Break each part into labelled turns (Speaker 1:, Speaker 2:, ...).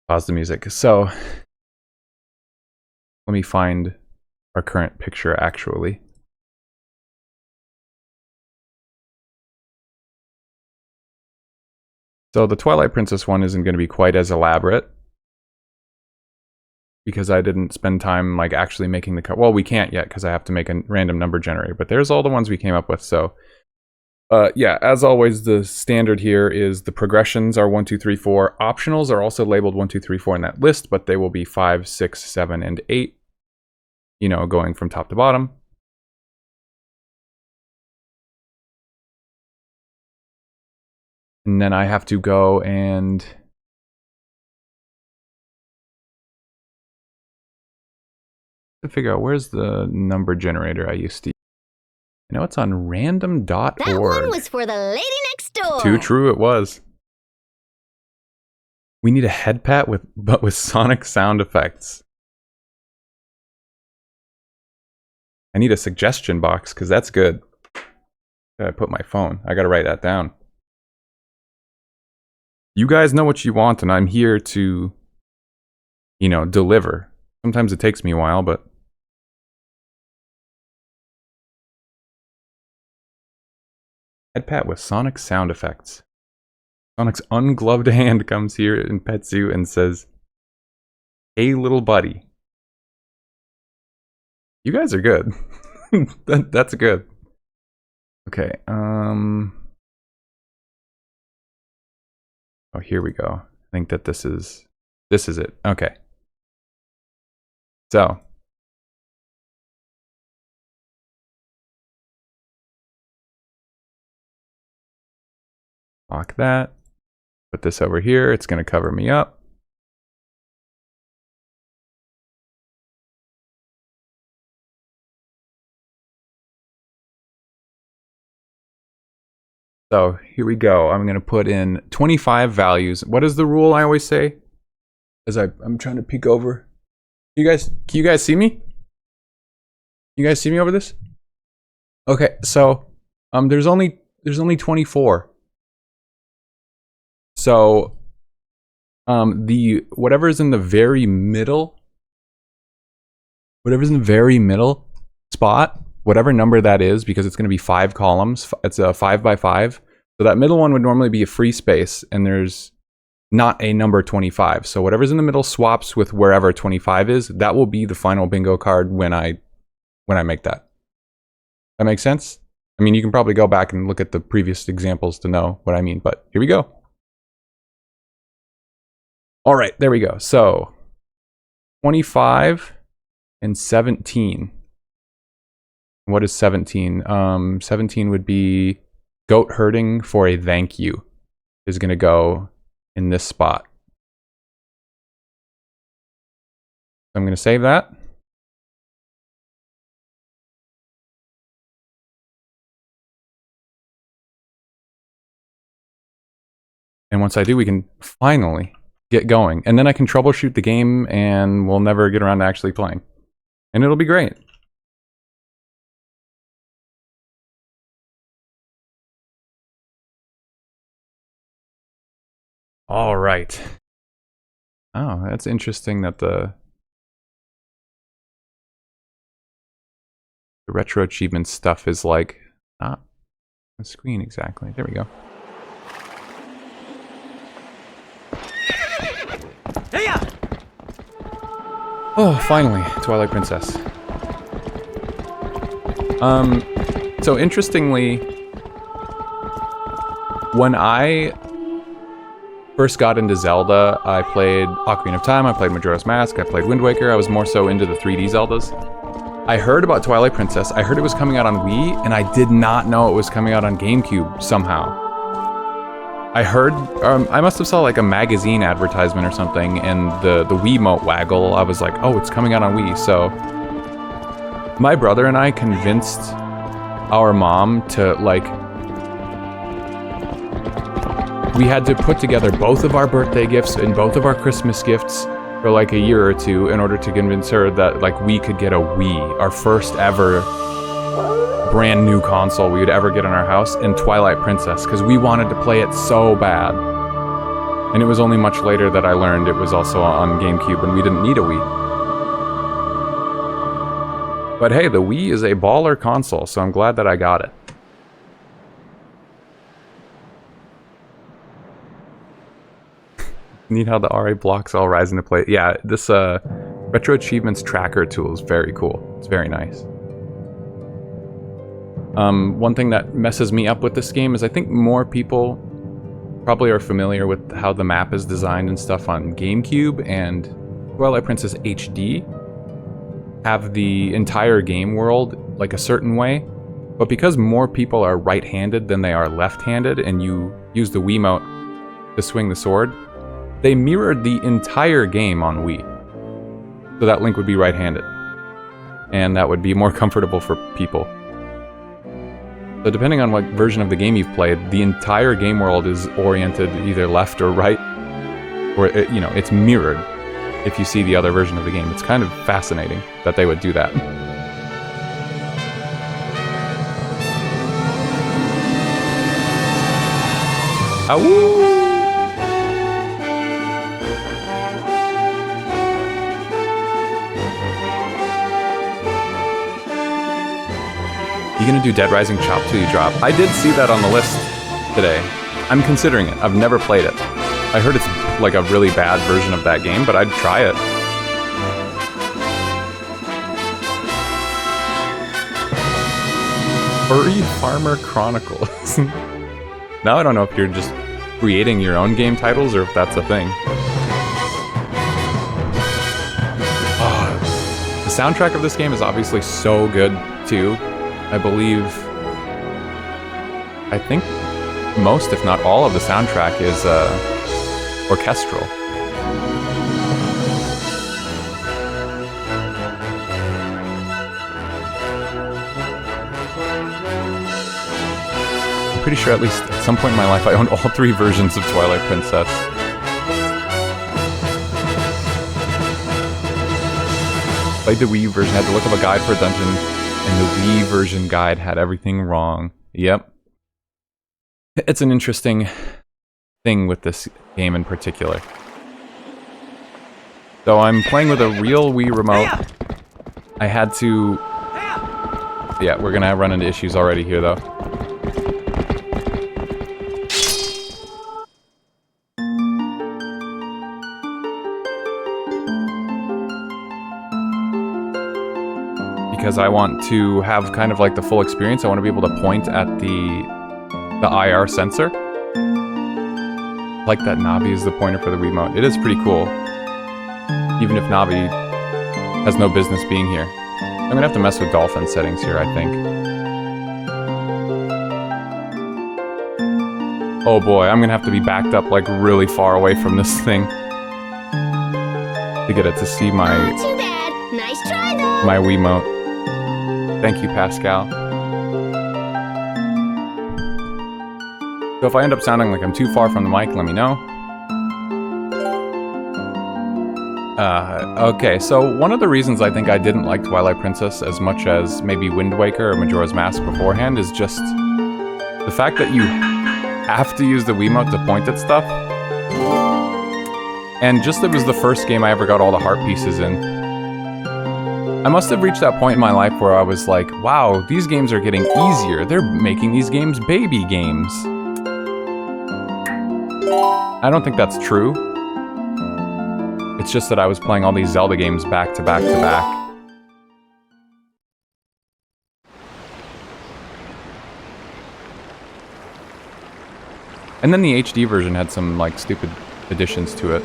Speaker 1: Pause the music. So let me find our current picture actually. So the Twilight Princess one isn't going to be quite as elaborate because I didn't spend time like actually making the well, we can't yet because I have to make a random number generator, but there's all the ones we came up with. So yeah, as always, the standard here is the progressions are 1, 2, 3, 4. Optionals are also labeled 1, 2, 3, 4 in that list, but they will be 5, 6, 7, and 8, you know, going from top to bottom. And then I have to go and figure out where's the number generator I used to use. I know it's on random.org.
Speaker 2: That one was for the lady next door.
Speaker 1: Too true it was. We need a head pat but with sonic sound effects. I need a suggestion box because that's good. I put my phone. I gotta write that down. You guys know what you want, and I'm here to, you know, deliver. Sometimes it takes me a while, but head pat with sonic sound effects. Sonic's ungloved hand comes here and pets you and says, "Hey, little buddy." You guys are good. That's good. Okay. Oh, here we go. I think that this is it. Okay. So. Lock that. Put this over here. It's going to cover me up. So here we go. I'm going to put in 25 values. What is the rule I always say? As I'm trying to peek over. Can you guys see me? You guys see me over this? Okay, so there's only 24. So the whatever's in the very middle spot, whatever number that is, because it's going to be 5 columns. It's a 5 by 5. So that middle one would normally be a free space, and there's not a number 25. So whatever's in the middle swaps with wherever 25 is. That will be the final bingo card when I make that. That makes sense? I mean, you can probably go back and look at the previous examples to know what I mean, but here we go. All right, there we go. So 25 and 17. What is 17? 17 would be goat herding for a thank you is going to go in this spot. I'm going to save that. And once I do, we can finally get going. And then I can troubleshoot the game and we'll never get around to actually playing. And it'll be great. All right. Oh, that's interesting that the RetroAchievements stuff is like not on the screen exactly. There we go. Oh, finally, Twilight Princess. So interestingly, when I first got into Zelda, I played Ocarina of Time, I played Majora's Mask, I played Wind Waker. I was more so into the 3D Zeldas. I heard about Twilight Princess. I heard it was coming out on Wii, and I did not know it was coming out on GameCube somehow. I heard, I must have saw like a magazine advertisement or something, and the Wiimote waggle, I was like, oh, it's coming out on Wii. So my brother and I convinced our mom to like, we had to put together both of our birthday gifts and both of our Christmas gifts for like a year or two in order to convince her that like we could get a Wii, our first ever brand new console we would ever get in our house, and Twilight Princess, because we wanted to play it so bad. And it was only much later that I learned it was also on GameCube and we didn't need a Wii. But hey, the Wii is a baller console, so I'm glad that I got it. Neat how the RA blocks all rise into play. Yeah, this RetroAchievements tracker tool is very cool. It's very nice. One thing that messes me up with this game is I think more people probably are familiar with how the map is designed and stuff on GameCube, and Twilight Princess HD have the entire game world like a certain way, but because more people are right-handed than they are left-handed and you use the Wiimote to swing the sword, they mirrored the entire game on Wii. So that Link would be right-handed, and that would be more comfortable for people. So depending on what version of the game you've played, the entire game world is oriented either left or right, or you know, it's mirrored if you see the other version of the game. It's kind of fascinating that they would do that. Awoo! You gonna do Dead Rising Chop till you drop? I did see that on the list today. I'm considering it. I've never played it. I heard it's like a really bad version of that game, but I'd try it. Furry Farmer Chronicles. Now I don't know if you're just creating your own game titles or if that's a thing. Oh, the soundtrack of this game is obviously so good too. I believe, I think most, if not all, of the soundtrack is orchestral. I'm pretty sure at least at some point in my life I owned all 3 versions of Twilight Princess. Played the Wii U version, had to look up a guide for a dungeon. And the Wii version guide had everything wrong. Yep. It's an interesting thing with this game in particular. So I'm playing with a real Wii remote. I had to... Yeah, we're gonna run into issues already here though. Because I want to have kind of like the full experience. I want to be able to point at the IR sensor. Like that Navi is the pointer for the Wiimote. It is pretty cool. Even if Navi has no business being here. I'm gonna have to mess with dolphin settings here, I think. Oh boy, I'm gonna have to be backed up like really far away from this thing to get it to see my...
Speaker 2: Not too bad. Nice try though.
Speaker 1: My Wiimote. Thank you, Pascal. So if I end up sounding like I'm too far from the mic, let me know. Okay, so one of the reasons I think I didn't like Twilight Princess as much as maybe Wind Waker or Majora's Mask beforehand is just the fact that you have to use the Wiimote to point at stuff. And just it was the first game I ever got all the heart pieces in. I must have reached that point in my life where I was like, wow, these games are getting easier. They're making these games baby games. I don't think that's true. It's just that I was playing all these Zelda games back to back to back. And then the HD version had some, like, stupid additions to it.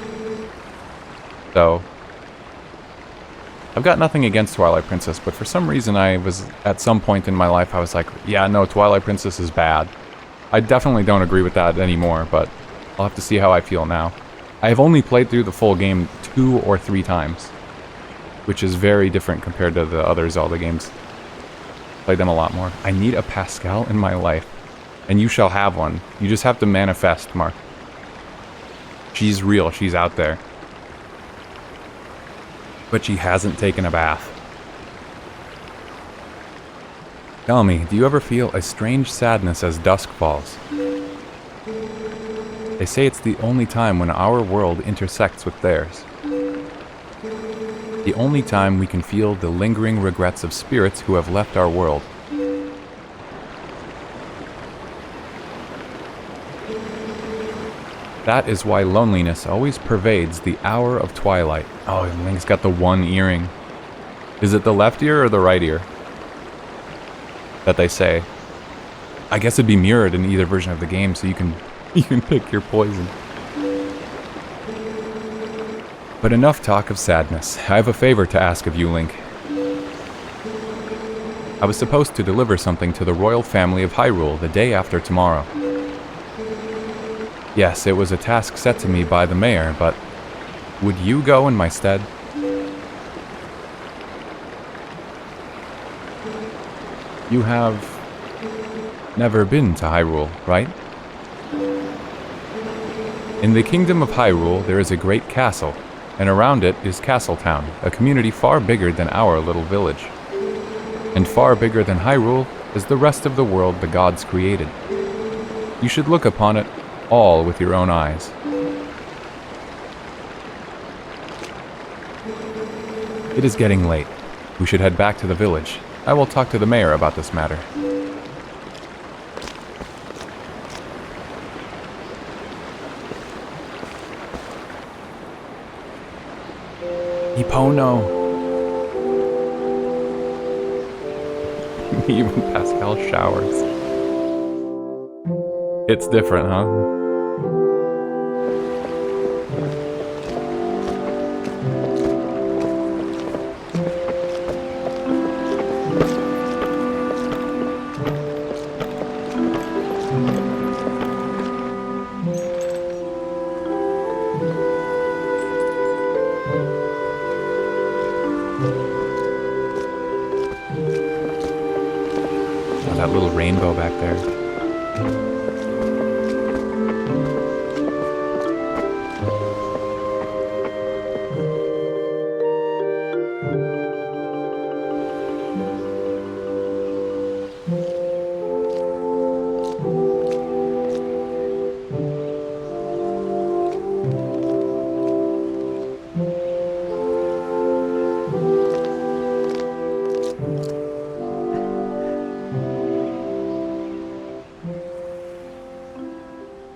Speaker 1: So... I've got nothing against Twilight Princess, but for some reason I was, at some point in my life, I was like, yeah, no, Twilight Princess is bad. I definitely don't agree with that anymore, but I'll have to see how I feel now. I have only played through the full game 2 or 3 times, which is very different compared to the other Zelda games. Played them a lot more. I need a Pascal in my life, and you shall have one. You just have to manifest, Mark. She's real, she's out there. But she hasn't taken a bath. Tell me, do you ever feel a strange sadness as dusk falls? They say it's the only time when our world intersects with theirs. The only time we can feel the lingering regrets of spirits who have left our world. That is why loneliness always pervades the hour of twilight. Oh, and Link's got the one earring. Is it the left ear or the right ear? That they say. I guess it'd be mirrored in either version of the game, so you can pick your poison. But enough talk of sadness. I have a favor to ask of you, Link. I was supposed to deliver something to the royal family of Hyrule the day after tomorrow. Yes, it was a task set to me by the mayor, but would you go in my stead? You have never been to Hyrule, right? In the Kingdom of Hyrule, there is a great castle, and around it is Castletown, a community far bigger than our little village. And far bigger than Hyrule is the rest of the world the gods created. You should look upon it all with your own eyes. It is getting late. We should head back to the village. I will talk to the mayor about this matter. Epona. Even Pascal showers. It's different, huh? Oh, that little rainbow back there.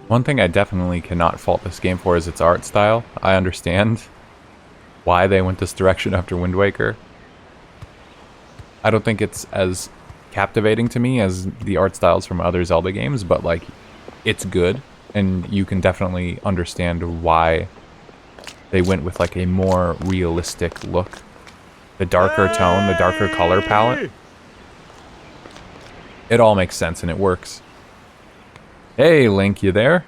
Speaker 1: One thing I definitely cannot fault this game for is its art style. I understand why they went this direction after Wind Waker. I don't think it's as captivating to me as the art styles from other Zelda games, but like, it's good, and you can definitely understand why they went with like a more realistic look. The darker tone, the darker color palette. It all makes sense and it works. Hey, Link, you there?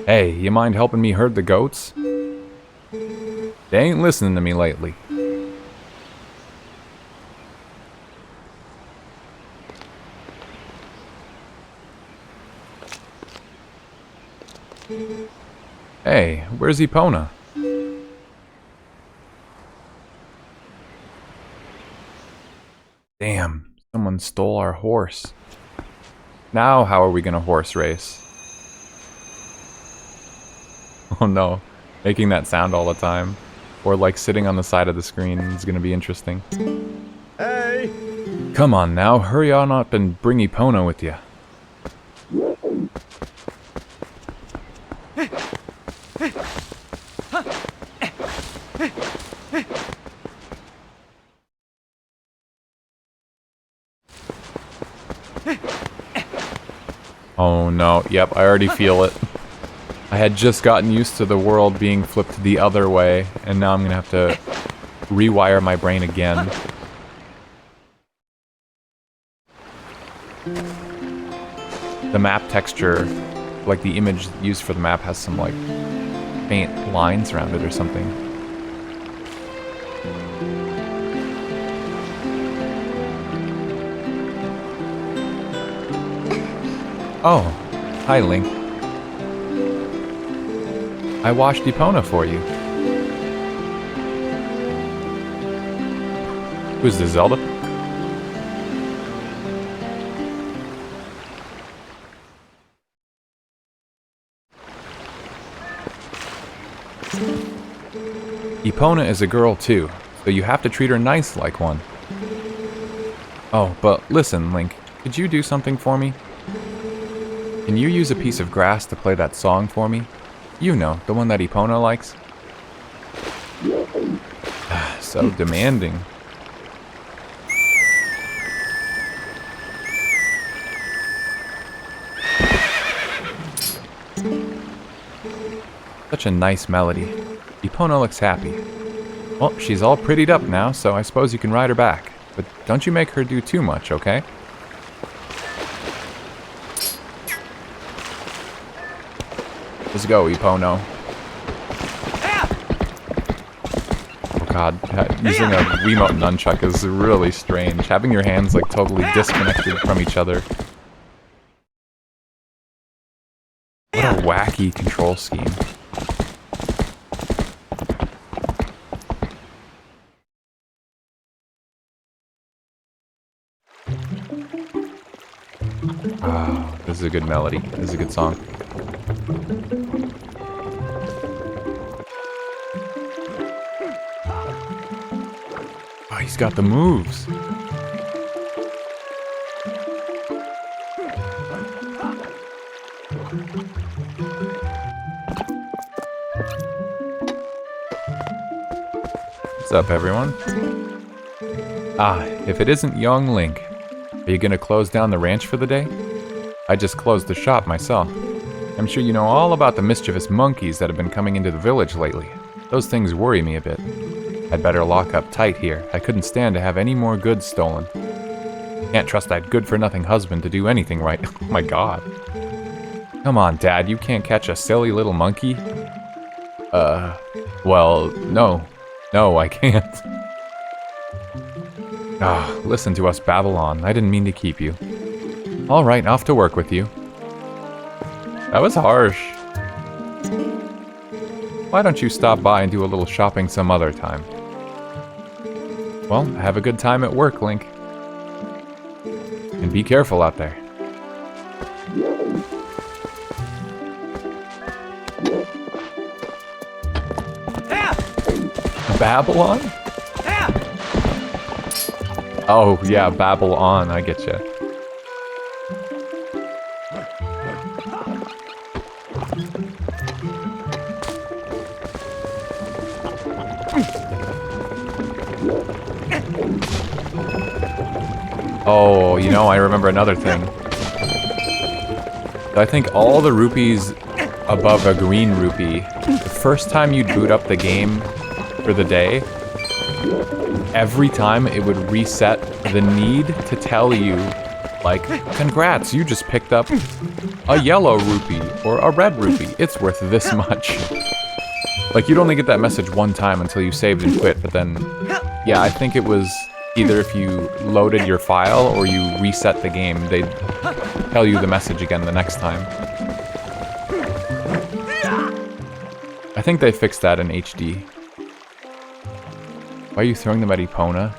Speaker 1: Hey, you mind helping me herd the goats? They ain't listening to me lately. Hey, where's Epona? Damn, someone stole our horse. Now how are we gonna horse race? Oh no, making that sound all the time. Or like sitting on the side of the screen is gonna be interesting.
Speaker 3: Hey!
Speaker 1: Come on now, hurry on up and bring Epona with you. Oh no, yep, I already feel it. I had just gotten used to the world being flipped the other way, and now I'm gonna have to rewire my brain again. The map texture, like the image used for the map, has some like faint lines around it or something. Oh, hi Link. I washed Epona for you. Who's this, Zelda? Epona is a girl too, so you have to treat her nice like one. Oh, but listen, Link, could you do something for me? Can you use a piece of grass to play that song for me? You know, the one that Epona likes. So demanding. Such a nice melody. Epona looks happy. Well, she's all prettied up now, so I suppose you can ride her back. But don't you make her do too much, okay? Let's go, Epono. Oh god, using a Wiimote nunchuck is really strange. Having your hands like totally disconnected from each other. What a wacky control scheme. Oh, this is a good melody. This is a good song. Oh, he's got the moves. What's up, everyone? Ah, if it isn't young Link. Are you gonna close down the ranch for the day? I just closed the shop myself. I'm sure you know all about the mischievous monkeys that have been coming into the village lately. Those things worry me a bit. I'd better lock up tight here. I couldn't stand to have any more goods stolen. Can't trust that good-for-nothing husband to do anything right. Oh my god. Come on, Dad, you can't catch a silly little monkey? Well, no. No, I can't. Ah, listen to us babble on. I didn't mean to keep you. Alright, off to work with you. That was harsh. Why don't you stop by and do a little shopping some other time? Well, have a good time at work, Link. And be careful out there. Babylon? Oh, yeah, babble on, I get you. Oh, you know, I remember another thing. I think all the rupees above a green rupee, the first time you'd boot up the game for the day, every time it would reset the need to tell you, like, congrats, you just picked up a yellow rupee or a red rupee. It's worth this much. Like, you'd only get that message one time until you saved and quit, but then, yeah, I think it was either if you loaded your file or you reset the game, they'd tell you the message again the next time. I think they fixed that in HD. Why are you throwing them at Epona?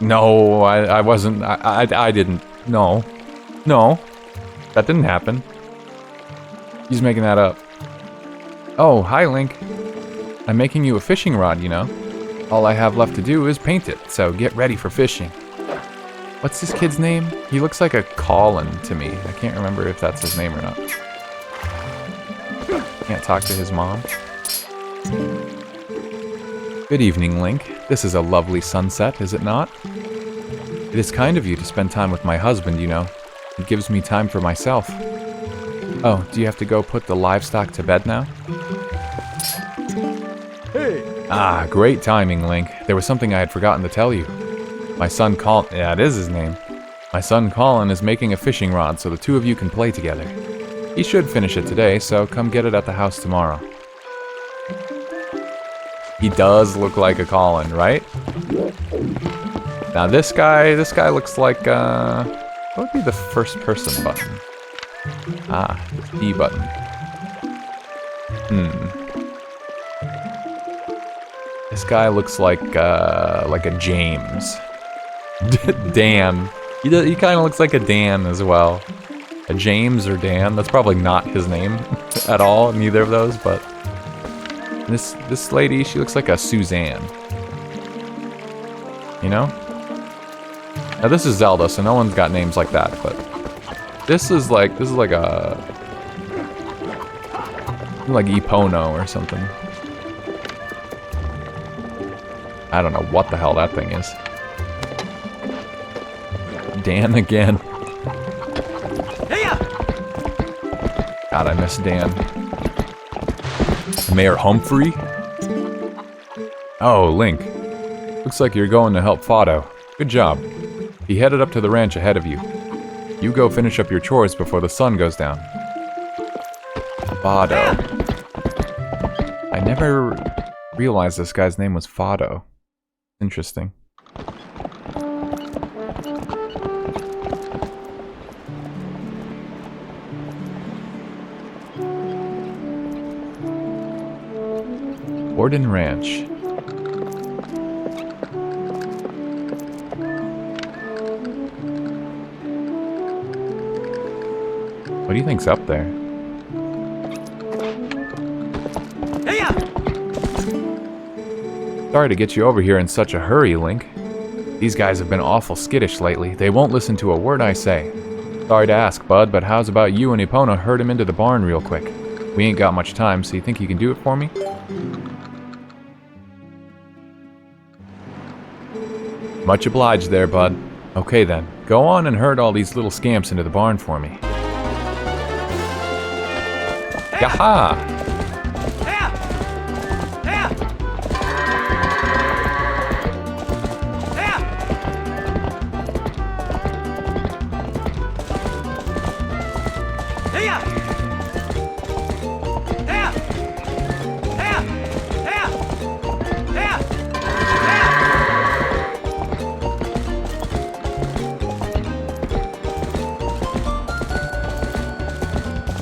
Speaker 1: No, I wasn't. I didn't. No. No. That didn't happen. He's making that up. Oh, hi, Link. I'm making you a fishing rod, you know. All I have left to do is paint it, so get ready for fishing. What's this kid's name? He looks like a Colin to me. I can't remember if that's his name or not. Can't talk to his mom. Good evening, Link. This is a lovely sunset, is it not? It is kind of you to spend time with my husband, you know. It gives me time for myself. Oh, do you have to go put the livestock to bed now?
Speaker 3: Hey!
Speaker 1: Ah, great timing, Link. There was something I had forgotten to tell you. My son Colin... Yeah, it is his name. My son Colin is making a fishing rod so the two of you can play together. He should finish it today, so come get it at the house tomorrow. He does look like a Colin, right? Now this guy looks like, what would be the first person button? Ah, the E button. This guy looks like a James. Dan. He kind of looks like a Dan as well. A James or Dan. That's probably not his name at all, neither of those, but This lady, she looks like a Suzanne. You know? Now this is Zelda, so no one's got names like that, but this is like a like Epono or something. I don't know what the hell that thing is. Dan again. God, I miss Dan. Mayor Humphrey? Oh, Link. Looks like you're going to help Fado. Good job. He headed up to the ranch ahead of you. You go finish up your chores before the sun goes down. Fado. I never realized this guy's name was Fado. Interesting. Borden Ranch. What do you think's up there? Sorry to get you over here in such a hurry, Link. These guys have been awful skittish lately. They won't listen to a word I say. Sorry to ask, bud, but how's about you and Epona herd him into the barn real quick? We ain't got much time, so you think you can do it for me? Much obliged there, bud. Okay then, go on and herd all these little scamps into the barn for me. Yaha!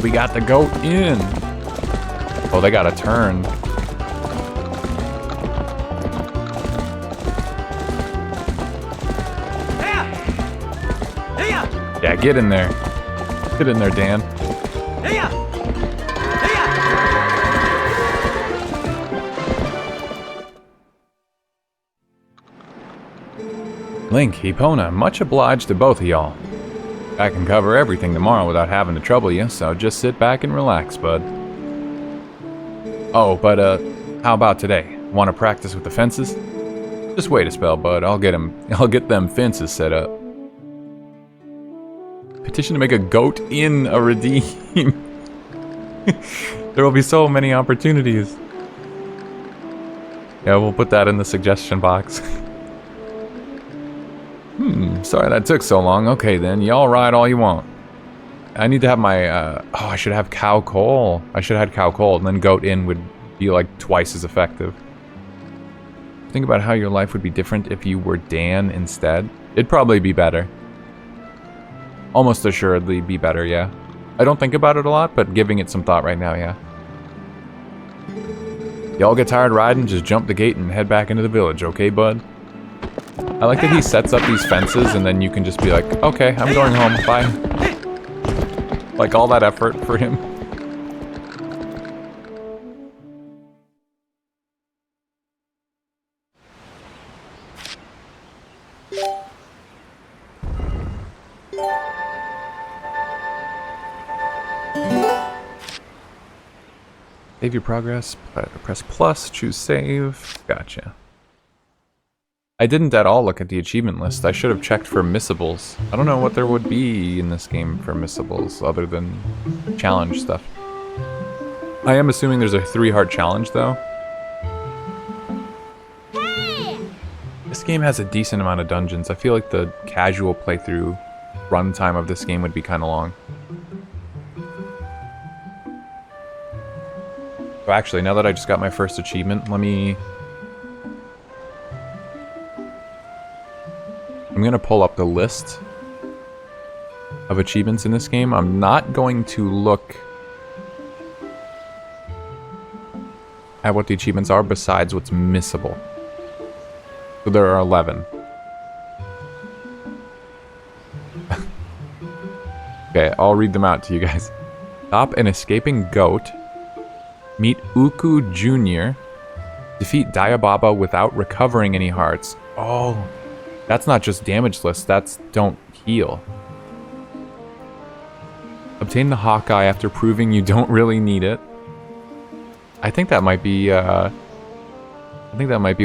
Speaker 1: We got the goat in. Oh, they got a turn. Yeah, get in there. Get in there, Dan. Link, Epona, much obliged to both of y'all. I can cover everything tomorrow without having to trouble you, so just sit back and relax, bud. Oh, but how about today? Want to practice with the fences? Just wait a spell, bud. I'll get them fences set up. Petition to make a goat in a redeem. There will be so many opportunities. Yeah, we'll put that in the suggestion box. Sorry that took so long. Okay then, y'all ride all you want. I need to have my, oh, I should have cow coal. I should have had cow coal, and then goat in would be like twice as effective. Think about how your life would be different if you were Dan instead. It'd probably be better. Almost assuredly be better, yeah. I don't think about it a lot, but giving it some thought right now, yeah. Y'all get tired riding, just jump the gate and head back into the village, okay, bud? I like that he sets up these fences and then you can just be like, okay, I'm going home, bye. Like all that effort for him. Save your progress, press plus, choose save, gotcha. I didn't at all look at the achievement list. I should have checked for missables. I don't know what there would be in this game for missables other than challenge stuff. I am assuming there's a 3-heart challenge though.
Speaker 2: Hey!
Speaker 1: This game has a decent amount of dungeons. I feel like the casual playthrough runtime of this game would be kind of long. So actually, now that I just got my first achievement, I'm gonna pull up the list of achievements in this game. I'm not going to look at what the achievements are besides what's missable. So there are 11. Okay, I'll read them out to you guys. Stop an escaping goat. Meet Uku Jr. Defeat Diababa without recovering any hearts. Oh, that's not just damage list, that's don't heal. Obtain the Hawkeye after proving you don't really need it. I think that might be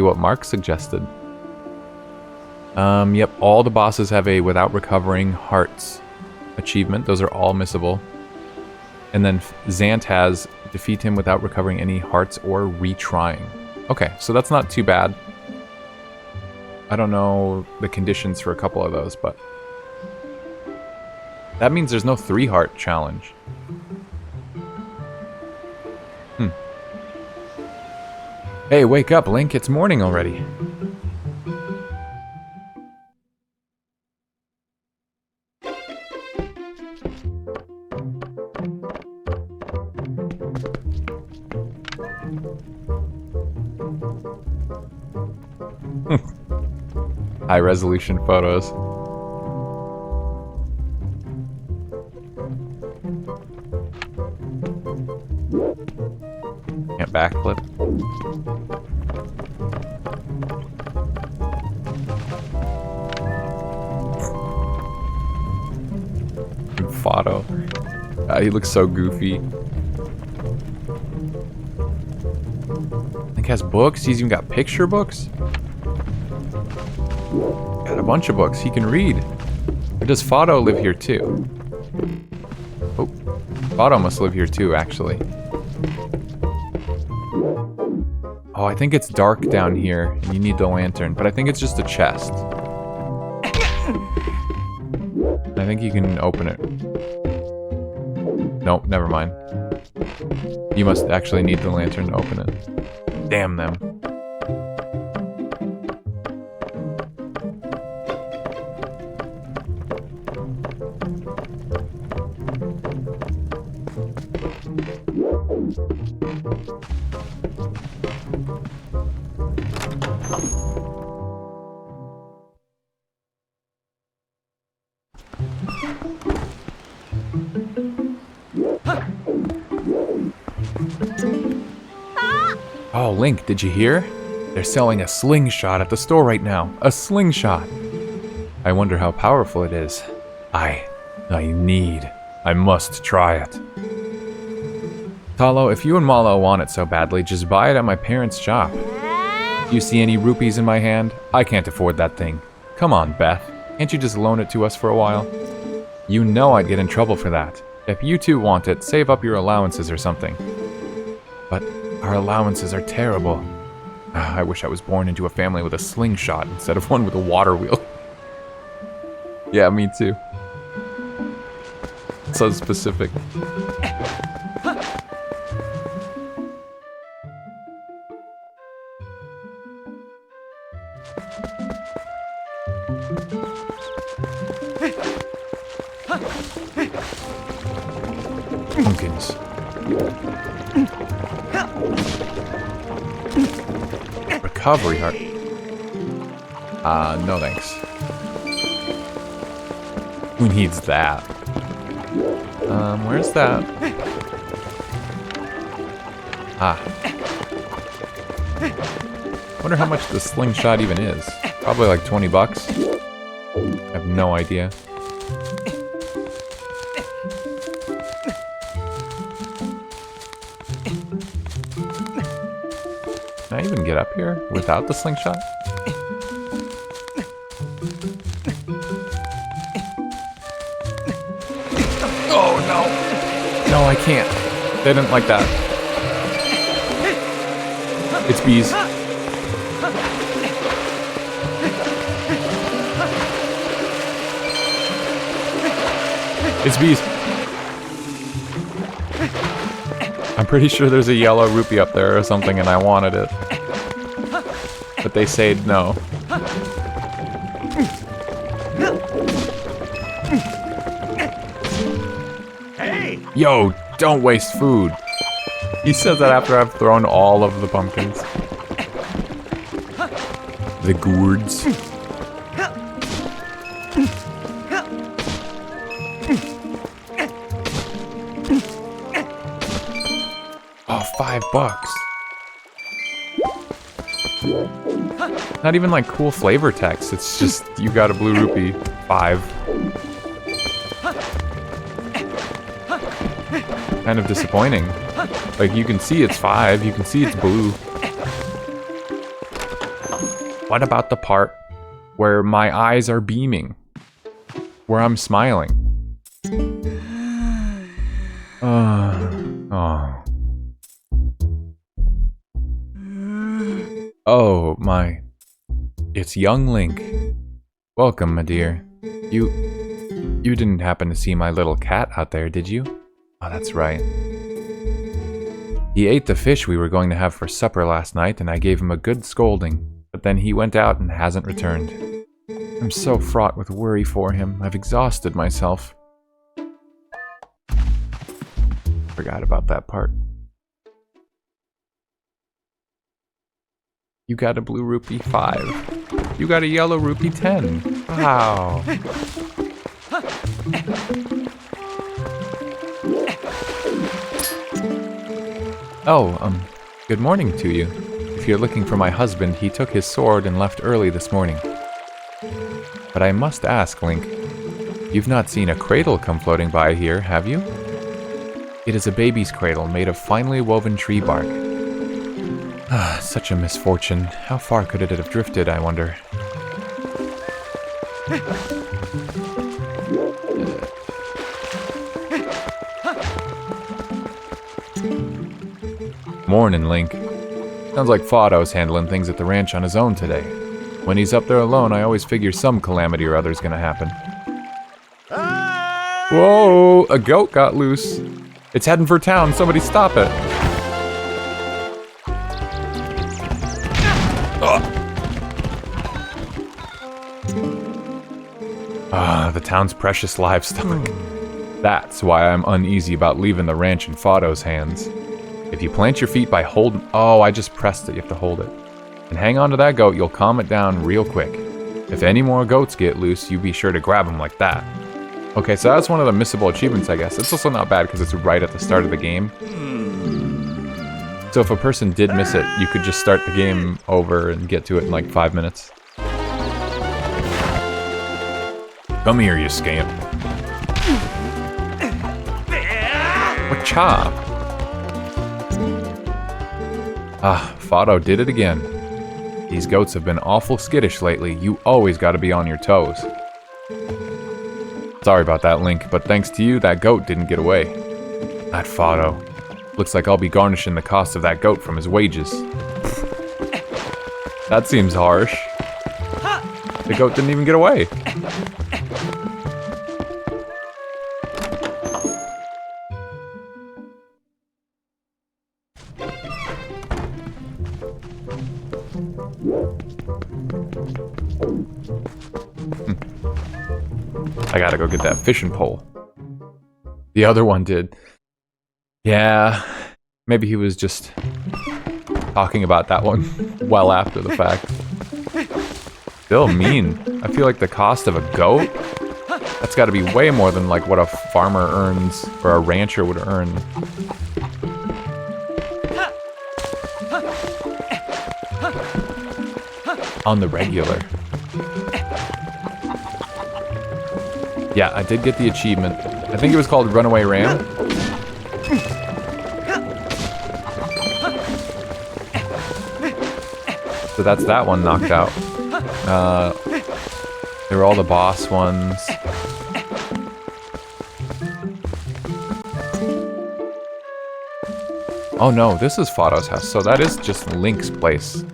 Speaker 1: what Mark suggested. Yep, all the bosses have a without recovering hearts achievement. Those are all missable. And then Zant has defeat him without recovering any hearts or retrying. Okay, so that's not too bad. I don't know the conditions for a couple of those, but that means there's no 3-heart challenge. Hey, wake up, Link. It's morning already. High resolution photos. Can't backflip. Photo. He looks so goofy. Link has books. He's even got picture books. Got a bunch of books he can read. Or does Fado live here too? Oh, Fado must live here too, actually. Oh, I think it's dark down here, and you need the lantern, but I think it's just a chest. I think you can open it. Nope, never mind. You must actually need the lantern to open it. Damn them. Oh, Link, did you hear? They're selling a slingshot at the store right now. A slingshot. I wonder how powerful it is. I must try it. Talo, if you and Malo want it so badly, just buy it at my parents' shop. You see any rupees in my hand? I can't afford that thing. Come on, Beth. Can't you just loan it to us for a while? You know I'd get in trouble for that. If you two want it, save up your allowances or something. But our allowances are terrible. I wish I was born into a family with a slingshot instead of one with a water wheel. Yeah, me too. So specific. Pumpkins. Recovery heart. No thanks. Who needs that? Where's that? Wonder how much the slingshot even is. Probably like 20 bucks. I have no idea. Can I even get up here without the slingshot? Oh no! No, I can't. They didn't like that. It's bees. It's bees. I'm pretty sure there's a yellow rupee up there or something and I wanted it. But they said no.
Speaker 3: Hey!
Speaker 1: Yo, don't waste food. He says that after I've thrown all of the pumpkins. The gourds. Oh, $5. Not even like cool flavor text. It's just, you got a blue rupee, 5. Kind of disappointing. Like, you can see it's 5, you can see it's blue. What about the part where my eyes are beaming? Where I'm smiling? Oh. Oh, my. It's young Link. Welcome, my dear. You didn't happen to see my little cat out there, did you? Oh, that's right. He ate the fish we were going to have for supper last night, and I gave him a good scolding. But then he went out and hasn't returned. I'm so fraught with worry for him. I've exhausted myself. Forgot about that part. You got a blue rupee, 5. You got a yellow rupee, 10. Wow. Oh, good morning to you. If you're looking for my husband, he took his sword and left early this morning. But I must ask, Link, you've not seen a cradle come floating by here, have you? It is a baby's cradle made of finely woven tree bark. Ah, such a misfortune. How far could it have drifted, I wonder? Morning, Link. Sounds like Fido's handling things at the ranch on his own today. When he's up there alone, I always figure some calamity or other's gonna happen. Whoa! A goat got loose. It's heading for town. Somebody stop it. Ah, the town's precious livestock. That's why I'm uneasy about leaving the ranch in Fido's hands. If you plant your feet by holding... Oh, I just pressed it. You have to hold it. And hang on to that goat, you'll calm it down real quick. If any more goats get loose, you be sure to grab them like that. Okay, so that's one of the missable achievements, I guess. It's also not bad because it's right at the start of the game. So if a person did miss it, you could just start the game over and get to it in like 5 minutes. Come here, you scamp. What chop? Ah, Fido did it again. These goats have been awful skittish lately. You always gotta be on your toes. Sorry about that, Link, but thanks to you, that goat didn't get away. That Fido. Looks like I'll be garnishing the cost of that goat from his wages. That seems harsh. The goat didn't even get away. I gotta go get that fishing pole. The other one did. Yeah, maybe he was just talking about that one well after the fact. Still mean. I feel like the cost of a goat? That's gotta be way more than like what a farmer earns or a rancher would earn. On the regular. Yeah, I did get the achievement. I think it was called Runaway Ram. So that's that one knocked out. They were all the boss ones. Oh no, this is Fido's house, so that is just Link's place.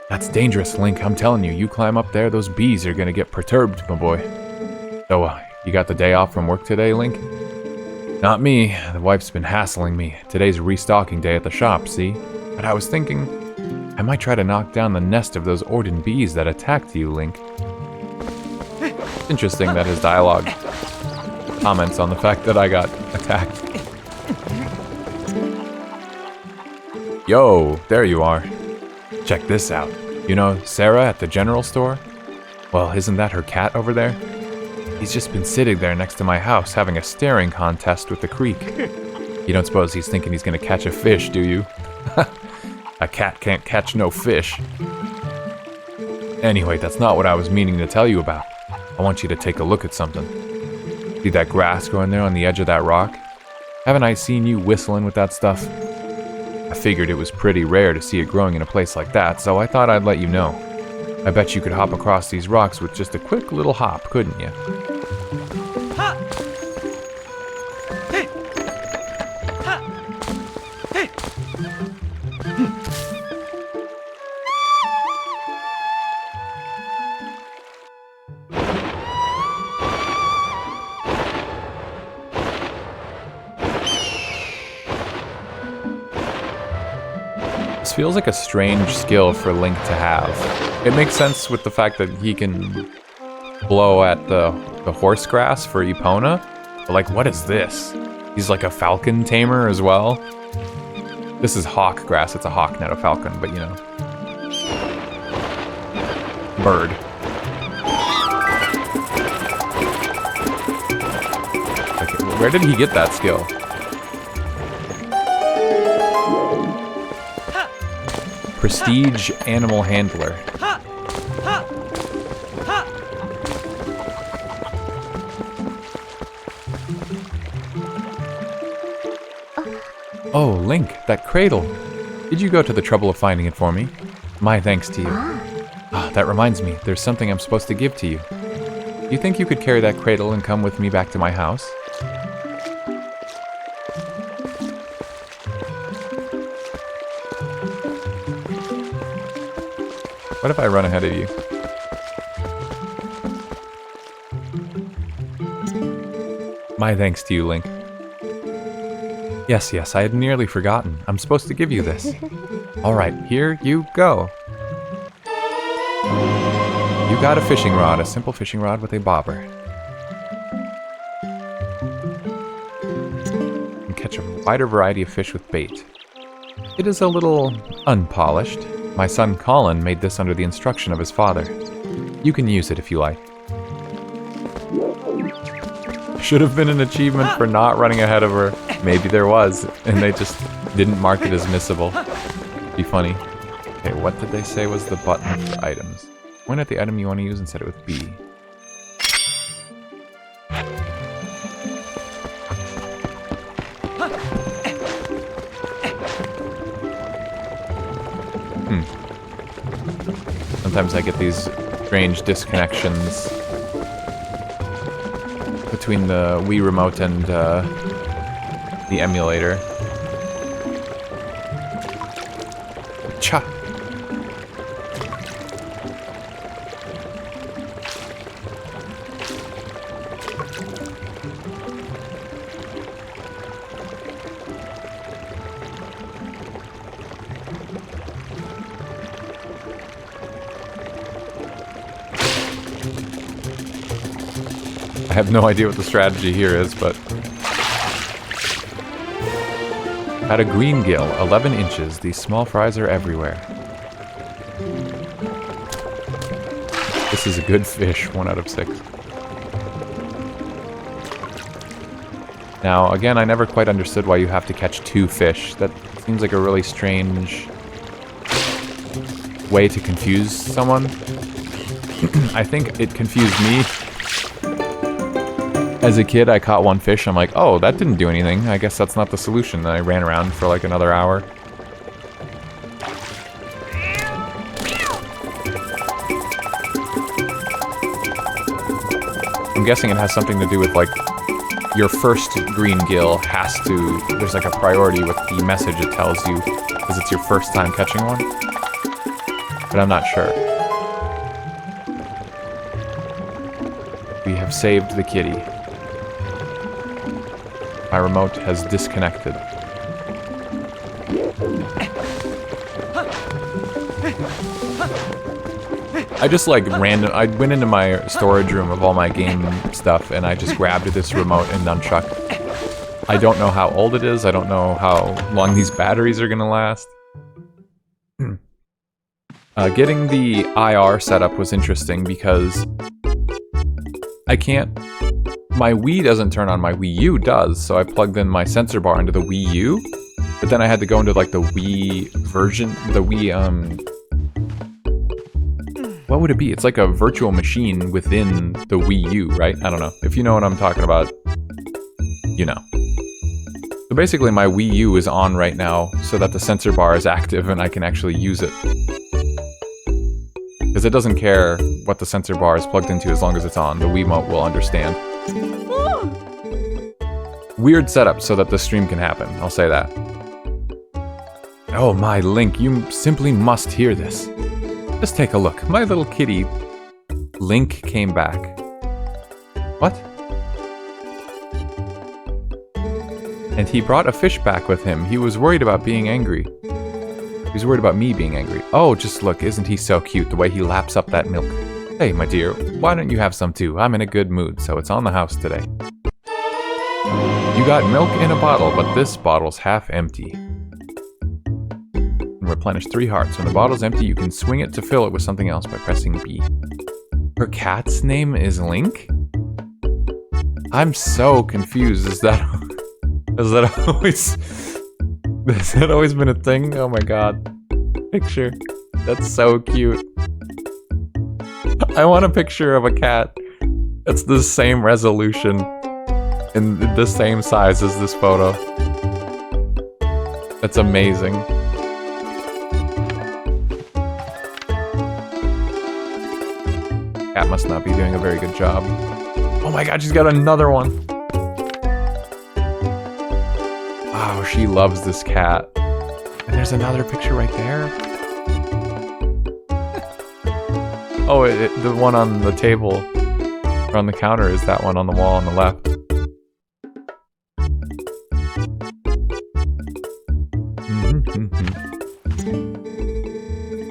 Speaker 1: That's dangerous, Link. I'm telling you, you climb up there, those bees are gonna get perturbed, my boy. So, you got the day off from work today, Link? Not me. The wife's been hassling me. Today's restocking day at the shop, see? But I was thinking, I might try to knock down the nest of those Orden bees that attacked you, Link. It's interesting that his dialogue comments on the fact that I got attacked. Yo, there you are. Check this out. You know Sarah at the general store? Well, isn't that her cat over there? He's just been sitting there next to my house having a staring contest with the creek. You don't suppose he's thinking he's gonna catch a fish, do you? A cat can't catch no fish. Anyway, that's not what I was meaning to tell you about. I want you to take a look at something. See that grass growing there on the edge of that rock? Haven't I seen you whistling with that stuff? I figured it was pretty rare to see it growing in a place like that, so I thought I'd let you know. I bet you could hop across these rocks with just a quick little hop, couldn't you? This feels like a strange skill for Link to have. It makes sense with the fact that he can blow at the horse grass for Epona. But like, what is this? He's like a falcon tamer as well. This is hawk grass. It's a hawk, not a falcon, but you know. Bird. Okay, where did he get that skill? Prestige Animal Handler. Oh, Link, that cradle. Did you go to the trouble of finding it for me? My thanks to you. Ah, that reminds me, there's something I'm supposed to give to you. Do you think you could carry that cradle and come with me back to my house? What if I run ahead of you? My thanks to you, Link. Yes, I had nearly forgotten. I'm supposed to give you this. Alright, here you go. You got a fishing rod, a simple fishing rod with a bobber. You can catch a wider variety of fish with bait. It is a little unpolished. My son Colin made this under the instruction of his father. You can use it if you like. Should have been an achievement for not running ahead of her. Maybe there was, and they just didn't mark it as missable. Be funny. Okay, what did they say was the button for items? Point at the item you want to use and set it with B. Sometimes I get these strange disconnections between the Wii remote and the emulator. Cha! I have no idea what the strategy here is, but... Had a green gill, 11 inches. These small fries are everywhere. This is a good fish, 1 out of 6. Now, again, I never quite understood why you have to catch 2 fish. That seems like a really strange way to confuse someone. I think it confused me. As a kid, I caught 1 fish. I'm like, oh, that didn't do anything. I guess that's not the solution. Then I ran around for like another hour. I'm guessing it has something to do with like your first green gill has to... There's like a priority with the message it tells you because it's your first time catching one. But I'm not sure. We have saved the kitty. My remote has disconnected. I just like I went into my storage room of all my game stuff and I just grabbed this remote and nunchuck. I don't know how old it is. I don't know how long these batteries are gonna last. Getting the IR set up was interesting because I can't... My Wii doesn't turn on, my Wii U does, so I plugged in my sensor bar into the Wii U, but then I had to go into, like, the Wii version, the Wii, what would it be? It's like a virtual machine within the Wii U, right? I don't know. If you know what I'm talking about, you know. So basically, my Wii U is on right now so that the sensor bar is active and I can actually use it. Because it doesn't care what the sensor bar is plugged into as long as it's on. The Wiimote will understand. Weird setup so that the stream can happen, I'll say that. Oh my, Link, you simply must hear this. Just take a look. My little kitty, Link, came back. What? And he brought a fish back with him. He was worried about being angry. He was worried about me being angry. Oh, just look, isn't he so cute, the way he laps up that milk. Hey, my dear, why don't you have some too? I'm in a good mood, so it's on the house today. You got milk in a bottle, but this bottle's half empty. And replenish 3 hearts. When the bottle's empty, you can swing it to fill it with something else by pressing B. Her cat's name is Link? I'm so confused. Has that always been a thing? Oh my god. Picture. That's so cute. I want a picture of a cat that's the same resolution and the same size as this photo. That's amazing. Cat must not be doing a very good job. Oh my god, she's got another one! Wow, she loves this cat. And there's another picture right there. Oh, the one on the table, or on the counter, is that one on the wall on the left.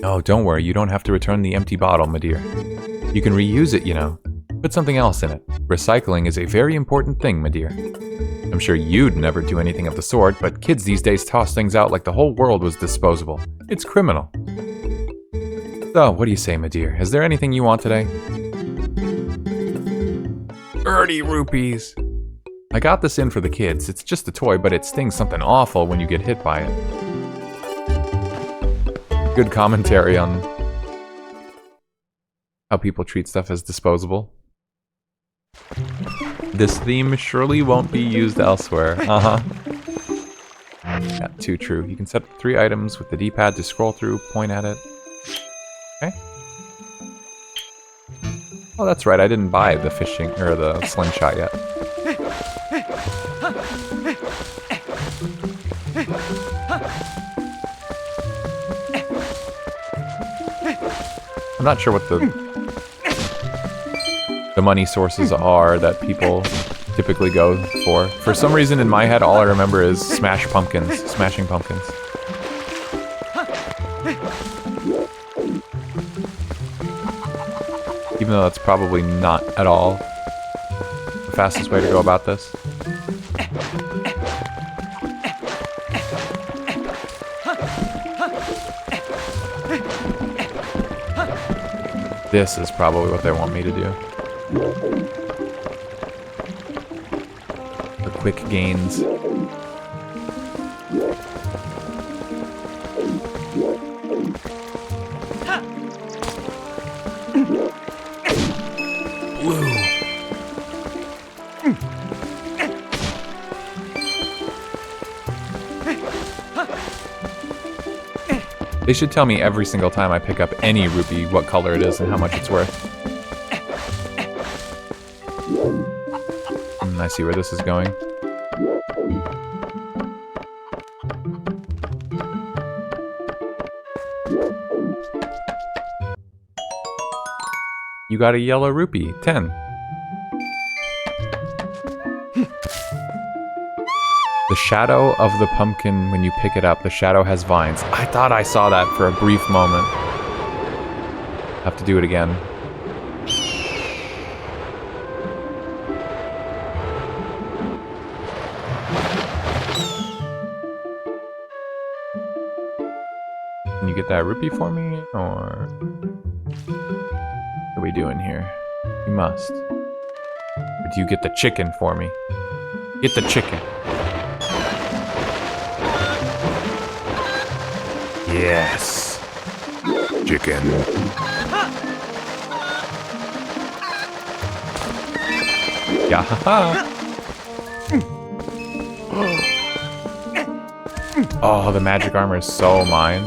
Speaker 1: Oh, don't worry, you don't have to return the empty bottle, my dear. You can reuse it, you know. Put something else in it. Recycling is a very important thing, my dear. I'm sure you'd never do anything of the sort, but kids these days toss things out like the whole world was disposable. It's criminal. So, what do you say, my dear? Is there anything you want today? 30 rupees! I got this in for the kids. It's just a toy, but it stings something awful when you get hit by it. Good commentary on how people treat stuff as disposable. This theme surely won't be used elsewhere. Uh-huh. Yeah, too true. You can set up 3 items with the D-pad to scroll through, point at it. Okay. Oh, that's right. I didn't buy the fishing or the slingshot yet. I'm not sure what the money sources are that people typically go for. For some reason in my head, all I remember is smashing pumpkins. Even though that's probably not at all the fastest way to go about this. This is probably what they want me to do. For quick gains. Blue. They should tell me every single time I pick up any rupee what color it is and how much it's worth. I see where this is going. You got a yellow rupee. 10. The shadow of the pumpkin, when you pick it up, the shadow has vines. I thought I saw that for a brief moment. Have to do it again. Can you get that rupee for me, or what are we doing here? You must. But you get the chicken for me. Get the chicken. Yes. Chicken. Yeah. Oh, the magic armor is so mine.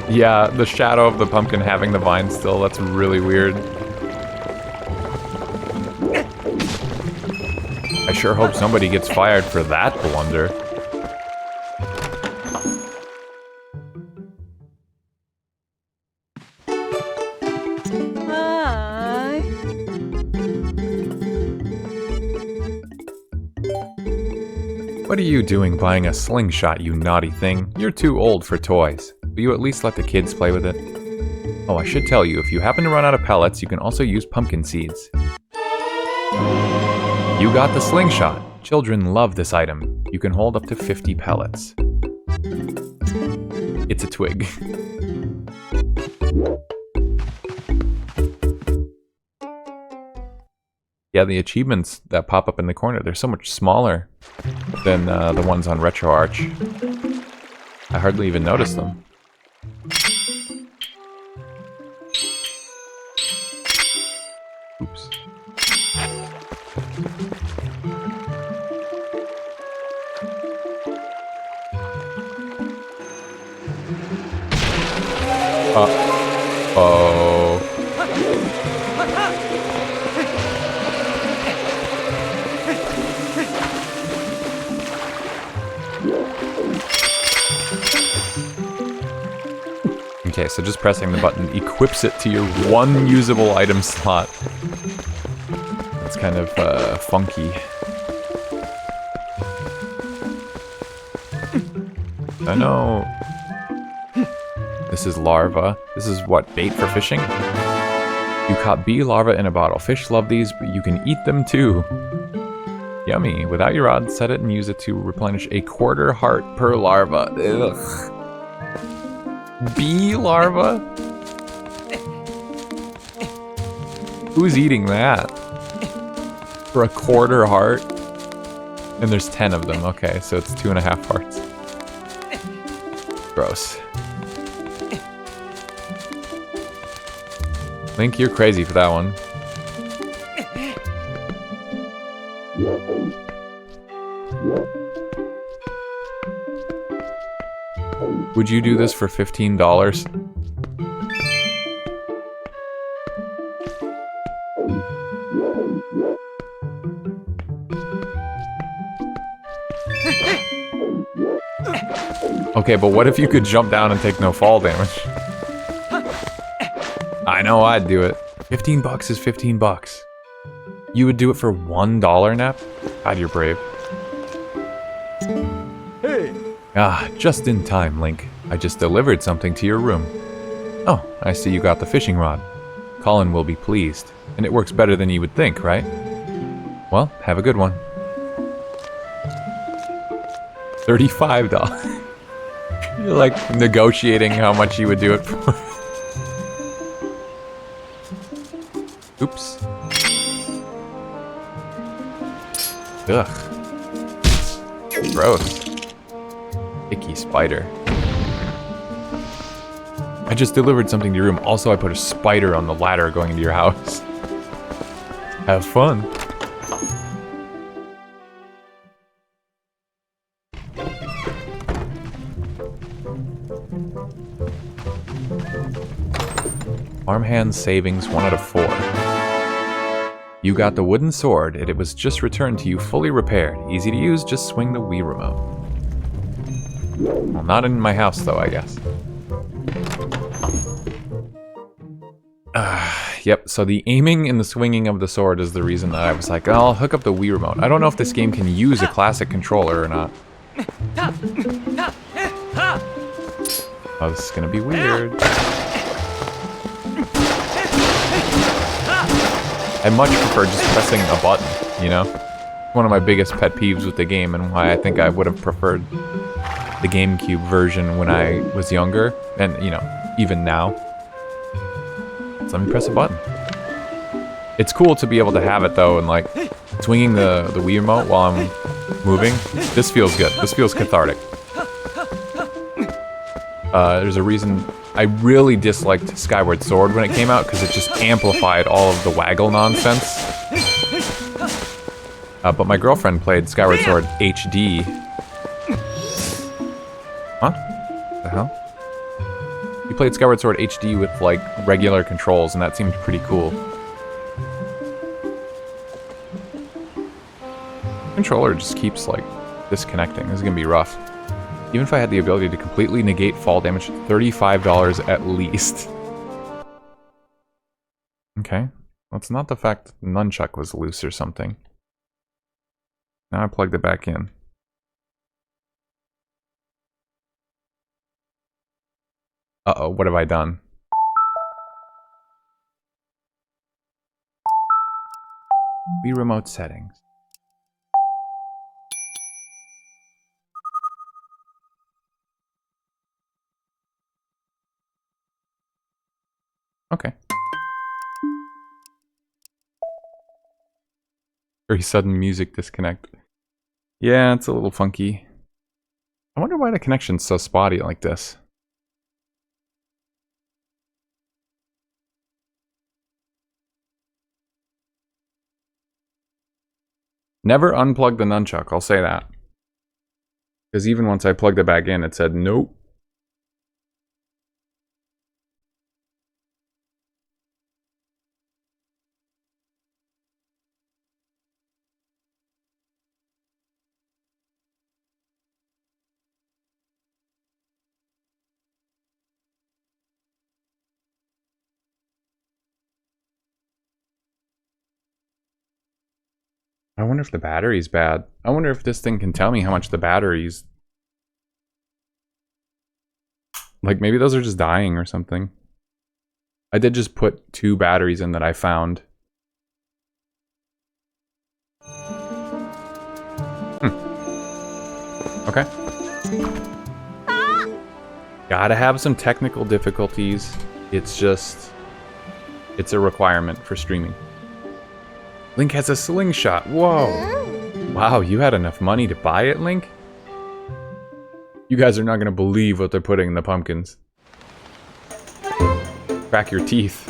Speaker 1: Yeah, the shadow of the pumpkin having the vine still, that's really weird. I sure hope somebody gets fired for that blunder.
Speaker 4: Hi.
Speaker 1: What are you doing buying a slingshot, you naughty thing? You're too old for toys. Will you at least let the kids play with it? Oh, I should tell you, if you happen to run out of pellets, you can also use pumpkin seeds. You got the slingshot. Children love this item. You can hold up to 50 pellets. It's a twig. Yeah, the achievements that pop up in the corner, they're so much smaller than the ones on RetroArch. I hardly even noticed them. Oops. Uh-oh. Okay, so just pressing the button equips it to your one usable item slot. It's kind of funky. I know. This is larva. This is what, bait for fishing? You caught bee larvae in a bottle. Fish love these, but you can eat them too. Yummy. Without your rod, set it and use it to replenish a quarter heart per larva. Ugh. Bee larva? Who's eating that? For a quarter heart? And there's 10 of them. Okay, so it's 2.5 hearts. Gross. Link, you're crazy for that one. Would you do this for $15? Okay, but what if you could jump down and take no fall damage? I know I'd do it. $15 is $15. You would do it for $1, Nap? God, you're brave.
Speaker 3: Hey!
Speaker 1: Ah, just in time, Link. I just delivered something to your room. Oh, I see you got the fishing rod. Colin will be pleased. And it works better than you would think, right? Well, have a good one. $35. You're like negotiating how much you would do it for. Oops. Ugh. Gross. Icky spider. I just delivered something to your room. Also, I put a spider on the ladder going into your house. Have fun. Farmhand savings 1 out of 4. You got the wooden sword, and it was just returned to you fully repaired. Easy to use, just swing the Wii remote. Well, not in my house though, I guess. Yep, so the aiming and the swinging of the sword is the reason that I was like, oh, I'll hook up the Wii remote. I don't know if this game can use a classic controller or not. Oh, this is gonna be weird. I much prefer just pressing a button, you know? one of my biggest pet peeves with the game and why I think I would have preferred the GameCube version when I was younger, and, you know, even now. So let me press a button. It's cool to be able to have it, though, and, like, swinging the Wii remote while I'm moving. This feels good. This feels cathartic. There's a reason I really disliked Skyward Sword when it came out, because it just amplified all of the waggle nonsense. But my girlfriend played Skyward Sword HD. Huh? What the hell? He played Skyward Sword HD with, like, regular controls, and that seemed pretty cool. Controller just keeps, like, disconnecting. This is gonna be rough. Even if I had the ability to completely negate fall damage, $35 at least. Okay. Well, it's not the fact that the nunchuck was loose or something. Now I plugged it back in. Uh-oh, what have I done? Wii remote settings. Okay. Very sudden music disconnect. Yeah, it's a little funky. I wonder why the connection's so spotty like this. Never unplug the nunchuck, I'll say that. Because even once I plugged it back in, it said nope. I wonder if the battery's bad. I wonder if this thing can tell me how much the battery's... Like, maybe those are just dying or something. I did just put 2 batteries in that I found. Okay. Gotta have some technical difficulties. It's just... It's a requirement for streaming. Link has a slingshot. Whoa. Wow, you had enough money to buy it, Link? You guys are not gonna believe what they're putting in the pumpkins. Crack your teeth.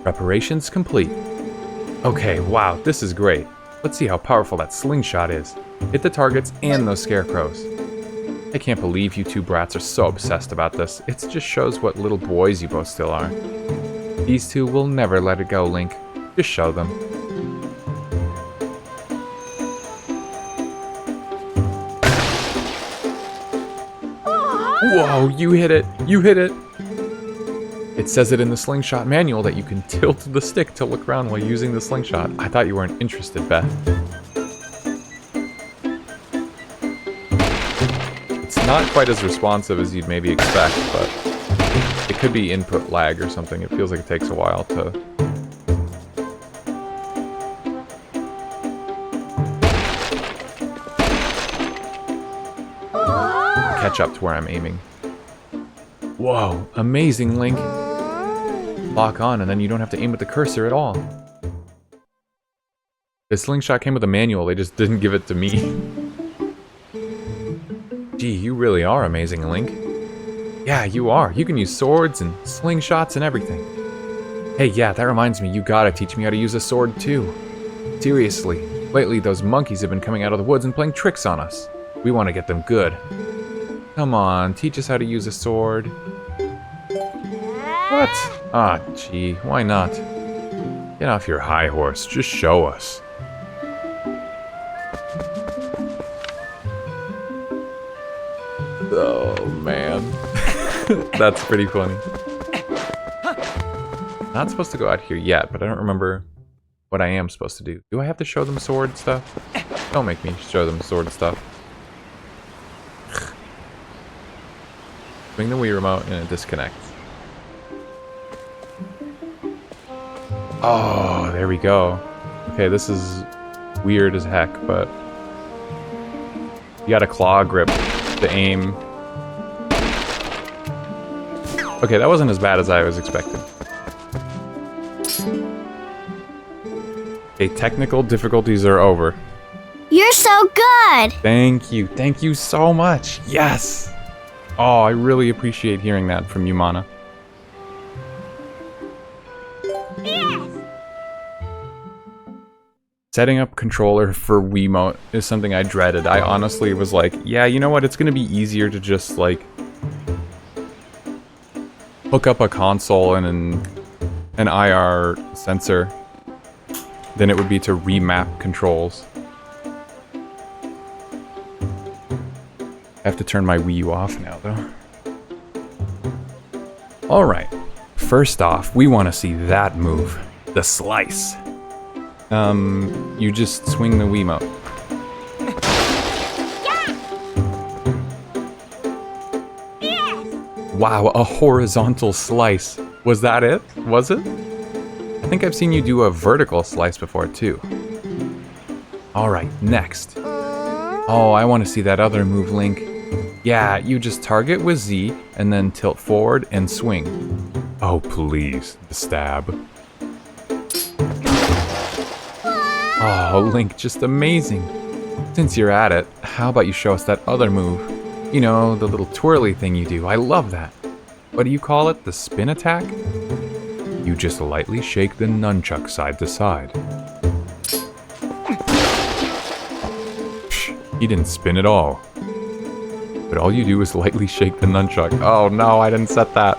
Speaker 1: Preparations complete. Okay, wow, this is great. Let's see how powerful that slingshot is. Hit the targets and those scarecrows. I can't believe you two brats are so obsessed about this. It just shows what little boys you both still are. These two will never let it go, Link. Just show them. Whoa, you hit it! You hit it! It says it in the slingshot manual that you can tilt the stick to look around while using the slingshot. I thought you weren't interested, Beth. It's not quite as responsive as you'd maybe expect, but it could be input lag or something. It feels like it takes a while to... catch up to where I'm aiming. Whoa, amazing, Link. Lock on, and then you don't have to aim with the cursor at all. The slingshot came with a manual, they just didn't give it to me. Gee, you really are amazing, Link. Yeah, you are. You can use swords and slingshots and everything. Hey, yeah, that reminds me, you gotta teach me how to use a sword too. Seriously, lately those monkeys have been coming out of the woods and playing tricks on us. We want to get them good. Come on, teach us how to use a sword. What? Ah, gee, why not? Get off your high horse, just show us. Oh, man. That's pretty funny. Not supposed to go out here yet, but I don't remember what I am supposed to do. Do I have to show them sword stuff? Don't make me show them sword stuff. Swing the Wii remote and it disconnects. Oh, there we go. Okay, this is weird as heck, but you got a claw grip to aim. Okay, that wasn't as bad as I was expecting. Okay, technical difficulties are over.
Speaker 2: You're so good.
Speaker 1: Thank you. Thank you so much. Yes! Oh, I really appreciate hearing that from you, Mana.
Speaker 2: Yes.
Speaker 1: Setting up controller for Wiimote is something I dreaded. I honestly was like, yeah, you know what? It's gonna be easier to just, like, hook up a console and an IR sensor than it would be to remap controls. I have to turn my Wii U off now, though. Alright. First off, we want to see that move. The slice. You just swing the Wiimote. Wow, a horizontal slice. Was that it? Was it? I think I've seen you do a vertical slice before, too. Alright, next. Oh, I want to see that other move, Link. Yeah, you just target with Z, and then tilt forward and swing. Oh, please. The stab. Oh, Link, just amazing. Since you're at it, how about you show us that other move? You know, the little twirly thing you do. I love that. What do you call it? The spin attack? You just lightly shake the nunchuck side to side. Psh, he didn't spin at all. But all you do is lightly shake the nunchuck. Oh no, I didn't set that.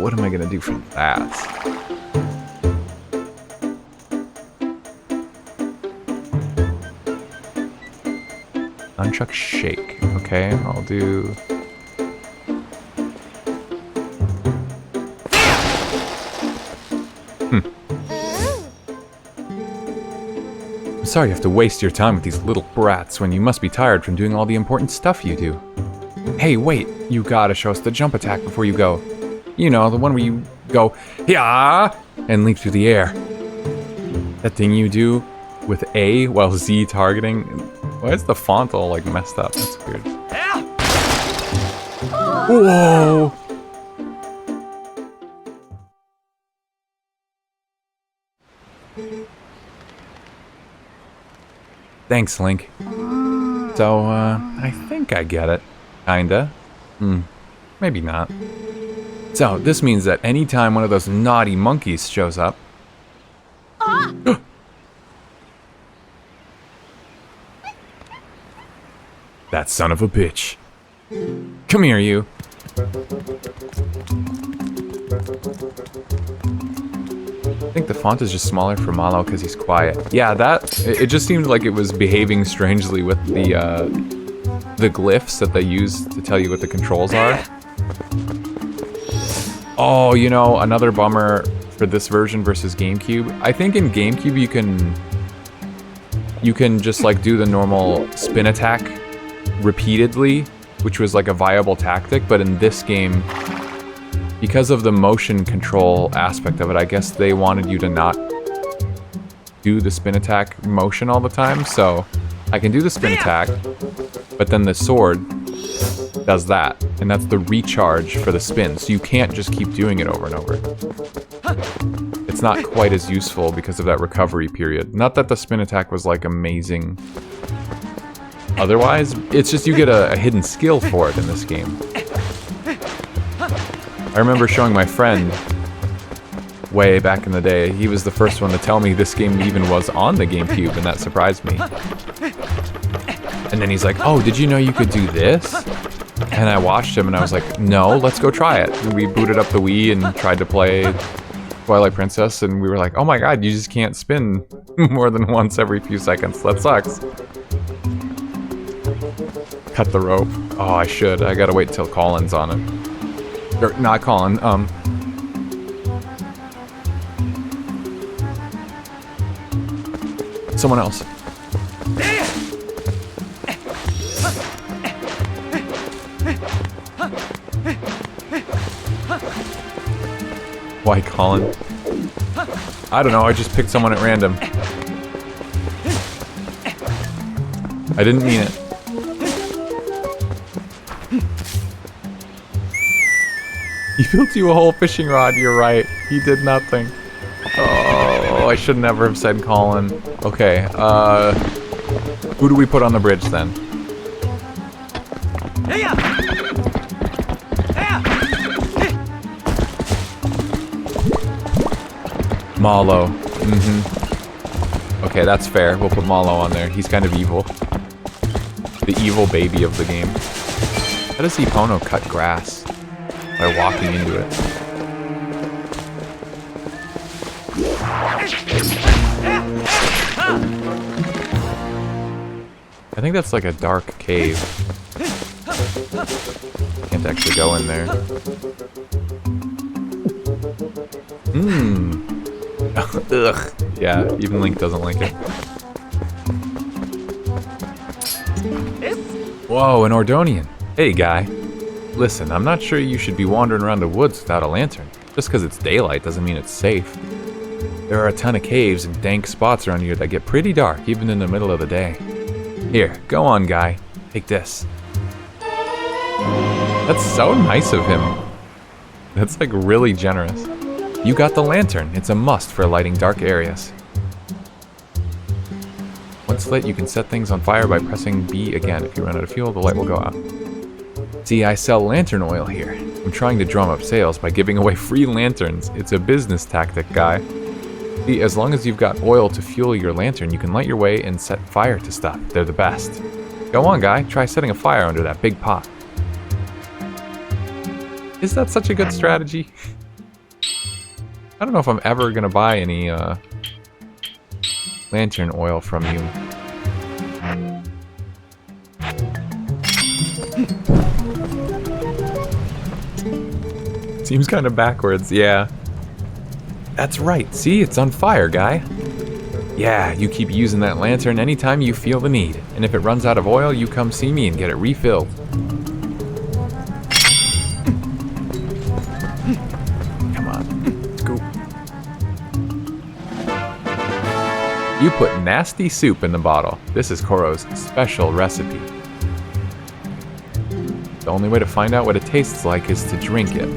Speaker 1: What am I gonna do for that? Nunchuck shake. Okay, I'll do... I'm sorry you have to waste your time with these little brats when you must be tired from doing all the important stuff you do. Hey, wait, you gotta show us the jump attack before you go. You know, the one where you go, yeah, and leap through the air. That thing you do with A while Z targeting. Why is the font all like messed up? That's weird. Whoa! Thanks, Link. So, I think I get it. Kinda. Maybe not. So, this means that anytime one of those naughty monkeys shows up... That son of a bitch. Come here, you. I think the font is just smaller for Malo because he's quiet. Yeah, it just seemed like it was behaving strangely with the glyphs that they use to tell you what the controls are. Oh, you know, another bummer for this version versus GameCube. I think in GameCube you can just like do the normal spin attack repeatedly, which was like a viable tactic, but in this game, because of the motion control aspect of it, I guess they wanted you to not do the spin attack motion all the time, so I can do the spin attack, but then the sword does that, and that's the recharge for the spin, so you can't just keep doing it over and over. It's not quite as useful because of that recovery period. Not that the spin attack was like amazing otherwise, it's just you get a hidden skill for it in this game. I remember showing my friend way back in the day. He was the first one to tell me this game even was on the GameCube, and that surprised me. And then he's like, oh, did you know you could do this? And I watched him and I was like, no, let's go try it. And we booted up the Wii and tried to play Twilight Princess, and we were like, oh my god, you just can't spin more than once every few seconds. That sucks. Cut the rope. Oh, I should. I gotta wait till Colin's on it. Or, not Colin, someone else. Why, Colin? I don't know, I just picked someone at random. I didn't mean it. He built you a whole fishing rod, you're right. He did nothing. Oh, I should never have said Colin. Okay, who do we put on the bridge then? Malo. Okay, that's fair. We'll put Malo on there. He's kind of evil. The evil baby of the game. How does Epona cut grass? By walking into it. I think that's like a dark cave. Can't actually go in there. Ugh. Yeah, even Link doesn't like it. Whoa, an Ordonian. Hey, guy. Listen, I'm not sure you should be wandering around the woods without a lantern. Just because it's daylight doesn't mean it's safe. There are a ton of caves and dank spots around here that get pretty dark, even in the middle of the day. Here, go on, guy. Take this. That's so nice of him. That's like really generous. You got the lantern. It's a must for lighting dark areas. Once lit, you can set things on fire by pressing B again. If you run out of fuel, the light will go out. See, I sell lantern oil here. I'm trying to drum up sales by giving away free lanterns. It's a business tactic, guy. See, as long as you've got oil to fuel your lantern, you can light your way and set fire to stuff. They're the best. Go on, guy. Try setting a fire under that big pot. Is that such a good strategy? I don't know if I'm ever gonna buy any lantern oil from you. Seems kind of backwards, yeah. That's right, see, it's on fire, guy. Yeah, you keep using that lantern anytime you feel the need. And if it runs out of oil, you come see me and get it refilled. Come on, scoop. You put nasty soup in the bottle. This is Koro's special recipe. The only way to find out what it tastes like is to drink it.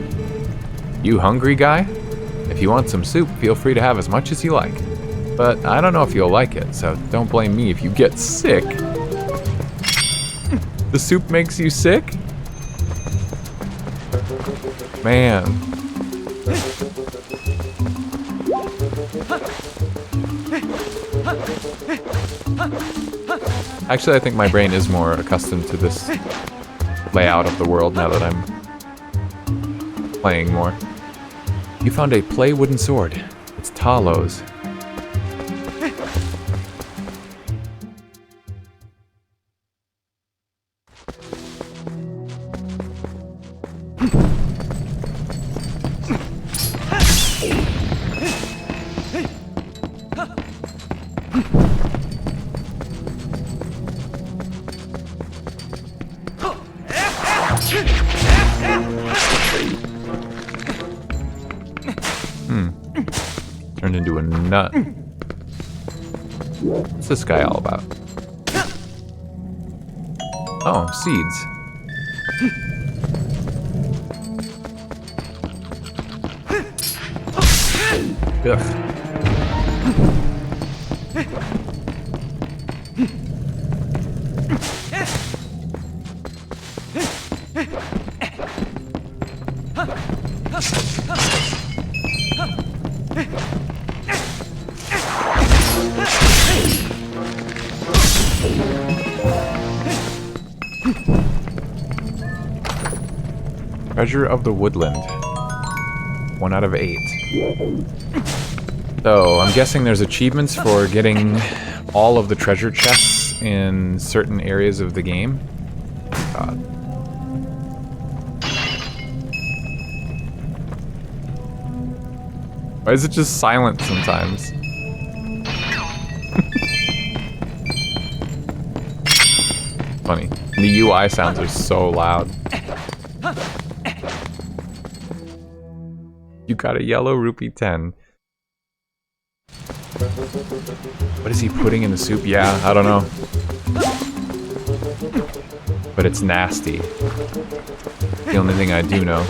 Speaker 1: You hungry, guy? If you want some soup, feel free to have as much as you like. But I don't know if you'll like it, so don't blame me if you get sick. The soup makes you sick? Man. Actually, I think my brain is more accustomed to this layout of the world now that I'm playing more. You found a play wooden sword. It's Talos. Turned into a nut. What's this guy all about? Oh, seeds. Ugh. Treasure of the Woodland. 1 out of 8. So, I'm guessing there's achievements for getting all of the treasure chests in certain areas of the game. God. Why is it just silent sometimes? Funny. The UI sounds are so loud. You got a yellow rupee 10. What is he putting in the soup? Yeah, I don't know. But it's nasty. The only thing I do know.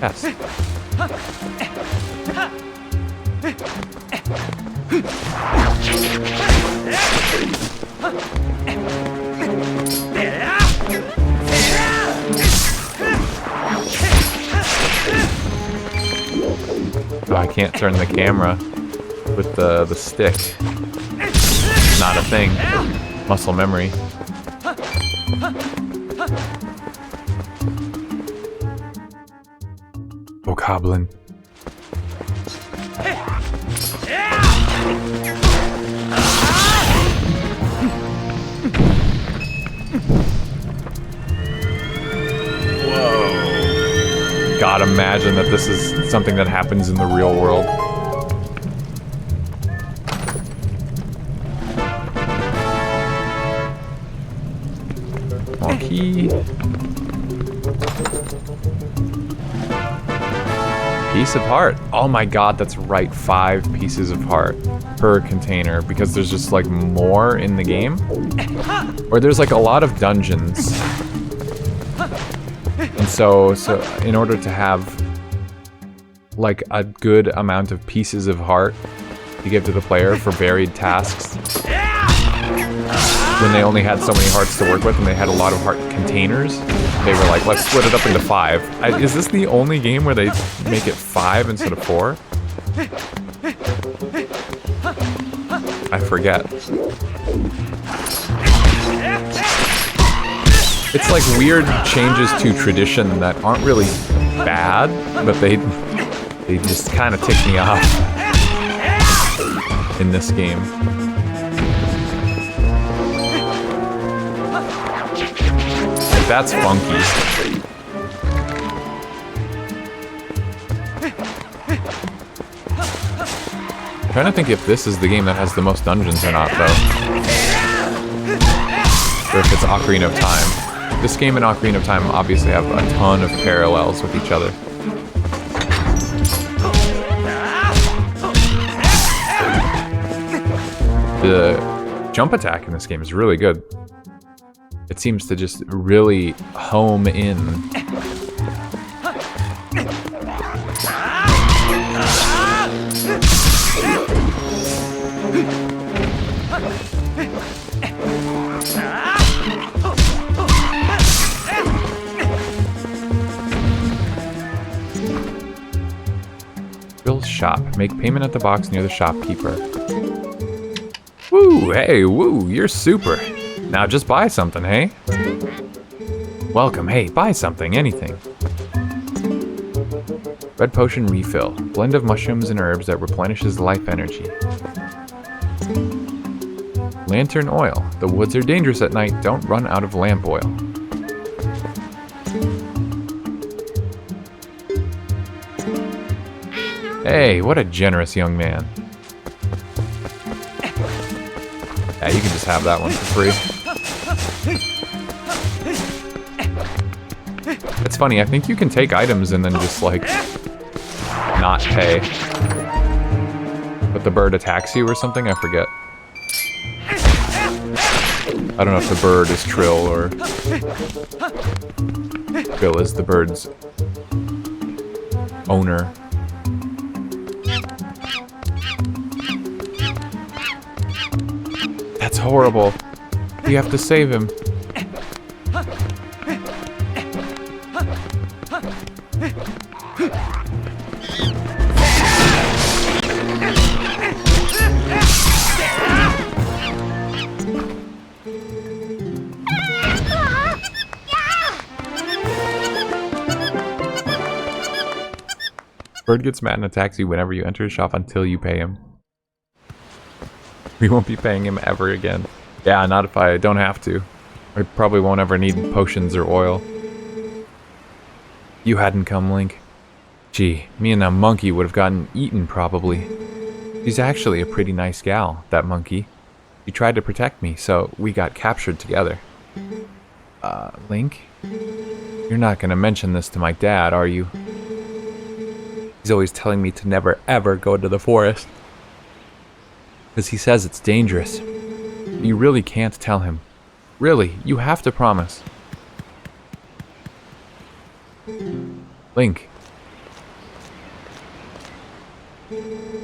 Speaker 1: Yes. Oh, I can't turn the camera with the stick. Not a thing. Muscle memory. Bokoblin. Whoa. God, imagine that this is something that happens in the real world. Key. Piece of heart. Oh my god, that's right. 5 pieces of heart per container because there's just like more in the game. Or there's like a lot of dungeons. And so in order to have like a good amount of pieces of heart to give to the player for varied tasks, when they only had so many hearts to work with and they had a lot of heart containers, they were like, let's split it up into 5. Is this the only game where they make it 5 instead of 4? I forget. It's like weird changes to tradition that aren't really bad, but they just kind of tick me off in this game. That's funky. I'm trying to think if this is the game that has the most dungeons or not, though. Or if it's Ocarina of Time. This game and Ocarina of Time obviously have a ton of parallels with each other. The jump attack in this game is really good. It seems to just really home in. Bill's shop. Make payment at the box near the shopkeeper. Woo! Hey, woo! You're super. Now just buy something, hey? Welcome, hey, buy something, anything. Red potion refill. Blend of mushrooms and herbs that replenishes life energy. Lantern oil. The woods are dangerous at night. Don't run out of lamp oil. Hey, what a generous young man. Yeah, you can just have that one for free. It's funny, I think you can take items and then just, like, not pay. But the bird attacks you or something? I forget. I don't know if the bird is Trill or... Trill is the bird's owner. That's horrible. You have to save him. Bird gets mad and attacks you whenever you enter his shop until you pay him. We won't be paying him ever again. Yeah, not if I don't have to. I probably won't ever need potions or oil. You hadn't come, Link. Gee, me and that monkey would have gotten eaten probably. She's actually a pretty nice gal, that monkey. She tried to protect me, so we got captured together. Link? You're not gonna mention this to my dad, are you? He's always telling me to never ever go to the forest. Because he says it's dangerous. You really can't tell him. Really, you have to promise. Link.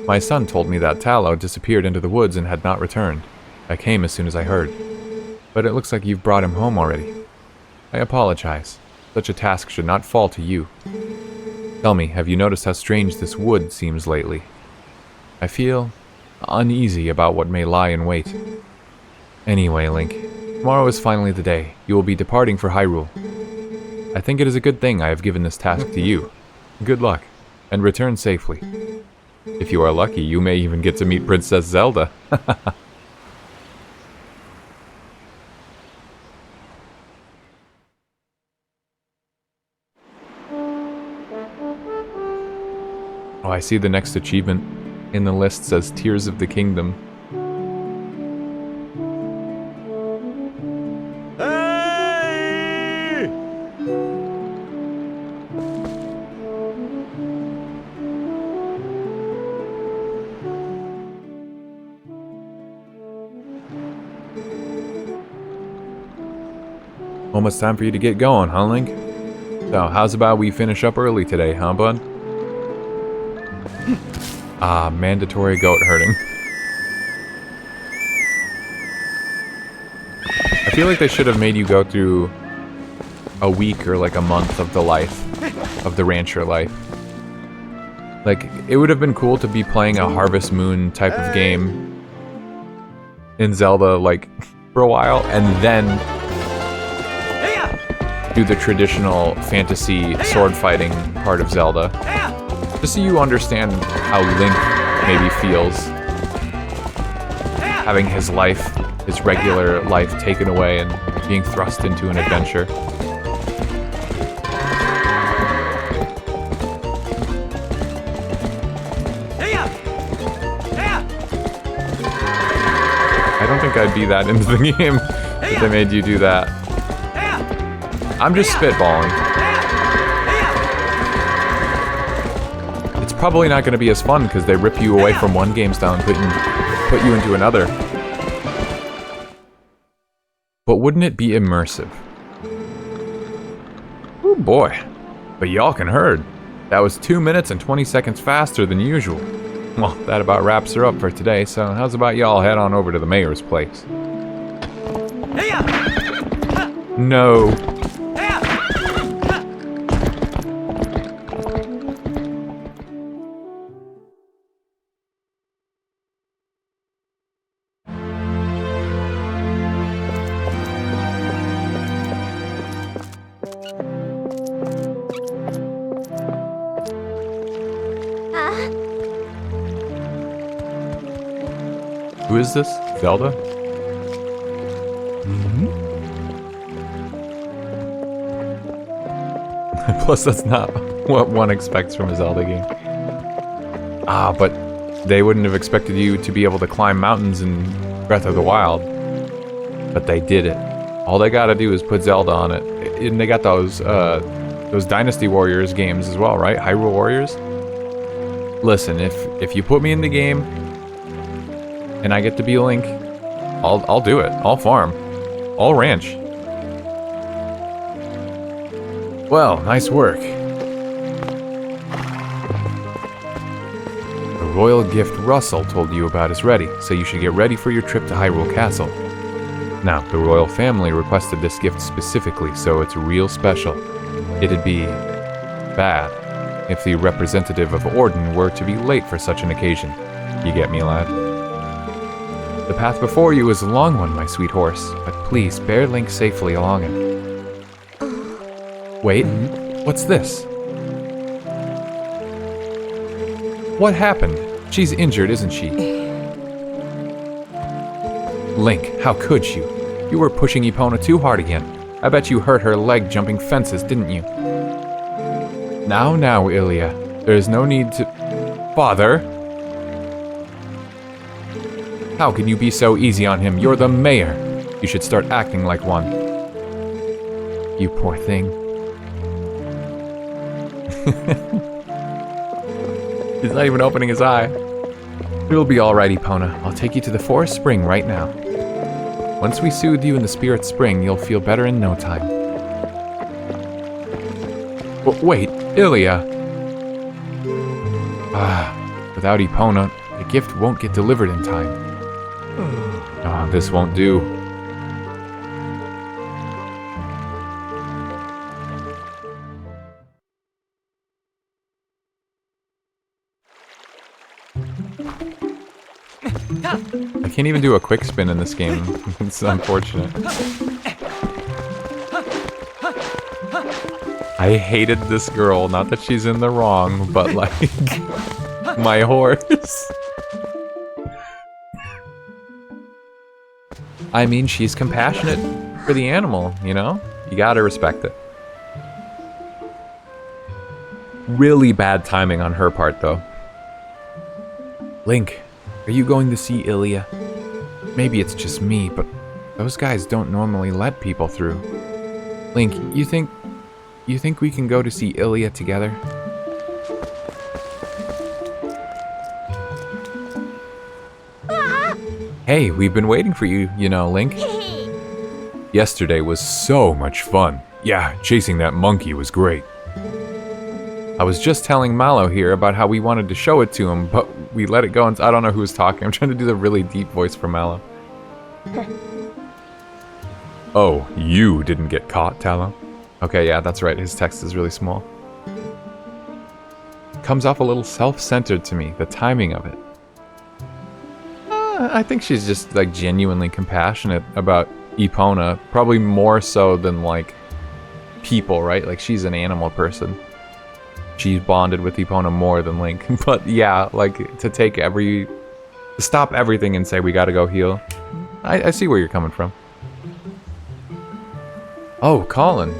Speaker 1: My son told me that Tallow disappeared into the woods and had not returned. I came as soon as I heard. But it looks like you've brought him home already. I apologize. Such a task should not fall to you. Tell me, have you noticed how strange this wood seems lately? I feel uneasy about what may lie in wait. Anyway, Link, tomorrow is finally the day. You will be departing for Hyrule. I think it is a good thing I have given this task to you. Good luck, and return safely. If you are lucky, you may even get to meet Princess Zelda. Oh, I see the next achievement in the list says Tears of the Kingdom.
Speaker 3: Hey!
Speaker 1: Almost time for you to get going, huh, Link? So, how's about we finish up early today, huh, bud? Mandatory goat herding. I feel like they should have made you go through a week or like a month of the life, of the rancher life. Like, it would have been cool to be playing a Harvest Moon type of game in Zelda, like, for a while, and then do the traditional fantasy sword fighting part of Zelda. Just so you understand how Link maybe feels having his life, his regular life taken away and being thrust into an adventure. I don't think I'd be that into the game if they made you do that. I'm just spitballing. It's probably not going to be as fun because they rip you away from one game style and put you into another. But wouldn't it be immersive? Oh boy. But y'all can herd. That was 2 minutes and 20 seconds faster than usual. Well, that about wraps her up for today, so how's about y'all head on over to the mayor's place? No. Who is this? Zelda? Plus, that's not what one expects from a Zelda game. But they wouldn't have expected you to be able to climb mountains in Breath of the Wild. But they did it. All they gotta do is put Zelda on it. And they got those Dynasty Warriors games as well, right? Hyrule Warriors? Listen, if you put me in the game, and I get to be Link, I'll do it. I'll farm. I'll ranch. Well, nice work. The royal gift Russell told you about is ready, so you should get ready for your trip to Hyrule Castle. Now, the royal family requested this gift specifically, so it's real special. It'd be bad if the representative of Orden were to be late for such an occasion. You get me, lad? The path before you is a long one, my sweet horse, but please bear Link safely along it. Wait, what's this? What happened? She's injured, isn't she? Link, how could you? You were pushing Epona too hard again. I bet you hurt her leg jumping fences, didn't you? Now, Ilya. There is no need to... Father! How can you be so easy on him? You're the mayor. You should start acting like one. You poor thing. He's not even opening his eye. It'll be alright, Epona. I'll take you to the forest spring right now. Once we soothe you in the spirit spring, you'll feel better in no time. Wait, Ilya! Without Epona, the gift won't get delivered in time. This won't do. I can't even do a quick spin in this game. It's unfortunate. I hated this girl. Not that she's in the wrong, but like... my horse. I mean, she's compassionate for the animal, you know? You gotta respect it. Really bad timing on her part, though. Link, are you going to see Ilya? Maybe it's just me, but those guys don't normally let people through. Link, you think we can go to see Ilya together? Hey, we've been waiting for you, you know, Link. Yesterday was so much fun. Yeah, chasing that monkey was great. I was just telling Mallow here about how we wanted to show it to him, but we let it go and I don't know who was talking. I'm trying to do the really deep voice for Mallow. Oh, you didn't get caught, Tallow? Okay, yeah, that's right. His text is really small. Comes off a little self-centered to me, the timing of it. I think she's just, like, genuinely compassionate about Epona. Probably more so than, like, people, right? Like, she's an animal person. She's bonded with Epona more than Link. But, yeah, like, to stop everything and say, we gotta go heal. I see where you're coming from. Oh, Colin.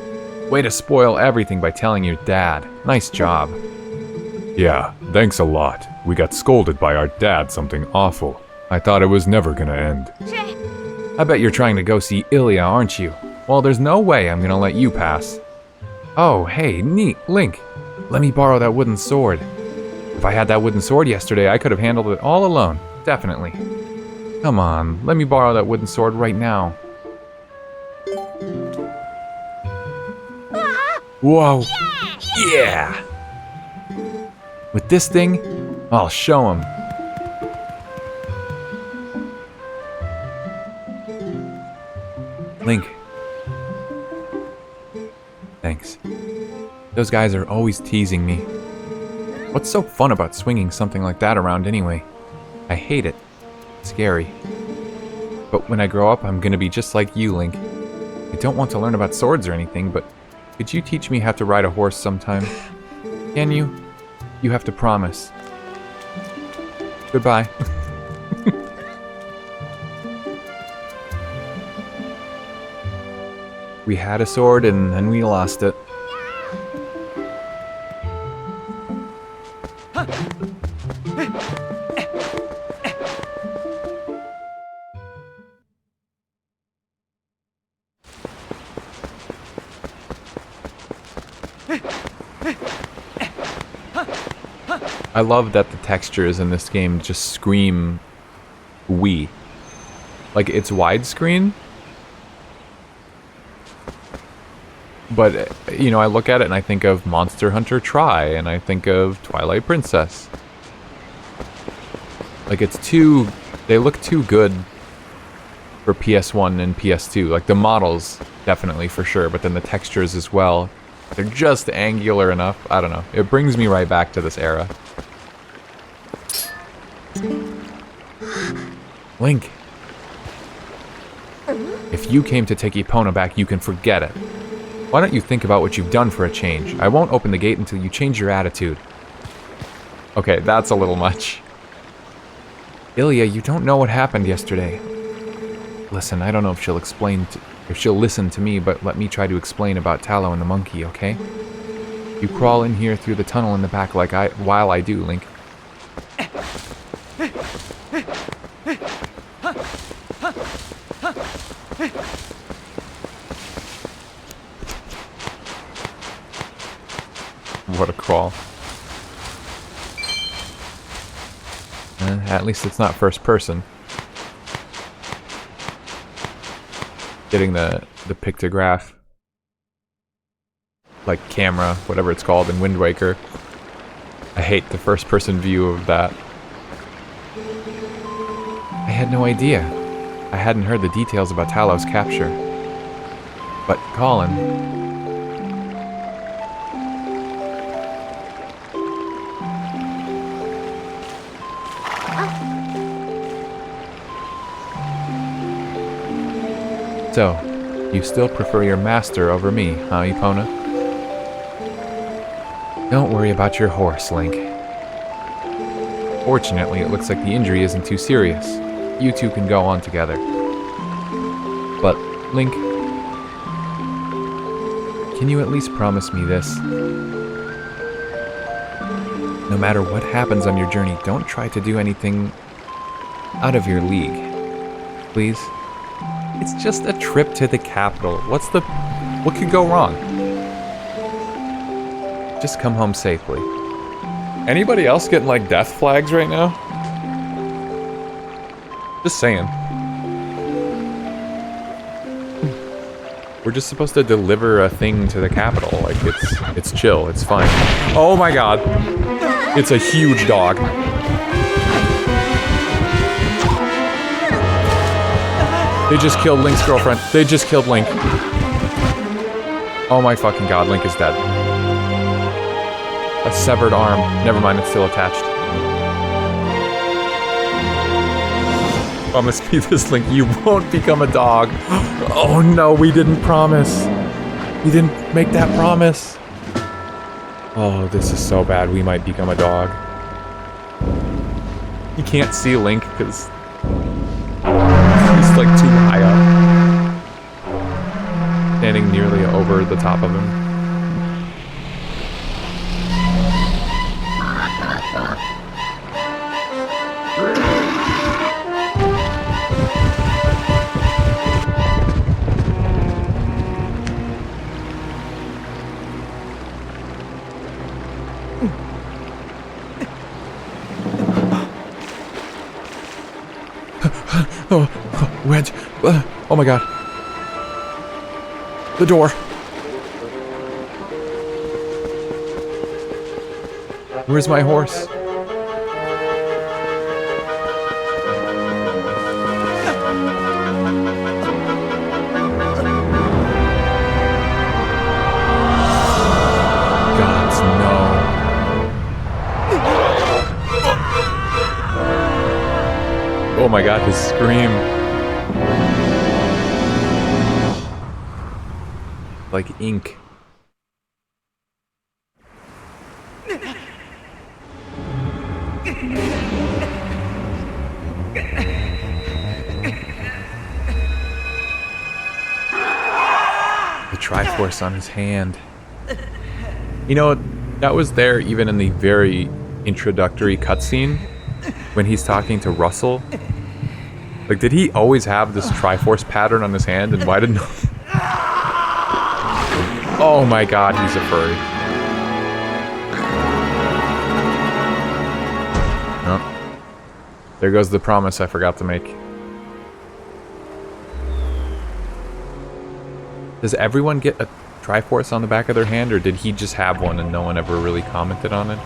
Speaker 1: Way to spoil everything by telling your dad. Nice job.
Speaker 4: Yeah, thanks a lot. We got scolded by our dad something awful. I thought it was never gonna end.
Speaker 1: I bet you're trying to go see Ilya, aren't you? Well, there's no way I'm gonna let you pass. Oh, hey, neat, Link. Let me borrow that wooden sword. If I had that wooden sword yesterday, I could have handled it all alone. Definitely. Come on, let me borrow that wooden sword right now. Whoa. Yeah! With this thing, I'll show him. Link. Thanks. Those guys are always teasing me. What's so fun about swinging something like that around anyway? I hate it. It's scary. But when I grow up, I'm gonna be just like you, Link. I don't want to learn about swords or anything, but could you teach me how to ride a horse sometime? Can you? You have to promise. Goodbye. We had a sword and then we lost it. I love that the textures in this game just scream Wii. Like, it's widescreen, but, you know, I look at it and I think of Monster Hunter Tri, and I think of Twilight Princess. Like, they look too good for PS1 and PS2. Like, the models, definitely, for sure, but then the textures as well. They're just angular enough. I don't know. It brings me right back to this era. Link. If you came to take Epona back, you can forget it. Why don't you think about what you've done for a change? I won't open the gate until you change your attitude. Okay, that's a little much. Ilya, you don't know what happened yesterday. Listen, I don't know if she'll listen to me, but let me try to explain about Tallow and the monkey, okay? You crawl in here through the tunnel in the back while I do, Link. What a crawl. At least it's not first person. Getting the pictograph, like camera, whatever it's called in Wind Waker. I hate the first person view of that. I had no idea. I hadn't heard the details about Talow's capture. But Colin... So, you still prefer your master over me, huh, Epona? Don't worry about your horse, Link. Fortunately, it looks like the injury isn't too serious. You two can go on together. But, Link, can you at least promise me this? No matter what happens on your journey, don't try to do anything out of your league. Please? It's just a trip to the capital. What could go wrong? Just come home safely. Anybody else getting like death flags right now? Just saying. We're just supposed to deliver a thing to the capital. Like it's chill, it's fine. Oh my god. It's a huge dog. They just killed Link's girlfriend. They just killed Link. Oh my fucking god, Link is dead. A severed arm. Never mind, it's still attached. Promise me this, Link, you won't become a dog. Oh no, we didn't promise. We didn't make that promise. Oh, this is so bad. We might become a dog. You can't see Link because... he's like too high up. Standing nearly over the top of him. Wedge. Oh my god. The door. Where's my horse? Gods, no. Oh my god, his scream. Like ink. The Triforce on his hand. You know, that was there even in the very introductory cutscene when he's talking to Russell. Like, did he always have this Triforce pattern on his hand, and why didn't... Oh my god, he's a furry. Oh. There goes the promise I forgot to make. Does everyone get a Triforce on the back of their hand, or did he just have one and no one ever really commented on it?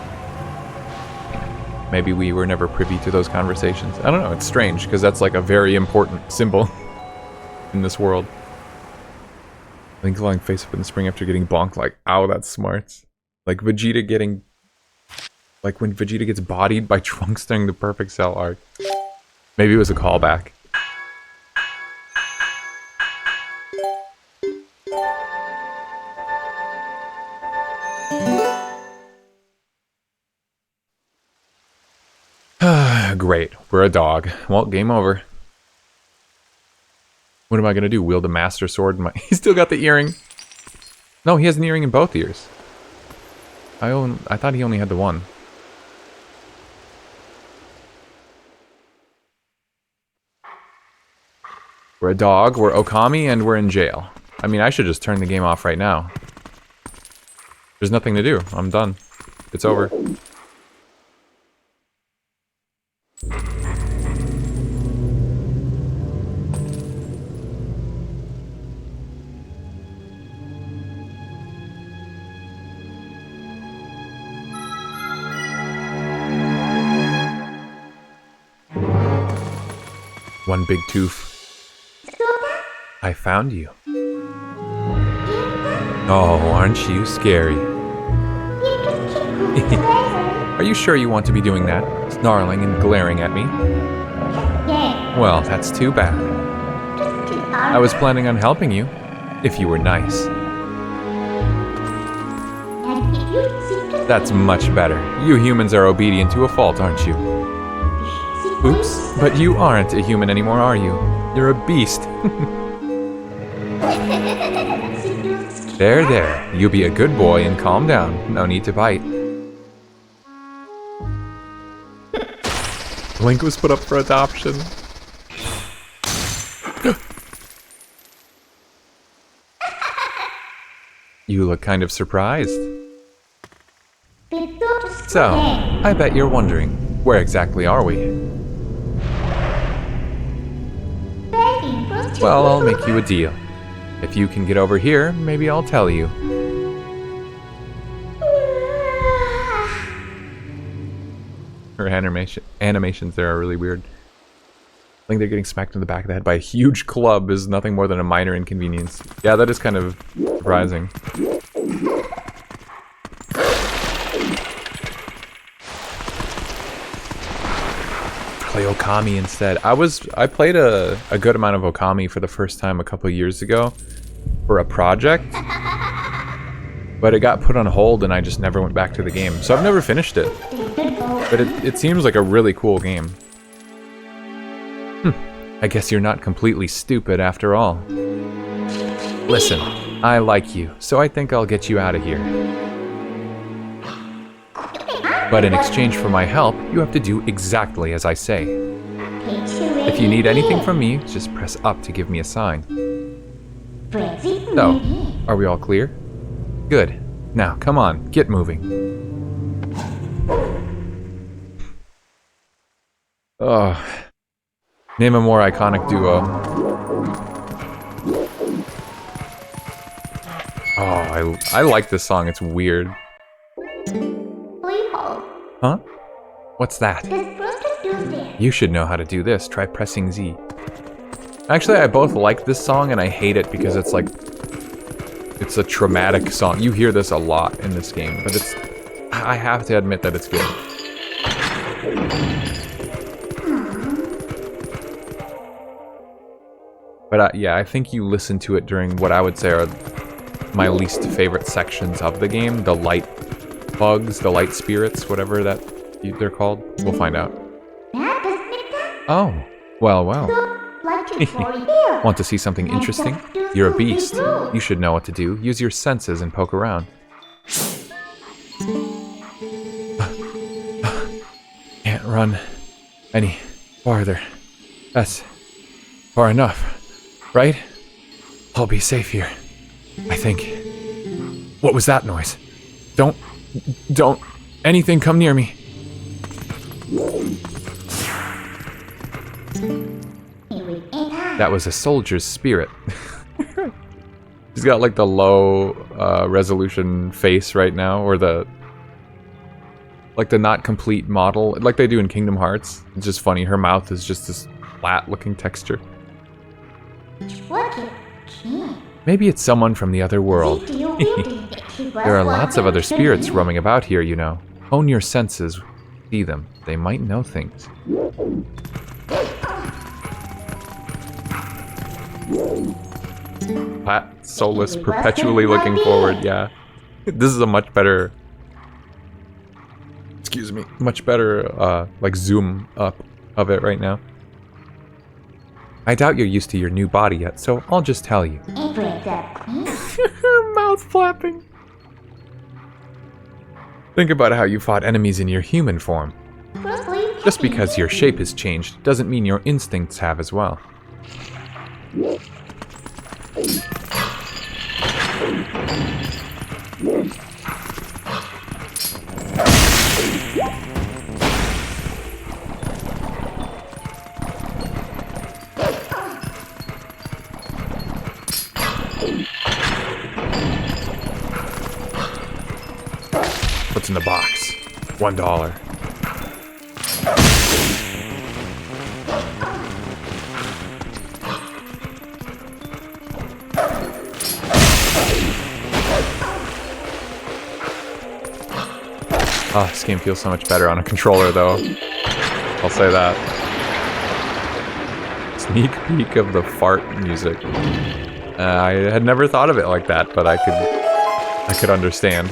Speaker 1: Maybe we were never privy to those conversations. I don't know, it's strange, because that's like a very important symbol in this world. Link lying face up in the spring after getting bonked, like, ow, that's smart. Like Vegeta getting... Like when Vegeta gets bodied by Trunks during the Perfect Cell arc. Maybe it was a callback. Great, we're a dog. Well, game over. What am I gonna do? Wield a Master Sword in my... He's still got the earring. No, he has an earring in both ears. I thought he only had the one. We're a dog, we're Okami, and we're in jail. I mean, I should just turn the game off right now. There's nothing to do. I'm done. It's over. One big tooth. I found you. Oh, aren't you scary? Are you sure you want to be doing that? Snarling and glaring at me? Well, that's too bad. I was planning on helping you, if you were nice. That's much better. You humans are obedient to a fault, aren't you? Oops, but you aren't a human anymore, are you? You're a beast. There, there. You be a good boy and calm down. No need to bite. Link was put up for adoption. You look kind of surprised. So, I bet you're wondering, where exactly are we? Well, I'll make you a deal. If you can get over here, maybe I'll tell you. Her animations there are really weird. I think they're getting smacked in the back of the head by a huge club is nothing more than a minor inconvenience. Yeah, that is kind of surprising. Play Okami instead. I played a good amount of Okami for the first time a couple of years ago for a project, but it got put on hold and I just never went back to the game. So I've never finished it, but it seems like a really cool game. I guess you're not completely stupid after all. Listen, I like you, so I think I'll get you out of here. But in exchange for my help, you have to do exactly as I say. If you need anything from me, just press up to give me a sign. So, are we all clear? Good. Now, come on, get moving. Oh. Name a more iconic duo. Oh, I like this song, it's weird. Huh? What's that? You should know how to do this. Try pressing Z. Actually, I both like this song and I hate it because it's like... It's a traumatic song. You hear this a lot in this game, but it's... I have to admit that it's good. But yeah, I think you listen to it during what I would say are my least favorite sections of the game. The light bugs, the light spirits, whatever they're called. We'll find out. Oh, well, well. Want to see something interesting? You're a beast. You should know what to do. Use your senses and poke around. Can't run any farther. That's far enough, right? I'll be safe here, I think. What was that noise? Don't anything come near me. That was a soldier's spirit. He's got like the low resolution face right now, or the not complete model, like they do in Kingdom Hearts. It's just funny, her mouth is just this flat looking texture. Maybe it's someone from the other world. There are lots of other spirits roaming about here, you know. Hone your senses, see them. They might know things. Flat, soulless, perpetually looking forward, yeah. This is a much better... Excuse me. Much better, like, zoom up of it right now. I doubt you're used to your new body yet, so I'll just tell you. Mouth flapping. Think about how you fought enemies in your human form. Just because your shape has changed doesn't mean your instincts have as well. What's in the box? $1. Oh, this game feels so much better on a controller, though. I'll say that. Sneak peek of the fart music. I had never thought of it like that, but I could understand.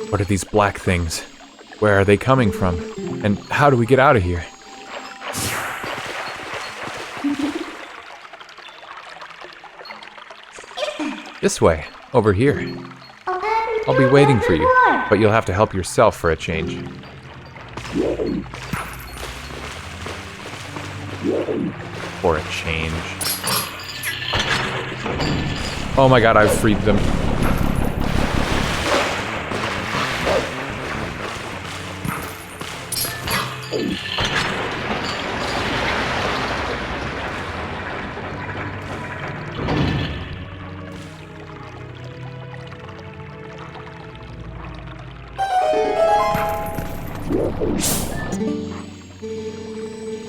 Speaker 1: What are these black things? Where are they coming from? And how do we get out of here? This way, over here. I'll be waiting for you, but you'll have to help yourself for a change. For a change. Oh my god, I've freed them.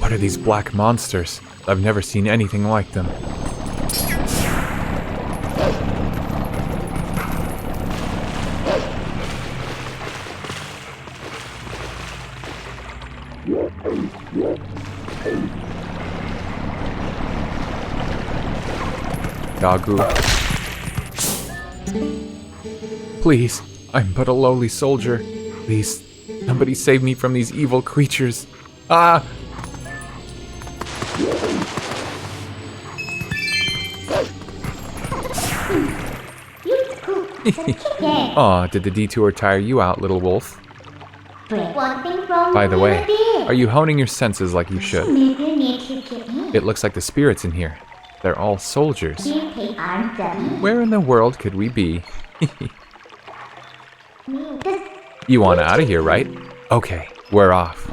Speaker 1: What are these black monsters? I've never seen anything like them. Gagu. Please, I'm but a lowly soldier. Please, somebody save me from these evil creatures. Ah! Aw, did the detour tire you out, little wolf? By the way, are you honing your senses like you should? It looks like the spirits in here. They're all soldiers. Where in the world could we be? You want out of here, right? Okay, we're off.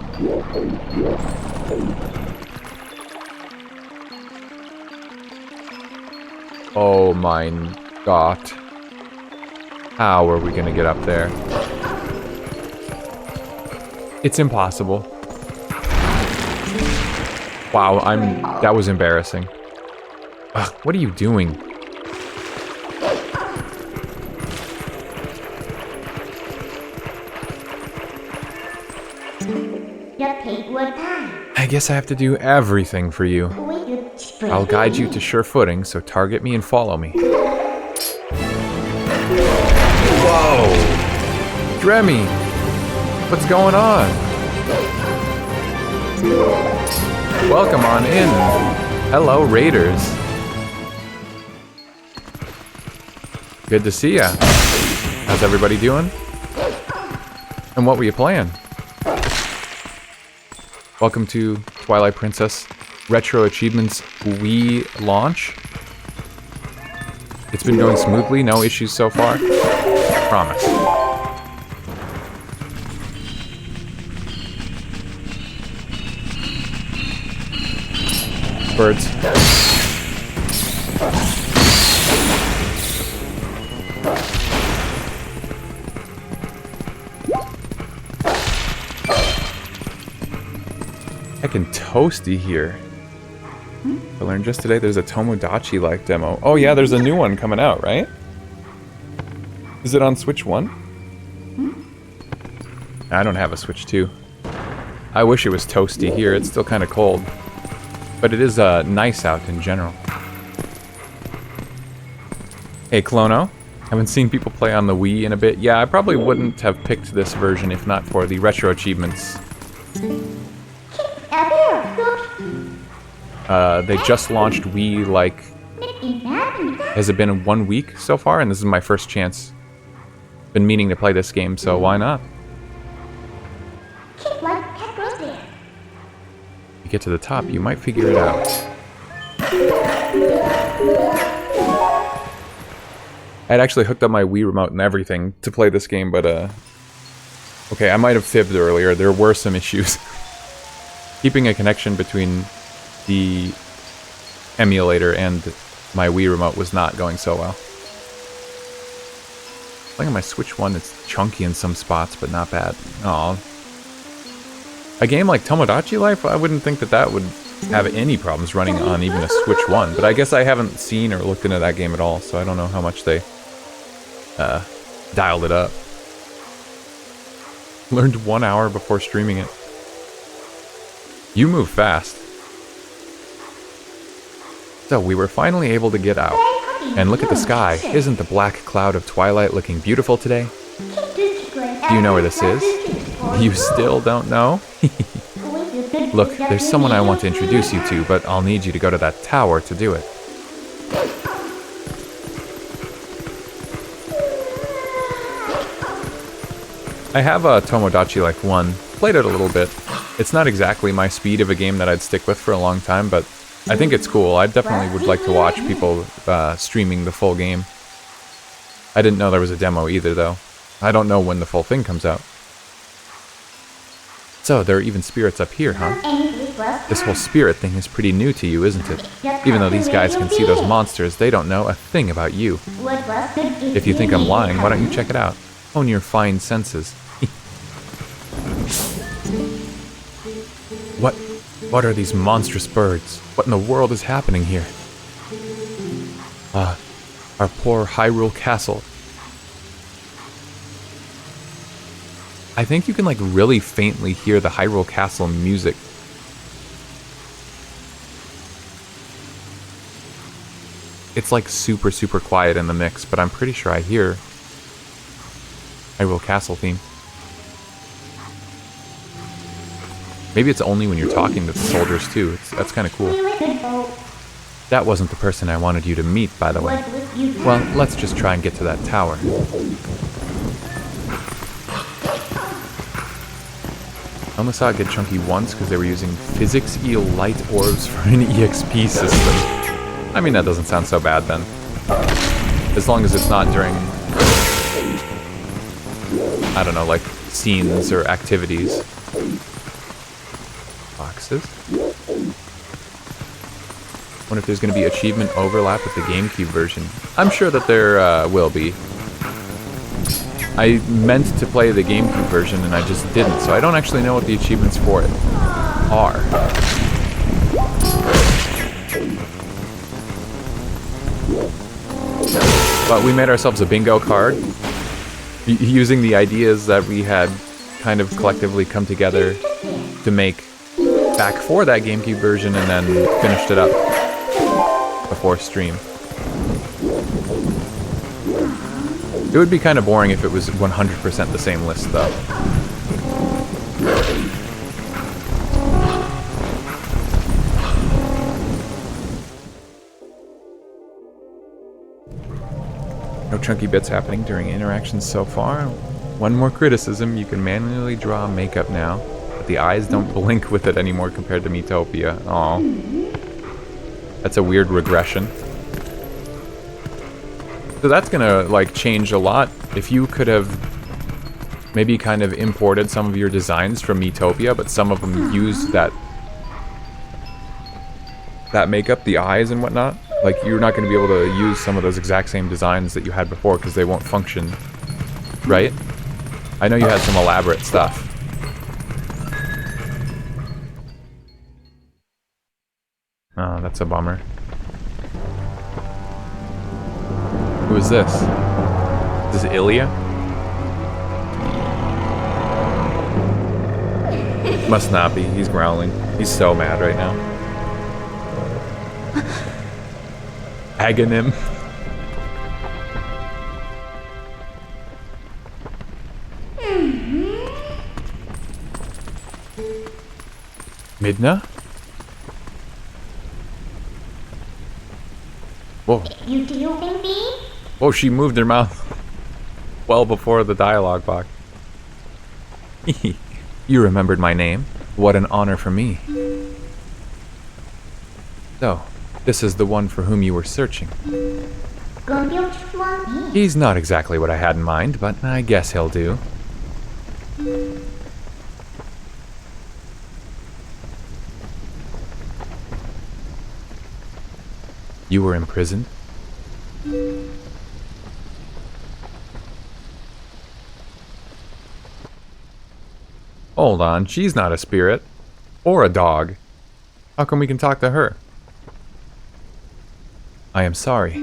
Speaker 1: Oh my god. How are we gonna get up there? It's impossible. Wow, that was embarrassing. Ugh, what are you doing? I guess I have to do everything for you. I'll guide you to sure footing, so target me and follow me. Whoa! Dremmy! What's going on? Welcome on in. Hello, Raiders. Good to see ya. How's everybody doing? And what were you playing? Welcome to Twilight Princess RetroAchievements Wii Launch. It's been going smoothly, no issues so far. Promise. Birds. Heckin' toasty here. I learned just today there's a Tomodachi-like demo. Oh yeah, there's a new one coming out, right? Is it on Switch 1? I don't have a Switch 2. I wish it was toasty here. It's still kind of cold. But it is nice out in general. Hey, Clono. Haven't seen people play on the Wii in a bit. Yeah, I probably wouldn't have picked this version if not for the Retro Achievements. They just launched Wii, like... Has it been 1 week so far? And this is my first chance. Been meaning to play this game, so why not? You get to the top, you might figure it out. I had actually hooked up my Wii remote and everything to play this game, but okay, I might have fibbed earlier. There were some issues. Keeping a connection between the emulator and my Wii remote was not going so well. Playing on my Switch 1, it's chunky in some spots, but not bad. Aw. A game like Tomodachi Life, I wouldn't think that that would have any problems running on even a Switch 1. But I guess I haven't seen or looked into that game at all, so I don't know how much they dialed it up. Learned 1 hour before streaming it. You move fast. So we were finally able to get out. And look at the sky. Isn't the black cloud of Twilight looking beautiful today? Do you know where this is? You still don't know? Look, there's someone I want to introduce you to, but I'll need you to go to that tower to do it. I have a Tomodachi Life 1. Played it a little bit. It's not exactly my speed of a game that I'd stick with for a long time, but I think it's cool. I definitely would like to watch people streaming the full game. I didn't know there was a demo either, though. I don't know when the full thing comes out. So, there are even spirits up here, huh? This whole spirit thing is pretty new to you, isn't it? Even though these guys can see those monsters, they don't know a thing about you. If you think I'm lying, why don't you check it out? Hone your fine senses. What are these monstrous birds? What in the world is happening here? Our poor Hyrule Castle. I think you can like really faintly hear the Hyrule Castle music. It's like super, super quiet in the mix, but I'm pretty sure I hear Hyrule Castle theme. Maybe it's only when you're talking to the soldiers too. That's kind of cool. That wasn't the person I wanted you to meet, by the way. Well, let's just try and get to that tower. I only saw it get chunky once because they were using physics eel light orbs for an EXP system. I mean, that doesn't sound so bad then. As long as it's not during, I don't know, like scenes or activities. Boxes. Wonder if there's going to be achievement overlap with the GameCube version. I'm sure that there will be. I meant to play the GameCube version and I just didn't, so I don't actually know what the achievements for it are. But we made ourselves a bingo card using the ideas that we had kind of collectively come together to make back for that GameCube version, and then finished it up before stream. It would be kind of boring if it was 100% the same list, though. No chunky bits happening during interactions so far. One more criticism, you can manually draw makeup now. The eyes don't blink with it anymore compared to Miitopia. Aw. That's a weird regression. So that's gonna, like, change a lot. If you could have maybe kind of imported some of your designs from Miitopia, but some of them used that makeup, the eyes and whatnot, like, you're not gonna be able to use some of those exact same designs that you had before because they won't function, right? I know you had some elaborate stuff. Oh, that's a bummer. Who is this? Is this Ilya? Must not be. He's growling. He's so mad right now. Aghanim. Midna? Whoa.
Speaker 2: You do, baby?
Speaker 1: Whoa, she moved her mouth well before the dialogue box. You remembered my name? What an honor for me. So, this is the one for whom you were searching. He's not exactly what I had in mind, but I guess he'll do. You were imprisoned? Hold on, she's not a spirit. Or a dog. How come we can talk to her? I am sorry.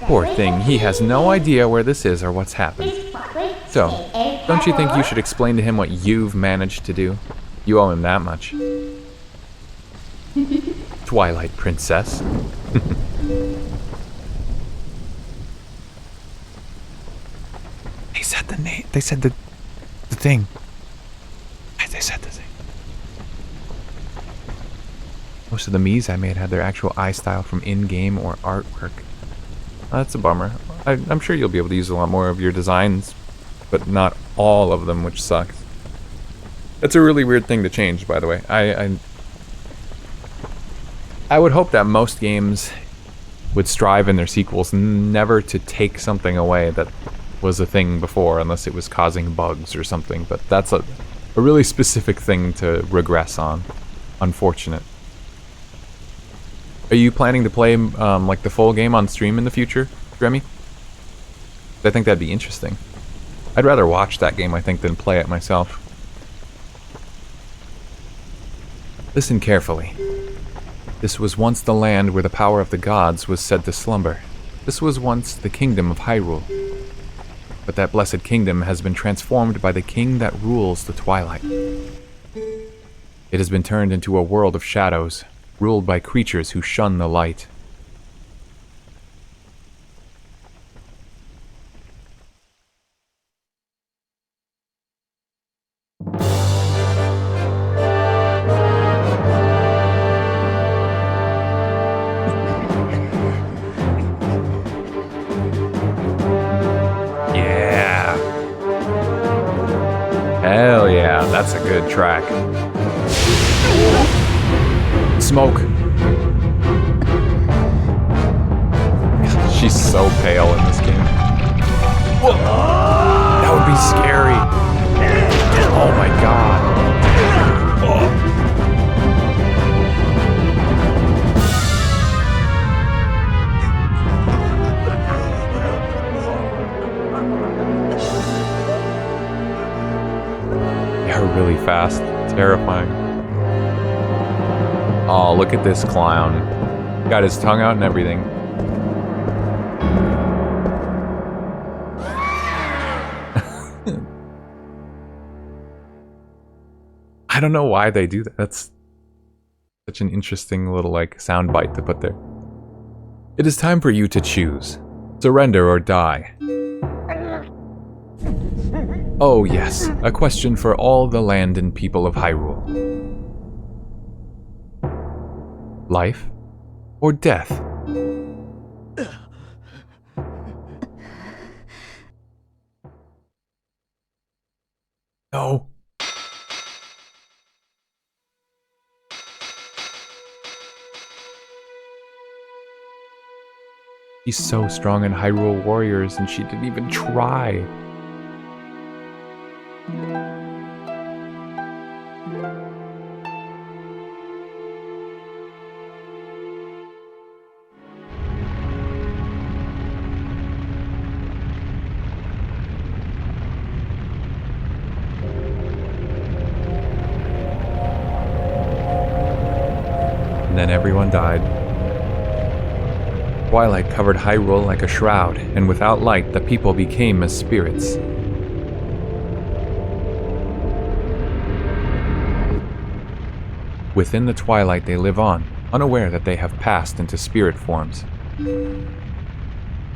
Speaker 1: Poor thing, he has no idea where this is or what's happened. So, don't you think you should explain to him what you've managed to do? You owe him that much. Twilight Princess. They said the name. They said the thing. They said the thing. Most of the Miis I made had their actual eye style from in-game or artwork. That's a bummer. I'm sure you'll be able to use a lot more of your designs, but not all of them, which sucks. That's a really weird thing to change, by the way. I would hope that most games would strive in their sequels never to take something away that was a thing before, unless it was causing bugs or something, but that's a really specific thing to regress on. Unfortunate. Are you planning to play like the full game on stream in the future, Remy? I think that'd be interesting. I'd rather watch that game, I think, than play it myself. Listen carefully. This was once the land where the power of the gods was said to slumber. This was once the kingdom of Hyrule. But that blessed kingdom has been transformed by the king that rules the Twilight. It has been turned into a world of shadows, ruled by creatures who shun the light. Yeah. Hell yeah, that's a good track. Smoke. She's so pale in this game. Whoa. That would be scary. Oh my god. They're really fast. Terrifying. Oh, look at this clown. Got his tongue out and everything. I don't know why they do that. That's such an interesting little, like, sound bite to put there. It is time for you to choose. Surrender or die. Oh yes, a question for all the land and people of Hyrule. Life or death? No. She's so strong in Hyrule Warriors and she didn't even try. And then everyone died. Twilight covered Hyrule like a shroud, and without light, the people became as spirits. Within the Twilight they live on, unaware that they have passed into spirit forms.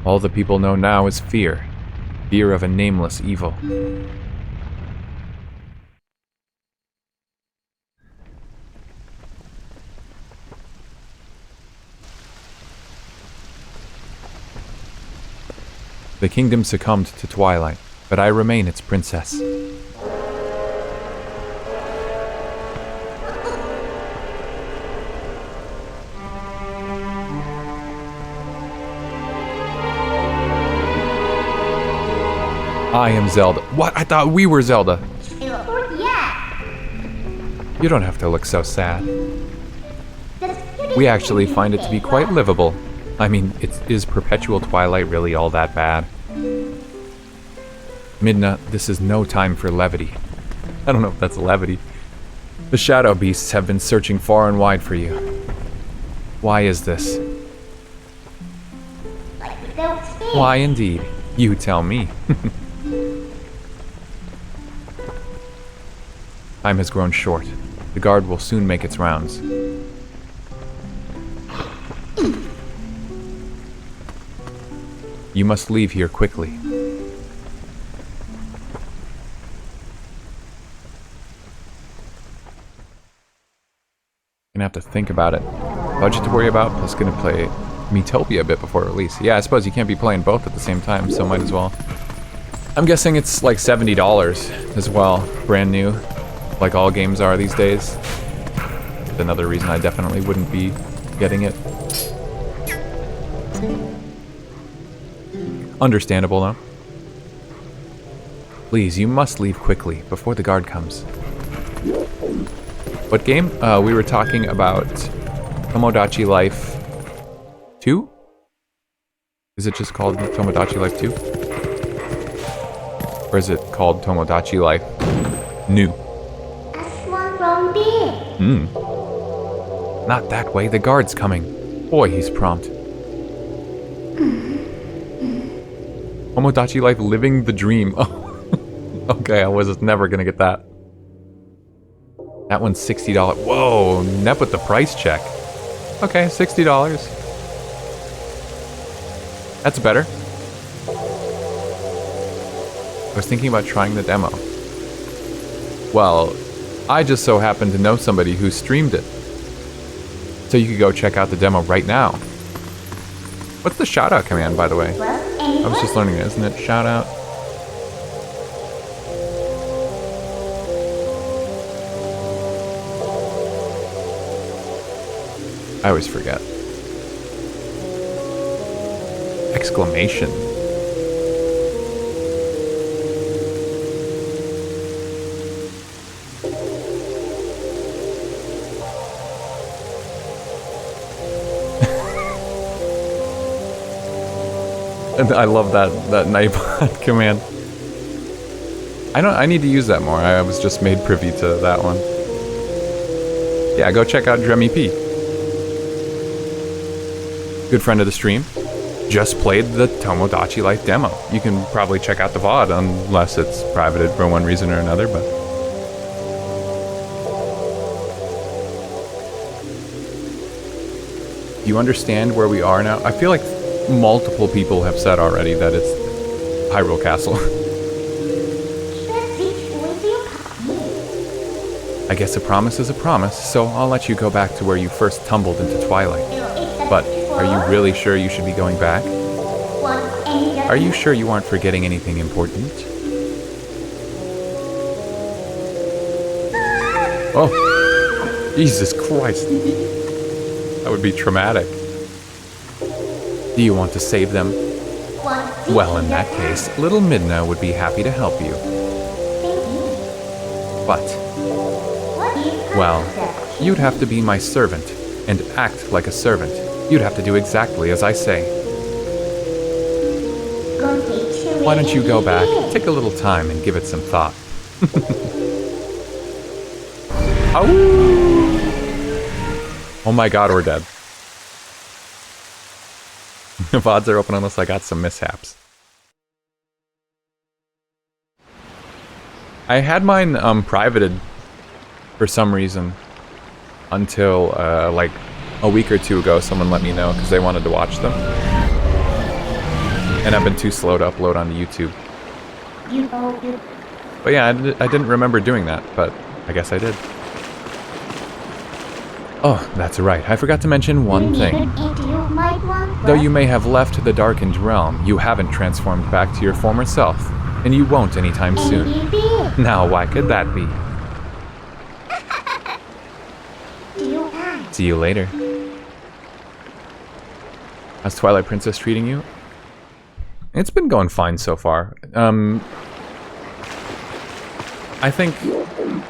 Speaker 1: All the people know now is fear. Fear of a nameless evil. The kingdom succumbed to Twilight, but I remain its princess. I am Zelda. What? I thought we were Zelda.
Speaker 2: Yeah.
Speaker 1: You don't have to look so sad. We actually find it to be quite livable. I mean, is perpetual twilight really all that bad? Midna, this is no time for levity. I don't know if that's levity. The shadow beasts have been searching far and wide for you. Why is this? Why indeed? You tell me. Time has grown short. The guard will soon make its rounds. You must leave here quickly. Gonna have to think about it. Budget to worry about, plus gonna play Miitopia a bit before release. Yeah, I suppose you can't be playing both at the same time, so might as well. I'm guessing it's like $70 as well, brand new, like all games are these days. That's another reason I definitely wouldn't be getting it. Understandable, though. Please, you must leave quickly before the guard comes. What game? We were talking about Tomodachi Life 2? Is it just called Tomodachi Life 2? Or is it called Tomodachi Life New? Not that way, the guard's coming. Boy, he's prompt. Tomodachi Life Living the Dream. Oh, okay, I was never gonna get that. That one's $60. Whoa, Nep with the price check. Okay, $60. That's better. I was thinking about trying the demo. Well, I just so happen to know somebody who streamed it. So you could go check out the demo right now. What's the shoutout command, by the way? I was just learning it, isn't it? Shoutout. I always forget. Exclamation. And I love that Nightbot command. I need to use that more. I was just made privy to that one. Yeah, go check out Dremmy P. Good friend of the stream. Just played the Tomodachi Life demo. You can probably check out the VOD unless it's privated for one reason or another, but... Do you understand where we are now? I feel like multiple people have said already that it's Hyrule Castle. I guess a promise is a promise, so I'll let you go back to where you first tumbled into Twilight. But are you really sure you should be going back? Are you sure you aren't forgetting anything important? Oh, Jesus Christ. That would be traumatic. Do you want to save them? Well, in that case, little Midna would be happy to help you. But, well, you'd have to be my servant and act like a servant. You'd have to do exactly as I say. Why don't you go back, take a little time, and give it some thought. Oh my god, we're dead. The VODs are open unless I got some mishaps. I had mine privated for some reason until like a week or two ago. Someone let me know because they wanted to watch them. And I've been too slow to upload onto YouTube. But yeah, I didn't remember doing that, but I guess I did. Oh, that's right. I forgot to mention one thing. Though you may have left the darkened realm, you haven't transformed back to your former self, and you won't anytime soon. Now, why could that be? See you later. How's Twilight Princess treating you? It's been going fine so far. I think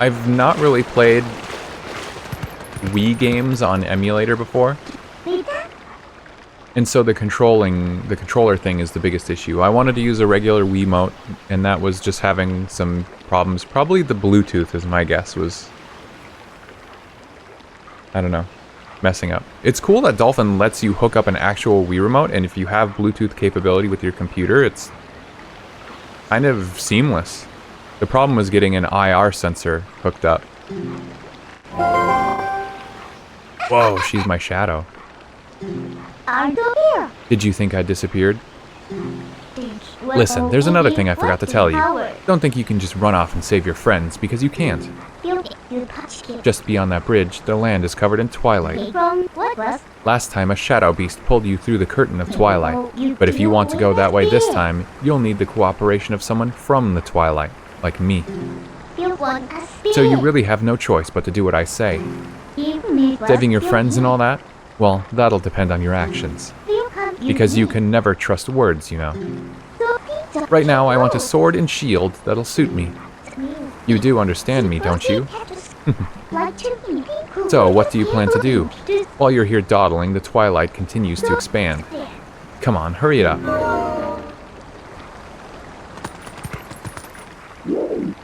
Speaker 1: I've not really played Wii games on emulator before. And so the controller thing is the biggest issue. I wanted to use a regular Wiimote, and that was just having some problems. Probably the Bluetooth, is my guess, was... I don't know. Messing up. It's cool that Dolphin lets you hook up an actual Wii remote, and if you have Bluetooth capability with your computer, it's kind of seamless. The problem was getting an IR sensor hooked up. Whoa, she's my shadow. Did you think I disappeared? Listen, there's another thing I forgot to tell you. Don't think you can just run off and save your friends, because you can't. Just beyond that bridge, the land is covered in twilight. Last time, a shadow beast pulled you through the curtain of twilight. But if you want to go that way this time, you'll need the cooperation of someone from the twilight, like me. So you really have no choice but to do what I say. Saving your friends and all that? Well, that'll depend on your actions. Because you can never trust words, you know. Right now, I want a sword and shield that'll suit me. You do understand me, don't you? So, what do you plan to do? While you're here dawdling, the twilight continues to expand. Come on, hurry it up.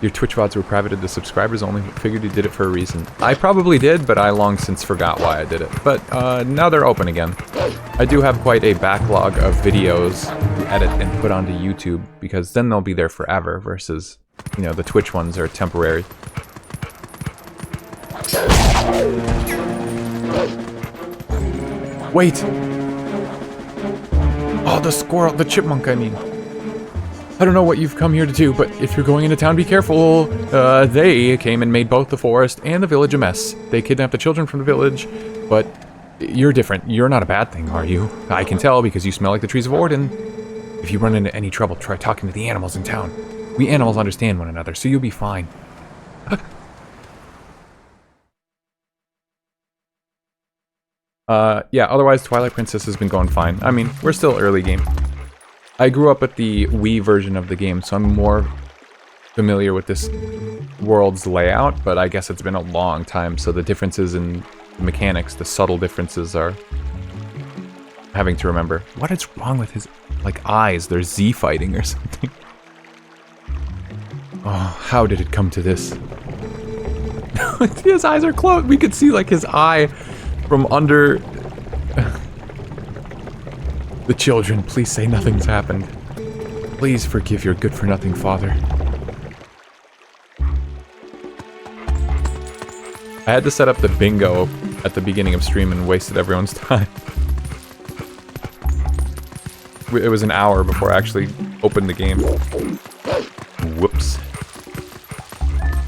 Speaker 1: Your Twitch VODs were privated to subscribers only. Figured you did it for a reason. I probably did, but I long since forgot why I did it. But now they're open again. I do have quite a backlog of videos to edit and put onto YouTube, because then they'll be there forever versus, you know, the Twitch ones are temporary. Wait! Oh, the squirrel, the chipmunk, I mean. I don't know what you've come here to do, but if you're going into town, be careful. They came and made both the forest and the village a mess. They kidnapped the children from the village, but you're different. You're not a bad thing, are you? I can tell because you smell like the trees of Orden. If you run into any trouble, try talking to the animals in town. We animals understand one another, so you'll be fine. Yeah, otherwise Twilight Princess has been going fine. I mean, we're still early game. I grew up at the Wii version of the game, so I'm more familiar with this world's layout, but I guess it's been a long time, so the differences in mechanics, the subtle differences are having to remember. What is wrong with his, like, eyes? They're Z fighting or something. Oh, how did it come to this? His eyes are closed. We could see, like, his eye from under... The children, please say nothing's happened. Please forgive your good-for-nothing father. I had to set up the bingo at the beginning of stream and wasted everyone's time. It was an hour before I actually opened the game. Whoops.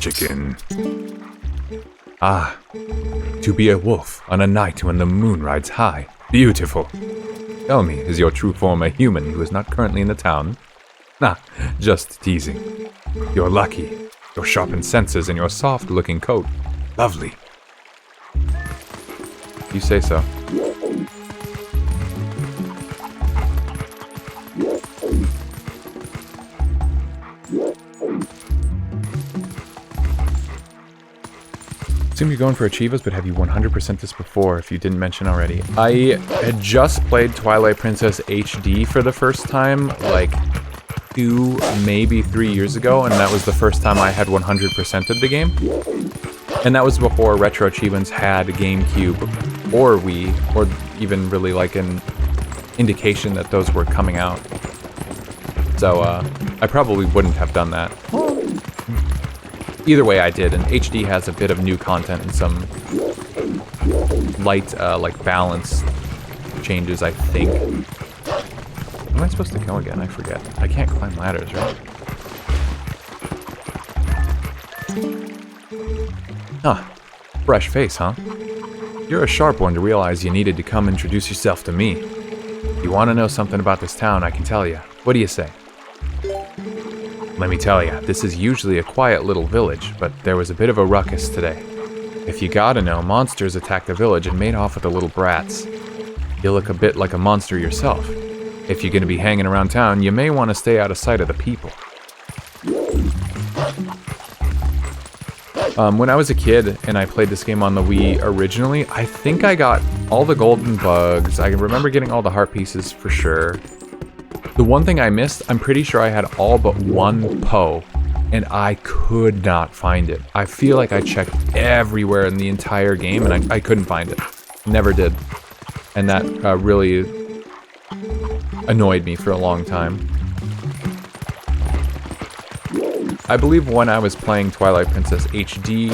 Speaker 1: Chicken. Ah, to be a wolf on a night when the moon rides high. Beautiful. Tell me, is your true form a human who is not currently in the town? Nah, just teasing. You're lucky. Your sharpened senses and your soft-looking coat. Lovely. You say so. Assume you're going for Achievas, but have you 100% this before, if you didn't mention already? I had just played Twilight Princess HD for the first time, like 2, maybe 3 years ago, and that was the first time I had 100%ed the game. And that was before RetroAchievements had GameCube or Wii, or even really like an indication that those were coming out. So, I probably wouldn't have done that. Either way, I did, and HD has a bit of new content and some light, like, balance changes, I think. What am I supposed to kill again? I forget. I can't climb ladders, right? Huh. Fresh face, huh? You're a sharp one to realize you needed to come introduce yourself to me. You want to know something about this town, I can tell you. What do you say? Let me tell you, this is usually a quiet little village, but there was a bit of a ruckus today. If you gotta know, monsters attacked the village and made off with the little brats. You look a bit like a monster yourself. If you're gonna be hanging around town, you may want to stay out of sight of the people. When I was a kid and I played this game on the Wii originally, I think I got all the golden bugs. I remember getting all the heart pieces for sure. The one thing I missed, I'm pretty sure I had all but one Poe, and I could not find it. I feel like I checked everywhere in the entire game and I couldn't find it. Never did. And that really annoyed me for a long time. I believe when I was playing Twilight Princess HD,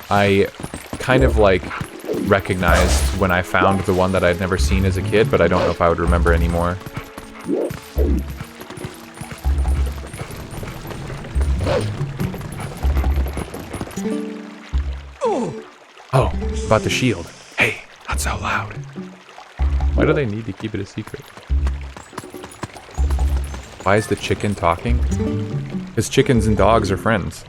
Speaker 1: I kind of like recognized when I found the one that I'd never seen as a kid, but I don't know if I would remember anymore. Oh, about the shield. Hey, not so loud. Why do they need to keep it a secret? Why is the chicken talking? Because chickens and dogs are friends.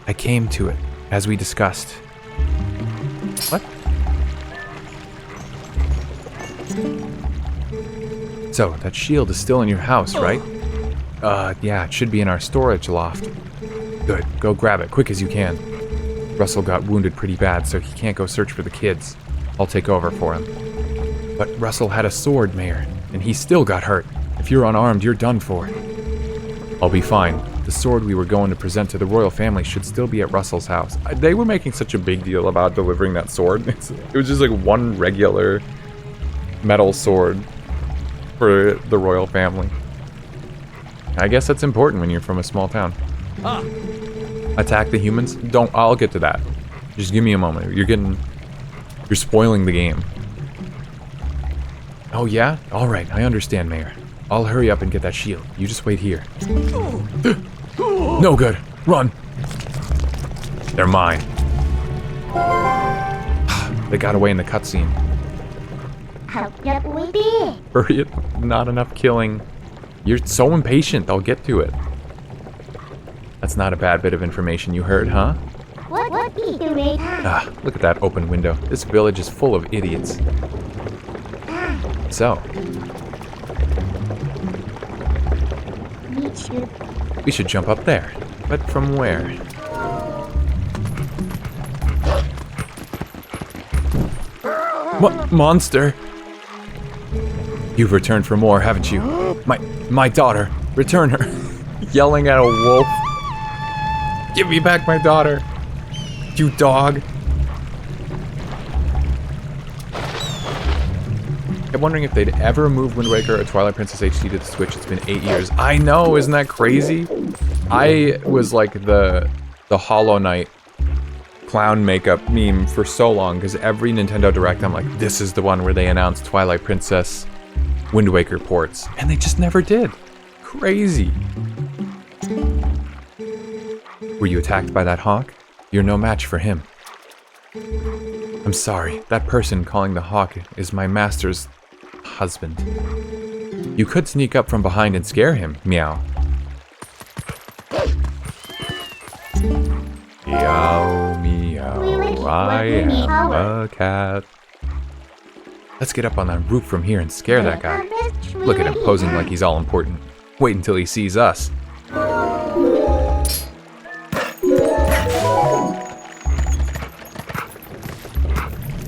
Speaker 1: I came to it, as we discussed. What? So, that shield is still in your house, right? Yeah, it should be in our storage loft. Good, go grab it, quick as you can. Russell got wounded pretty bad, so he can't go search for the kids. I'll take over for him. But Russell had a sword, Mayor, and he still got hurt. If you're unarmed, you're done for. I'll be fine. The sword we were going to present to the royal family should still be at Russell's house. They were making such a big deal about delivering that sword. It was just like one regular metal sword for the royal family. I guess that's important when you're from a small town. Attack the humans? I'll get to that. Just give me a moment. You're spoiling the game. Oh yeah? Alright, I understand, Mayor. I'll hurry up and get that shield. You just wait here. No good. Run. They're mine. They got away in the cutscene.
Speaker 2: How can we be?
Speaker 1: Hurry it. Not enough killing. You're so impatient. I'll get to it. That's not a bad bit of information you heard, huh?
Speaker 2: What be the way?
Speaker 1: Look at that open window. This village is full of idiots. So, we should jump up there. But from where? Monster! You've returned for more, haven't you? My daughter! Return her! Yelling at a wolf. Give me back my daughter! You dog! I'm wondering if they'd ever move Wind Waker or Twilight Princess HD to the Switch. It's been 8 years. I know, isn't that crazy? I was like the Hollow Knight clown makeup meme for so long, because every Nintendo Direct I'm like, this is the one where they announced Twilight Princess Wind Waker ports. And they just never did. Crazy. Were you attacked by that hawk? You're no match for him. I'm sorry, that person calling the hawk is my master's husband. You could sneak up from behind and scare him, meow. Meow, meow, I am a cat. Let's get up on that roof from here and scare that guy. Look at him posing like he's all important. Wait until he sees us.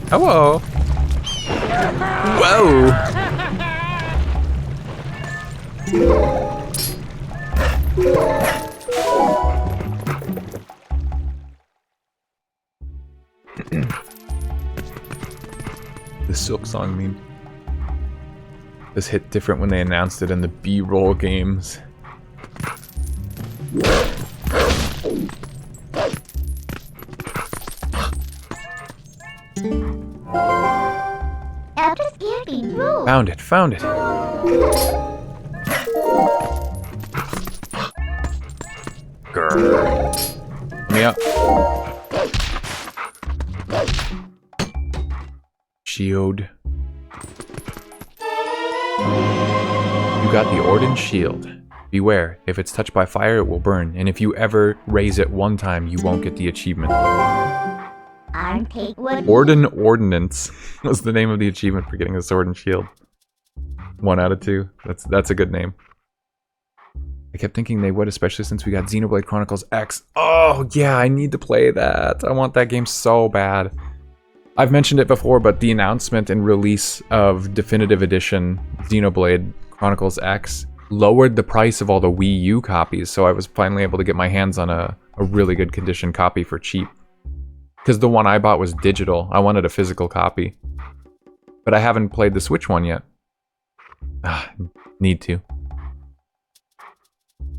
Speaker 1: Hello. Whoa. The Silk Song meme. This hit different when they announced it in the B-roll games. Found it, found it. Grrr. Me up. shield. You got the Orden shield. Beware, if it's touched by fire, it will burn, and if you ever raise it one time, you won't get the achievement. Orden Ordnance was the name of the achievement for getting a sword and shield. 1 out of 2. That's a good name. I kept thinking they would, especially since we got Xenoblade Chronicles X. Oh, yeah, I need to play that. I want that game so bad. I've mentioned it before, but the announcement and release of Definitive Edition Xenoblade Chronicles X lowered the price of all the Wii U copies, so I was finally able to get my hands on a really good condition copy for cheap. Because the one I bought was digital. I wanted a physical copy. But I haven't played the Switch one yet. Need to.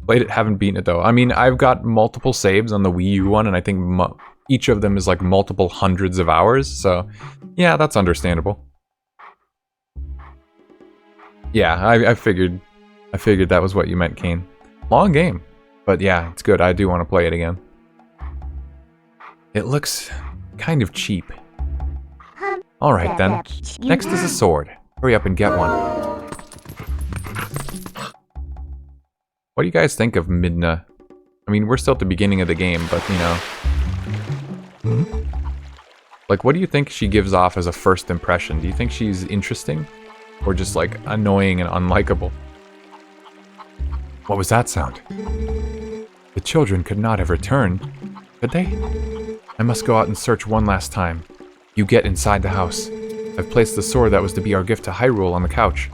Speaker 1: Played it, haven't beaten it though. I mean, I've got multiple saves on the Wii U one, and I think each of them is like multiple hundreds of hours, so yeah, that's understandable. Yeah, I figured that was what you meant, Kane. Long game, but yeah, it's good. I do want to play it again. It looks kind of cheap. Alright then, next is a sword. Hurry up and get one. What do you guys think of Midna? I mean, we're still at the beginning of the game, but you know. Like, what do you think she gives off as a first impression? Do you think she's interesting? Or just like annoying and unlikable? What was that sound? The children could not have returned, could they? I must go out and search one last time. You get inside the house. I've placed the sword that was to be our gift to Hyrule on the couch.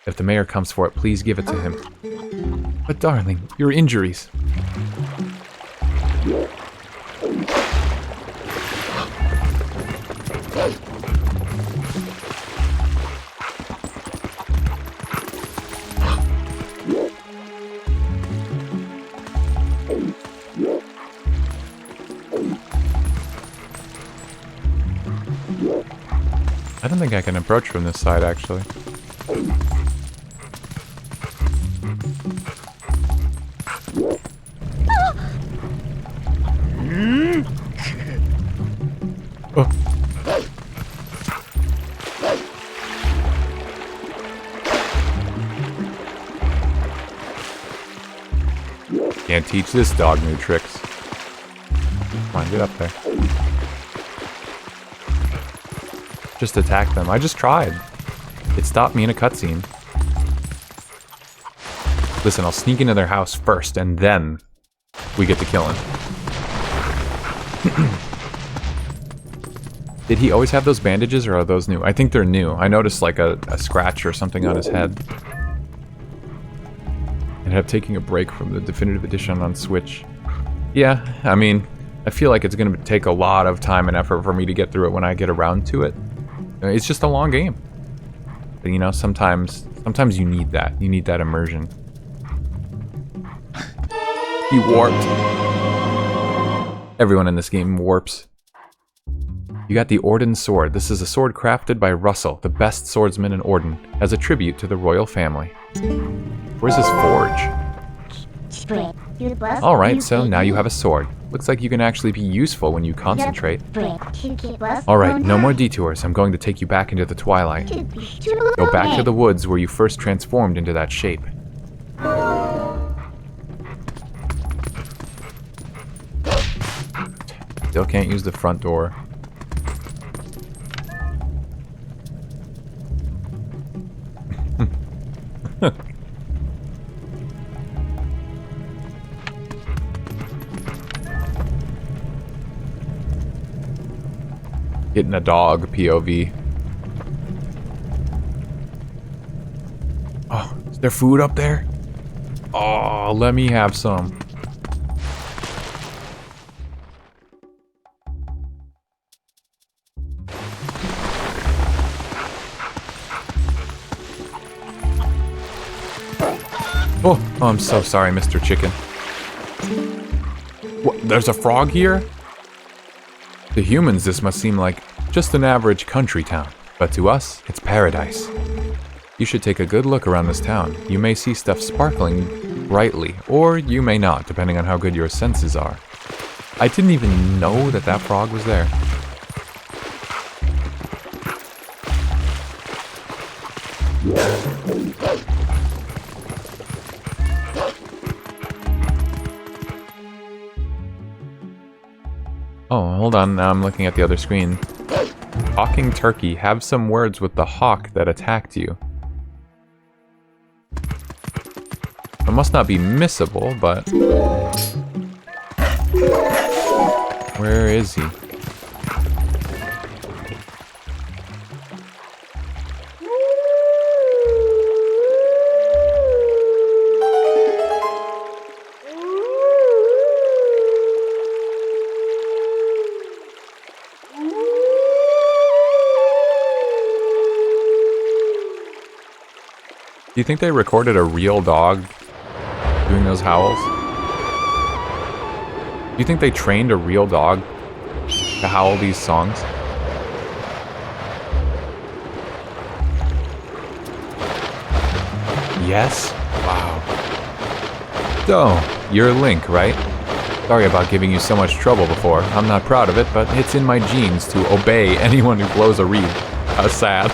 Speaker 1: If the mayor comes for it, please give it to him. But darling, your injuries. I don't think I can approach from this side, actually. Oh. Can't teach this dog new tricks. Come on, get up there. Just attack them. I just tried. It stopped me in a cutscene. Listen, I'll sneak into their house first, and then we get to killing. Did he always have those bandages, or are those new? I think they're new. I noticed like a scratch or something on his head. Ended up taking a break from the Definitive Edition on Switch. Yeah, I mean, I feel like it's going to take a lot of time and effort for me to get through it when I get around to it. It's just a long game. But, you know, sometimes you need that. You need that immersion. He warped. Everyone in this game warps. You got the Orden sword. This is a sword crafted by Russell, the best swordsman in Orden, as a tribute to the royal family. Where's his forge? Alright, so now you have a sword. Looks like you can actually be useful when you concentrate. Alright, no more detours. I'm going to take you back into the Twilight. Go back to the woods where you first transformed into that shape. Still can't use the front door. Getting a dog POV. Oh, is there food up there? Oh, let me have some. Oh, I'm so sorry, Mr. Chicken. What, there's a frog here? To humans, this must seem like just an average country town, but to us, it's paradise. You should take a good look around this town. You may see stuff sparkling brightly, or you may not, depending on how good your senses are. I didn't even know that that frog was there. Oh, hold on. Now I'm looking at the other screen. Talking turkey. Have some words with the hawk that attacked you. It must not be missable, but... Where is he? Do you think they recorded a real dog doing those howls? Do you think they trained a real dog to howl these songs? Yes? Wow. So, you're Link, right? Sorry about giving you so much trouble before. I'm not proud of it, but it's in my genes to obey anyone who blows a reed. How sad.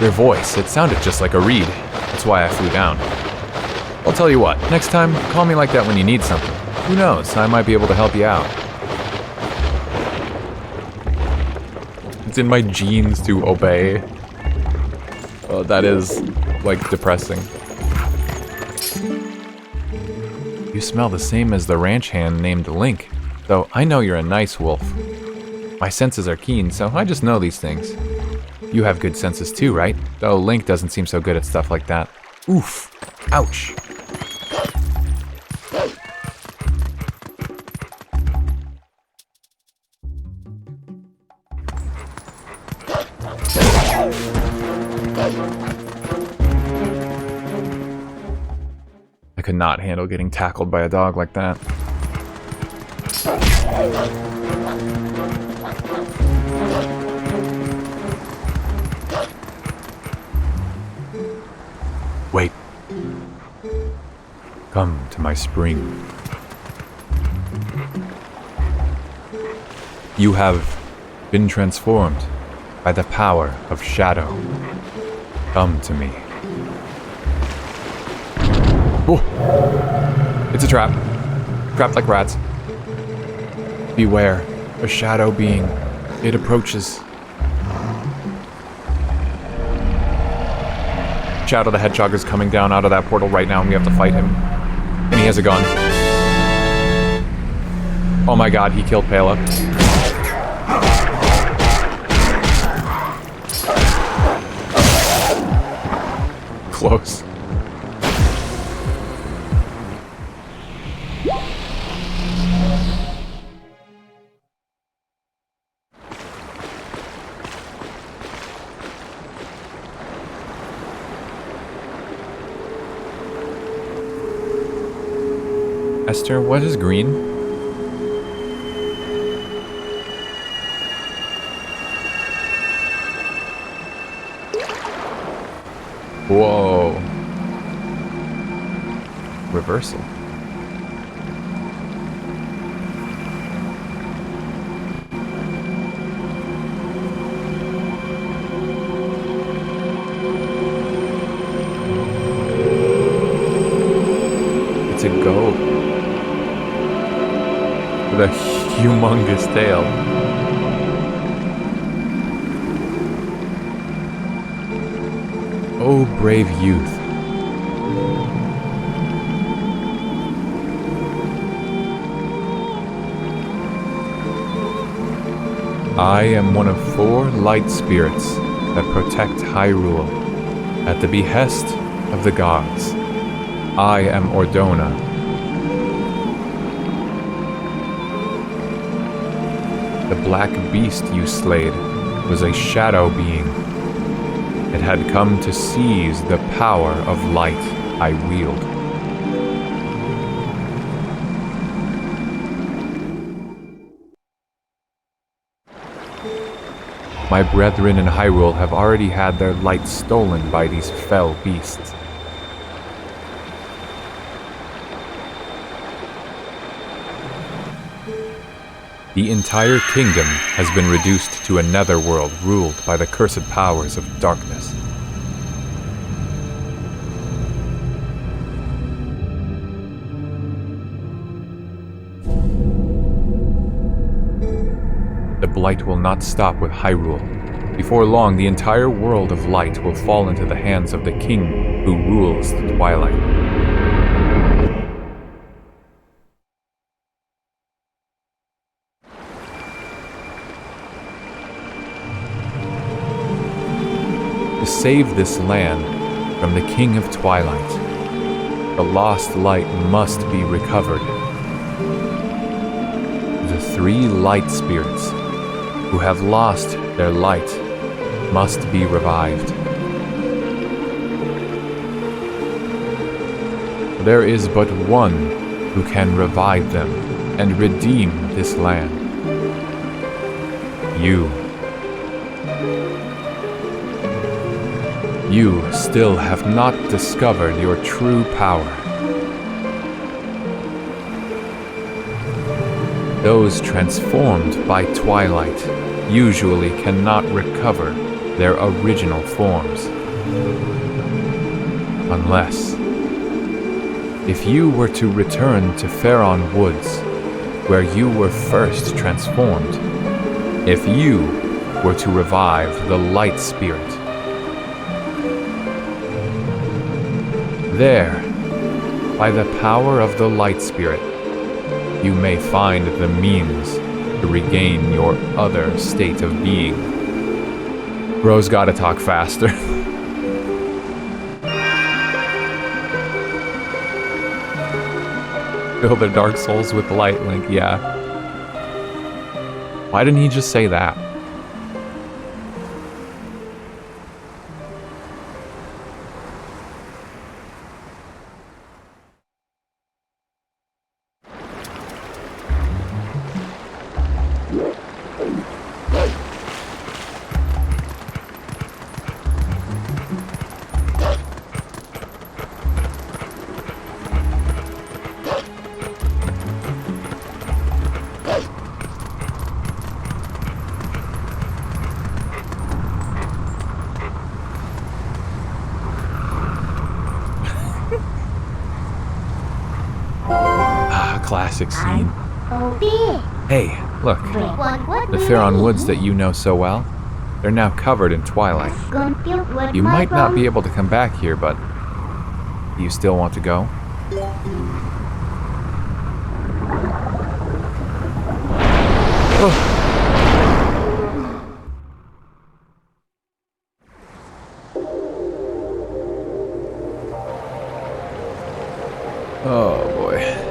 Speaker 1: Your voice, it sounded just like a reed. That's why I flew down. I'll tell you what, next time, call me like that when you need something. Who knows, I might be able to help you out. It's in my genes to obey. Oh, that is, like, depressing. You smell the same as the ranch hand named Link, though I know you're a nice wolf. My senses are keen, so I just know these things. You have good senses too, right? Though Link doesn't seem so good at stuff like that. Oof. Ouch. I could not handle getting tackled by a dog like that. Wait. Come to my spring. You have been transformed by the power of shadow. Come to me. Oh! It's a trap. Trapped like rats. Beware. A shadow being. It approaches. Chao the Hedgehog is coming down out of that portal right now and we have to fight him. And he has a gun. Oh my god, he killed Pela. Close. Esther, what is green? Whoa. Reversal. It's a goat. With a humongous tail. Oh, brave youth. I am one of 4 light spirits that protect Hyrule at the behest of the gods. I am Ordona. The black beast you slayed was a shadow being. It had come to seize the power of light I wield. My brethren in Hyrule have already had their light stolen by these fell beasts. The entire kingdom has been reduced to a netherworld ruled by the cursed powers of darkness.
Speaker 4: blight will not stop with Hyrule. Before long, the entire world of light will fall into the hands of the king who rules the Twilight. To save this land from the King of Twilight, the lost light must be recovered. The 3 light spirits who have lost their light must be revived. There is but one who can revive them and redeem this land. You. You still have not discovered your true power. Those transformed by Twilight usually cannot recover their original forms. Unless, if you were to return to Faron Woods, where you were first transformed, if you were to revive the Light Spirit, there, by the power of the Light Spirit, you may find the means to regain your other state of being. Bro's gotta talk faster. Fill their dark souls with light, Link, yeah. Why didn't he just say that? Classic scene. Hey, look. The Faron Woods that you know so well, they're now covered in twilight. You might not be able to come back here, but do you still want to go? Oh. Oh boy.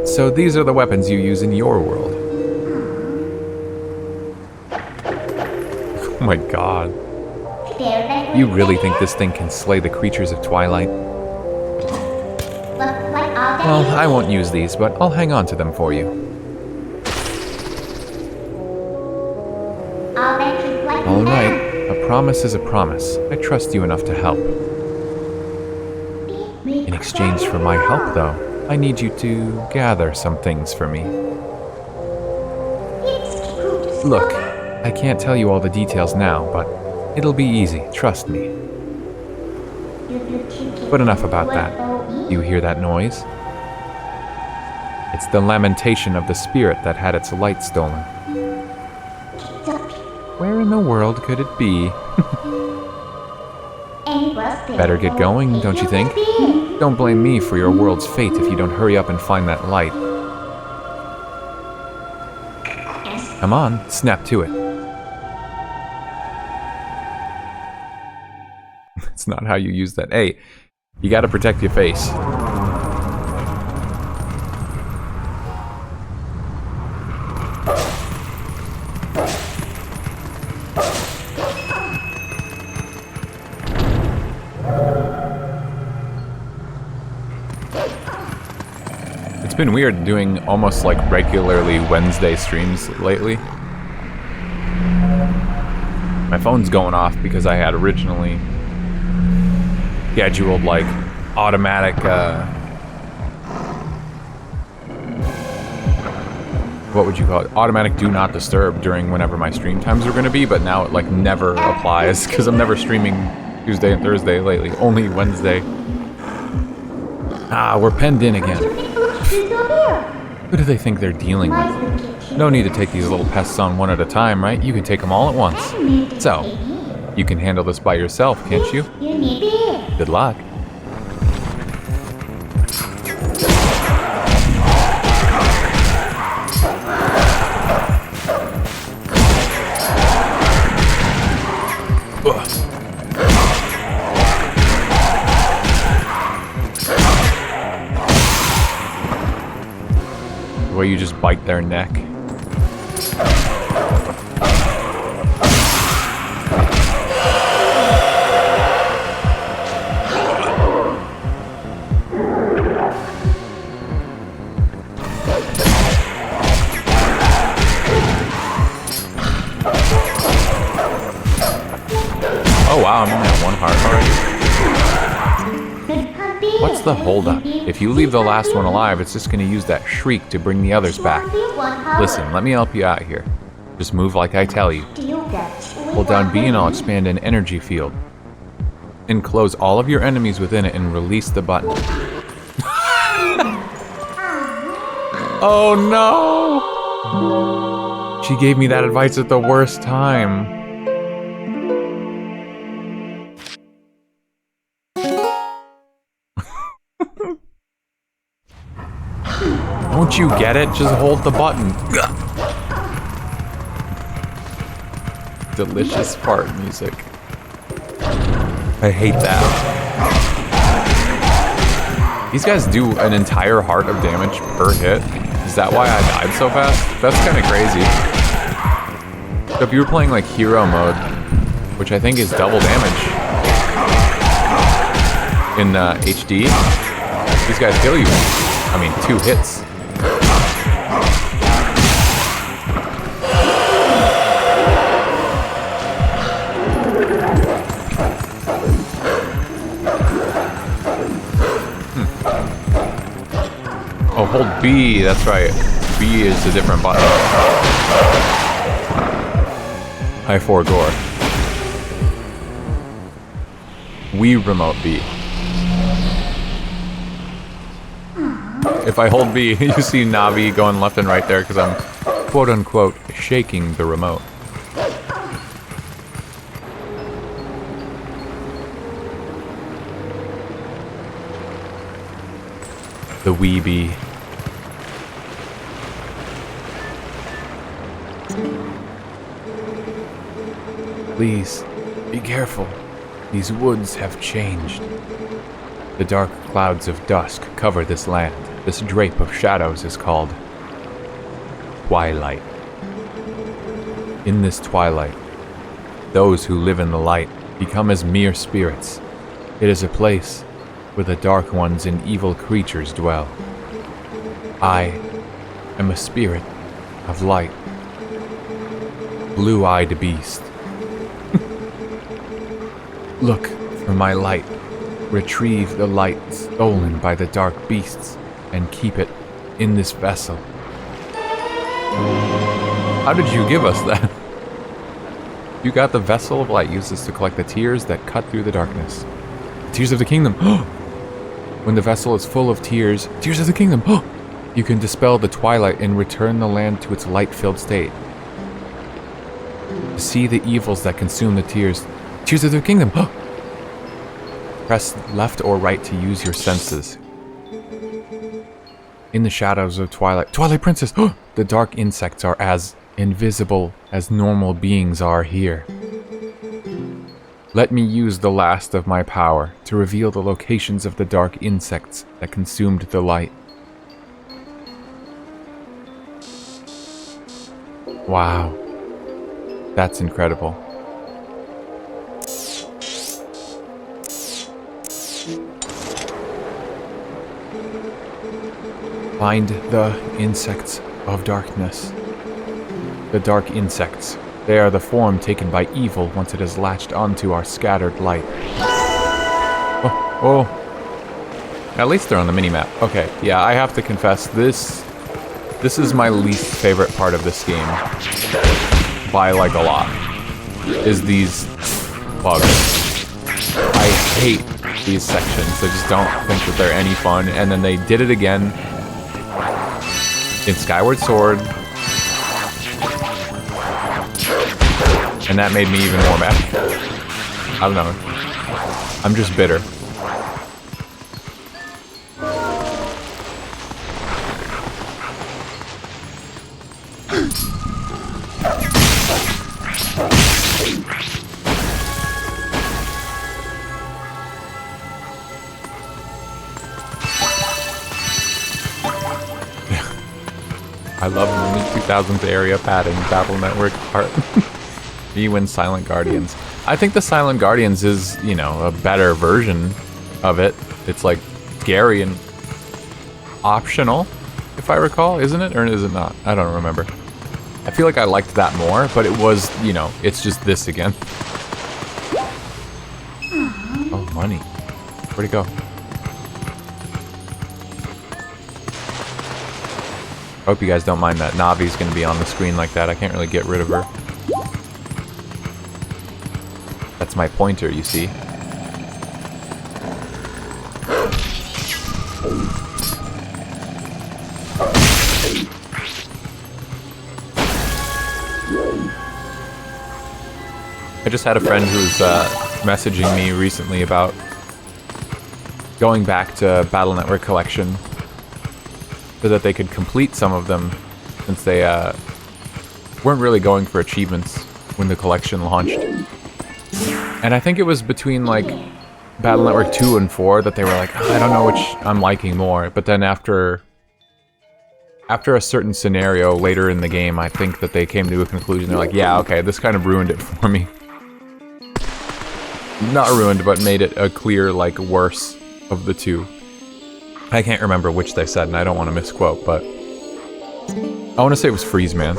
Speaker 4: So these are the weapons you use in your world. Oh my god. You really think this thing can slay the creatures of Twilight? Well, I won't use these, but I'll hang on to them for you. Alright, a promise is a promise. I trust you enough to help. In exchange for my help, though, I need you to gather some things for me. Look, I can't tell you all the details now, but it'll be easy, trust me. But enough about that. Do you hear that noise? It's the lamentation of the spirit that had its light stolen. Where in the world could it be? Better get going, don't you think? Don't blame me for your world's fate if you don't hurry up and find that light. Come on, snap to it. It's not how you use that. Hey, you gotta protect your face. It's been weird doing almost like regularly Wednesday streams lately. My phone's going off because I had originally scheduled like automatic what would you call it? Automatic do not disturb during whenever my stream times are going to be, but now it like never applies because I'm never streaming
Speaker 1: Tuesday and Thursday lately. Only Wednesday. Ah, we're penned in again. Who do they think they're dealing with? No need to take these little pests on one at a time, right? You can take them all at once. So, you can handle this by yourself, can't you? Good luck. Where you just bite their neck. Oh wow, I'm in that one heart already. What's the holdup? If you leave the last one alive, it's just gonna use that shriek to bring the others back. Listen, let me help you out here. Just move like I tell you. Hold down B and I'll expand an energy field. Enclose all of your enemies within it and release the button. Oh no! She gave me that advice at the worst time. Don't you get it? Just hold the button. Delicious fart music. I hate that. These guys do an entire heart of damage per hit. Is that why I died so fast? That's kind of crazy. So if you were playing like hero mode, which I think is double damage in HD, these guys kill you. I mean, 2 hits. Oh, hold B, that's right. B is a different button. I forgore. Wii remote B. If I hold B, you see Navi going left and right there because I'm quote-unquote shaking the remote. The Wii B. Please, be careful. These woods have changed. The dark clouds of dusk cover this land. This drape of shadows is called Twilight. In this twilight, those who live in the light become as mere spirits. It is a place where the dark ones and evil creatures dwell. I am a spirit of light. Blue-eyed beast. Look for my light. Retrieve the light stolen by the dark beasts and keep it in this vessel. How did you give us that? You got the vessel of light. Use this to collect the tears that cut through the darkness. Tears of the kingdom. When the vessel is full of tears, tears of the kingdom. You can dispel the twilight and return the land to its light-filled state. To see the evils that consume the tears. Tears of the kingdom. Press left or right to use your senses. In the shadows of Twilight Princess, the dark insects are as invisible as normal beings are here. Let me use the last of my power to reveal the locations of the dark insects that consumed the light. Wow. That's incredible. Find the insects of darkness. The dark insects. They are the form taken by evil once it has latched onto our scattered light. Oh. At least they're on the minimap. Okay, yeah, I have to confess, this is my least favorite part of this game. By like a lot. Is these bugs. hate these sections. I just don't think that they're any fun. And then they did it again in Skyward Sword. And that made me even more mad. I don't know. I'm just bitter. I love the mid-2000s area padding Battle Network art. You win Silent Guardians. I think the Silent Guardians is, you know, a better version of it. It's like scary and optional, if I recall, isn't it? Or is it not? I don't remember. I feel like I liked that more, but it was, you know, it's just this again. Oh, money. Where'd it go? Hope you guys don't mind that Navi's gonna be on the screen like that. I can't really get rid of her. That's my pointer, you see. I just had a friend who was messaging me recently about going back to Battle Network Collection so that they could complete some of them, since they weren't really going for achievements when the collection launched. And I think it was between like Battle Network 2 and 4 that they were like, oh, I don't know which I'm liking more. But then after a certain scenario later in the game, I think that they came to a conclusion. They're like, yeah, okay, this kind of ruined it for me. Not ruined, but made it a clear, like, worse of the two. I can't remember which they said, and I don't want to misquote, but I want to say it was Freeze Man.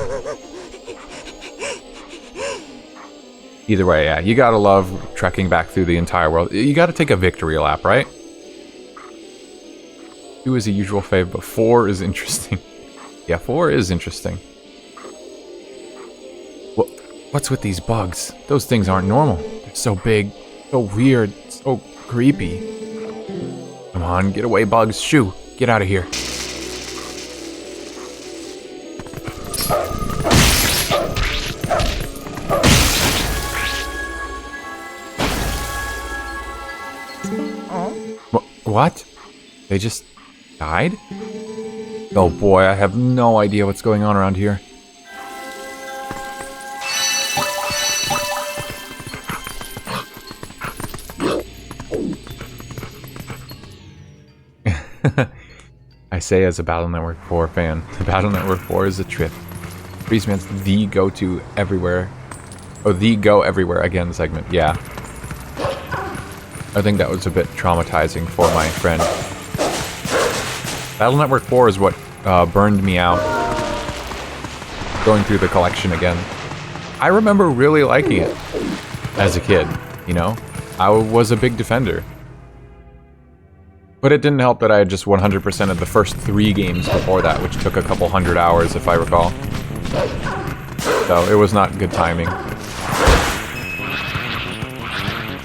Speaker 1: Either way, yeah, you gotta love trekking back through the entire world. You gotta take a victory lap, right? 2 is a usual fave, but 4 is interesting. Yeah, 4 is interesting. What's with these bugs? Those things aren't normal. They're so big, so weird, so creepy. Come on, get away, bugs. Shoo, get out of here. What? They just died? Oh boy, I have no idea what's going on around here. I say as a Battle Network 4 fan, the Battle Network 4 is a trip. Freeze Man's the go-to everywhere. Oh, the go everywhere again segment, yeah. I think that was a bit traumatizing for my friend. Battle Network 4 is what burned me out. Going through the collection again. I remember really liking it as a kid, you know? I was a big defender. But it didn't help that I had just 100% of the first 3 games before that, which took a couple hundred hours, if I recall. So it was not good timing.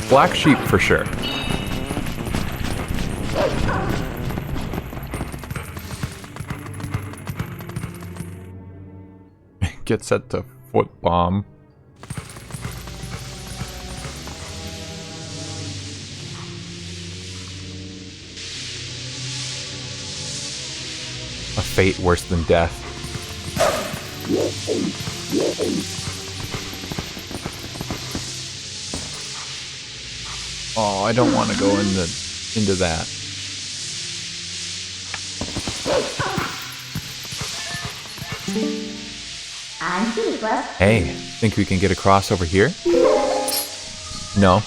Speaker 1: Black Sheep for sure. Get set to foot bomb. A fate worse than death. Oh, I don't want to go into that. Hey, think we can get across over here? No.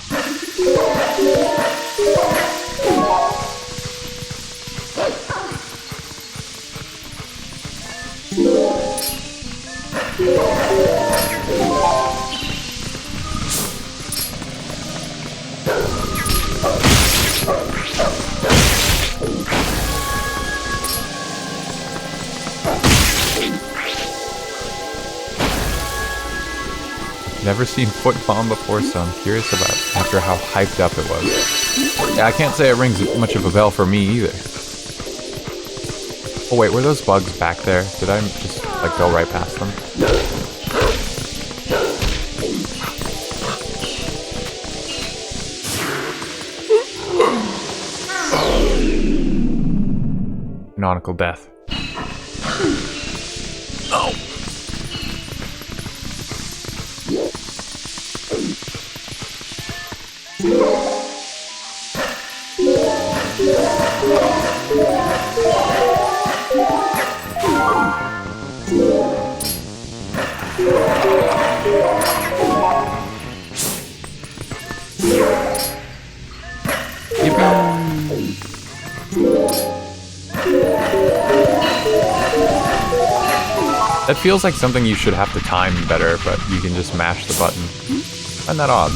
Speaker 4: Never seen Foot Bomb before, so I'm curious about after how hyped up it was. Yeah, I can't say it rings much of a bell for me either. Oh wait, were those bugs back there? Did I just like go right past them? Nautical death. Oh. That feels like something you should have to time better, but you can just mash the button. Isn't that odd?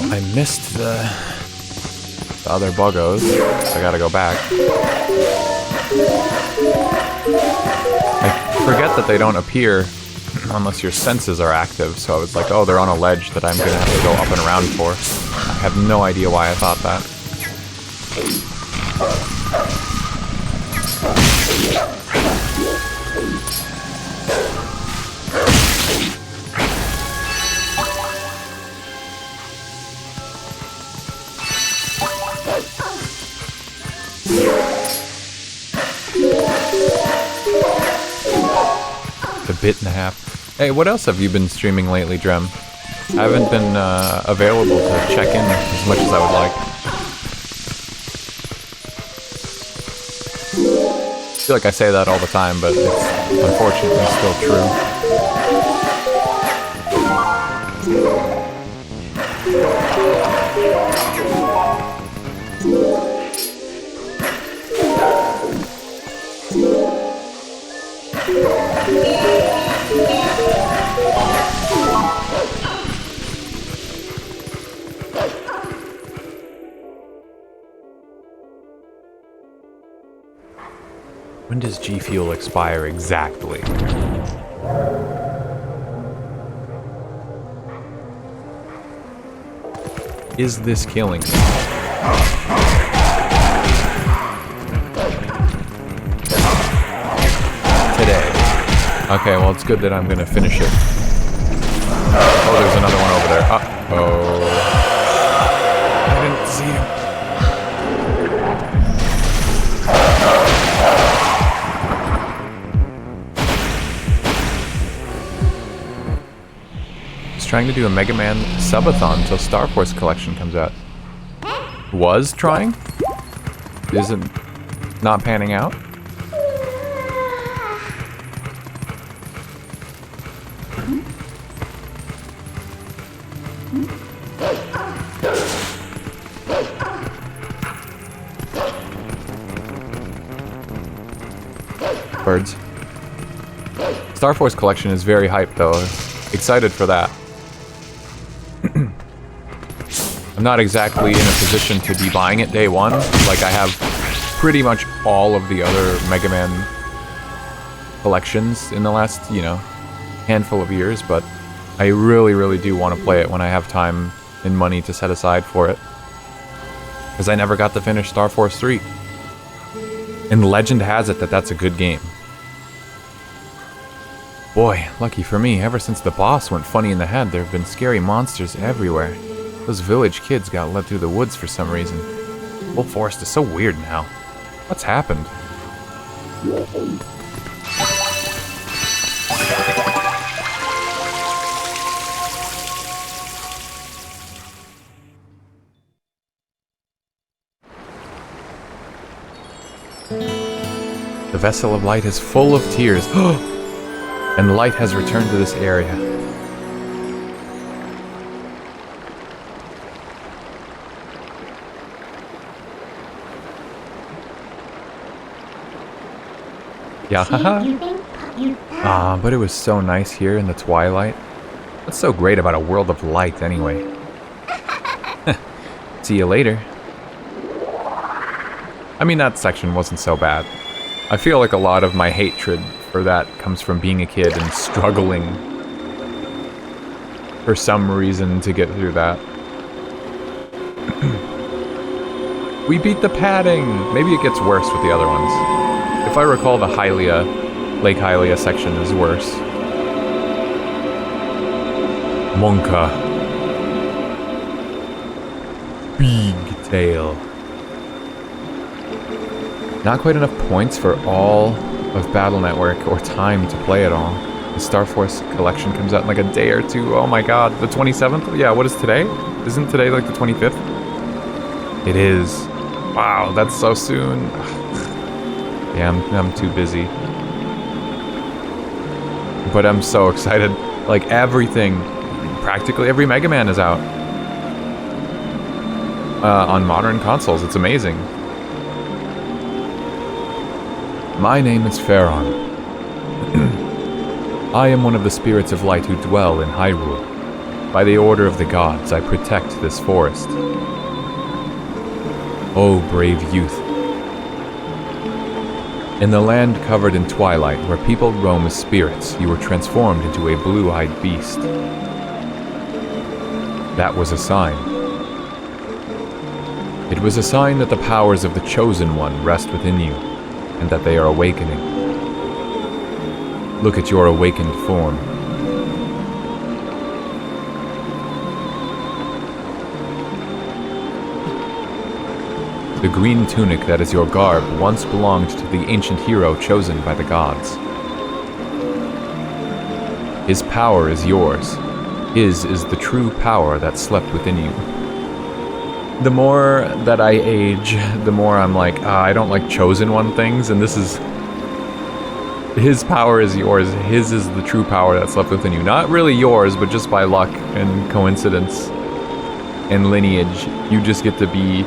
Speaker 4: I missed the other buggos. I gotta go back. I forget that they don't appear unless your senses are active, so I was like, oh, they're on a ledge that I'm gonna have to go up and around for. I have no idea why I thought that. Bit and a half. Hey, what else have you been streaming lately, Drem? I haven't been available to check in as much as I would like. I feel like I say that all the time, but it's unfortunately still When does G Fuel expire exactly? Is this killing me? Today. Okay, well it's good that I'm gonna finish it. Oh, there's another one over there. Uh-oh. I didn't see him. Trying to do a Mega Man subathon until Star Force Collection comes out. Was trying? Isn't not panning out? Birds. Star Force Collection is very hyped though. Excited for that. I'm not exactly in a position to be buying it day one. Like I have pretty much all of the other Mega Man collections in the last, handful of years, but I really, really do want to play it when I have time and money to set aside for it. Because I never got to finish Star Force 3. And legend has it that that's a good game. Boy, lucky for me, ever since the boss went funny in the head, there have been scary monsters everywhere. Those village kids got led through the woods for some reason. The whole forest is so weird now. What's happened? The vessel of light is full of tears. And light has returned to this area.
Speaker 1: Yeah, haha.
Speaker 2: you
Speaker 1: But it was so nice here in the twilight. What's so great about a world of light, anyway? See you later. I mean, that section wasn't so bad. I feel like a lot of my hatred for that comes from being a kid and struggling for some reason to get through that. We beat the padding! Maybe it gets worse with the other ones. If I recall, the Lake Hylia section is worse. Monka. Big tail. Not quite enough points for all of Battle Network or time to play it all. The Star Force collection comes out in like a day or two. Oh my god, the 27th? Yeah, what is today? Isn't today like the 25th? It is. Wow, that's so soon. Yeah, I'm too busy. But I'm so excited. Like everything, practically every Mega Man is out. On modern consoles, it's amazing. My name is Pharaon. I am one of the spirits of light who dwell in Hyrule. By the order of the gods, I protect this forest. O brave youth. In the land covered in twilight, where people roam as spirits, you were transformed into a blue-eyed beast. That was a sign. It was a sign that the powers of the Chosen One rest within you, and that they are awakening. Look at your awakened form. The green tunic that is your garb once belonged to the ancient hero chosen by the gods. His power is yours. His is the true power that slept within you. The more that I age, the more I'm like, I don't like Chosen One things, and this is... His power is yours. His is the true power that slept within you. Not really yours, but just by luck and coincidence and lineage. You just get to be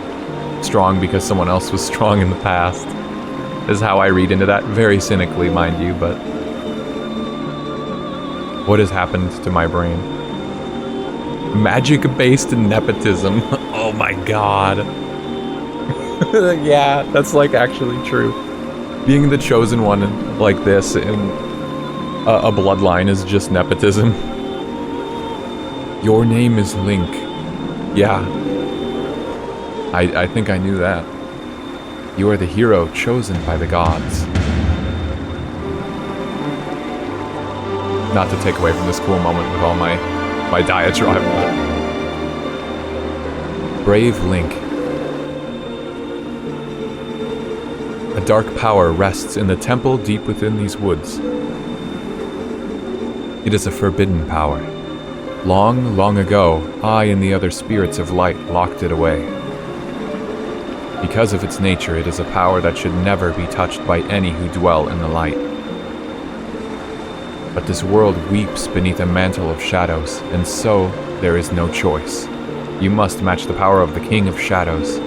Speaker 1: strong because someone else was strong in the past. Is how I read into that. Very cynically, mind you, but... What has happened to my brain? Magic-based nepotism. Oh my god. Yeah, that's like actually true. Being the chosen one like this in a bloodline is just nepotism. Your name is Link. Yeah. I think I knew that. You are the hero chosen by the gods. Not to take away from this cool moment with all my diatribe, but... Brave Link. A dark power rests in the temple deep within these woods. It is a forbidden power. Long, long ago, I and the other spirits of light locked it away. Because of its nature, it is a power that should never be touched by any who dwell in the light. But this world weeps beneath a mantle of shadows, and so there is no choice. You must match the power of the King of Shadows.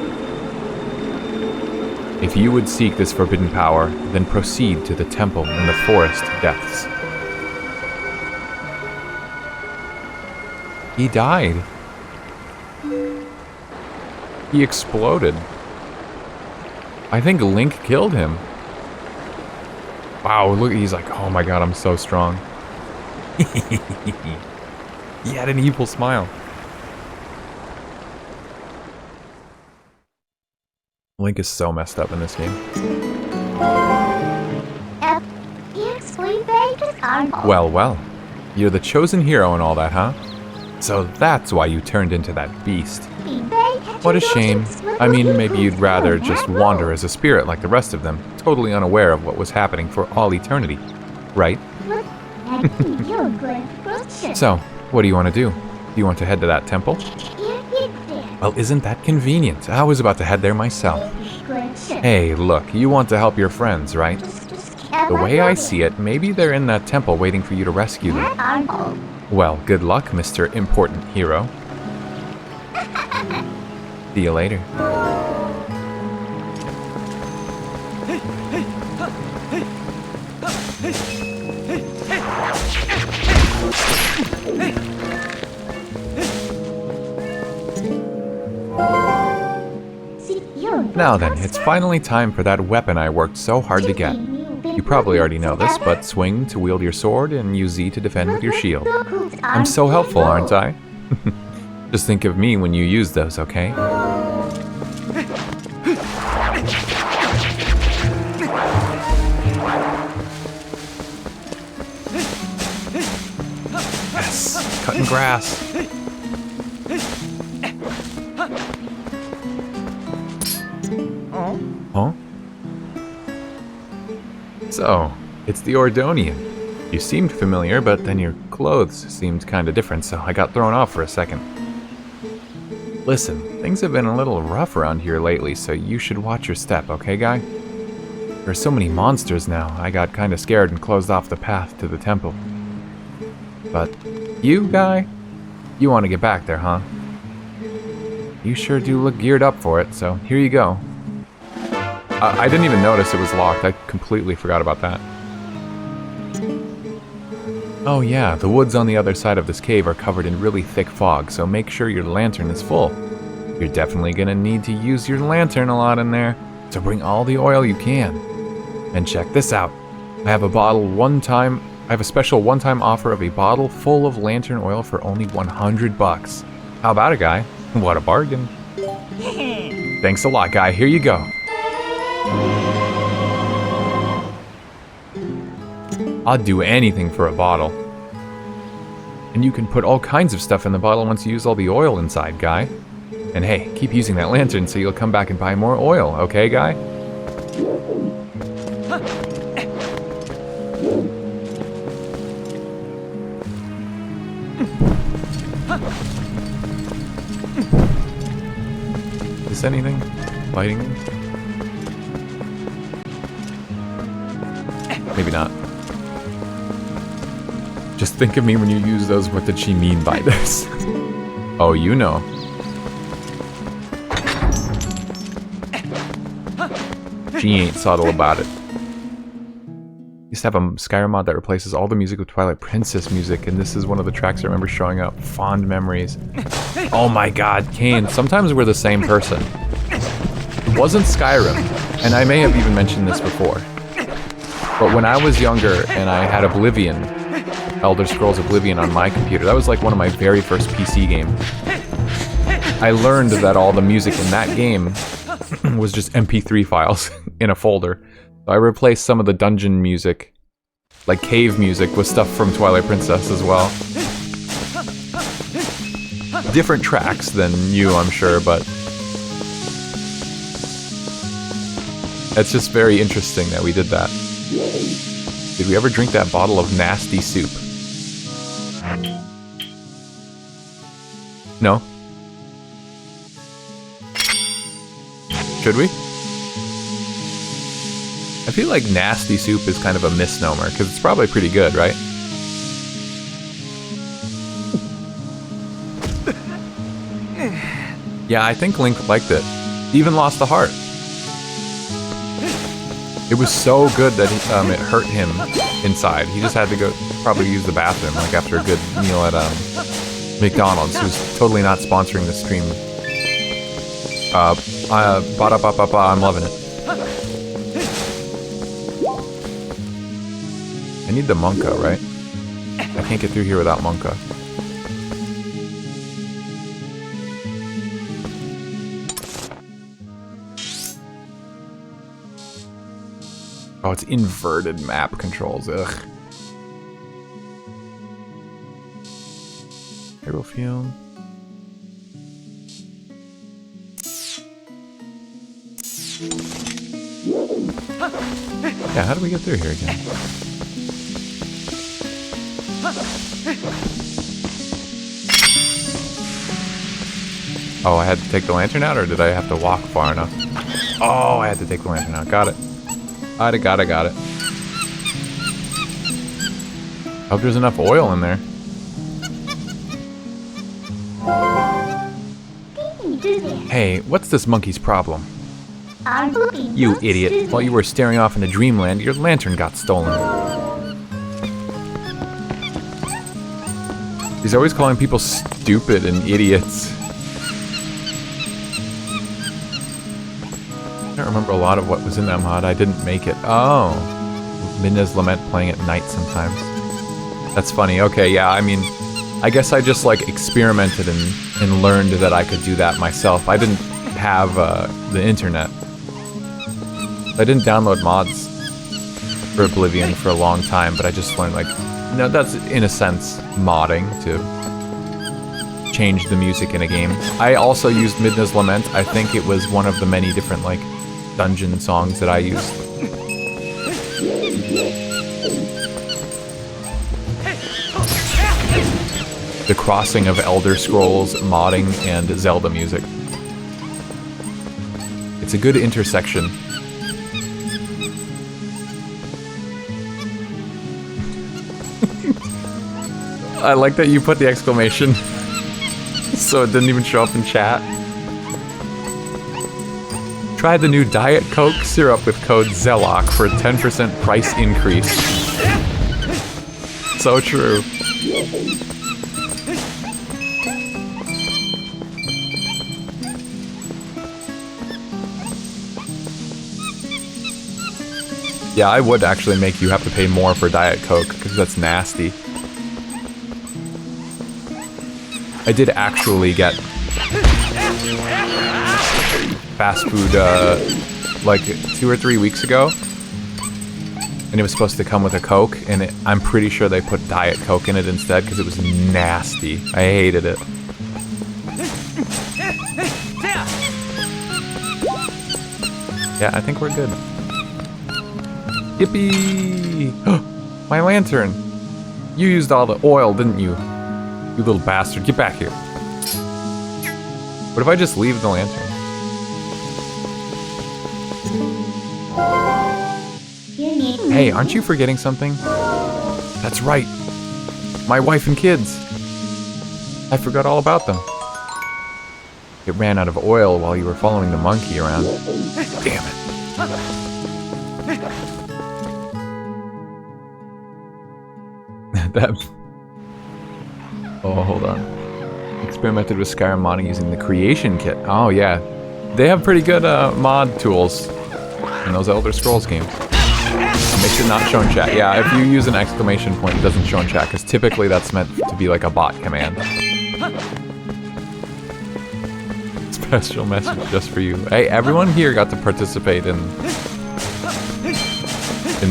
Speaker 1: If you would seek this forbidden power, then proceed to the temple in the forest depths. He died. He exploded. I think Link killed him. Wow, look, he's like, oh my god, I'm so strong. He had an evil smile. Link is so messed up in this game. Well, well. You're the chosen hero and all that, huh? So that's why you turned into that beast. What a shame. I mean, maybe you'd rather just wander as a spirit like the rest of them, totally unaware of what was happening for all eternity. Right? So, what do you want to do? Do you want to head to that temple? Well, isn't that convenient? I was about to head there myself. Hey, look, you want to help your friends, right? The way I see it, maybe they're in that temple waiting for you to rescue them. Well, good luck, Mr. Important Hero. See you later.
Speaker 4: Now then, it's finally time for that weapon I worked so hard to get. You probably already know this, but swing to wield your sword and use Z to defend with your shield. I'm so helpful, aren't I? Just think of me when you use those, okay? Yes, cutting grass. Huh? So, it's the Ordonian. You seemed familiar, but then your clothes seemed kinda different, so I got thrown off for a second. Listen, things have been a little rough around here lately, so you should watch your step, okay, guy? There are so many monsters now, I got kinda scared and closed off the path to the temple. But you, guy? You want to get back there, huh? You sure do look geared up for it, so here you go. I didn't even notice it was locked. I completely forgot about that. Oh yeah, the woods on the other side of this cave are covered in really thick fog, so make sure your lantern is full. You're definitely gonna need to use your lantern a lot in there, so bring all the oil you can. And check this out. I have a special one-time offer of a bottle full of lantern oil for only $100. How about it, guy? What a bargain. Thanks a lot, guy. Here you go. I'd do anything for a bottle. And you can put all kinds of stuff in the bottle once you use all the oil inside, guy. And hey, keep using that lantern so you'll come back and buy more oil, okay, guy? Is anything biting me? Maybe not. Just think of me when you use those. What did she mean by this? Oh, you know. She ain't subtle about it. Used to have a Skyrim mod that replaces all the music with Twilight Princess music, and this is one of the tracks I remember showing up. Fond memories. Oh my god, Kane, sometimes we're the same person. It wasn't Skyrim, and I may have even mentioned this before. But when I was younger and I had Oblivion, Elder Scrolls Oblivion on my computer, that was like one of my very first PC games. I learned that all the music in that game was just MP3 files in a folder. So I replaced some of the dungeon music, like cave music, with stuff from Twilight Princess as well. Different tracks than you, I'm sure, but it's just very interesting that we did that. Did we ever drink that bottle of nasty soup? No? Should we? I feel like nasty soup is kind of a misnomer, because it's probably pretty good, right? Yeah, I think Link liked it. He even lost the heart. It was so good that it hurt him inside. He just had to go probably use the bathroom, like after a good meal at McDonald's, who's totally not sponsoring the stream. I'm loving it. I need the Monka, right? I can't get through here without Monka. Oh, it's inverted map controls, ugh. Aerial fume. Yeah, how do we get through here again? Oh, I had to take the lantern out, or did I have to walk far enough? Oh, I had to take the lantern out. Got it. Got it. Hope there's enough oil in there. Hey, what's this monkey's problem? You idiot. While you were staring off into dreamland, your lantern got stolen. He's always calling people stupid and idiots. remember a lot of what was in that mod. I didn't make it. Oh. Midna's Lament playing at night sometimes. That's funny. Okay, yeah, I mean, I guess I just like experimented and learned that I could do that myself. I didn't have the internet. I didn't download mods for Oblivion for a long time, but I just learned like, that's in a sense modding to change the music in a game. I also used Midna's Lament. I think it was one of the many different like dungeon songs that I used. The crossing of Elder Scrolls, modding, and Zelda music. It's a good intersection. I like that you put the exclamation so it didn't even show up in chat. Try the new Diet Coke syrup with code ZELOC for a 10% price increase. So true. Yeah, I would actually make you have to pay more for Diet Coke, because that's nasty. I did actually get fast food, like 2 or 3 weeks ago. And it was supposed to come with a Coke, and I'm pretty sure they put Diet Coke in it instead, because it was nasty. I hated it. Yeah, I think we're good. Yippee! My lantern! You used all the oil, didn't you? You little bastard. Get back here. What if I just leave the lantern? Hey, aren't you forgetting something? That's right. My wife and kids. I forgot all about them. It ran out of oil while you were following the monkey around. Damn it. Oh, hold on. Experimented with Skyrim modding using the creation kit. Oh, yeah. They have pretty good mod tools in those Elder Scrolls games. It makes it not show in chat. Yeah, if you use an exclamation point, it doesn't show in chat, because typically that's meant to be like a bot command. Special message just for you. Hey, everyone here got to participate in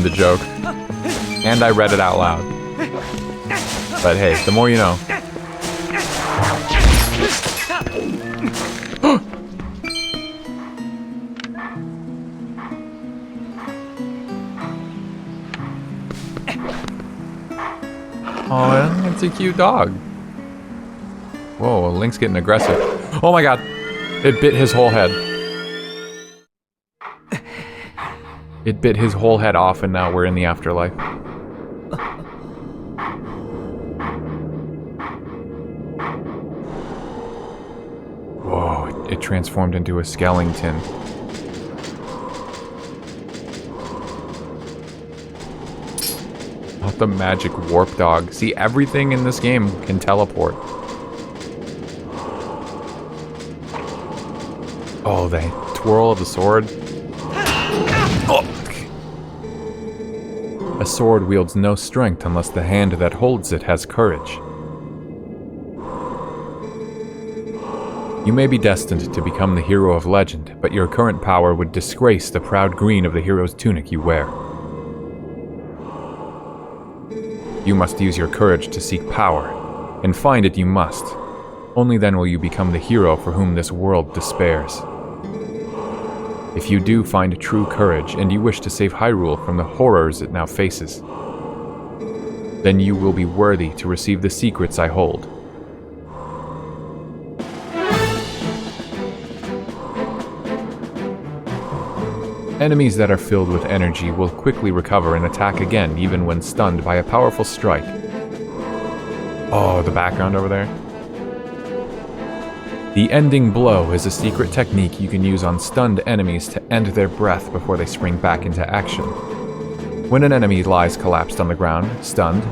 Speaker 4: the joke. And I read it out loud. But hey, the more you know. Oh, it's a cute dog. Whoa, Link's getting aggressive. Oh my god. It bit his whole head. It bit his whole head off, and now we're in the afterlife. Whoa, it transformed into a skeleton. Not the magic warp dog. See, everything in this game can teleport. Oh, the twirl of the sword. Oh. A sword wields no strength unless the hand that holds it has courage. You may be destined to become the hero of legend, but your current power would disgrace the proud green of the hero's tunic you wear. You must use your courage to seek power, and find it you must. Only then will you become the hero for whom this world despairs. If you do find true courage, and you wish to save Hyrule from the horrors it now faces, then you will be worthy to receive the secrets I hold. Enemies that are filled with energy will quickly recover and attack again, even when stunned by a powerful strike. Oh, the background over there. The ending blow is a secret technique you can use on stunned enemies to end their breath before they spring back into action. When an enemy lies collapsed on the ground, stunned,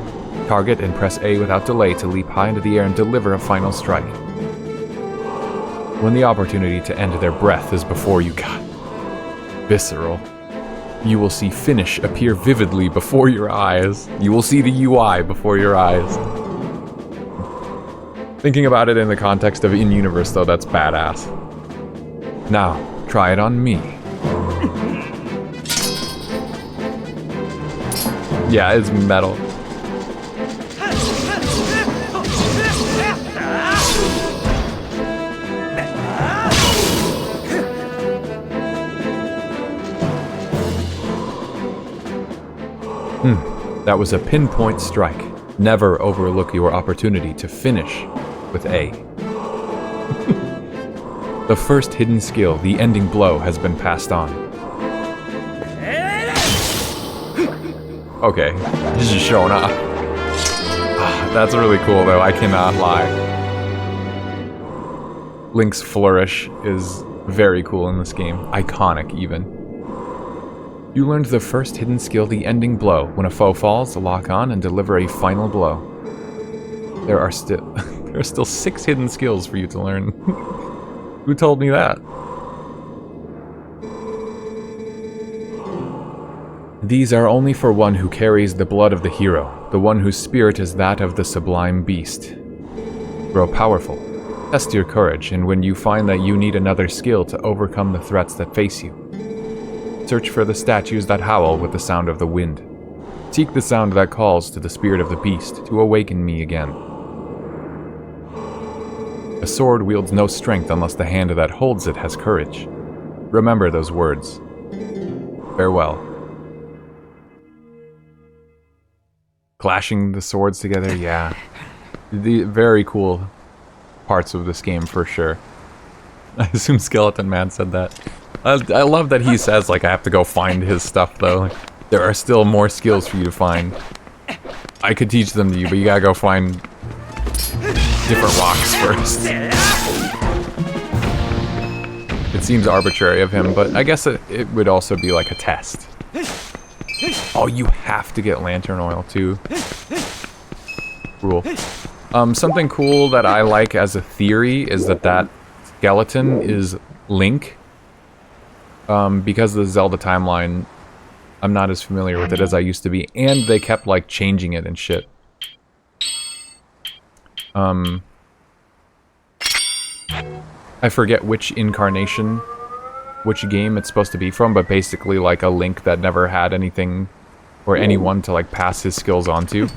Speaker 4: target and press A without delay to leap high into the air and deliver a final strike. When the opportunity to end their breath is before you, God.
Speaker 1: Visceral. You will see finish appear vividly before your eyes. You will see the UI before your eyes. Thinking about it in the context of in-universe, though, that's badass. Now, try it on me. Yeah, it's metal. That was a pinpoint strike. Never overlook your opportunity to finish with A. The first hidden skill, the ending blow, has been passed on. Okay, he's just showing off. That's really cool, though. I cannot lie. Link's flourish is very cool in this game. Iconic, even. You learned the first hidden skill, the ending blow. When a foe falls, lock on and deliver a final blow. There are still 6 hidden skills for you to learn. Who told me that? These are only for one who carries the blood of the hero, the one whose spirit is that of the sublime beast. Grow powerful. Test your courage, and when you find that you need another skill to overcome the threats that face you, search for the statues that howl with the sound of the wind. Seek the sound that calls to the spirit of the beast to awaken me again. A sword wields no strength unless the hand that holds it has courage. Remember those words. Farewell. Clashing the swords together, yeah. The very cool parts of this game for sure. I assume Skeleton Man said that. I love that he says, like, I have to go find his stuff, though. Like, there are still more skills for you to find. I could teach them to you, but you gotta go find different rocks first. It seems arbitrary of him, but I guess it would also be like a test. Oh, you have to get lantern oil, too. Cool. Something cool that I like as a theory is that skeleton is Link. Because of the Zelda timeline, I'm not as familiar with it as I used to be, and they kept, like, changing it and shit. I forget which incarnation, which game it's supposed to be from, but basically, like, a Link that never had anything or anyone to, like, pass his skills on to.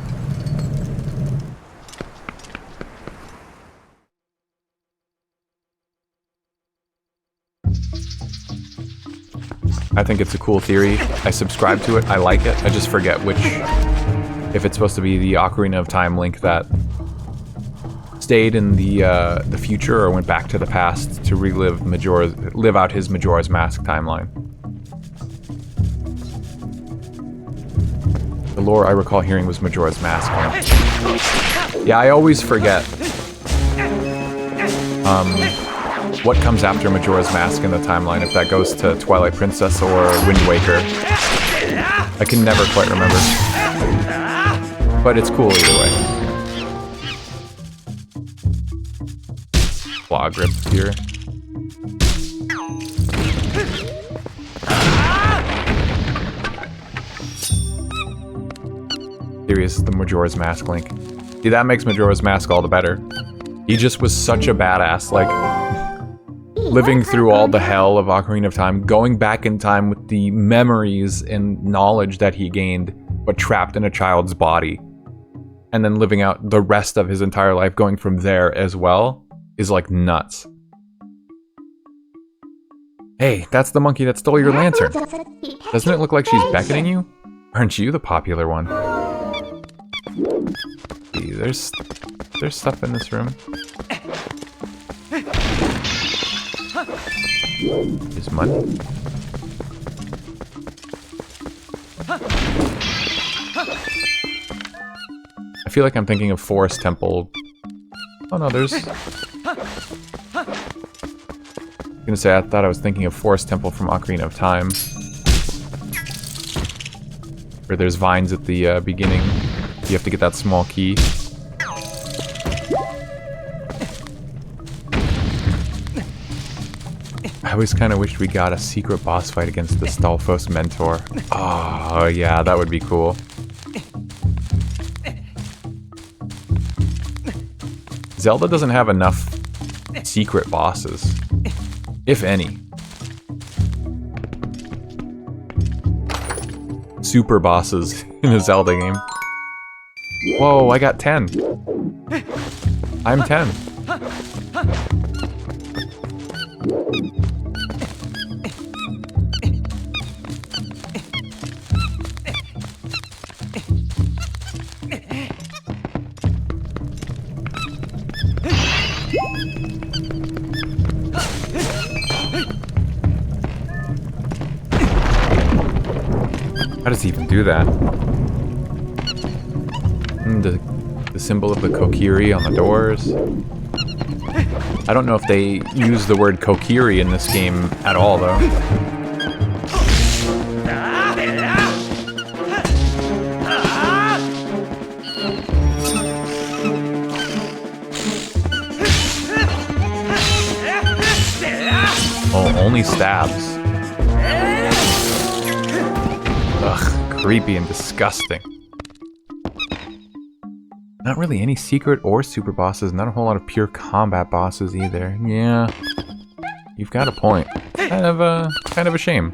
Speaker 1: I think it's a cool theory. I subscribe to it. I like it. I just forget which... If it's supposed to be the Ocarina of Time Link that stayed in the future or went back to the past to live out his Majora's Mask timeline. The lore I recall hearing was Majora's Mask. Yeah, I always forget. What comes after Majora's Mask in the timeline, if that goes to Twilight Princess or Wind Waker. I can never quite remember. But it's cool either way. Claw grip here. Serious, the Majora's Mask Link. See, that makes Majora's Mask all the better. He just was such a badass, like... living through all the hell of Ocarina of Time, going back in time with the memories and knowledge that he gained, but trapped in a child's body. And then living out the rest of his entire life going from there as well, is like nuts. Hey, that's the monkey that stole your lantern. Doesn't it look like she's beckoning you? Aren't you the popular one? See, there's stuff in this room. There's money. I feel like I'm thinking of Forest Temple. Oh no, there's... I was gonna say, I thought I was thinking of Forest Temple from Ocarina of Time. Where there's vines at the beginning. You have to get that small key. I always kind of wished we got a secret boss fight against the Stalfos mentor. Oh, yeah, that would be cool. Zelda doesn't have enough secret bosses, if any. Super bosses in a Zelda game. Whoa, I got 10. I'm 10. How does he even do that? The symbol of the Kokiri on the doors. I don't know if they use the word Kokiri in this game at all, though. Oh, only stabs. Ugh, creepy and disgusting. Not really any secret or super bosses, not a whole lot of pure combat bosses either. Yeah, you've got a point. Kind of a shame.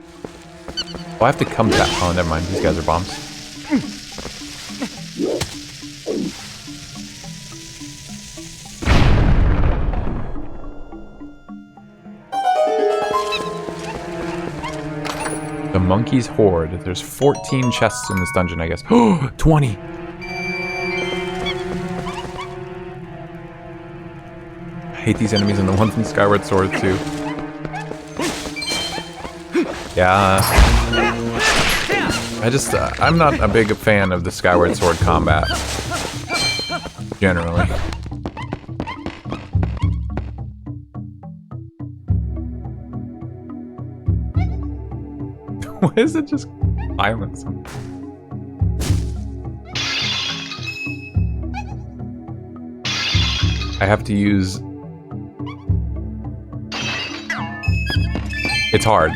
Speaker 1: Oh, I have to come to that. Oh, never mind. These guys are bombs. The Monkey's Hoard. There's 14 chests in this dungeon, I guess. Oh, 20! I hate these enemies and the ones in Skyward Sword too. Yeah. I'm not a big fan of the Skyward Sword combat. Generally. Why is it just violence? I have to use... It's hard.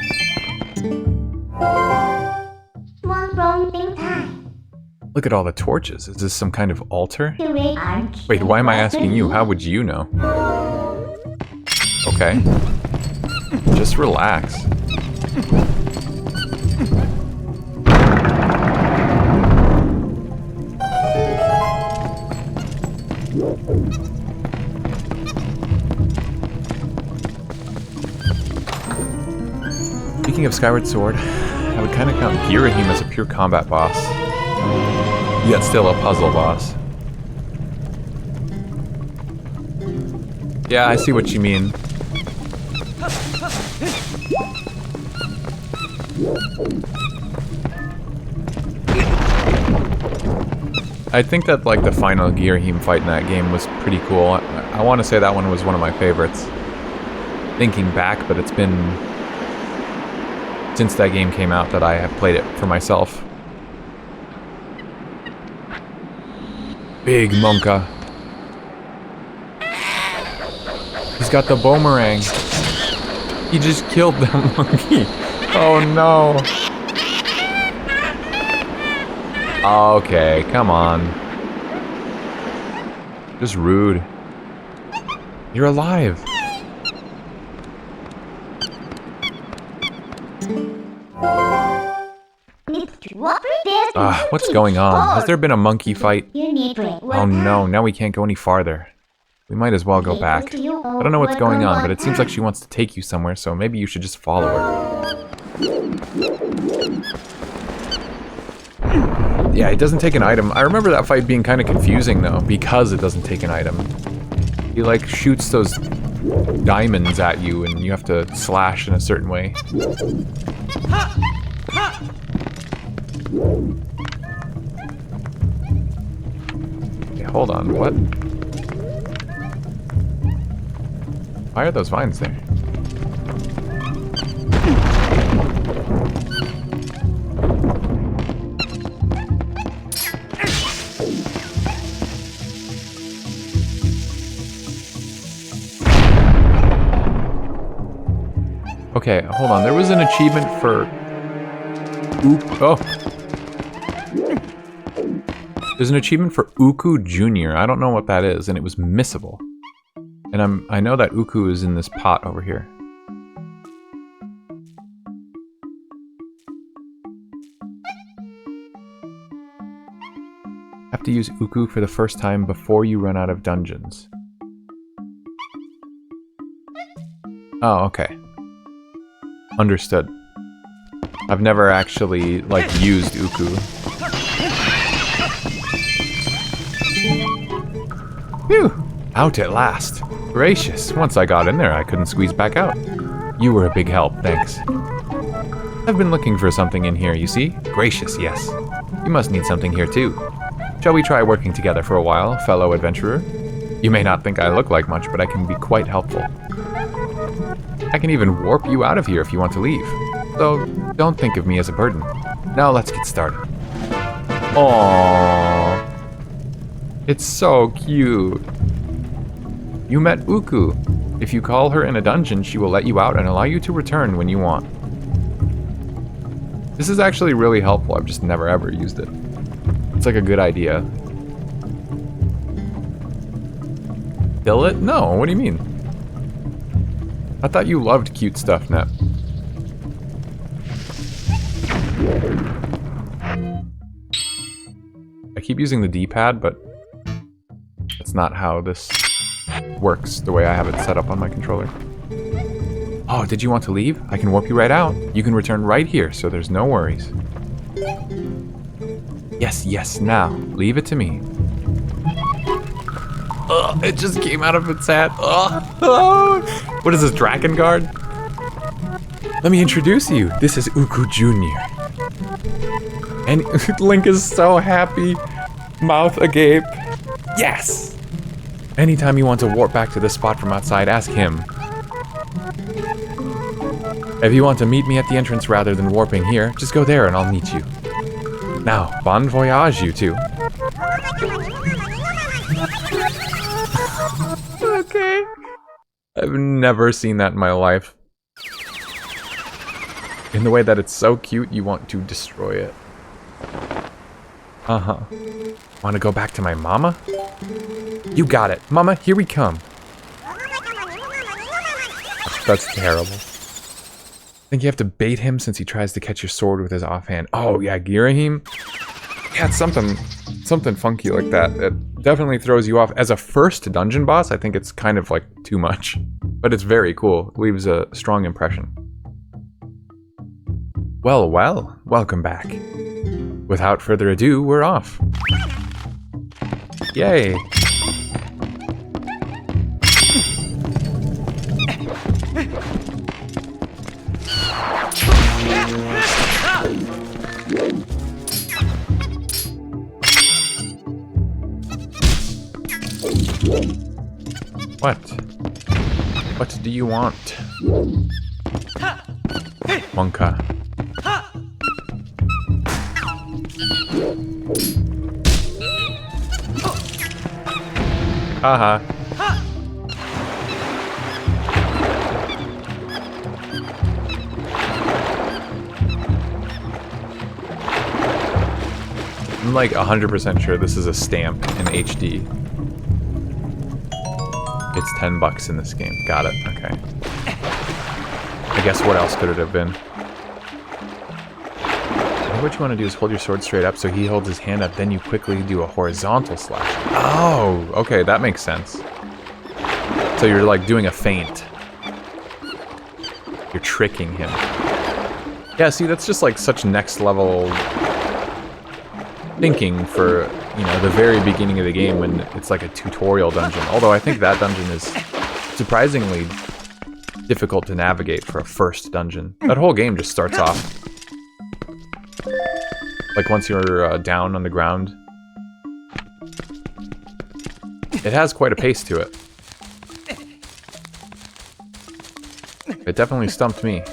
Speaker 1: Look at all the torches. Is this some kind of altar? Wait, why am I asking you? How would you know? Okay. Just relax. Speaking of Skyward Sword, I would kind of count Girahim as a pure combat boss. Yet still a puzzle boss. Yeah, I see what you mean. I think that like the final Girahim fight in that game was pretty cool. I want to say that one was one of my favorites. Thinking back, but it's been since that game came out that I have played it for myself. Big Monka. He's got the boomerang. He just killed that monkey. Oh no. Okay, come on. Just rude. You're alive. What's going on? Has there been a monkey fight? Oh no, now we can't go any farther. We might as well go back. I don't know what's going on, but it seems like she wants to take you somewhere, so maybe you should just follow her. Yeah, it doesn't take an item. I remember that fight being kind of confusing though, because it doesn't take an item. He like shoots those diamonds at you and you have to slash in a certain way. Okay, hold on, what? Why are those vines there? Okay, hold on. There was an achievement for... Oh. There's an achievement for Uku Jr. I don't know what that is, and it was missable. And I know that Uku is in this pot over here. Have to use Uku for the first time before you run out of dungeons. Oh, okay. Understood. I've never actually, like, used Uku. Phew! Out at last. Gracious, once I got in there, I couldn't squeeze back out. You were a big help, thanks. I've been looking for something in here, you see? Gracious, yes. You must need something here, too. Shall we try working together for a while, fellow adventurer? You may not think I look like much, but I can be quite helpful. I can even warp you out of here if you want to leave. So, don't think of me as a burden. Now let's get started. Aww. It's so cute. You met Uku. If you call her in a dungeon, she will let you out and allow you to return when you want. This is actually really helpful. I've just never ever used it. It's like a good idea. Kill it? No, what do you mean? I thought you loved cute stuff, Net. I keep using the D-pad, but that's not how this works the way I have it set up on my controller. Oh, did you want to leave? I can warp you right out. You can return right here, so there's no worries. Yes, yes, now, leave it to me. Ugh, it just came out of its hat. Ugh. Oh. What is this, Dragon Guard? Let me introduce you. This is Uku Jr. And Link is so happy. Mouth agape. Yes! Anytime you want to warp back to this spot from outside, ask him. If you want to meet me at the entrance rather than warping here, just go there and I'll meet you. Now, bon voyage, you two. Okay. I've never seen that in my life. In the way that it's so cute, you want to destroy it. Uh-huh. Want to go back to my mama? You got it. Mama, here we come. That's terrible. Think you have to bait him since he tries to catch your sword with his offhand. Oh, yeah, Girahim? Yeah, it's something funky like that. It definitely throws you off. As a first dungeon boss, I think it's kind of like too much. But it's very cool. It leaves a strong impression. Well, well, welcome back. Without further ado, we're off. Yay. What? What do you want? Wonka. Haha. I'm like 100% sure this is a stamp in HD. It's $10 in this game. Got it. Okay. I guess what else could it have been? What you want to do is hold your sword straight up so he holds his hand up, then you quickly do a horizontal slash. Oh, okay, that makes sense. So you're like doing a feint. You're tricking him. Yeah, see, that's just like such next level thinking for, you know, the very beginning of the game when it's like a tutorial dungeon. Although I think that dungeon is surprisingly difficult to navigate for a first dungeon. That whole game just starts off. Like once you're down on the ground. It has quite a pace to it. It definitely stumped me.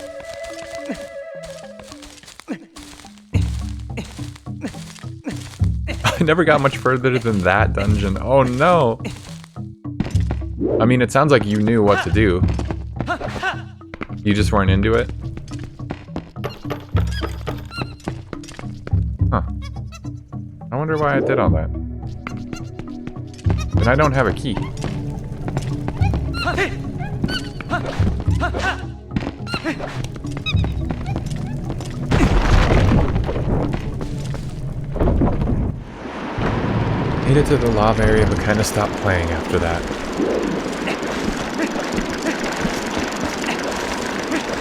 Speaker 1: I never got much further than that dungeon. Oh no! I mean, it sounds like you knew what to do. You just weren't into it? Huh. I wonder why I did all that. And I don't have a key. Made it to the lava area, but kind of stopped playing after that.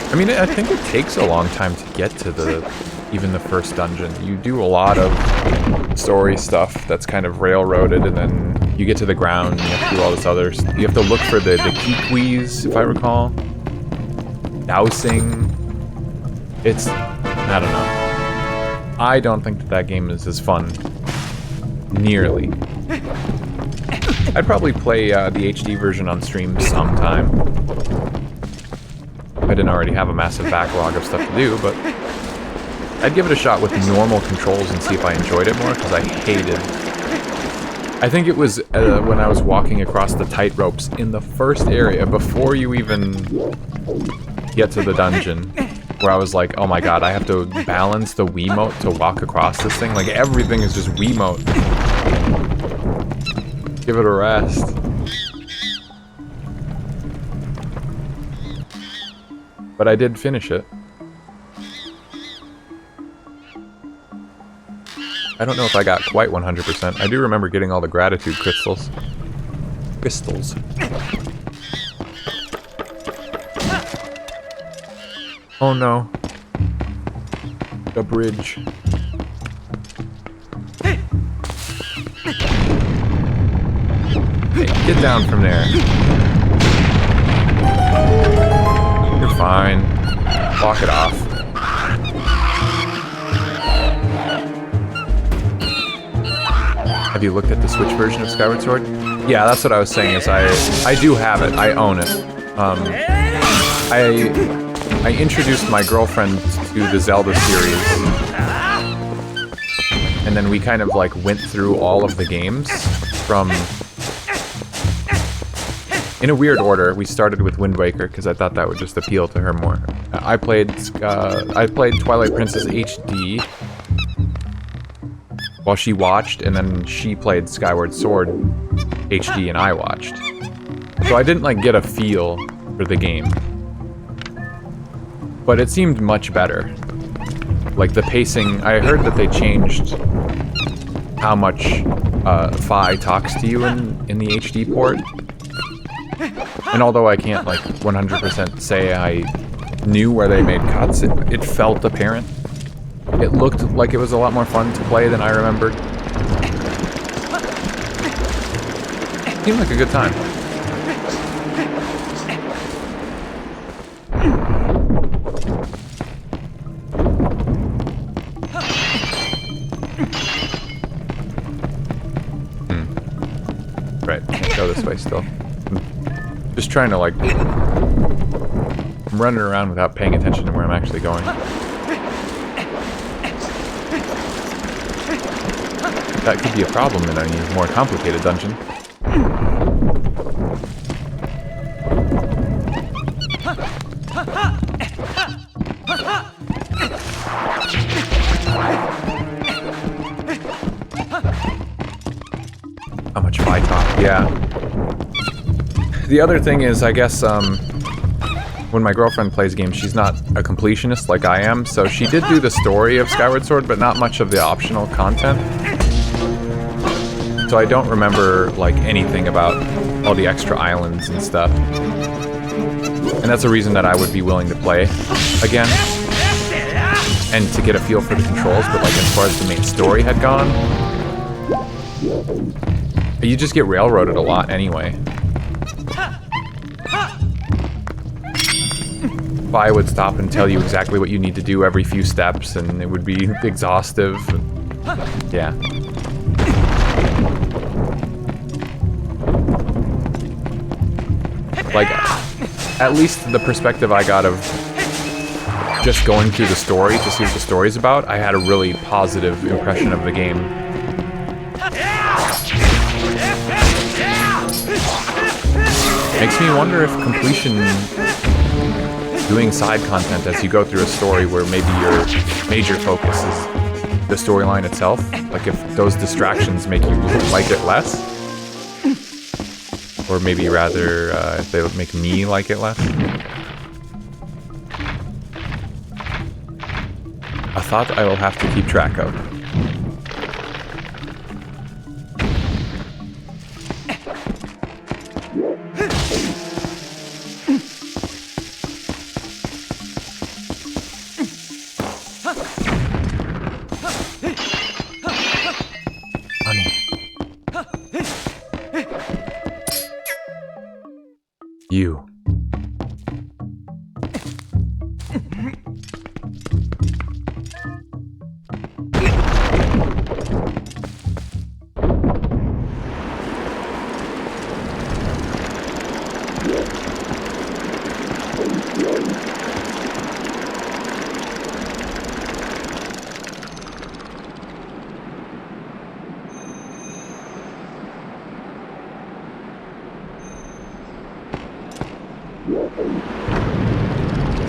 Speaker 1: I mean, I think it takes a long time to get to even the first dungeon. You do a lot of story stuff that's kind of railroaded, and then you get to the ground, and you have to do all this other stuff. You have to look for the kikwis, if I recall. Dousing. It's... I don't know. I don't think that game is as fun. Nearly. I'd probably play the HD version on stream sometime. I didn't already have a massive backlog of stuff to do, but I'd give it a shot with normal controls and see if I enjoyed it more, because I hated... I think it was when I was walking across the tight ropes in the first area, before you even get to the dungeon, where I was like, oh my god, I have to balance the Wiimote to walk across this thing. Like, everything is just Wiimote. Give it a rest. But I did finish it. I don't know if I got quite 100%. I do remember getting all the gratitude crystals. Oh no. The bridge. Hey, get down from there. You're fine. Walk it off. Have you looked at the Switch version of Skyward Sword? Yeah, that's what I was saying, is I do have it. I own it. I introduced my girlfriend to the Zelda series. And then we kind of like went through all of the games from... in a weird order. We started with Wind Waker because I thought that would just appeal to her more. I played Twilight Princess HD while she watched, and then she played Skyward Sword HD and I watched. So I didn't like get a feel for the game. But it seemed much better. Like the pacing, I heard that they changed how much Fi talks to you in the HD port. And although I can't like 100% say I knew where they made cuts, it felt apparent. It looked like it was a lot more fun to play than I remembered. Seemed like a good time. Right, can't go this way still. I'm just trying to like... I'm running around without paying attention to where I'm actually going. That could be a problem in a more complicated dungeon. How much Fi talk? Yeah. The other thing is, I guess, when my girlfriend plays games, she's not a completionist like I am, so she did do the story of Skyward Sword, but not much of the optional content. So I don't remember, like, anything about all the extra islands and stuff. And that's a reason that I would be willing to play again. And to get a feel for the controls, but, like, as far as the main story had gone, you just get railroaded a lot anyway. Fi would stop and tell you exactly what you need to do every few steps, and it would be exhaustive. Yeah. Like, at least the perspective I got of just going through the story to see what the story's about, I had a really positive impression of the game. Makes me wonder if completion doing side content as you go through a story where maybe your major focus is the storyline itself. Like if those distractions make you like it less. Or maybe rather, if they would make me like it less. A thought I will have to keep track of. You.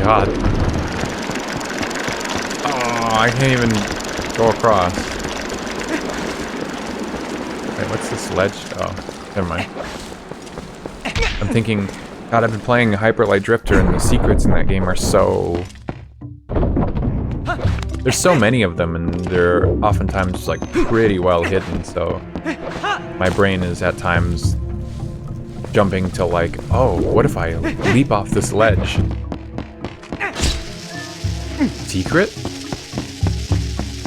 Speaker 1: God. Oh, I can't even go across. Wait, what's this ledge? Oh, never mind. I'm thinking, God, I've been playing Hyper Light Drifter and the secrets in that game are so... There's so many of them and they're oftentimes like pretty well hidden, so my brain is at times jumping to like, oh, what if I leap off this ledge? Secret?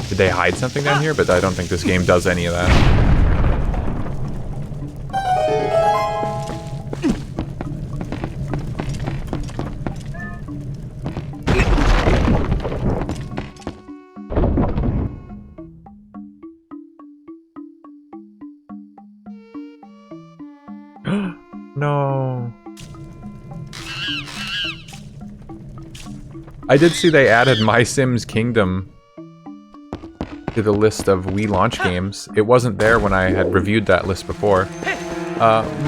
Speaker 1: Did they hide something down here? But I don't think this game does any of that. No. I did see they added My Sims Kingdom to the list of Wii launch games. It wasn't there when I had reviewed that list before.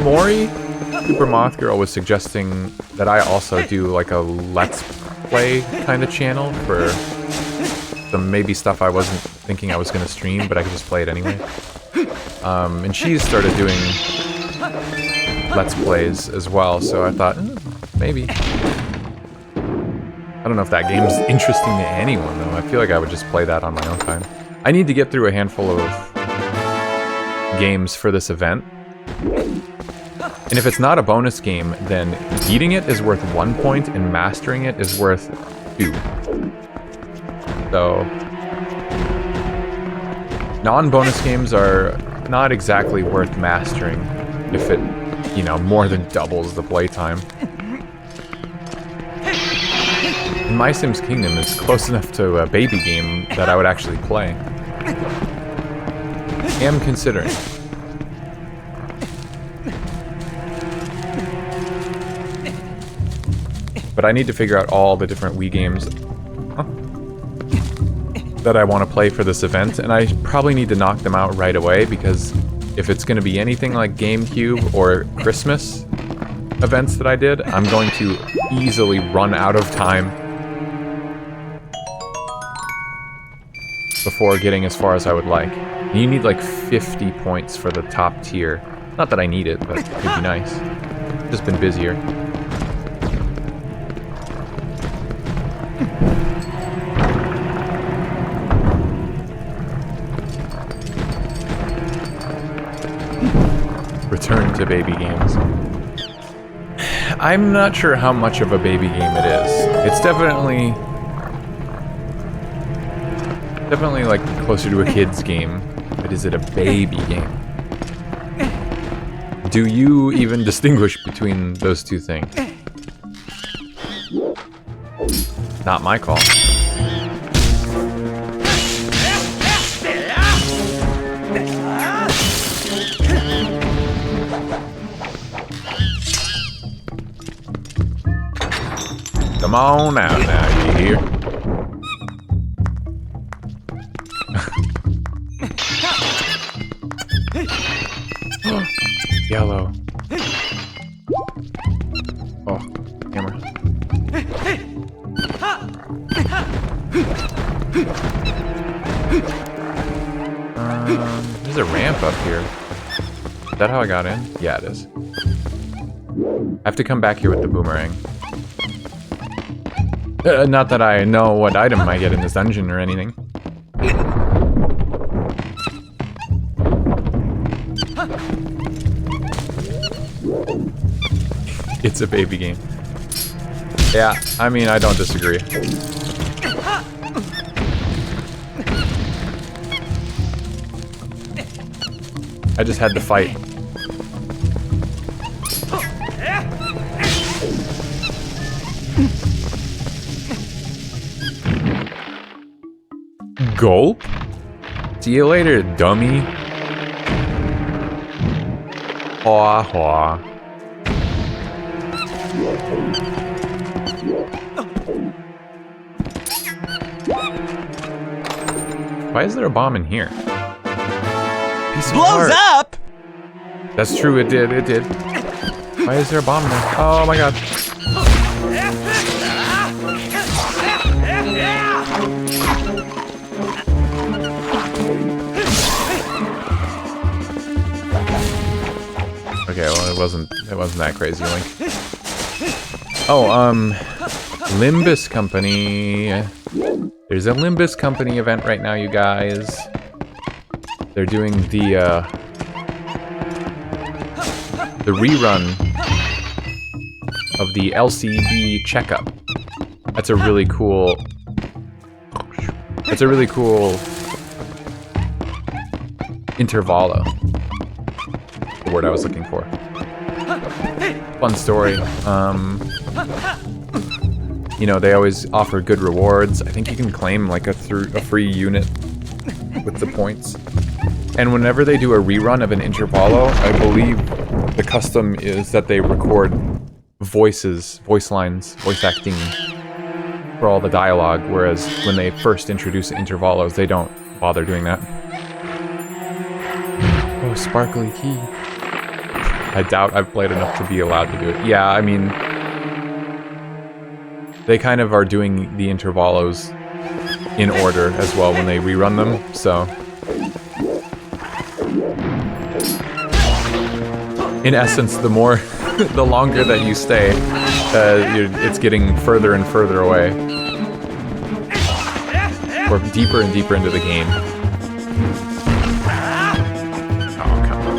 Speaker 1: Mori, Super Moth Girl, was suggesting that I also do like a Let's Play kind of channel for some maybe stuff I wasn't thinking I was going to stream, but I could just play it anyway. And she's started doing Let's Plays as well, so I thought, maybe. I don't know if that game's interesting to anyone, though. I feel like I would just play that on my own time. I need to get through a handful of games for this event. And if it's not a bonus game, then beating it is worth 1 point and mastering it is worth 2. So... non-bonus games are not exactly worth mastering if it, you know, more than doubles the playtime. My Sims Kingdom is close enough to a baby game that I would actually play. Am considering. But I need to figure out all the different Wii games that I want to play for this event, and I probably need to knock them out right away, because if it's going to be anything like GameCube or Christmas events that I did, I'm going to easily run out of time before getting as far as I would like. And you need like 50 points for the top tier. Not that I need it, but it would be nice. Just been busier. Return to baby games. I'm not sure how much of a baby game it is. It's definitely like closer to a kid's game, but is it a baby game? Do you even distinguish between those two things? Not my call. Come on out now, you hear? Yellow. Oh, camera. up here. Is that how I got in? Yeah, it is. I have to come back here with the boomerang. Not that I know what item I get in this dungeon or anything. It's a baby game. Yeah, I mean, I don't disagree. I just had to fight. Gulp? See you later, dummy. Haw haw. Why is there a bomb in here? Piece of
Speaker 3: Blows
Speaker 1: art.
Speaker 3: up!
Speaker 1: That's true, it did. Why is there a bomb there? Oh my god. Okay, well it wasn't that crazy, Link. Oh, Limbus Company. There's a Limbus Company event right now, you guys. They're doing the rerun of the LCD checkup. That's a really cool. That's a really cool intervallo. The word I was looking for. Fun story. You know, they always offer good rewards. I think you can claim like a free unit with the points. And whenever they do a rerun of an intervallo, I believe the custom is that they record voice acting for all the dialogue, whereas when they first introduce intervallos, they don't bother doing that. Oh, sparkly key. I doubt I've played enough to be allowed to do it. Yeah, I mean, they kind of are doing the intervallos in order as well when they rerun them, so. In essence, the longer that you stay, it's getting further and further away. Or deeper and deeper into the game. Oh, come on.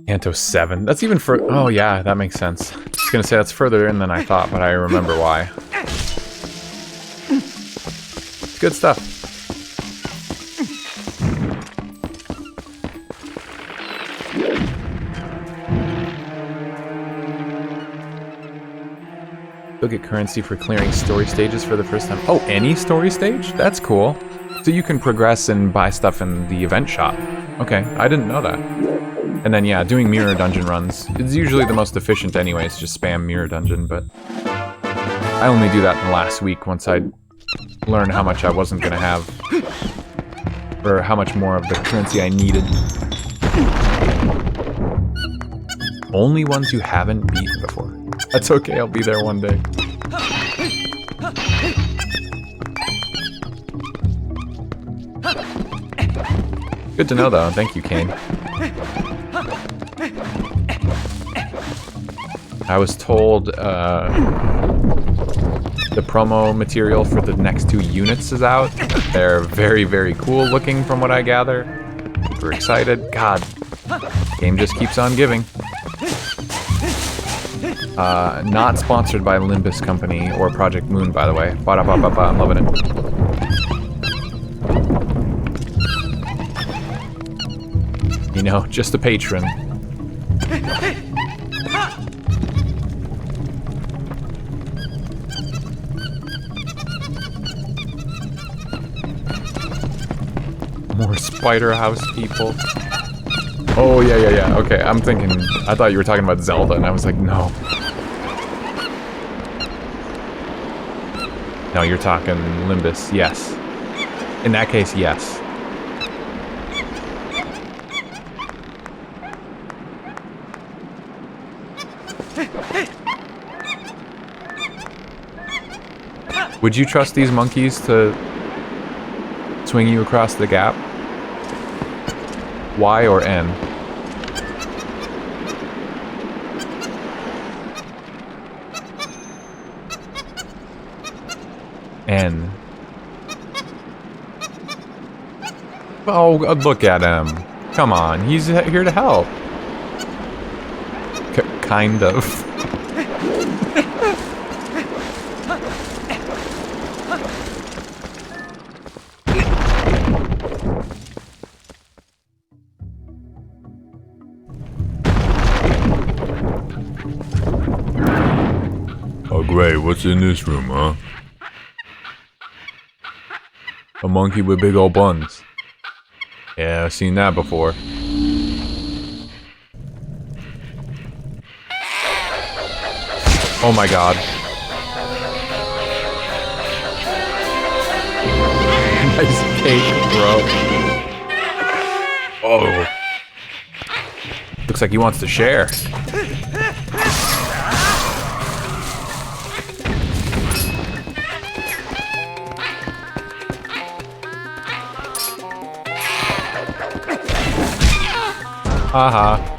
Speaker 1: Kanto 7. That's even for. Oh, yeah, that makes sense. I was gonna say that's further in than I thought, but I remember why. Good stuff. You'll get currency for clearing story stages for the first time. Oh, any story stage? That's cool. So you can progress and buy stuff in the event shop. Okay, I didn't know that. And then, yeah, doing mirror dungeon runs. It's usually the most efficient anyways, just spam mirror dungeon, but I only do that in the last week once I learned how much I wasn't gonna have, or how much more of the currency I needed. Only ones you haven't beat before. That's okay, I'll be there one day. Good to know though, thank you, Kane. I was told the promo material for the next 2 units is out. They're very, very cool looking from what I gather. Super excited. God, game just keeps on giving. Not sponsored by Limbus Company or Project Moon, by the way. Ba-da-ba-ba-ba, I'm loving it. You know, just a patron. More Spider House people. Oh, yeah. Okay, I'm thinking... I thought you were talking about Zelda, and I was like, no. No, you're talking Limbus, yes. In that case, yes. Would you trust these monkeys to swing you across the gap? Y or N? N. Oh, look at him. Come on, he's here to help. Kind of.
Speaker 4: Oh great, what's in this room, huh? A monkey with big old buns. Yeah, I've seen that before.
Speaker 1: Oh my god. Nice cake, bro. Oh. Looks like he wants to share. Haha.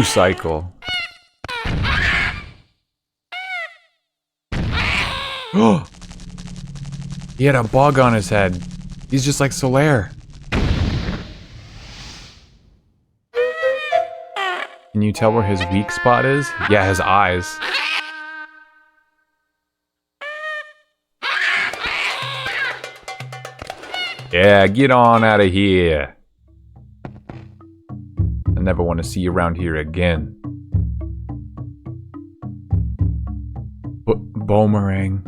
Speaker 1: Cycle. Oh! He had a bug on his head. He's just like Solaire. Can you tell where his weak spot is? Yeah, his eyes. Yeah, get on out of here. I never want to see you around here again. Boomerang.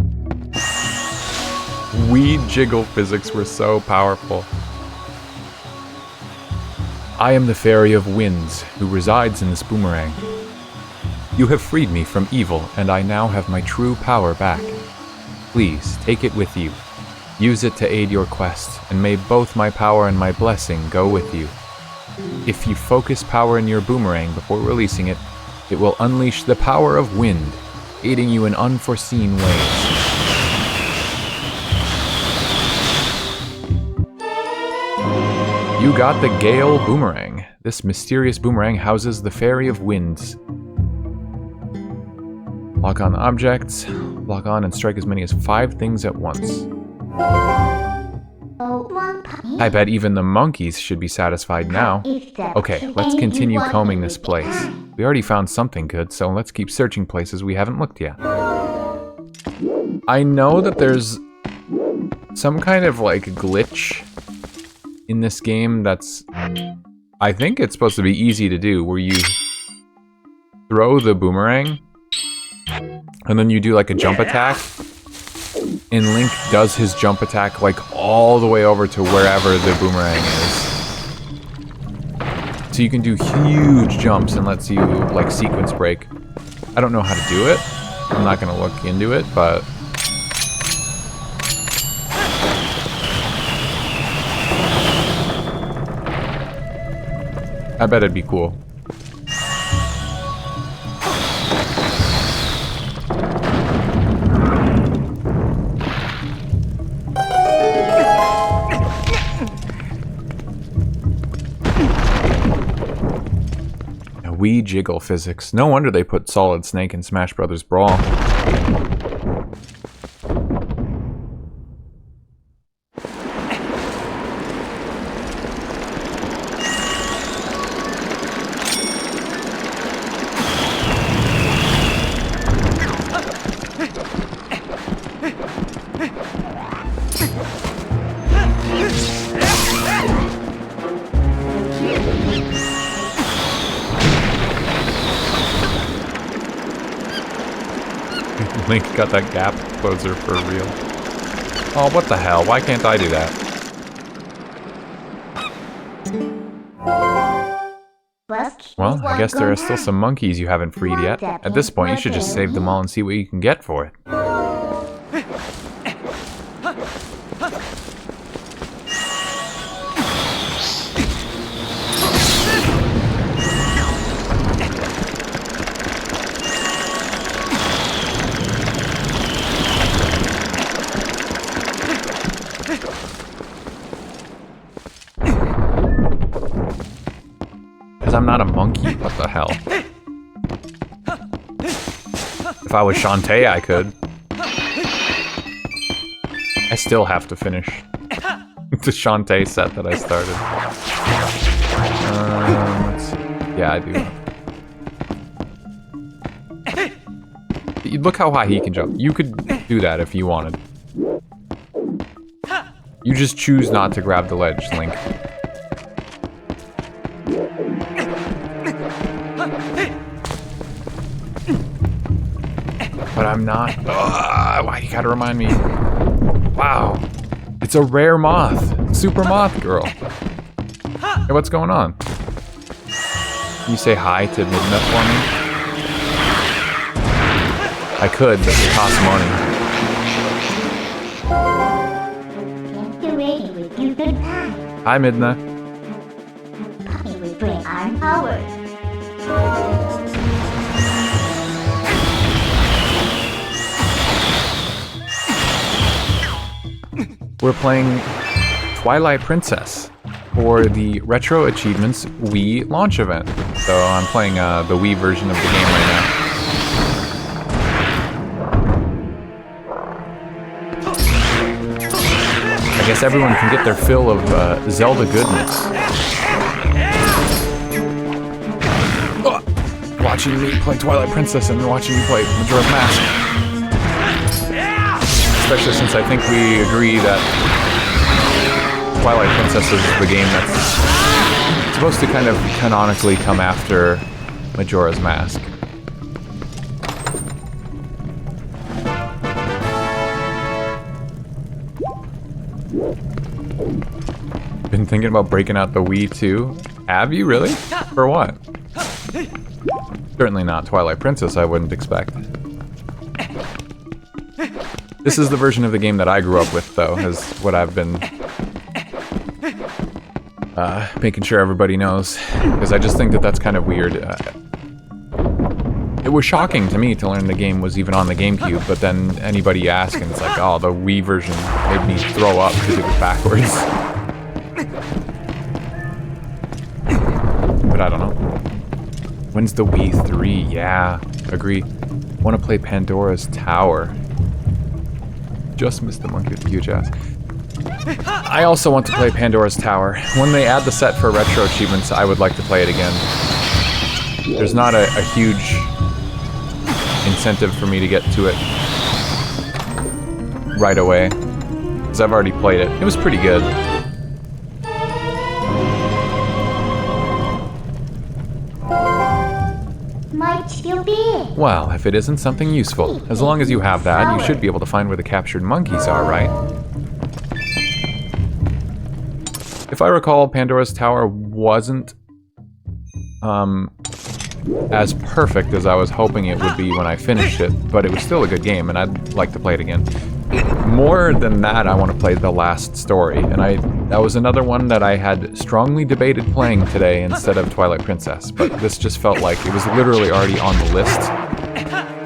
Speaker 1: Wii jiggle physics were so powerful. I am the Fairy of Winds, who resides in this boomerang. You have freed me from evil, and I now have my true power back. Please, take it with you. Use it to aid your quest, and may both my power and my blessing go with you. If you focus power in your boomerang before releasing it, it will unleash the power of wind, aiding you in unforeseen ways. You got the Gale Boomerang. This mysterious boomerang houses the Fairy of Winds. Lock on objects, lock on and strike as many as 5 things at once. I bet even the monkeys should be satisfied now. Okay, let's continue combing this place. We already found something good, so let's keep searching places we haven't looked yet. I know that there's some kind of like glitch in this game that's... I think it's supposed to be easy to do, where you throw the boomerang and then you do like a jump attack. And Link does his jump attack like all the way over to wherever the boomerang is. So you can do huge jumps and lets you like sequence break. I don't know how to do it. I'm not gonna look into it, but I bet it'd be cool. Wii jiggle physics. No wonder they put Solid Snake in Smash Bros. Brawl. Link got that gap closer for real. Oh, what the hell? Why can't I do that? Well, I guess there are still some monkeys you haven't freed yet. At this point, you should just save them all and see what you can get for it. Because I'm not a monkey, what the hell? If I was Shantae, I could. I still have to finish the Shantae set that I started. Let's see. Yeah, I do. Look how high he can jump. You could do that if you wanted. You just choose not to grab the ledge, Link. But I'm not. Why you gotta remind me? Wow. It's a rare moth. Super moth girl. Hey, what's going on? Can you say hi to Midna for me? I could, but it costs money. Hi, Midna.
Speaker 2: Puppy will bring iron powers.
Speaker 1: We're playing Twilight Princess for the Retro Achievements Wii Launch Event. So I'm playing the Wii version of the game right now. I guess everyone can get their fill of Zelda goodness. Watching me play Twilight Princess and watching me play Majora's Mask. Especially since I think we agree that Twilight Princess is the game that's supposed to kind of canonically come after Majora's Mask. Been thinking about breaking out the Wii too. Have you really? For what? Certainly not Twilight Princess, I wouldn't expect. This is the version of the game that I grew up with, though, is what I've been making sure everybody knows. Because I just think that that's kind of weird. It was shocking to me to learn the game was even on the GameCube, but then anybody asks and it's like, oh, the Wii version made me throw up because it was backwards. But I don't know. When's the Wii 3? Yeah, agree. Want to play Pandora's Tower. Just missed the monkey with the huge ass. I also want to play Pandora's Tower. When they add the set for Retro Achievements, I would like to play it again. There's not a huge incentive for me to get to it right away, because I've already played it. It was pretty good.
Speaker 2: Might still be.
Speaker 1: Well, if it isn't something useful, as long as you have that, you should be able to find where the captured monkeys are, right? If I recall, Pandora's Tower wasn't as perfect as I was hoping it would be when I finished it, but it was still a good game, and I'd like to play it again. More than that, I want to play The Last Story, and that was another one that I had strongly debated playing today instead of Twilight Princess, but this just felt like it was literally already on the list,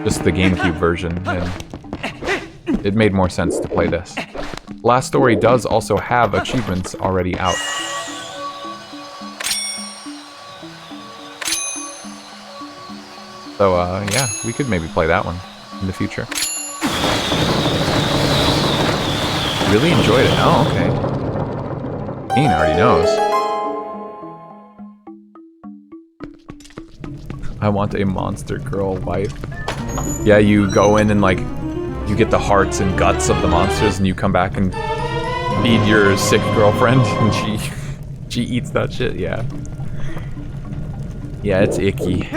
Speaker 1: just the GameCube version, and it made more sense to play this. Last Story does also have achievements already out. So, yeah, we could maybe play that one in the future. Really enjoyed it. Oh, okay. Ian already knows. I want a monster girl wife. Yeah, you go in and, like, you get the hearts and guts of the monsters and you come back and feed your sick girlfriend and she eats that shit, yeah. Yeah, it's icky.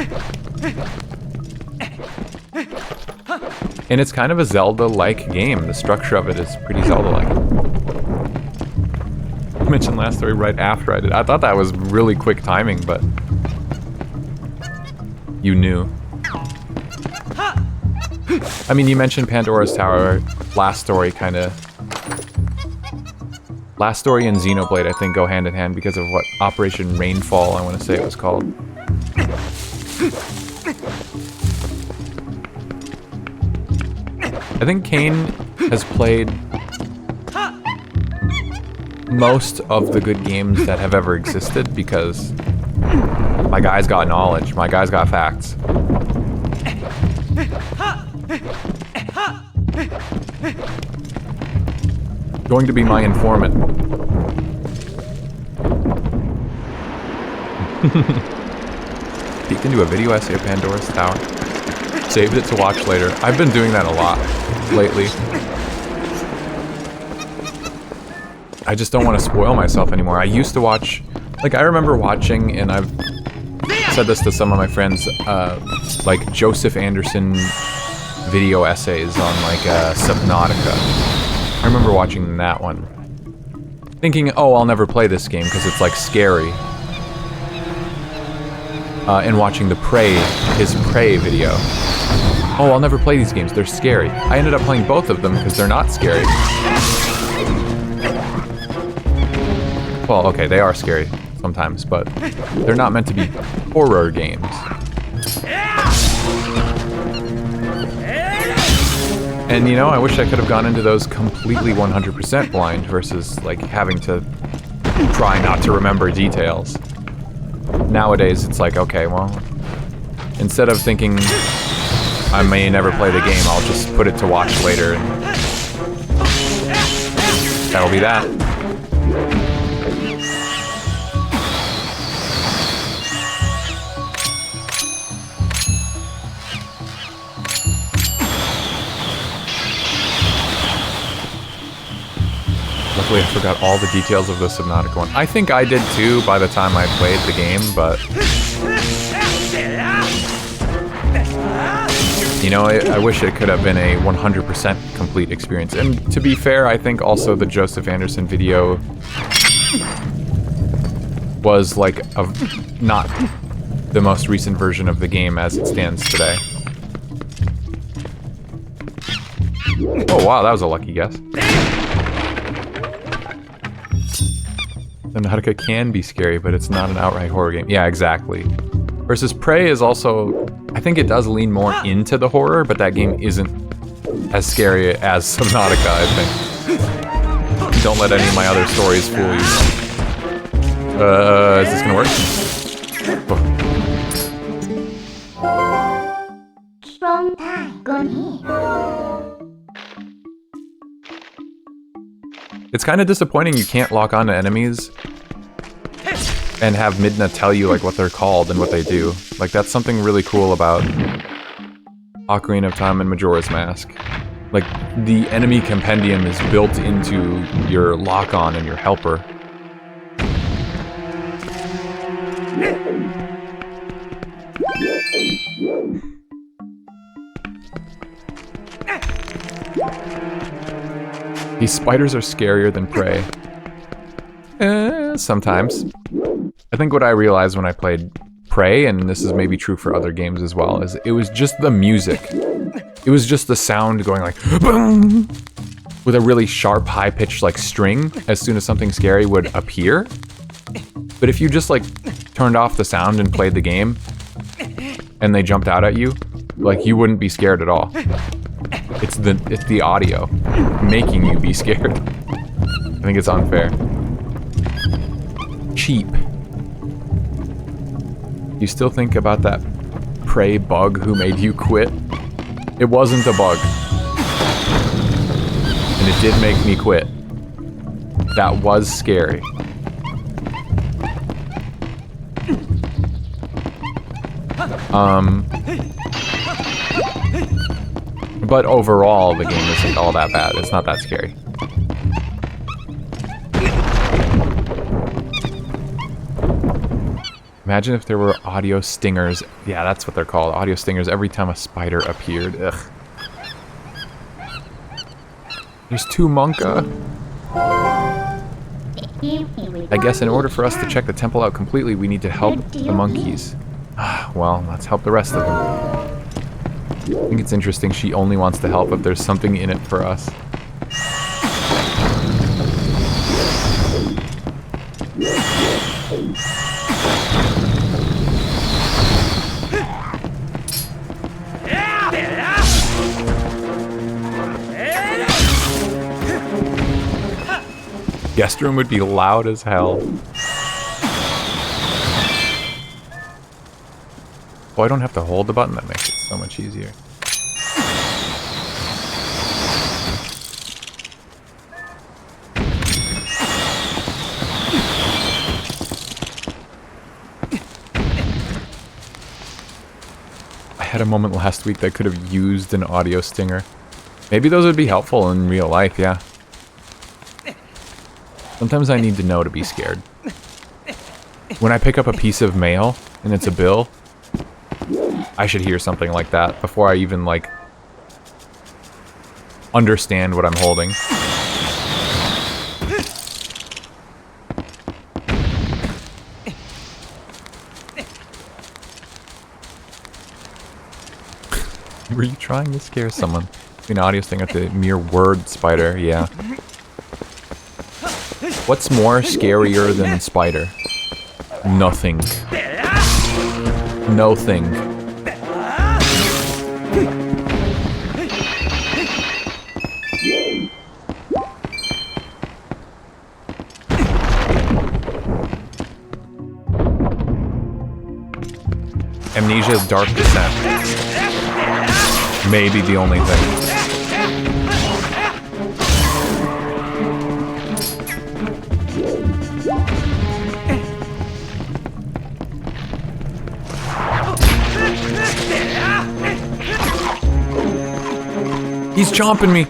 Speaker 1: And it's kind of a Zelda-like game. The structure of it is pretty Zelda-like. I mentioned last story right after I did. I thought that was really quick timing, but you knew. I mean, you mentioned Pandora's Tower. Last story kind of... Last story and Xenoblade, I think, go hand in hand because of what Operation Rainfall, I want to say it was called. I think Kane has played most of the good games that have ever existed because my guy's got knowledge, my guy's got facts. Going to be my informant. Peeked into a video essay of Pandora's Tower. Saved it to watch later. I've been doing that a lot lately. I just don't want to spoil myself anymore. I used to watch, like I remember watching, and I've said this to some of my friends, like Joseph Anderson video essays on like Subnautica. I remember watching that one. Thinking, oh, I'll never play this game because it's like scary. And watching his Prey video. Oh, I'll never play these games, they're scary. I ended up playing both of them because they're not scary. Well, okay, they are scary sometimes, but they're not meant to be horror games. And you know, I wish I could have gone into those completely 100% blind versus like having to try not to remember details. Nowadays, it's like, okay, well, instead of thinking I may never play the game, I'll just put it to watch later, and that'll be that. Luckily, I forgot all the details of the Subnautica one. I think I did too by the time I played the game, but... You know, I wish it could have been a 100% complete experience. And to be fair, I think also the Joseph Anderson video was like not the most recent version of the game as it stands today. Oh wow, that was a lucky guess. Subnautica can be scary, but it's not an outright horror game. Yeah, exactly. Versus Prey is also... I think it does lean more into the horror, but that game isn't as scary as Subnautica, I think. Don't let any of my other stories fool you. Is this gonna work?
Speaker 2: Strong time gone here.
Speaker 1: It's kind of disappointing you can't lock onto enemies and have Midna tell you like what they're called and what they do. Like that's something really cool about Ocarina of Time and Majora's Mask. Like the enemy compendium is built into your lock-on and your helper. These spiders are scarier than Prey. Sometimes. I think what I realized when I played Prey, and this is maybe true for other games as well, is it was just the music. It was just the sound going like boom, with a really sharp, high-pitched like string as soon as something scary would appear. But if you just like turned off the sound and played the game, and they jumped out at you, like you wouldn't be scared at all. It's the audio making you be scared. I think it's unfair. Cheap. You still think about that Prey bug who made you quit? It wasn't a bug. And it did make me quit. That was scary. But overall, the game isn't all that bad. It's not that scary. Imagine if there were audio stingers. Yeah, that's what they're called. Audio stingers every time a spider appeared. Ugh.
Speaker 4: There's 2 Monka. I guess in order for us to check the temple out completely, we need to help the monkeys. Well, let's help the rest of them. I think it's interesting she only wants to help if there's something in it for us. Guest room would be loud as hell. Oh, I don't have to hold the button. That makes it so much easier. I had a moment last week that could have used an audio stinger. Maybe those would be helpful in real life, yeah. Sometimes I need to know to be scared. When I pick up a piece of mail and it's a bill, I should hear something like that before I even, like, understand what I'm holding. Were you trying to scare someone? An audio thing at the mere word spider, yeah. What's more scarier than spider? Nothing. No thing. Amnesia's Dark Descent. Maybe the only thing. He's chomping me.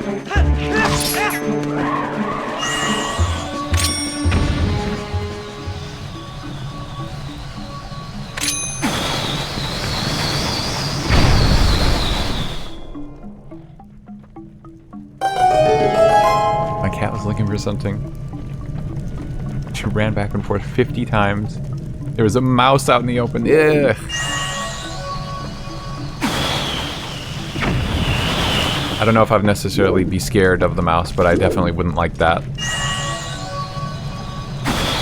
Speaker 4: My cat was looking for something. She ran back and forth 50 times. There was a mouse out in the open. Ugh. I don't know if I'd necessarily be scared of the mouse, but I definitely wouldn't like that.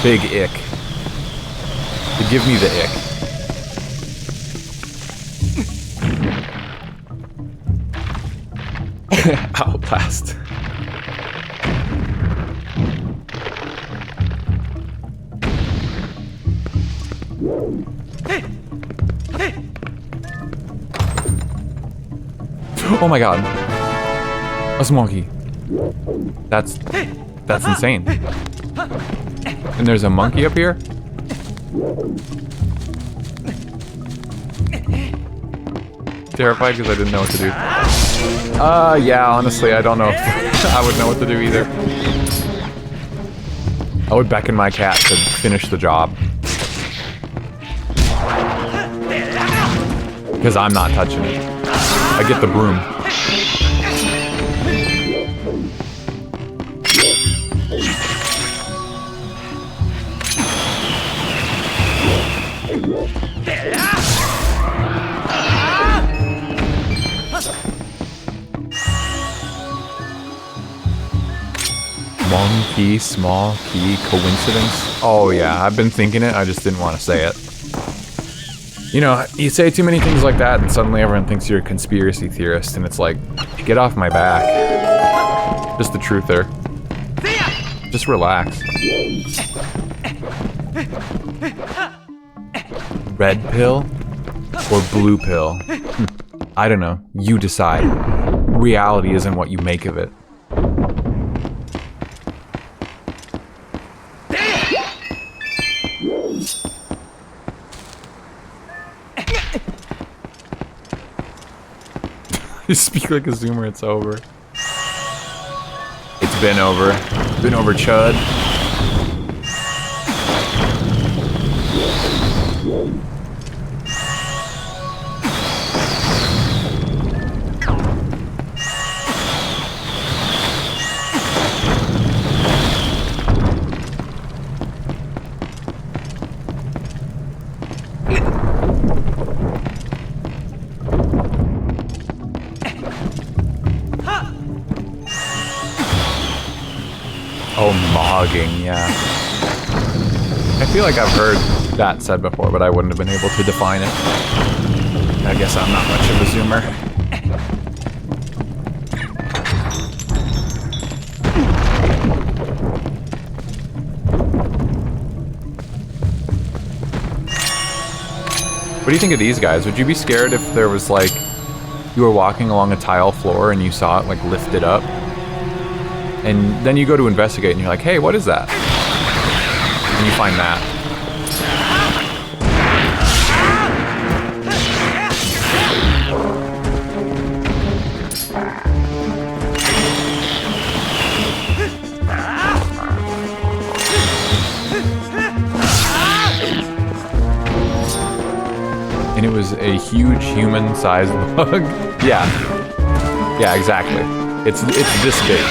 Speaker 4: Big ick. It'd give me the ick. Outlast. Oh my god. A monkey. That's insane. And there's a monkey up here? Terrified because I didn't know what to do. Yeah, honestly, I don't know if I would know what to do either. I would beckon my cat to finish the job. Because I'm not touching it. I get the broom. Monkey, small key, coincidence? Oh yeah, I've been thinking it, I just didn't want to say it. You know, you say too many things like that and suddenly everyone thinks you're a conspiracy theorist and it's like, get off my back. Just the truther. Just relax. Red pill or blue pill? I don't know. You decide. Reality isn't what you make of it. You speak like a zoomer, it's over. It's been over. Been over, chud.
Speaker 1: hugging, yeah. I feel like I've heard that said before, but I wouldn't have been able to define it. I guess I'm not much of a zoomer. What do you think of these guys? Would you be scared if there was like, you were walking along a tile floor and you saw it like lifted up? And then you go to investigate and you're like, hey, what is that? And you find that. And it was a huge human-sized bug. Yeah. Yeah, exactly. It's this big.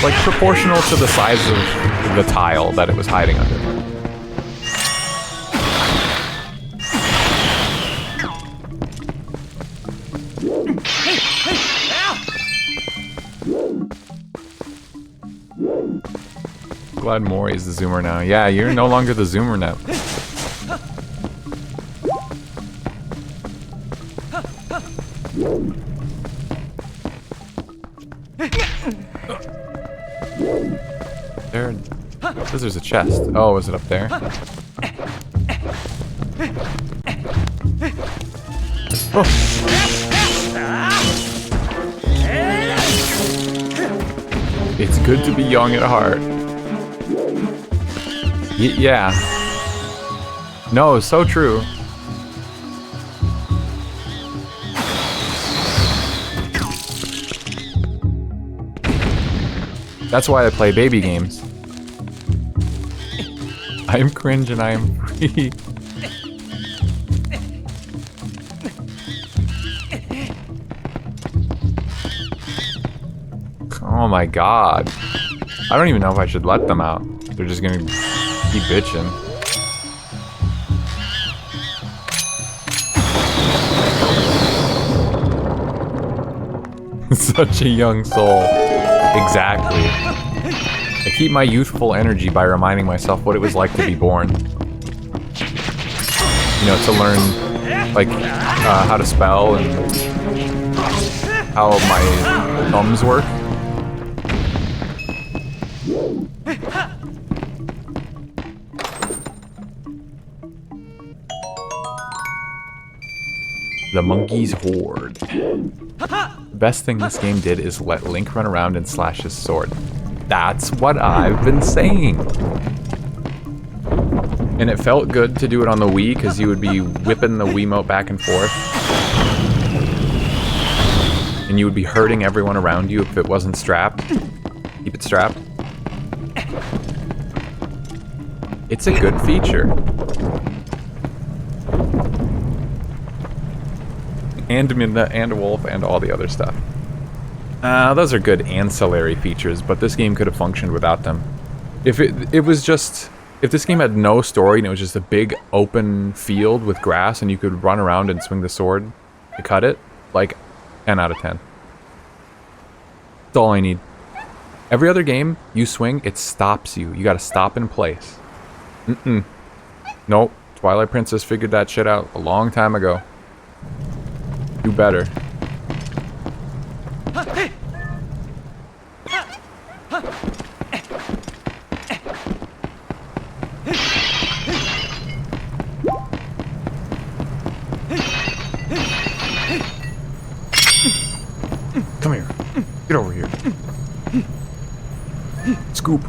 Speaker 1: Like proportional to the size of the tile that it was hiding under. Glad Maury's the zoomer now. Yeah, you're no longer the zoomer now. There. Says there's a chest. Oh, is it up there? Oh. It's good to be young at heart. Yeah. No, so true. That's why I play baby games. I am cringe and I am free. Oh my god. I don't even know if I should let them out. They're just gonna keep bitching. Such a young soul. Exactly. I keep my youthful energy by reminding myself what it was like to be born. You know, to learn, like, how to spell and how my thumbs work. The Monkey's Horde. The best thing this game did is let Link run around and slash his sword. That's what I've been saying. And it felt good to do it on the Wii because you would be whipping the Wiimote back and forth. And you would be hurting everyone around you if it wasn't strapped. Keep it strapped. It's a good feature. And Midna, and a wolf, and all the other stuff. Those are good ancillary features, but this game could have functioned without them. If if this game had no story and it was just a big open field with grass and you could run around and swing the sword to cut it, like 10 out of 10. That's all I need. Every other game you swing, it stops you. You gotta stop in place. Nope. Twilight Princess figured that shit out a long time ago. Do better. Come here. Get over here. Scoop.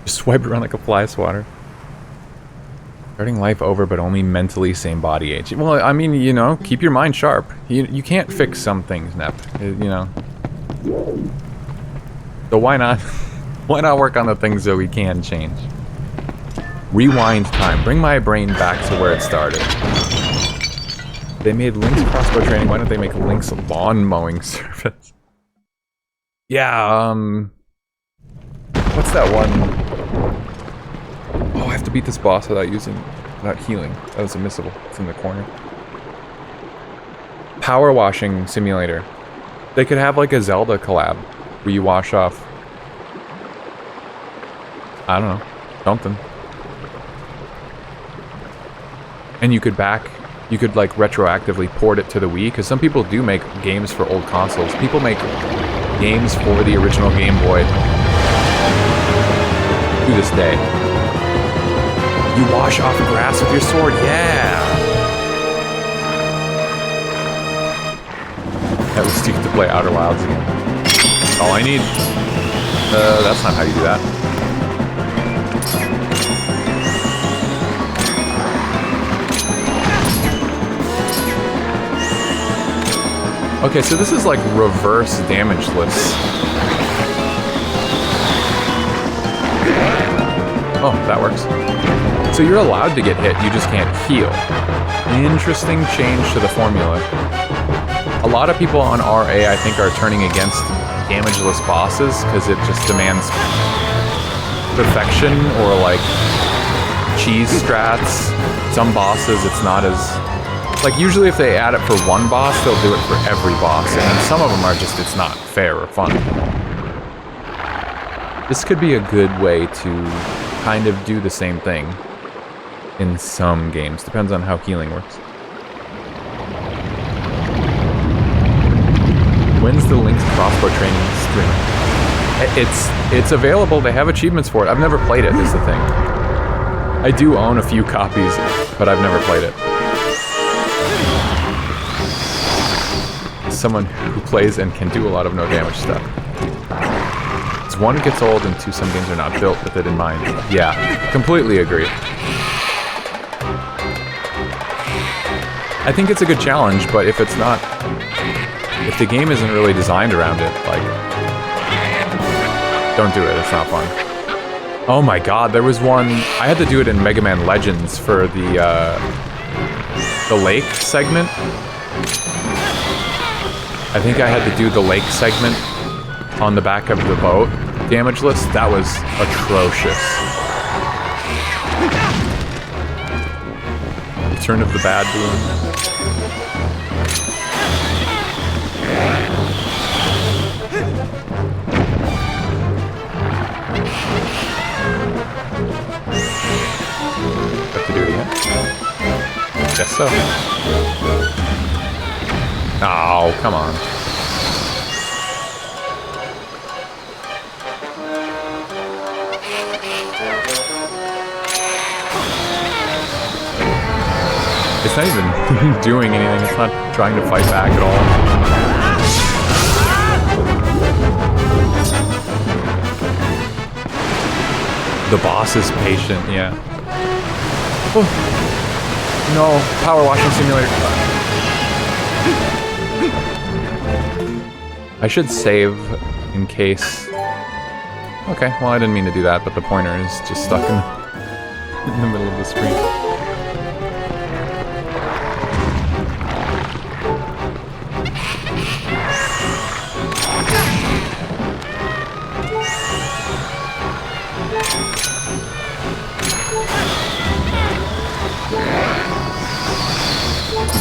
Speaker 1: Just swipe around like a fly swatter. Starting life over, but only mentally same body age. Well, I mean, you know, keep your mind sharp. You can't fix some things, Nep. You know. So why not? Why not work on the things that we can change? Rewind time. Bring my brain back to where it started. They made Link's crossbow training. Why don't they make Link's lawn mowing service? Yeah. What's that one? Oh, I have to beat this boss without healing. That was a missable. It's in the corner. Power washing simulator. They could have like a Zelda collab where you wash off, I don't know, something. And you could like retroactively port it to the Wii, because some people do make games for old consoles. People make games for the original Game Boy to this day. You wash off grass with your sword, yeah! At least you get to play Outer Wilds again. All I need. That's not how you do that. Okay, so this is like reverse damageless. Oh, that works. So you're allowed to get hit, you just can't heal. Interesting change to the formula. A lot of people on RA, I think, are turning against damageless bosses because it just demands perfection or like cheese strats. Some bosses, it's not as... Like, usually if they add it for one boss, they'll do it for every boss, and then some of them are just, it's not fair or fun. This could be a good way to kind of do the same thing in some games. Depends on how healing works. When's the Link's crossbow training stream? It's available. They have achievements for it. I've never played it, is the thing. I do own a few copies, but I've never played it. Someone who plays and can do a lot of no damage stuff. As one gets old and two, some games are not built with it in mind. Yeah, completely agree. I think it's a good challenge, but if it's not, if the game isn't really designed around it, like, don't do it, it's not fun. Oh my god, there was one, I had to do it in Mega Man Legends for the lake segment. I think I had to do the lake segment on the back of the boat, damageless. That was atrocious. Return of the Bad Balloon. Have to do it again? Guess so. Oh, come on. It's not even doing anything. It's not trying to fight back at all. The boss is patient, yeah. Oh. No, power washing simulator. I should save in case... Okay, well I didn't mean to do that, but the pointer is just stuck in the middle of the screen.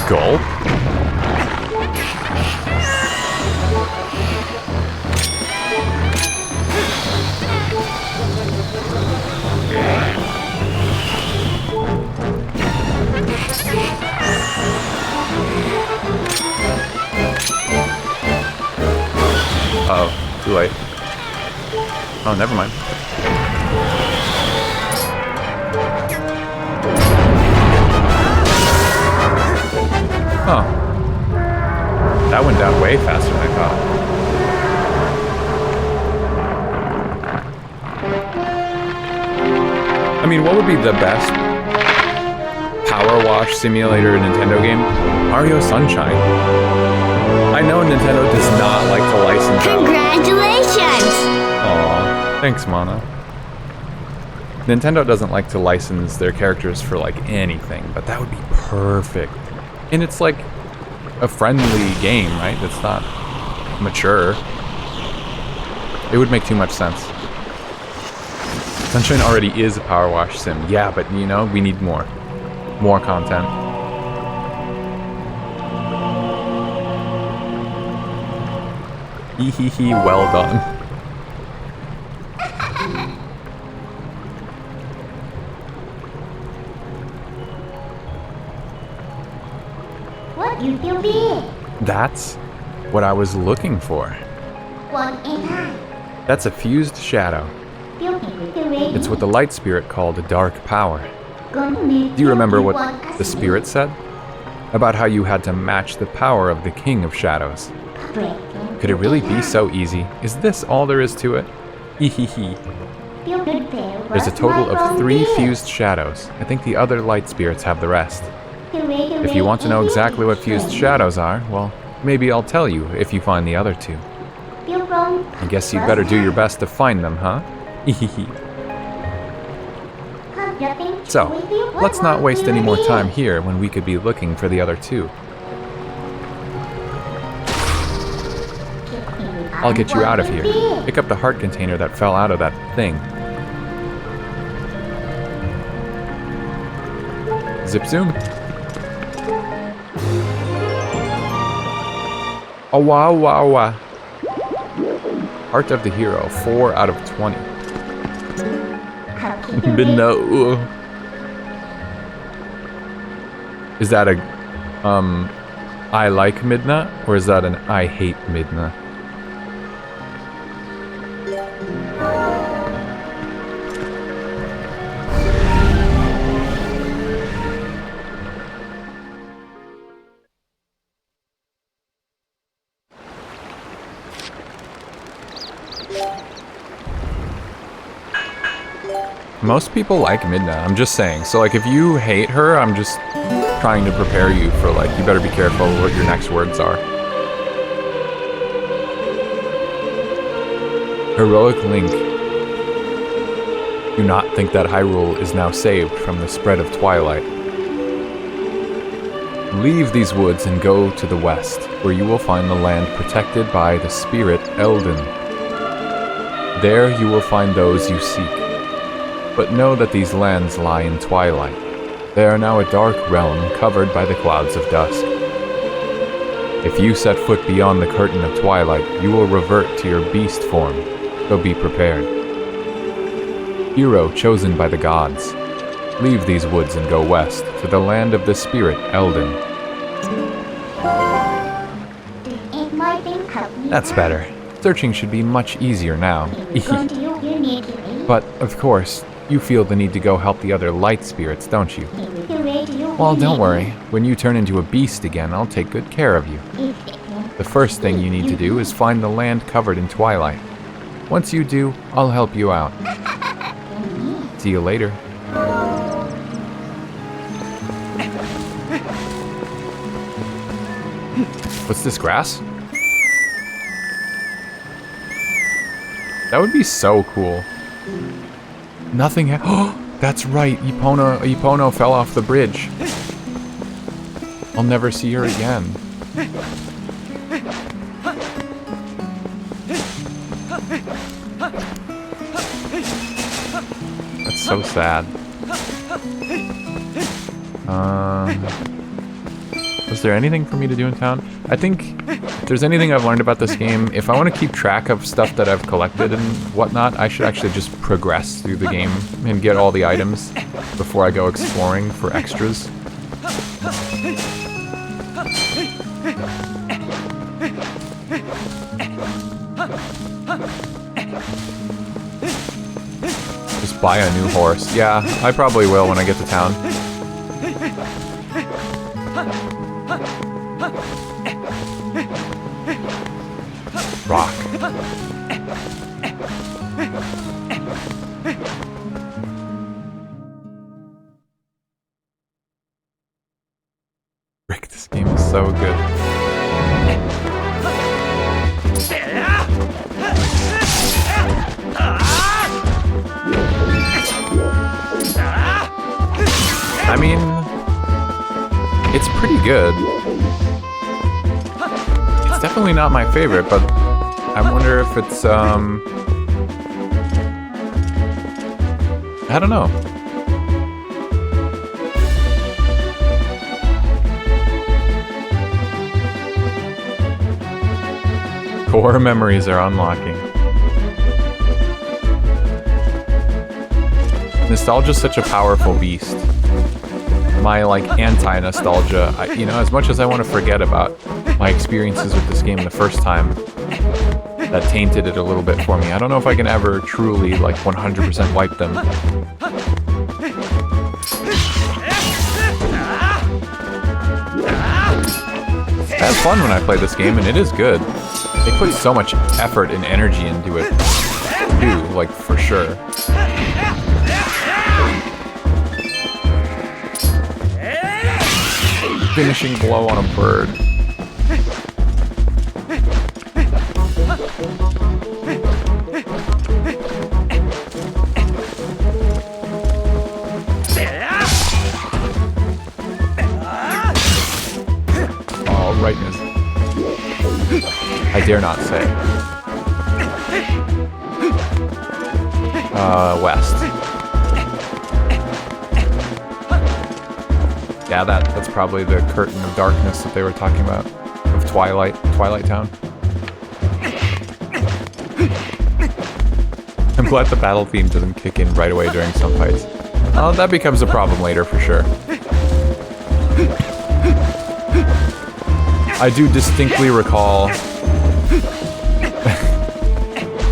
Speaker 1: Gulp? Uh-oh, too late. Oh, never mind. Huh. That went down way faster than I thought. I mean, what would be the best power wash simulator Nintendo game? Mario Sunshine. I know Nintendo does not like to license
Speaker 2: Congratulations!
Speaker 1: Aw, thanks, Mana. Nintendo doesn't like to license their characters for, like, anything, but that would be perfect. And it's, like, a friendly game, right? It's not mature. It would make too much sense. Sunshine already is a power wash sim. Yeah, but, you know, we need more. More content. Hee hee hee, well done.
Speaker 2: What you feel big?
Speaker 1: That's what I was looking for.
Speaker 2: One and I.
Speaker 1: That's a fused shadow.
Speaker 2: Feel me the way.
Speaker 1: It's what the light spirit called a dark power.
Speaker 2: Do
Speaker 1: Do you remember what the spirit said? About how you had to match the power of the King of Shadows. Could it really be so easy? Is this all there is to it? Hehehe. There's a total of 3 fused shadows. I think the other light spirits have the rest. If you want to know exactly what fused shadows are, well, maybe I'll tell you if you find the other 2. I guess you'd better do your best to find them, huh? Hehehe. So, let's not waste any more time here when we could be looking for the other 2. I'll get you out of here. Pick up the heart container that fell out of that thing. Zip zoom. Oh wow wow wow. Heart of the hero, 4 out of 20. No. Is that a I like Midna, or is that an I hate Midna? Most people like Midna, I'm just saying. So like if you hate her, I'm just trying to prepare you for like, you better be careful what your next words are. Heroic Link. Do not think that Hyrule is now saved from the spread of Twilight. Leave these woods and go to the west, where you will find the land protected by the spirit Eldin. There you will find those you seek. But know that these lands lie in twilight. They are now a dark realm covered by the clouds of dusk. If you set foot beyond the curtain of twilight, you will revert to your beast form, so be prepared. Hero chosen by the gods, leave these woods and go west to the land of the spirit Eldin. That's better. Searching should be much easier now. But, of course, you feel the need to go help the other light spirits, don't you? Well, don't worry. When you turn into a beast again, I'll take good care of you. The first thing you need to do is find the land covered in twilight. Once you do, I'll help you out. See you later. What's this, grass? That would be so cool. Nothing oh, that's right, Epona fell off the bridge. I'll never see her again. That's so sad. Was there anything for me to do in town? I think if there's anything I've learned about this game, if I want to keep track of stuff that I've collected and whatnot, I should actually just progress through the game and get all the items before I go exploring for extras. Just buy a new horse. Yeah, I probably will when I get to town. Rock. Rick, this game is so good. I mean, it's pretty good. It's definitely not my favorite, but I wonder if it's, I don't know. Core memories are unlocking. Nostalgia's such a powerful beast. My, like, anti-nostalgia, you know, as much as I want to forget about my experiences with this game the first time, that tainted it a little bit for me. I don't know if I can ever truly, like, 100% wipe them. I have fun when I play this game, and it is good. They put so much effort and energy into it, too, like, for sure. Finishing blow on a bird. Oh, rightness. I dare not say. West. Yeah, that's probably the curtain of darkness that they were talking about. Of Twilight Town. I'm glad the battle theme doesn't kick in right away during some fights. That becomes a problem later for sure. I do distinctly recall...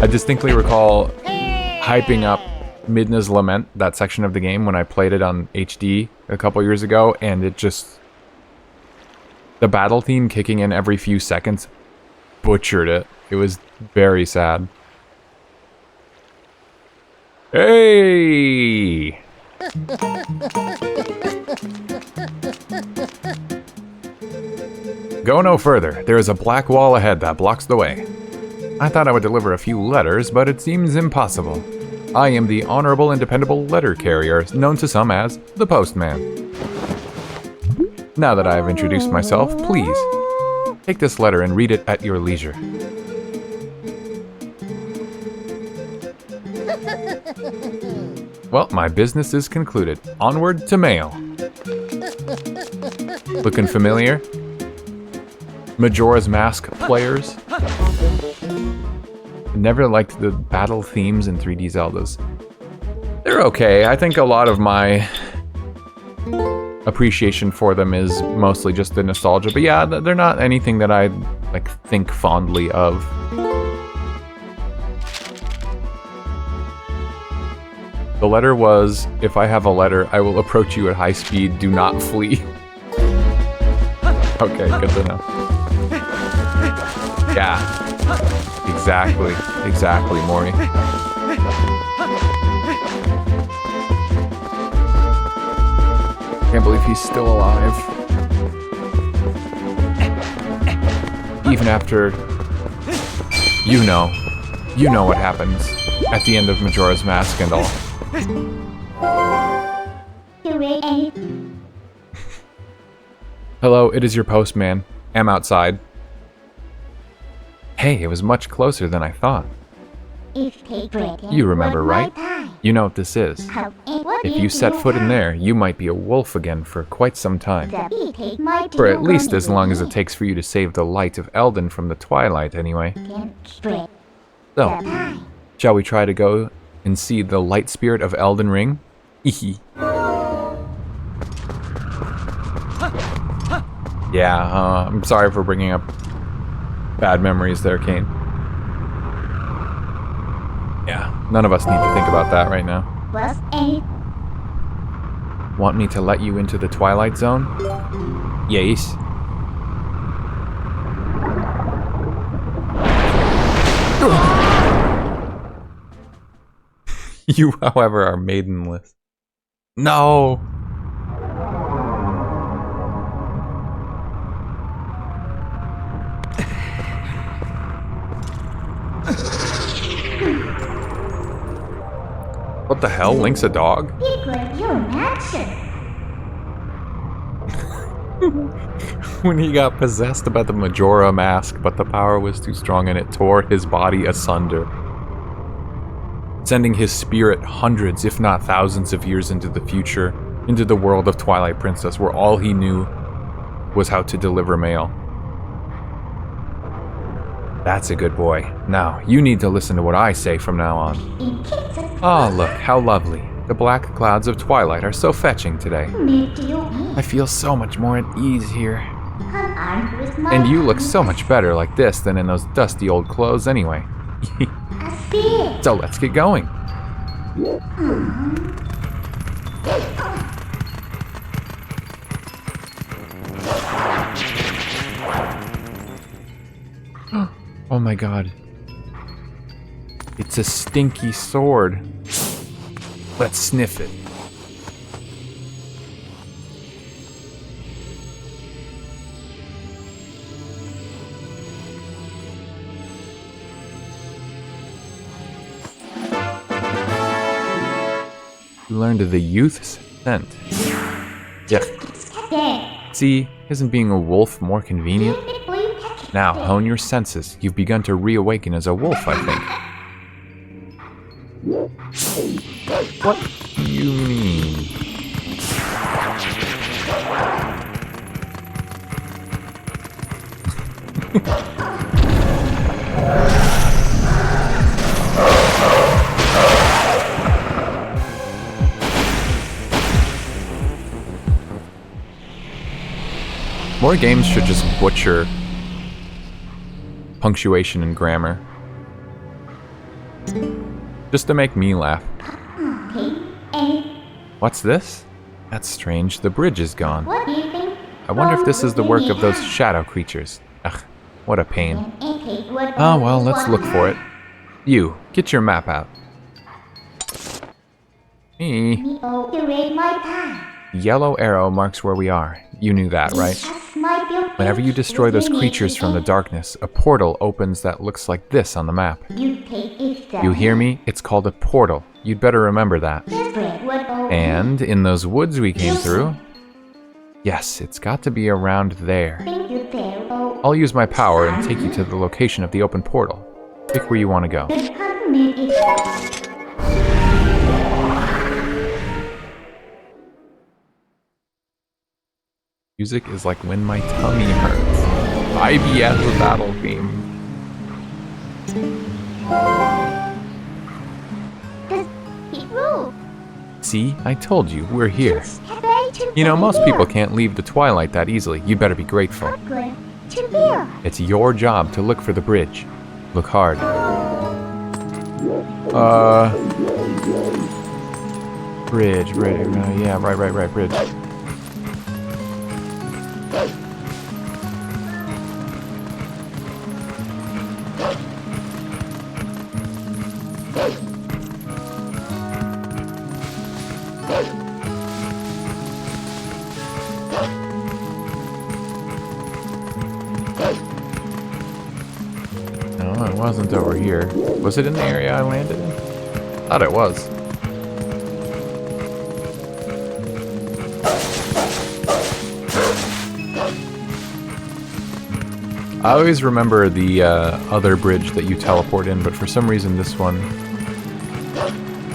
Speaker 1: I distinctly recall hyping up Midna's Lament, that section of the game, when I played it on HD a couple years ago, and it just... the battle theme kicking in every few seconds butchered it. It was very sad. Hey! Go no further. There is a black wall ahead that blocks the way. I thought I would deliver a few letters, but it seems impossible. I am the honorable and dependable letter carrier, known to some as the Postman. Now that I have introduced myself, please, take this letter and read it at your leisure. Well, my business is concluded. Onward to mail. Looking familiar? Majora's Mask players? Never liked the battle themes in 3D Zeldas. They're okay. I think a lot of my appreciation for them is mostly just the nostalgia. But yeah, they're not anything that I like think fondly of. The letter was, if I have a letter, I will approach you at high speed. Do not flee. Okay, good to know. Yeah. Exactly, Maury. Can't believe he's still alive. Even after... You know what happens at the end of Majora's Mask and all. Hello, it is your postman. Am outside. Hey, it was much closer than I thought. You remember, right? You know what this is. If you set foot in there, you might be a wolf again for quite some time. For at least as long as it takes for you to save the light of Eldin from the Twilight, anyway. So, shall we try to go and see the light spirit of Elden Ring? Ehe. Yeah, I'm sorry for bringing up bad memories there, Kane. Yeah, none of us need to think about that right now. Want me to let you into the Twilight Zone? Yes. You, however, are maidenless. No! What the hell? Link's a dog? When he got possessed by the Majora mask, but the power was too strong and it tore his body asunder, sending his spirit hundreds, if not thousands of years into the future, into the world of Twilight Princess, where all he knew was how to deliver mail.
Speaker 4: That's a good boy. Now, you need to listen to what I say from now on. Oh, look, how lovely. The black clouds of Twilight are so fetching today. I feel so much more at ease here. And you look so much better like this than in those dusty old clothes anyway. So let's get going. Oh my god. It's a stinky sword. Let's sniff it. You learned the youth's scent. Yuck. See, isn't being a wolf more convenient? Now, hone your senses. You've begun to reawaken as a wolf, I think. What do you mean? More games should just butcher punctuation and grammar. Just to make me laugh. What's this? That's strange. The bridge is gone. I wonder if this is the work of those shadow creatures. Ugh, what a pain. Oh well, let's look for it. You, get your map out. Me. Yellow arrow marks where we are. You knew that, right? Whenever you destroy those creatures from the darkness, a portal opens that looks like this on the map. You hear me? It's called a portal. You'd better remember that. And in those woods we came through, yes, it's got to be around there. I'll use my power and take you to the location of the open portal. Pick where you want to go. Music is like when my tummy hurts. IBS battle theme. See, I told you, we're here. You know, most people can't leave the Twilight that easily. You better be grateful. It's your job to look for the bridge. Look hard. Bridge. Yeah, right, bridge. No, it wasn't over here. Was it in the area I landed in? Thought it was. I always remember the other bridge that you teleport in, but for some reason this one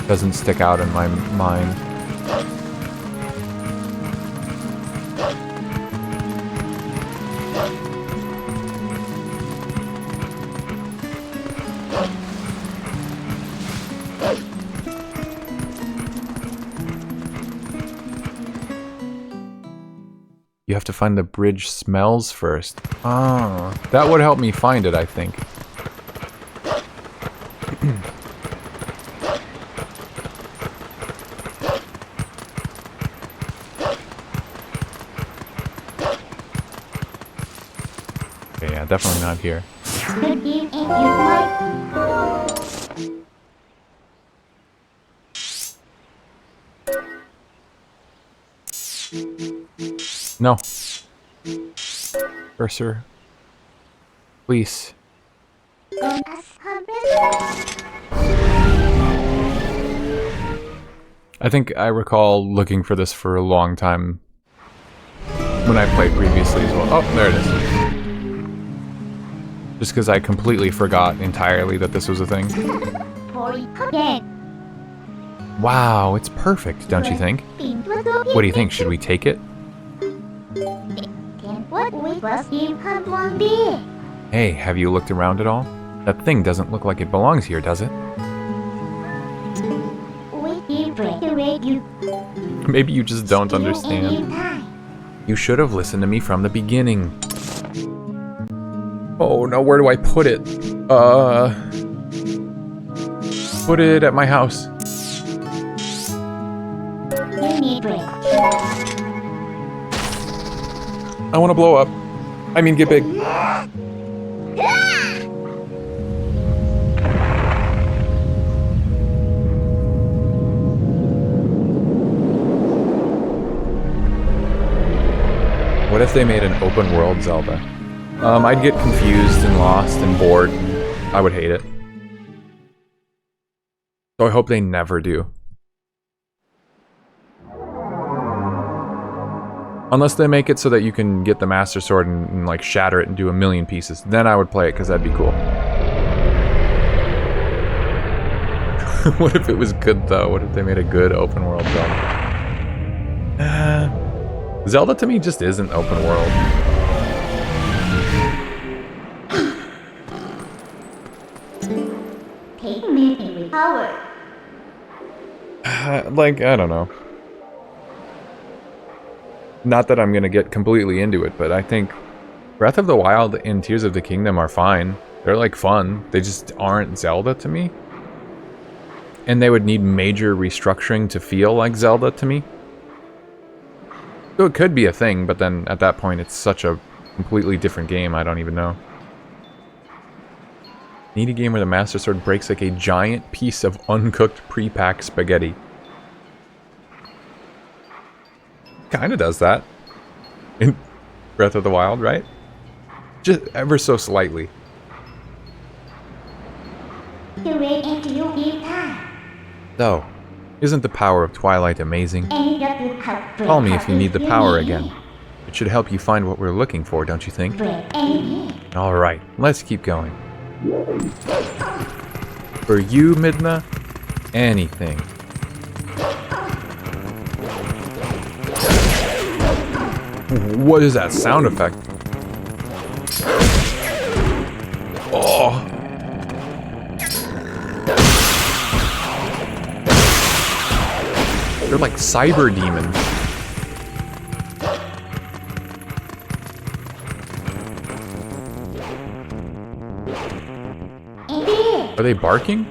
Speaker 4: doesn't stick out in my mind. You have to find the bridge smells first. Oh, that would help me find it, I think. Okay, yeah, definitely not here. No. Cursor. Please. I think I recall looking for this for a long time when I played previously as well. Oh, there it is. Just because I completely forgot entirely that this was a thing. Wow, it's perfect, don't you think? What do you think? Should we take it? Hey, have you looked around at all? That thing doesn't look like it belongs here, does it? Maybe you just don't understand. You should have listened to me from the beginning. Oh no, where do I put it? Put it at my house. I want to blow up. I mean, get big. What if they made an open world Zelda? I'd get confused and lost and bored. I would hate it. So I hope they never do. Unless they make it so that you can get the Master Sword and like shatter it and do a million pieces. Then I would play it because that'd be cool. What if it was good though? What if they made a good open world Zelda? Zelda to me just isn't open world. Like, I don't know. Not that I'm gonna get completely into it, but I think Breath of the Wild and Tears of the Kingdom are fine. They're like fun. They just aren't Zelda to me. And they would need major restructuring to feel like Zelda to me. So it could be a thing, but then at that point it's such a completely different game, I don't even know. Need a game where the Master Sword breaks like a giant piece of uncooked pre-packed spaghetti. Kinda does that. In Breath of the Wild, right? Just ever so slightly. So, isn't the power of Twilight amazing? Call me if you need the power again. It should help you find what we're looking for, don't you think? Alright, let's keep going. For you, Midna, anything. What is that sound effect? Oh! They're like cyber demons. Are they barking?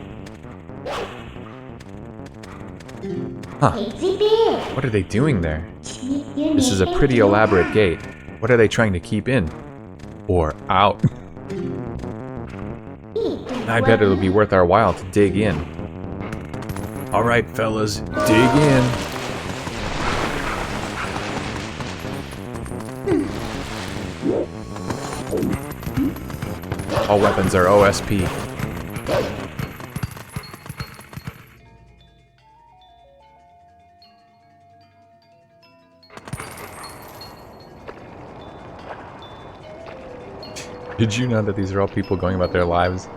Speaker 4: Huh. What are they doing there? This is a pretty elaborate gate. What are they trying to keep in? Or out? I bet it'll be worth our while to dig in. Alright, fellas, dig in. All weapons are OSP. Did you know that these are all people going about their lives?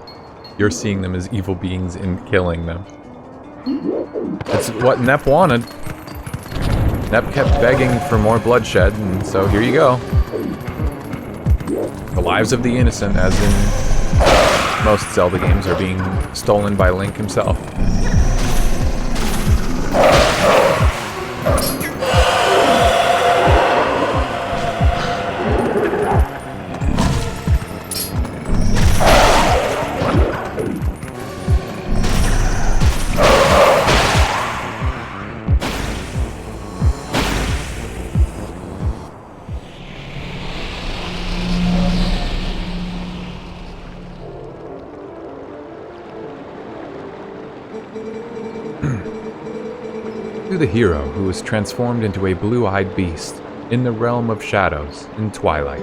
Speaker 4: You're seeing them as evil beings and killing them. That's what Nep wanted. Nep kept begging for more bloodshed, and so here you go. The lives of the innocent, as in most Zelda games, are being stolen by Link himself. To the hero who was transformed into a blue-eyed beast in the realm of shadows in Twilight.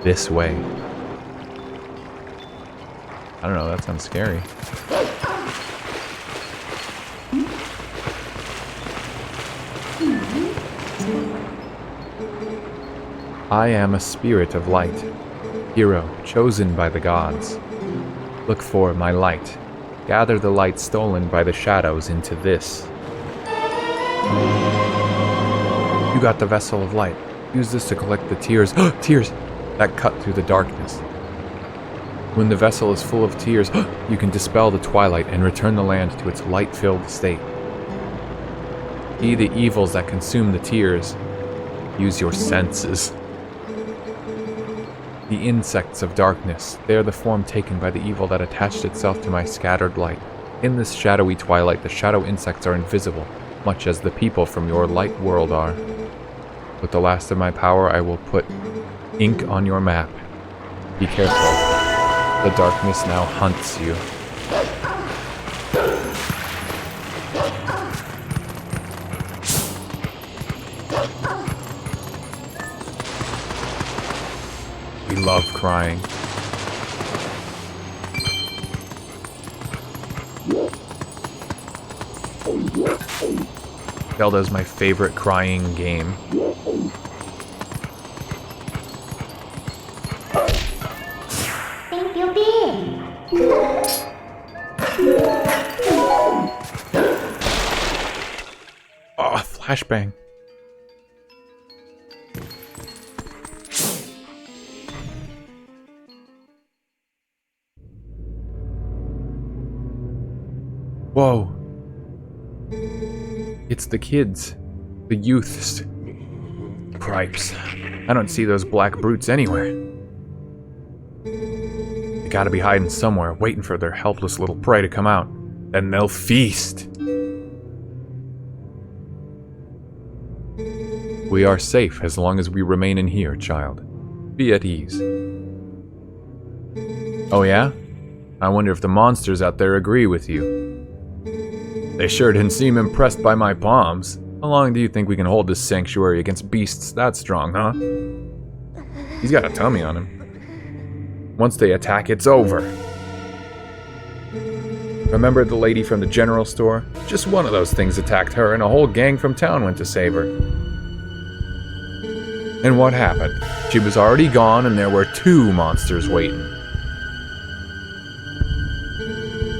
Speaker 4: This way. I don't know, that sounds scary. I am a spirit of light, hero chosen by the gods. Look for my light. Gather the light stolen by the shadows into this. You got the vessel of light. Use this to collect the tears. Tears!
Speaker 1: that cut through the darkness. When the vessel is full of tears, you can dispel the twilight and return the land to its light-filled state. See the evils that consume the tears. Use your senses. The insects of darkness, they are the form taken by the evil that attached itself to my scattered light. In this shadowy twilight, the shadow insects are invisible, much as the people from your light world are. With the last of my power, I will put ink on your map. Be careful. The darkness now hunts you. We love crying. Zelda is my favorite crying game.
Speaker 2: Thank you, Bean.
Speaker 1: Oh, flashbang. Whoa. It's the kids. The youths. Cripes. I don't see those black brutes anywhere. They gotta be hiding somewhere, waiting for their helpless little prey to come out. Then they'll feast. We are safe as long as we remain in here, child. Be at ease. Oh yeah? I wonder if the monsters out there agree with you. They sure didn't seem impressed by my palms. How long do you think we can hold this sanctuary against beasts that strong, huh? He's got a tummy on him. Once they attack, it's over. Remember the lady from the general store? Just one of those things attacked her and a whole gang from town went to save her. And what happened? She was already gone and there were 2 monsters waiting.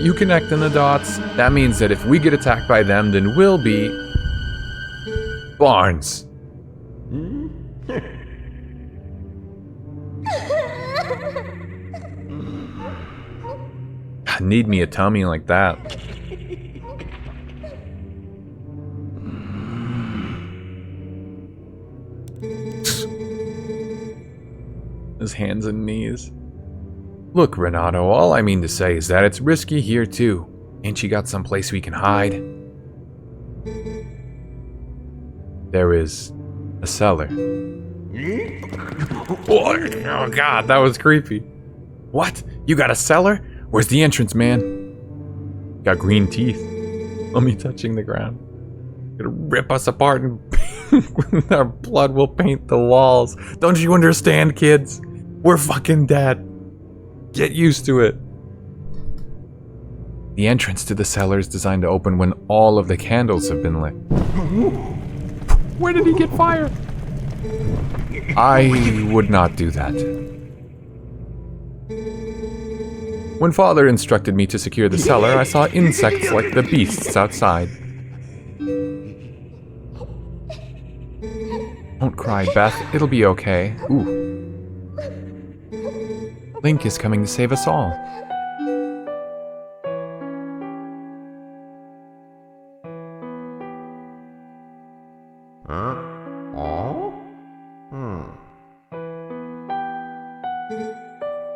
Speaker 1: You connecting the dots? That means that if we get attacked by them, then we'll be... Barnes. Need me a tummy like that. His hands and knees. Look, Renato, all I mean to say is that it's risky here too. Ain't you got someplace we can hide? There is a cellar. Oh god, that was creepy. What? You got a cellar? Where's the entrance, man? Got green teeth. Let me touching the ground. Gonna rip us apart and our blood will paint the walls. Don't you understand, kids? We're fucking dead. Get used to it. The entrance to the cellar is designed to open when all of the candles have been lit. Where did he get fire? I would not do that. When Father instructed me to secure the cellar, I saw insects like the beasts outside. Don't cry, Beth. It'll be okay. Ooh. Link is coming to save us all.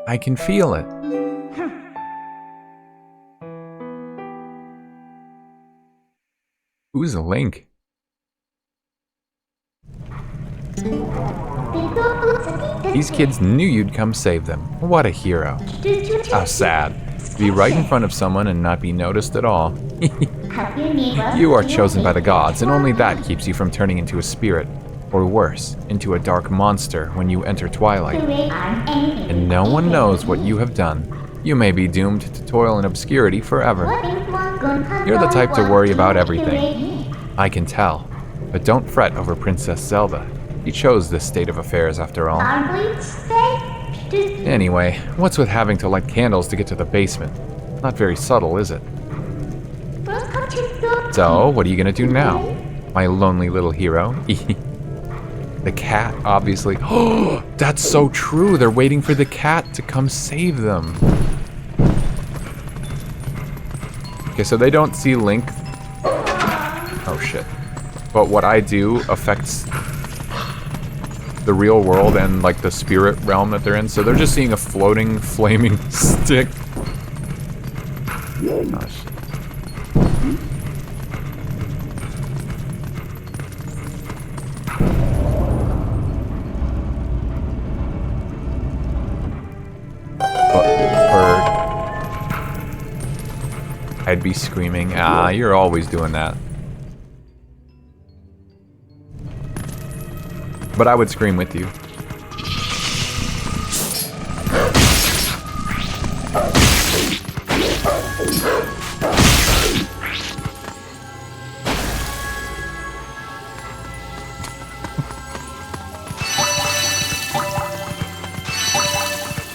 Speaker 1: I can feel it. Who's Link? These kids knew you'd come save them. What a hero. How sad. To be right in front of someone and not be noticed at all. You are chosen by the gods, and only that keeps you from turning into a spirit. Or worse, into a dark monster when you enter Twilight. And no one knows what you have done. You may be doomed to toil in obscurity forever. You're the type to worry about everything. I can tell. But don't fret over Princess Zelda. She chose this state of affairs after all. Anyway, what's with having to light candles to get to the basement? Not very subtle, is it? So, what are you gonna do now? My lonely little hero? The cat, obviously. Oh, that's so true. They're waiting for the cat to come save them. Okay, so they don't see Link. Oh, shit. But what I do affects the real world and, like, the spirit realm that they're in. So they're just seeing a floating, flaming stick. Oh, shit. Bird. I'd be screaming. Ah, you're always doing that. But I would scream with you.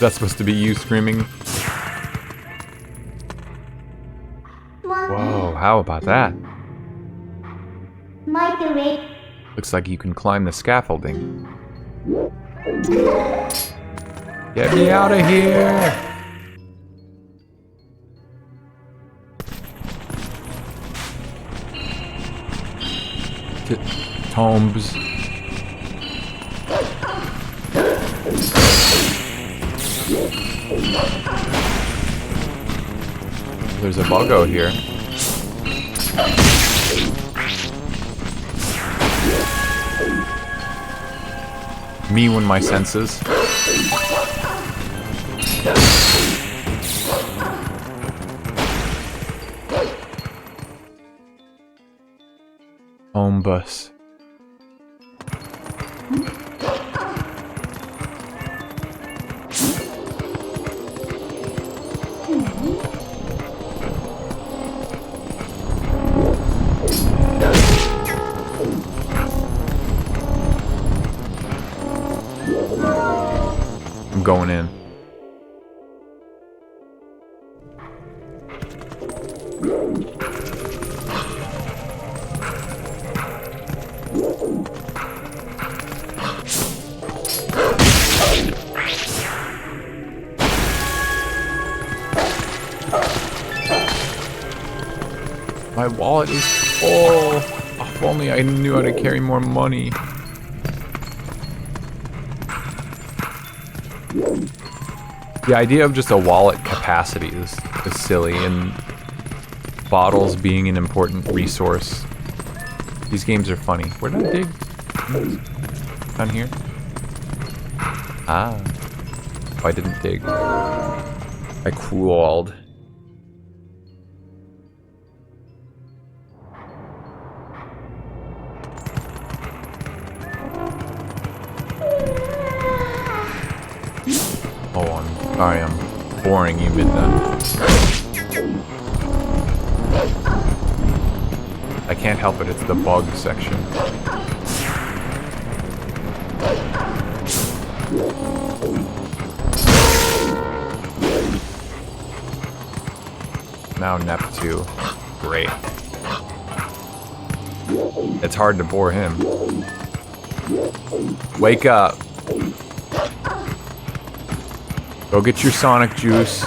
Speaker 1: That's supposed to be you screaming. Whoa, how about that? Looks like you can climb the scaffolding. Get me out of here! Tombs. There's a buggo here. Me when my senses. Home bus. I'm going in. My wallet is full. Oh, if only I knew how to carry more money. The idea of just a wallet capacity is silly, and bottles being an important resource. These games are funny. Where did I dig? Down here? Ah. Oh, I didn't dig. I crawled. Oh, I'm sorry, I'm boring you midnight. I can't help it, it's the bug section. Now Neptune. Great. It's hard to bore him. Wake up. Go get your Sonic juice.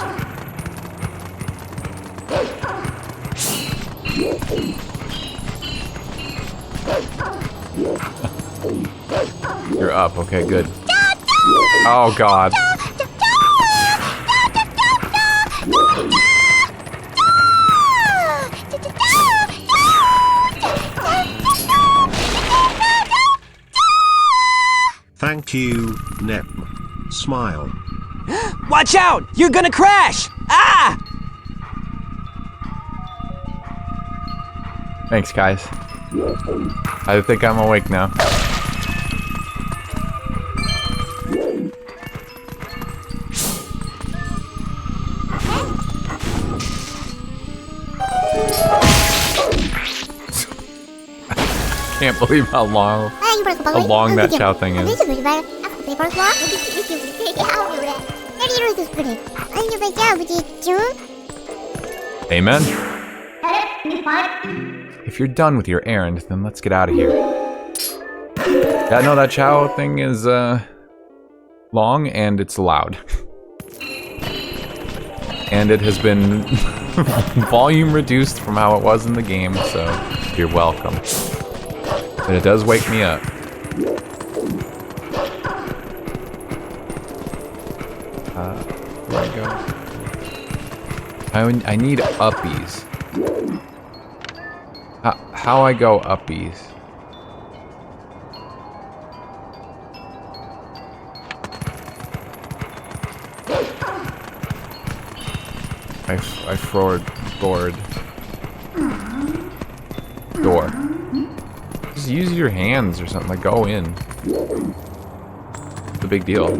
Speaker 1: You're up. Okay, good. Oh, God.
Speaker 3: Thank you, Nep. Smile.
Speaker 5: Watch out! You're gonna crash! Ah!
Speaker 1: Thanks, guys. I think I'm awake now. Can't believe how long that Chao thing is. Amen. If you're done with your errand, then let's get out of here. Yeah, no, that Chao thing is long and it's loud. And it has been volume reduced from how it was in the game, so you're welcome. But it does wake me up. Where do I go? I need uppies. How I go uppies? I forward board. Door. Just use your hands or something, like go in. It's a big deal.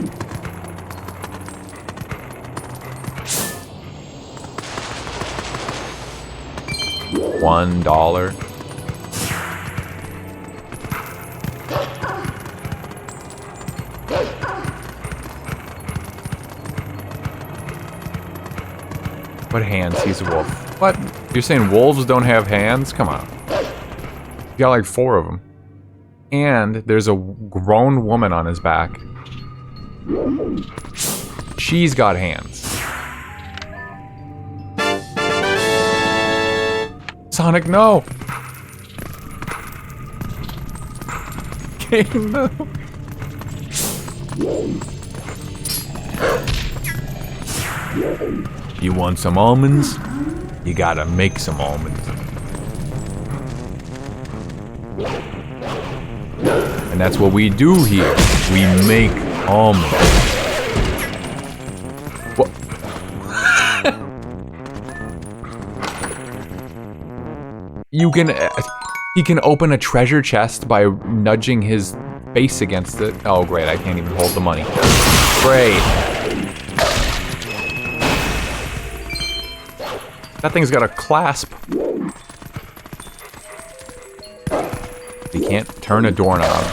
Speaker 1: $1. What hands? He's a wolf. What? You're saying wolves don't have hands? Come on. You got like 4 of them. And there's a grown woman on his back. She's got hands. Sonic, no! Game, no! You want some almonds? You gotta make some almonds. And that's what we do here. We make almonds. What? You can... he can open a treasure chest by nudging his face against it. Oh, great. I can't even hold the money. Great. That thing's got a clasp. You can't turn a doorknob.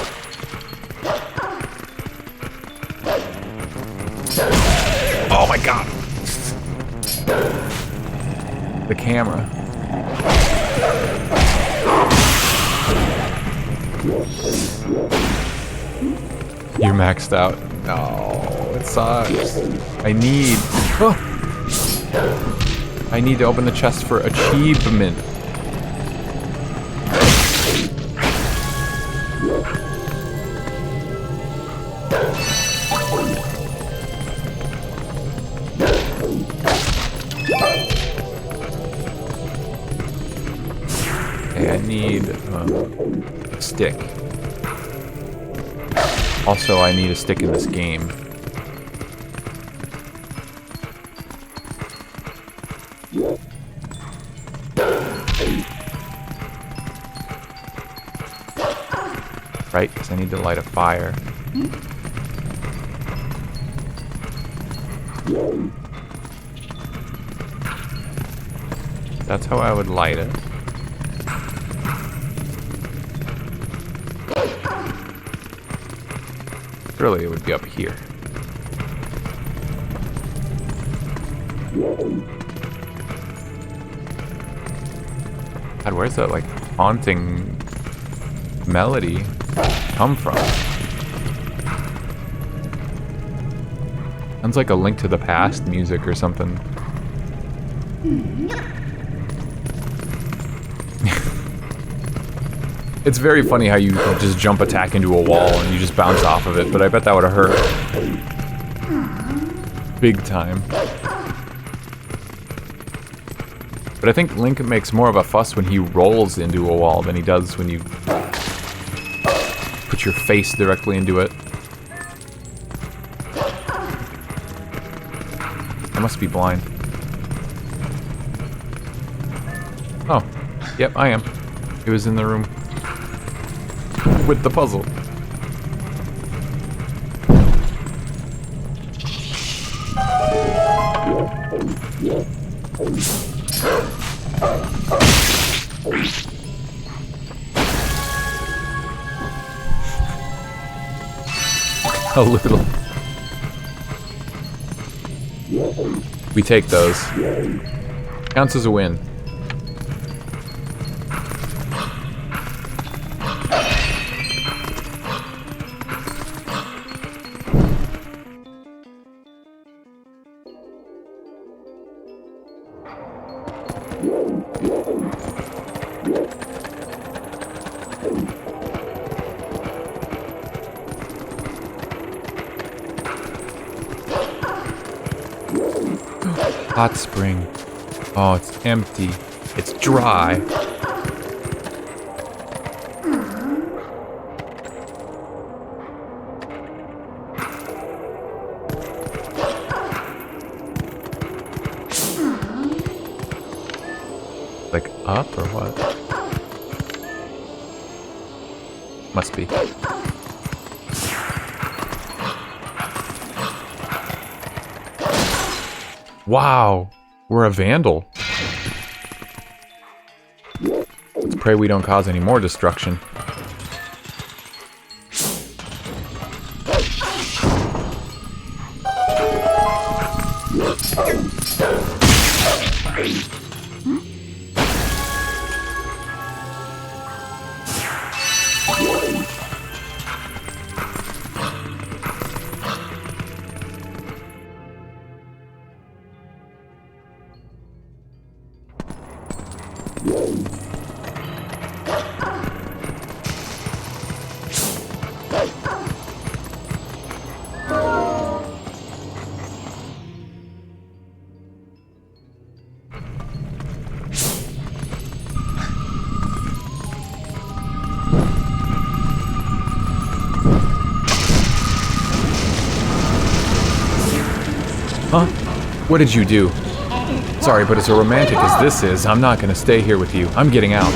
Speaker 1: Oh my god! The camera. You're maxed out. No, it sucks. I need... Oh. I need to open the chest for achievement. Okay, I need a stick. Also, I need a stick in this game. Right, because I need to light a fire. That's how I would light it. Really, it would be up here. God, where's that, like, haunting melody come from? Sounds like a Link to the Past music or something. It's very funny how you just jump attack into a wall and you just bounce off of it, but I bet that would have hurt. Big time. But I think Link makes more of a fuss when he rolls into a wall than he does when you put your face directly into it. I must be blind. Oh, yep, I am. It was in the room with the puzzle. A little. We take those. Counts as a win. Hot spring. Oh, it's empty. It's dry. Like up or what? Must be. Wow, we're a vandal. Let's pray we don't cause any more destruction. Huh? What did you do? Sorry, but as romantic as this is, I'm not gonna stay here with you. I'm getting out.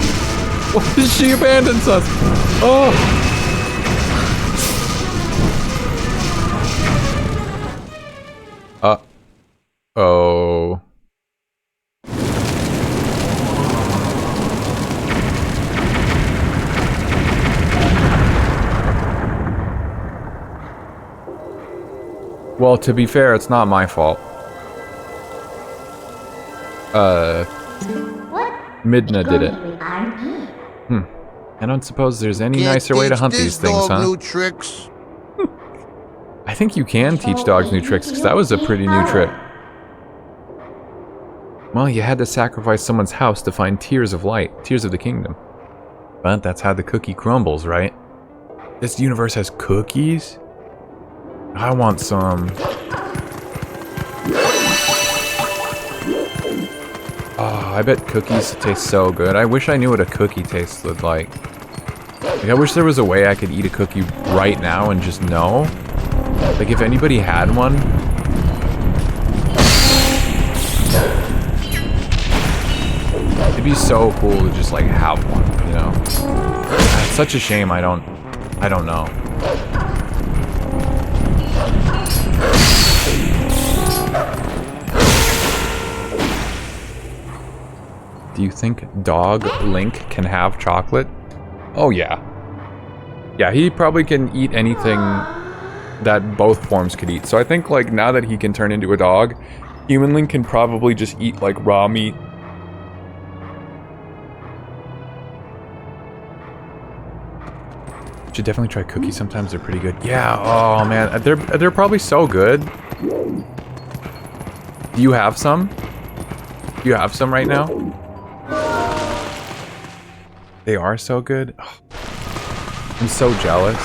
Speaker 1: What? She abandons us! Oh! Oh. Well, to be fair, it's not my fault. Midna did it. I don't suppose there's any nicer way to hunt these things, huh?
Speaker 3: New tricks.
Speaker 1: I think you can teach dogs new tricks, because that was a pretty new trick. Well, you had to sacrifice someone's house to find tears of light, tears of the kingdom. But that's how the cookie crumbles, right? This universe has cookies? I want some. Oh, I bet cookies taste so good. I wish I knew what a cookie tasted like. Like, I wish there was a way I could eat a cookie right now and just know. Like, if anybody had one. It'd be so cool to just, like, have one, you know? It's such a shame I don't know. Do you think Dog Link can have chocolate? Oh yeah. Yeah, he probably can eat anything that both forms could eat. So I think, like, now that he can turn into a dog, Human Link can probably just eat, like, raw meat. Should definitely try cookies sometimes, they're pretty good. Yeah, oh man, they're probably so good. Do you have some? Do you have some right now? They are so good. Oh, I'm so jealous.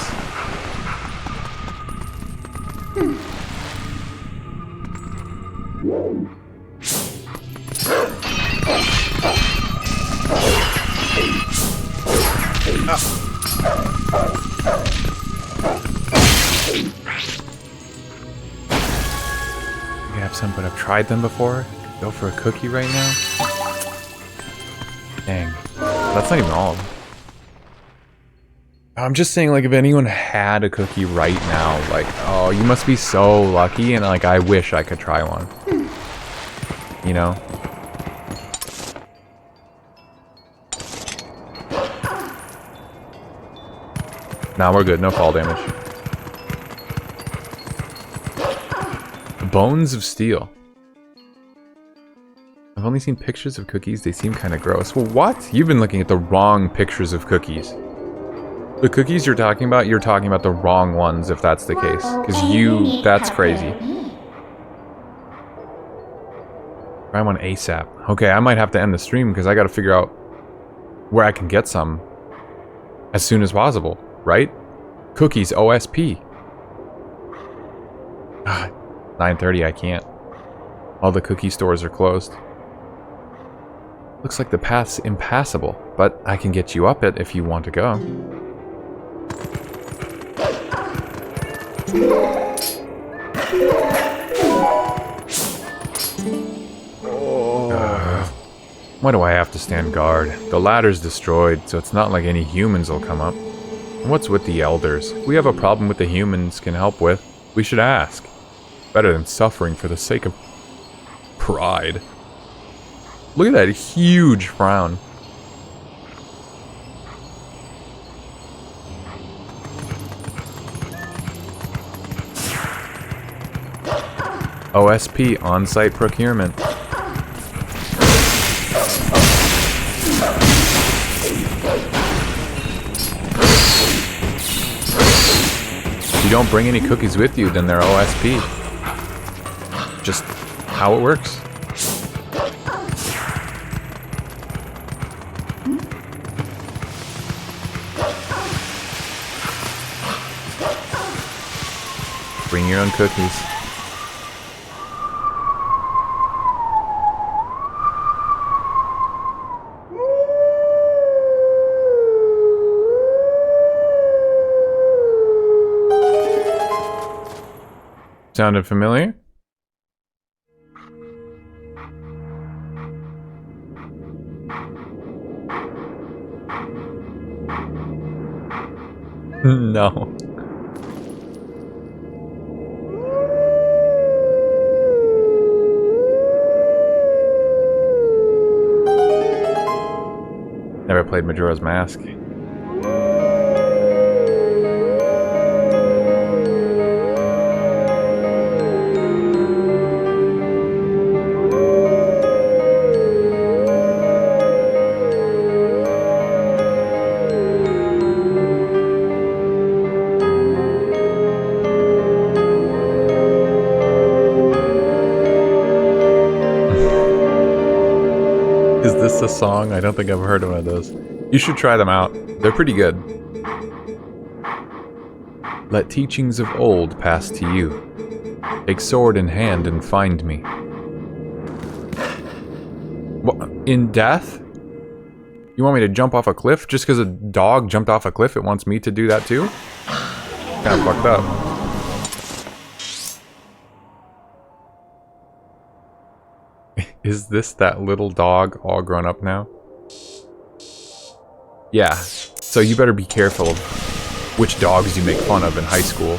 Speaker 1: I have some, but I've tried them before. Go for a cookie right now. Dang. That's not even all of them. I'm just saying, like, if anyone had a cookie right now, like, oh, you must be so lucky, and, like, I wish I could try one. You know? Nah, we're good. No fall damage. Bones of Steel. I've only seen pictures of cookies. They seem kind of gross. Well, what? You've been looking at the wrong pictures of cookies. The cookies you're talking about the wrong ones, if that's the case. Because that's crazy. I want ASAP. Okay, I might have to end the stream because I gotta figure out where I can get some. As soon as possible, right? Cookies OSP. 9:30, I can't. All the cookie stores are closed. Looks like the path's impassable, but I can get you up it if you want to go. Why do I have to stand guard? The ladder's destroyed, so it's not like any humans will come up. And what's with the elders? We have a problem with the humans can help with. We should ask. Better than suffering for the sake of pride. Look at that huge frown. OSP, on-site procurement. If you don't bring any cookies with you, then they're OSP. Just how it works. Bring your own cookies. Sounded familiar? No. Never played Majora's Mask. Is this a song? I don't think I've heard one of those. You should try them out. They're pretty good. Let teachings of old pass to you. Take sword in hand and find me. What? In death? You want me to jump off a cliff? Just because a dog jumped off a cliff, it wants me to do that too? Kind of fucked up. Is this that little dog all grown up now? Yeah, so you better be careful of which dogs you make fun of in high school.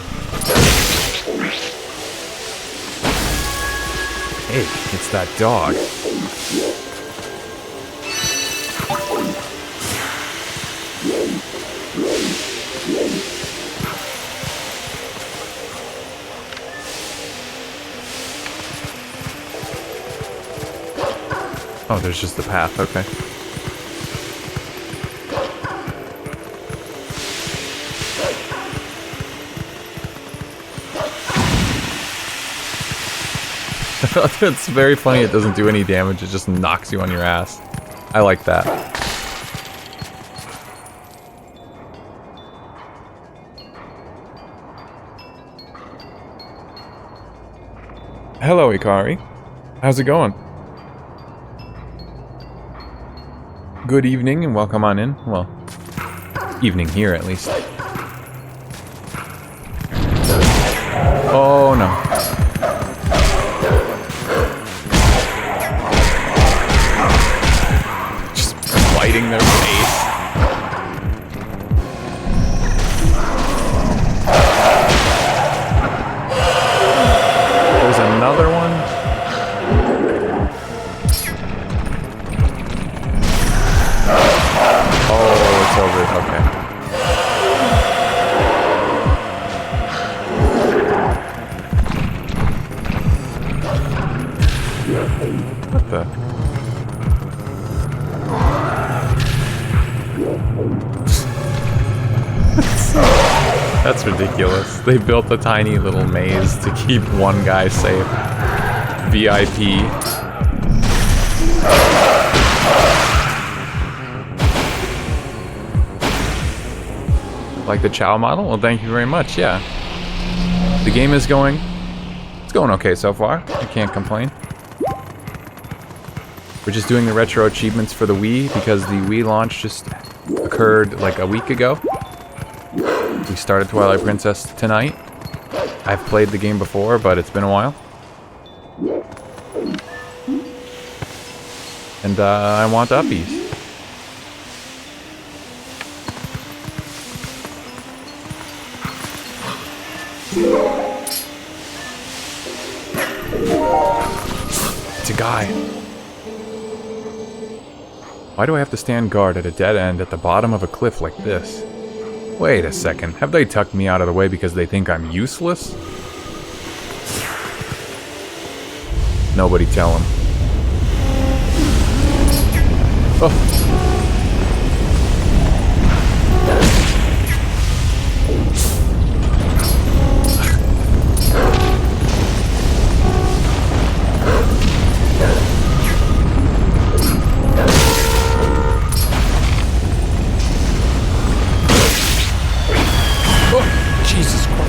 Speaker 1: Hey, it's that dog. Oh, there's just the path, okay. It's very funny, it doesn't do any damage, it just knocks you on your ass. I like that. Hello, Ikari. How's it going? Good evening and welcome on in. Well, evening here at least. Oh no. Just biting their face. There's another one. Oh, it's over. Okay. What the? That's ridiculous. They built a tiny little maze to keep one guy safe. VIP. Like the Chao model? Well, thank you very much, yeah. The game is going... It's going okay so far. I can't complain. We're just doing the retro achievements for the Wii because the Wii launch just occurred like a week ago. We started Twilight Princess tonight. I've played the game before, but it's been a while. And I want uppies. It's a guy. Why do I have to stand guard at a dead end at the bottom of a cliff like this? Wait a second, have they tucked me out of the way because they think I'm useless? Nobody tell them. Oh.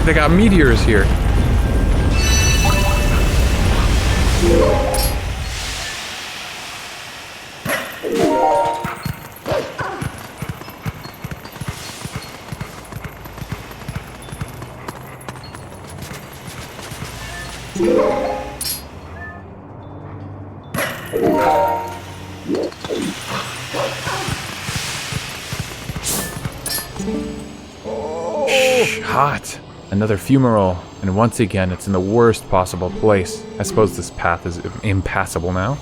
Speaker 1: They got meteors here. Hot. Another fumarole, and once again, it's in the worst possible place. I suppose this path is impassable now.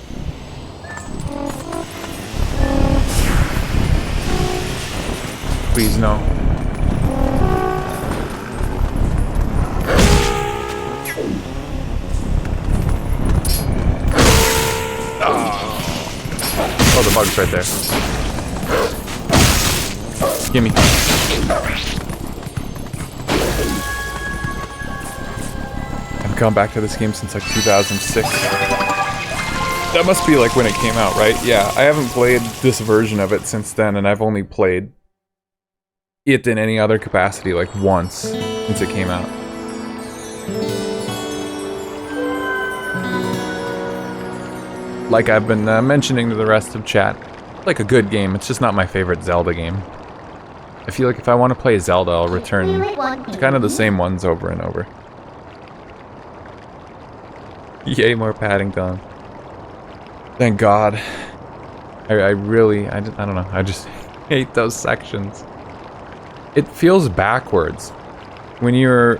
Speaker 1: Please, no. Oh, the bug's right there. Gimme. Gone back to this game since like 2006. That must be like when it came out, right? Yeah, I haven't played this version of it since then, and I've only played it in any other capacity like once since it came out. Like I've been mentioning to the rest of chat, like a good game, it's just not my favorite Zelda game. I feel like if I want to play Zelda, I'll return to kind of the same ones over and over. Yay, more Paddington. Thank God. I don't know, I just hate those sections. It feels backwards. When you're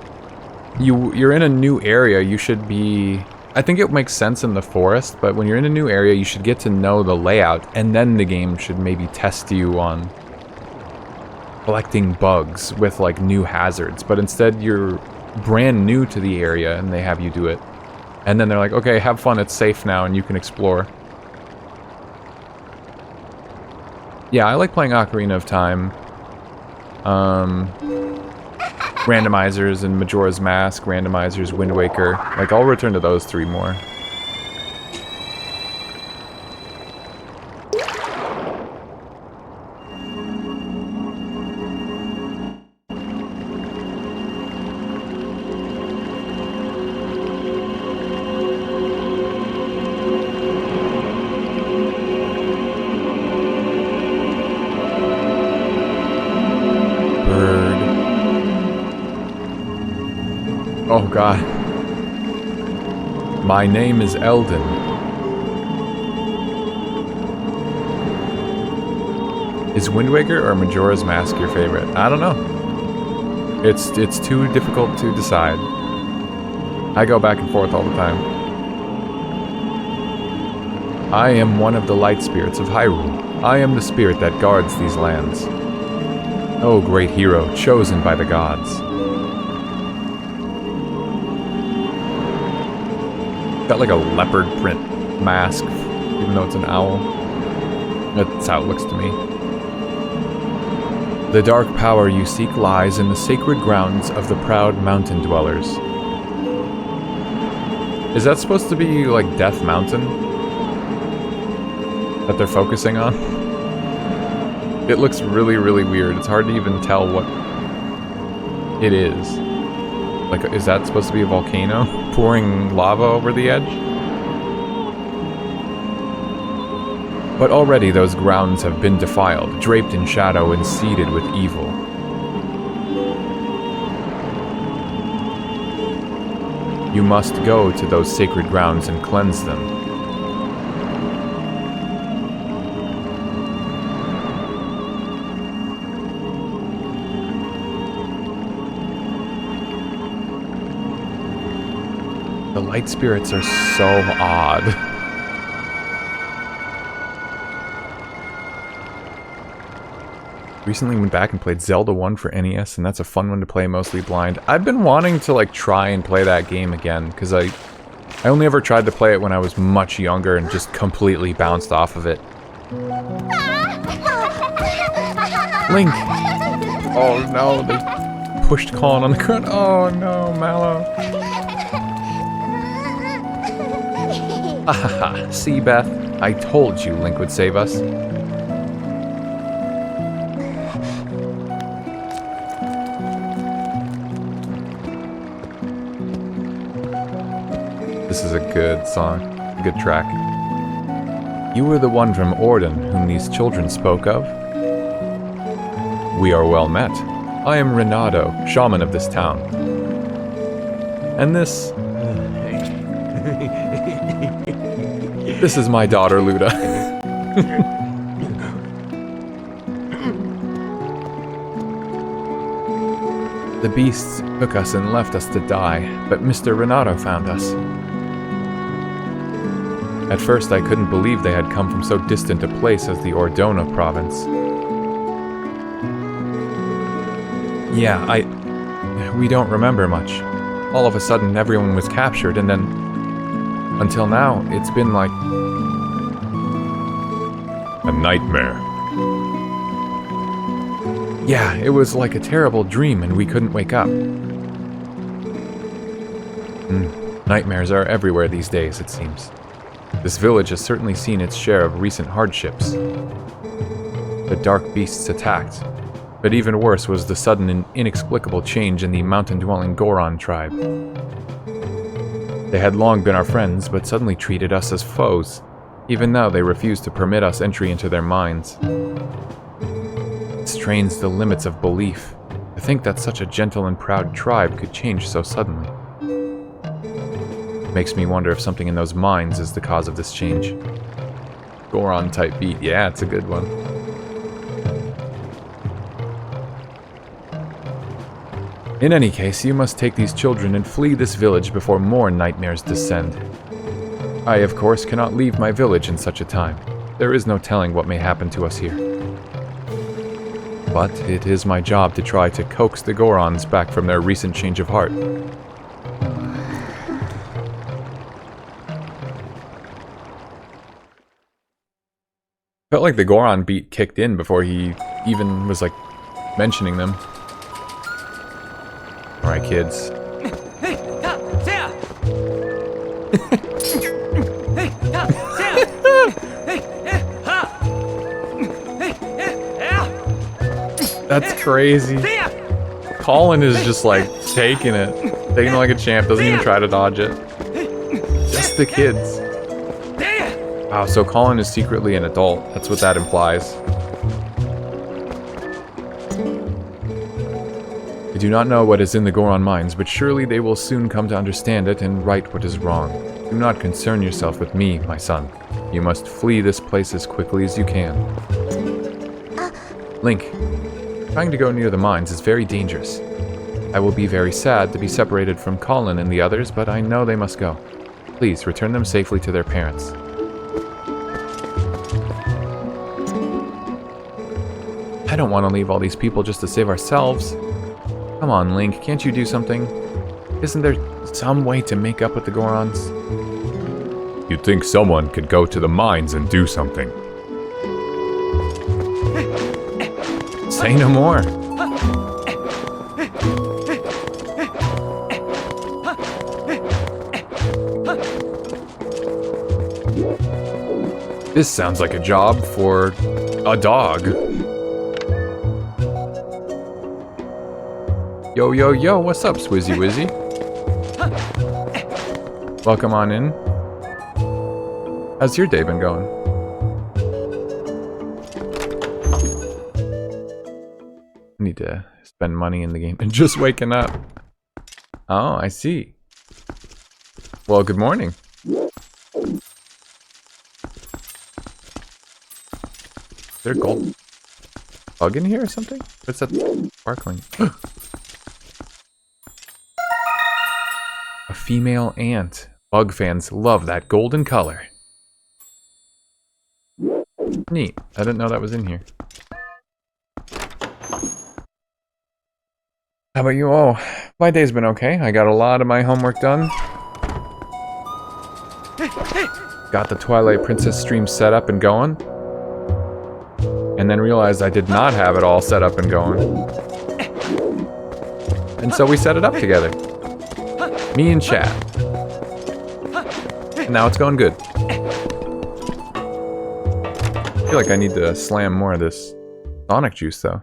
Speaker 1: in a new area, you should be... I think it makes sense in the forest, but when you're in a new area, you should get to know the layout, and then the game should maybe test you on collecting bugs with like new hazards. But instead, you're brand new to the area, and they have you do it. And then they're like, okay, have fun, it's safe now, and you can explore. Yeah, I like playing Ocarina of Time. Randomizers and Majora's Mask, Randomizers, Wind Waker. Like, I'll return to those three more. Oh God. My name is Eldon. Is Wind Waker or Majora's Mask your favorite? I don't know. It's too difficult to decide. I go back and forth all the time. I am one of the light spirits of Hyrule. I am the spirit that guards these lands. Oh, great hero, chosen by the gods. Got like a leopard print mask, even though it's an owl. That's how it looks to me. The dark power you seek lies in the sacred grounds of the proud mountain dwellers. Is that supposed to be like Death Mountain that they're focusing on? It looks really, really weird. It's hard to even tell what It is. Like, is that supposed to be a volcano? Pouring lava over the edge? But already those grounds have been defiled, draped in shadow and seeded with evil. You must go to those sacred grounds and cleanse them. The light spirits are so odd. Recently went back and played Zelda 1 for NES, and that's a fun one to play mostly blind. I've been wanting to like try and play that game again, because I only ever tried to play it when I was much younger and just completely bounced off of it. Link! Oh no, they pushed Colin on the ground. Oh no, Mallow. Ahaha, see Beth? I told you Link would save us. This is a good song, a good track. You were the one from Orden whom these children spoke of? We are well met. I am Renato, shaman of this town. And this is my daughter, Luda. The beasts took us and left us to die, but Mr. Renato found us. At first I couldn't believe they had come from so distant a place as the Ordona province. Yeah, we don't remember much. All of a sudden everyone was captured, and then until now, it's been like a nightmare. Yeah, it was like a terrible dream and we couldn't wake up. Nightmares are everywhere these days, it seems. This village has certainly seen its share of recent hardships. The dark beasts attacked, but even worse was the sudden and inexplicable change in the mountain-dwelling Goron tribe. They had long been our friends, but suddenly treated us as foes, even though they refused to permit us entry into their minds. It strains the limits of belief to think that such a gentle and proud tribe could change so suddenly. Makes me wonder if something in those minds is the cause of this change. Goron type beat, yeah, it's a good one. In any case, you must take these children and flee this village before more nightmares descend. I, of course, cannot leave my village in such a time. There is no telling what may happen to us here. But it is my job to try to coax the Gorons back from their recent change of heart. Felt like the Goron beat kicked in before he even was like mentioning them. Alright, kids. That's crazy. Colin is just like taking it like a champ, doesn't even try to dodge it. Just the kids. Wow, so Colin is secretly an adult. That's what that implies. I do not know what is in the Goron minds, but surely they will soon come to understand it and right what is wrong. Do not concern yourself with me, my son. You must flee this place as quickly as you can. Link, trying to go near the mines is very dangerous. I will be very sad to be separated from Colin and the others, but I know they must go. Please return them safely to their parents. I don't want to leave all these people just to save ourselves. Come on, Link, can't you do something? Isn't there some way to make up with the Gorons? You'd think someone could go to the mines and do something. Say no more. This sounds like a job for a dog. Yo, yo, yo, what's up, Swizzy Wizzy? Welcome on in. How's your day been going? I need to spend money in the game and just waking up. Oh, I see. Well, good morning. Is there a gold bug in here or something? What's that sparkling? A female ant. Bug fans love that golden color. Neat. I didn't know that was in here. How about you? Oh, my day's been okay. I got a lot of my homework done. Got the Twilight Princess stream set up and going. And then realized I did not have it all set up and going. And so we set it up together. Me and chat. And now it's going good. I feel like I need to slam more of this Sonic juice though.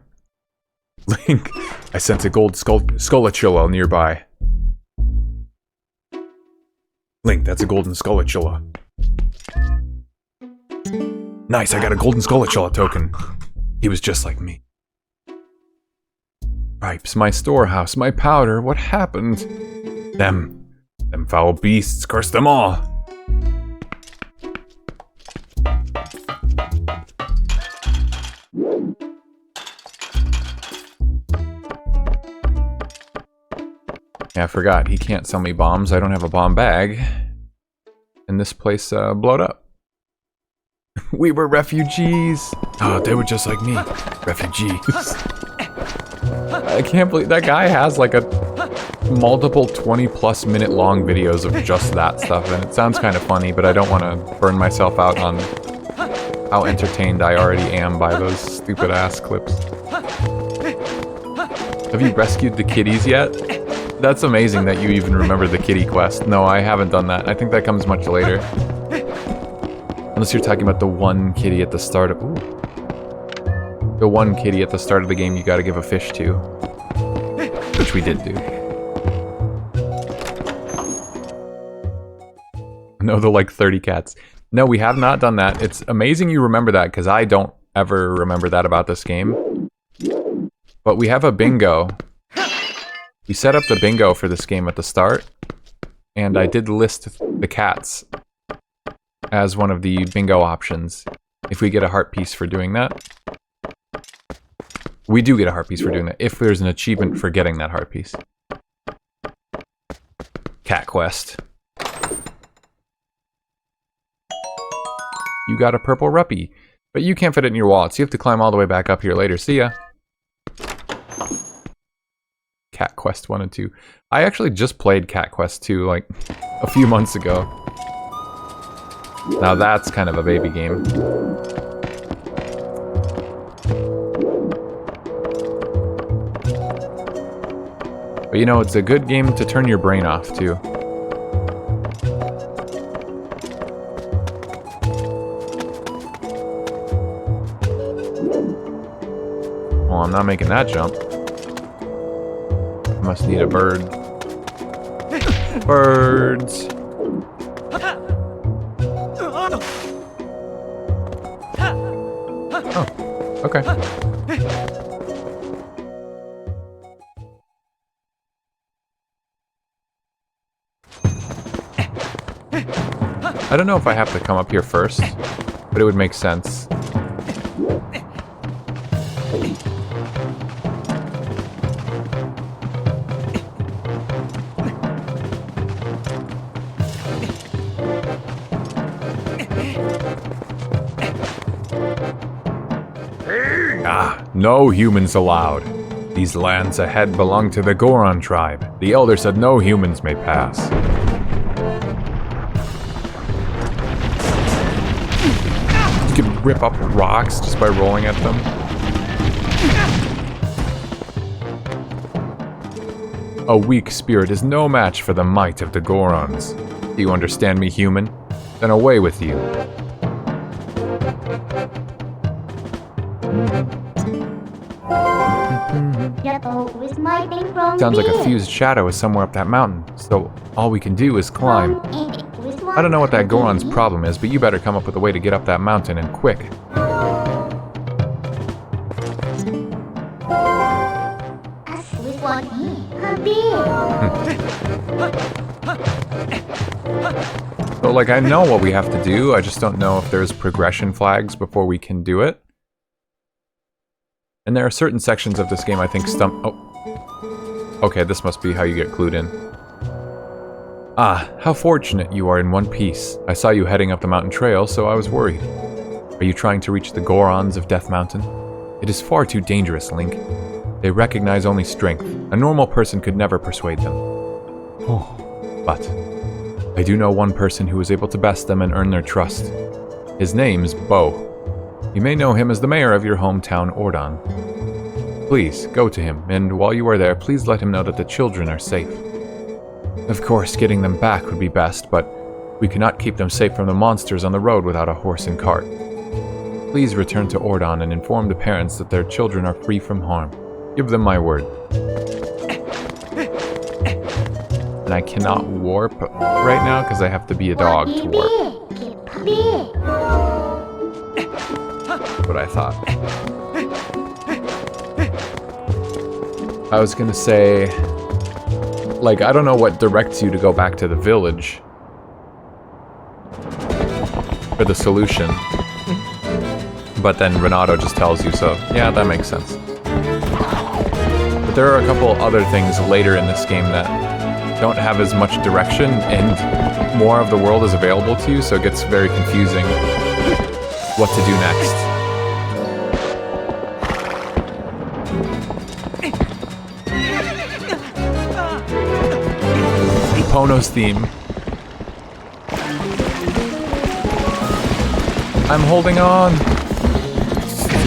Speaker 1: Link, I sense a gold Skullachilla nearby. Link, that's a golden Skullachilla. Nice, I got a golden Skullachilla token. He was just like me. Ripes, my storehouse, my powder, what happened? Them foul beasts, curse them all. Yeah, I forgot, he can't sell me bombs, I don't have a bomb bag. And this place blowed up. We were refugees! Oh, they were just like me. Refugees. I can't believe that guy has like a multiple 20+ minute long videos of just that stuff, and it sounds kind of funny, but I don't want to burn myself out on how entertained I already am by those stupid ass clips. Have you rescued the kitties yet? That's amazing that you even remember the kitty quest. No, I haven't done that. I think that comes much later. Unless you're talking about the one kitty at the start of... Ooh. The one kitty at the start of the game you gotta give a fish to. Which we did do. No, the like 30 cats. No, we have not done that. It's amazing you remember that, because I don't ever remember that about this game. But we have a bingo. We set up the bingo for this game at the start, and I did list the cats as one of the bingo options if we get a heart piece for doing that. We do get a heart piece for doing that, if there's an achievement for getting that heart piece. Cat quest. You got a purple ruppy, but you can't fit it in your wallet, so you have to climb all the way back up here later. See ya. Cat Quest 1 and 2. I actually just played Cat Quest 2 like a few months ago. Now that's kind of a baby game. But you know, it's a good game to turn your brain off too. Well, I'm not making that jump. Must need a bird. Birds. Oh, okay. I don't know if I have to come up here first, but it would make sense. No humans allowed. These lands ahead belong to the Goron tribe. The elder said no humans may pass. You can rip up rocks just by rolling at them. A weak spirit is no match for the might of the Gorons. Do you understand me, human? Then away with you.
Speaker 4: Sounds like a fused shadow is somewhere up that mountain, so all we can do is climb. I don't know what that Goron's problem is, but you better come up with a way to get up that mountain, and quick. So, like, I know what we have to do, I just don't know if there's progression flags before we can do it. And there are certain sections of this game I think Oh. Okay, this must be how you get clued in. Ah, how fortunate you are in one piece. I saw you heading up the mountain trail, so I was worried. Are you trying to reach the Gorons of Death Mountain? It is far too dangerous, Link. They recognize only strength. A normal person could never persuade them. Oh, but I do know one person who was able to best them and earn their trust. His name's Bo. You may know him as the mayor of your hometown, Ordon. Please, go to him, and while you are there, please let him know that the children are safe. Of course, getting them back would be best, but we cannot keep them safe from the monsters on the road without a horse and cart. Please return to Ordon and inform the parents that their children are free from harm. Give them my word. And I cannot warp right now because I have to be a dog to warp. That's what I thought. I was gonna say, like, I don't know what directs you to go back to the village for the solution. But then Renato just tells you, so yeah, that makes sense. But there are a couple other things later in this game that don't have as much direction, and more of the world is available to you, so it gets very confusing what to do next. Pono's theme. I'm holding on.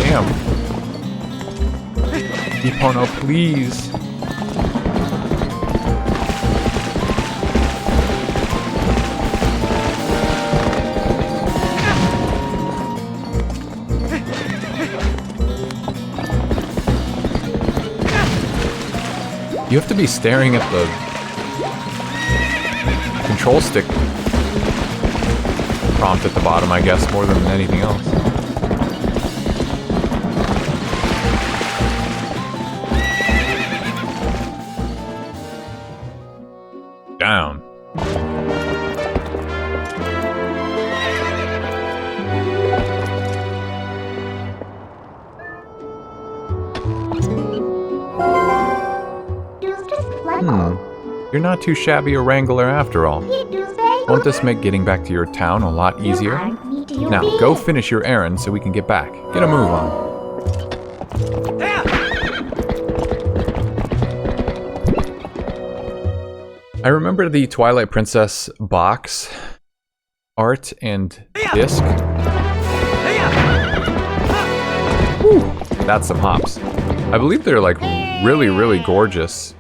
Speaker 4: Damn. Pono, please. You have to be staring at the control stick prompt at the bottom, I guess, more than anything else. Down. You're not too shabby a wrangler after all. Won't this make getting back to your town a lot easier? Now, go finish your errand so we can get back. Get a move on. I remember the Twilight Princess box art and disc. Whew, that's some hops. I believe they're like really, really gorgeous.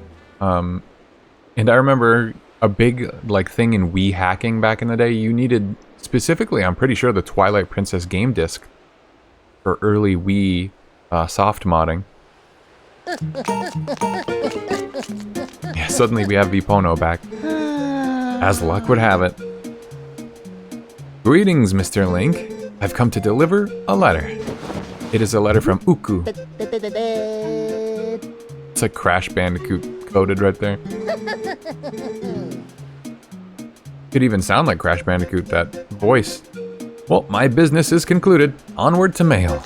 Speaker 4: And I remember a big like thing in Wii hacking back in the day. You needed specifically, I'm pretty sure, the Twilight Princess game disc for early Wii soft modding. Yeah, suddenly we have Vipono back. As luck would have it. Greetings, Mr. Link. I've come to deliver a letter. It is a letter from Uku. It's like Crash Bandicoot coded right there. Could even sound like Crash Bandicoot, that voice. Well, my business is concluded. Onward to mail.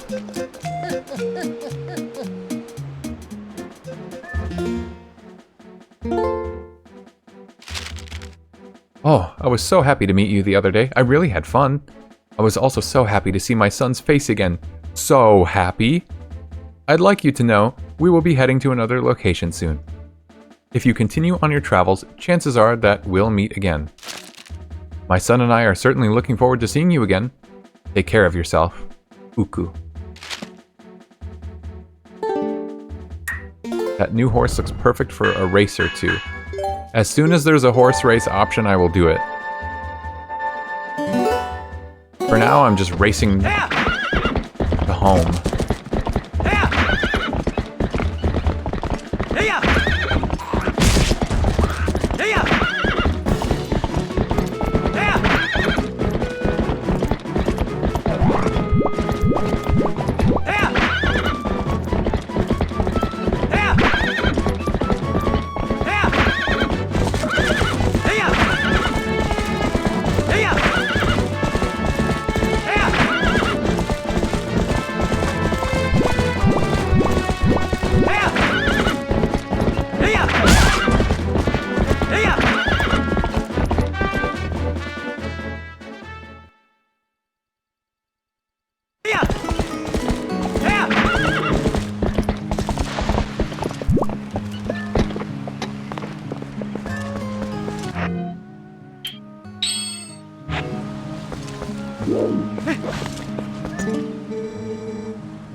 Speaker 4: Oh, I was so happy to meet you the other day. I really had fun. I was also so happy to see my son's face again. So happy. I'd like you to know we will be heading to another location soon. If you continue on your travels, chances are that we'll meet again. My son and I are certainly looking forward to seeing you again. Take care of yourself. Uku. That new horse looks perfect for a race or two. As soon as there's a horse race option, I will do it. For now, I'm just racing the home.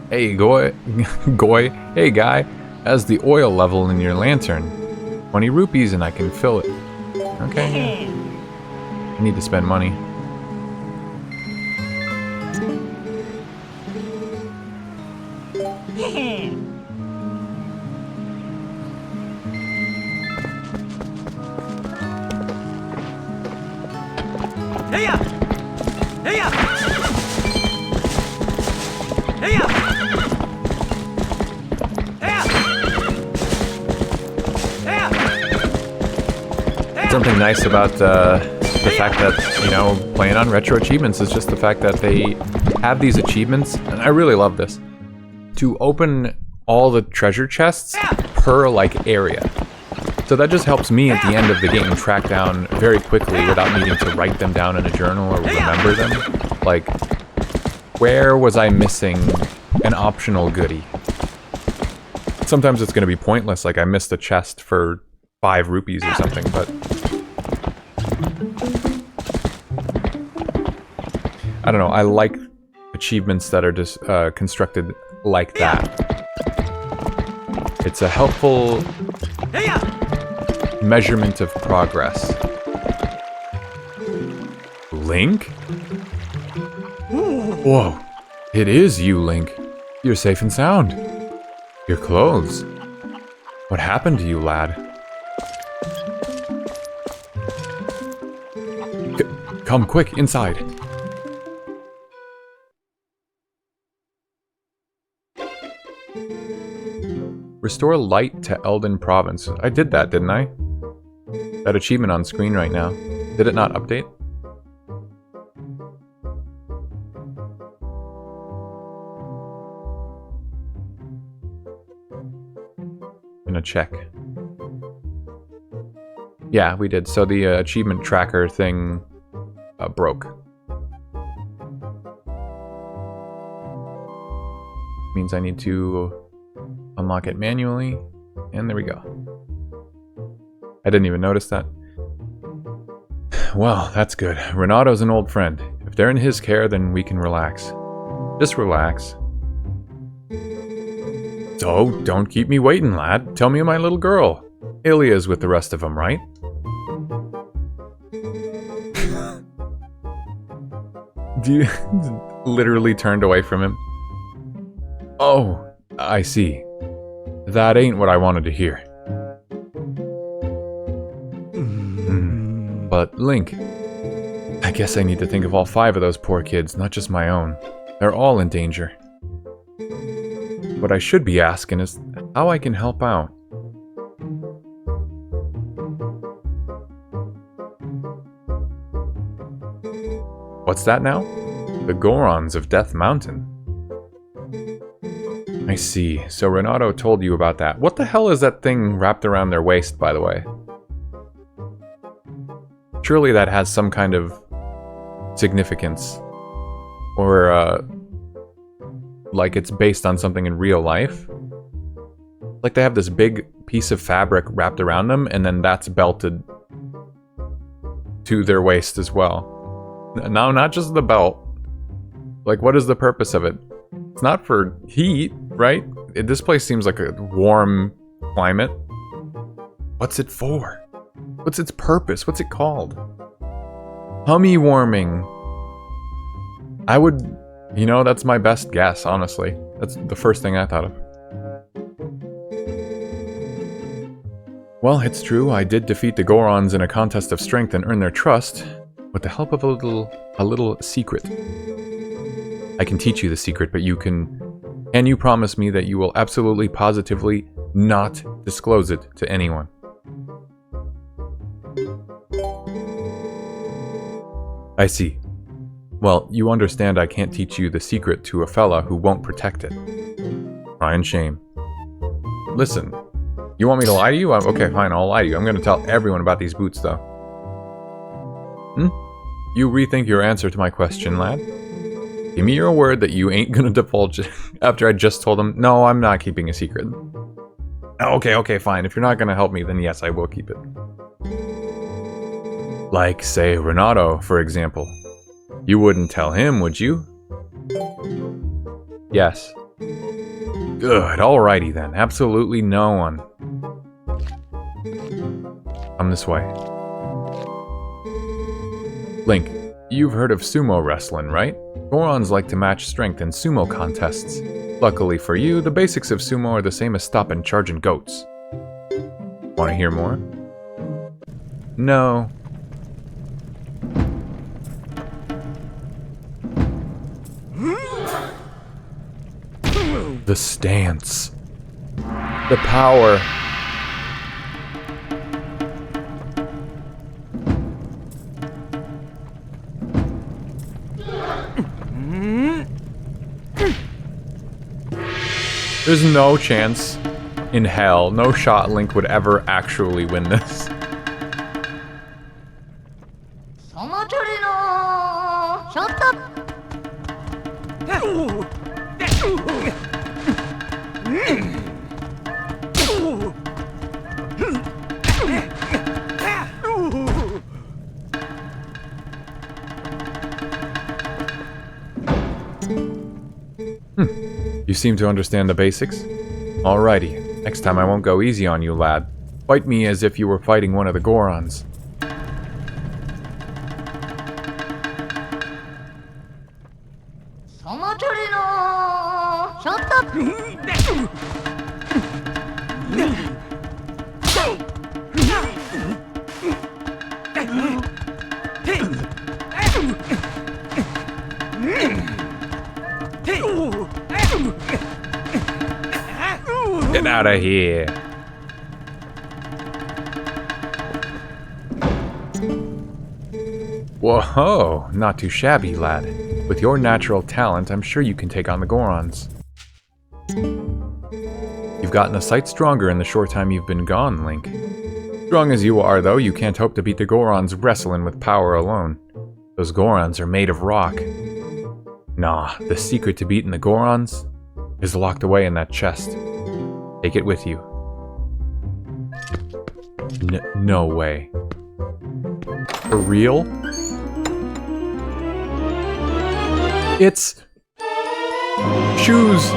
Speaker 1: Hey, Goy. Goy. Hey, guy. How's the oil level in your lantern? 20 rupees and I can fill it. Okay. I need to spend money. Something nice about the fact that, you know, playing on Retro Achievements is just the fact that they have these achievements, and I really love this, to open all the treasure chests per, like, area. So that just helps me at the end of the game track down very quickly without needing to write them down in a journal or remember them. Like, where was I missing an optional goodie? Sometimes it's going to be pointless, like I missed a chest for 5 rupees or something, but I don't know, I like achievements that are just constructed like that. It's a helpful measurement of progress. Link? Whoa, it is you, Link. You're safe and sound. Your clothes. What happened to you, lad? Come quick, inside. Restore light to Elden Province. I did that, didn't I? That achievement on screen right now. Did it not update? Gonna check. Yeah, we did. So the achievement tracker thing broke. Means I need to unlock it manually, and there we go. I didn't even notice that. Well, that's good. Renato's an old friend. If they're in his care, then we can relax. Just relax. So, don't keep me waiting, lad. Tell me of my little girl. Ilya's with the rest of them, right? You literally turned away from him. Oh, I see. That ain't what I wanted to hear. But, Link, I guess I need to think of all 5 of those poor kids, not just my own. They're all in danger. What I should be asking is how I can help out. What's that now? The Gorons of Death Mountain. I see. So Renato told you about that. What the hell is that thing wrapped around their waist, by the way? Surely that has some kind of significance. Or, like it's based on something in real life. Like they have this big piece of fabric wrapped around them, and then that's belted to their waist as well. No, not just the belt. Like, what is the purpose of it? It's not for heat, right? This place seems like a warm climate. What's it for? What's its purpose? What's it called? Tummy warming. I would, you know, that's my best guess, honestly. That's the first thing I thought of. Well, it's true, I did defeat the Gorons in a contest of strength and earn their trust, with the help of a little secret. I can teach you the secret, but can you promise me that you will absolutely, positively not disclose it to anyone? I see. Well, you understand I can't teach you the secret to a fella who won't protect it. Crying shame. Listen, you want me to lie to you? Okay, fine, I'll lie to you. I'm gonna tell everyone about these boots, though. You rethink your answer to my question, lad? Give me your word that you ain't gonna divulge it after I just told him, no, I'm not keeping a secret. Okay, fine. If you're not gonna help me, then yes, I will keep it. Like, say, Renato, for example. You wouldn't tell him, would you? Yes. Good, alrighty then. Absolutely no one. Come this way. Link, you've heard of sumo wrestling, right? Gorons like to match strength in sumo contests. Luckily for you, the basics of sumo are the same as stopping charging goats. Want to hear more? No. The stance. The power. There's no chance in hell, no shot Link would ever actually win this. You seem to understand the basics? Alrighty, next time I won't go easy on you, lad. Fight me as if you were fighting one of the Gorons. Get out of here. Whoa, not too shabby, lad. With your natural talent, I'm sure you can take on the Gorons. You've gotten a sight stronger in the short time you've been gone, Link. Strong as you are, though, you can't hope to beat the Gorons wrestling with power alone. Those Gorons are made of rock. Nah, the secret to beating the Gorons is locked away in that chest. Take it with you. No way. For real? It's shoes!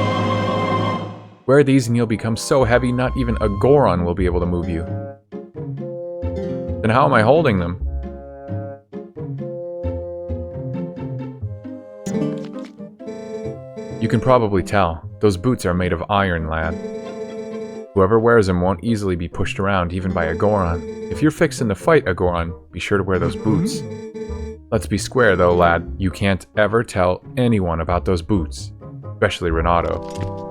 Speaker 1: Wear these and you'll become so heavy not even a Goron will be able to move you. Then how am I holding them? You can probably tell. Those boots are made of iron, lad. Whoever wears them won't easily be pushed around, even by a Goron. If you're fixing to fight a Goron, be sure to wear those boots. Let's be square though, lad. You can't ever tell anyone about those boots. Especially Renato.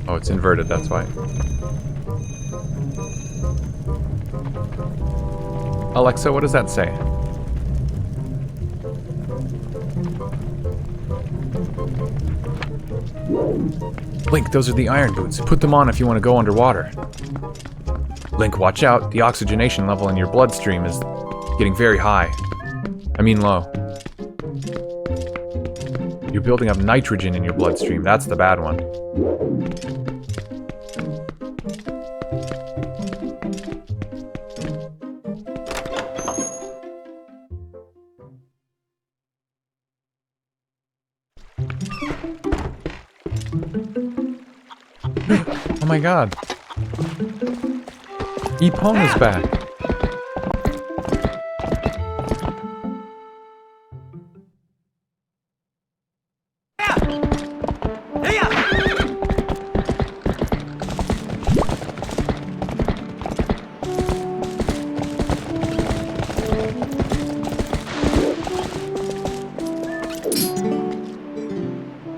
Speaker 1: Oh, it's inverted, that's why. Alexa, what does that say? Link, those are the iron boots. Put them on if you want to go underwater. Link, watch out. The oxygenation level in your bloodstream is getting very high. I mean low. You're building up nitrogen in your bloodstream. That's the bad one.
Speaker 4: Oh my god. Epona's back.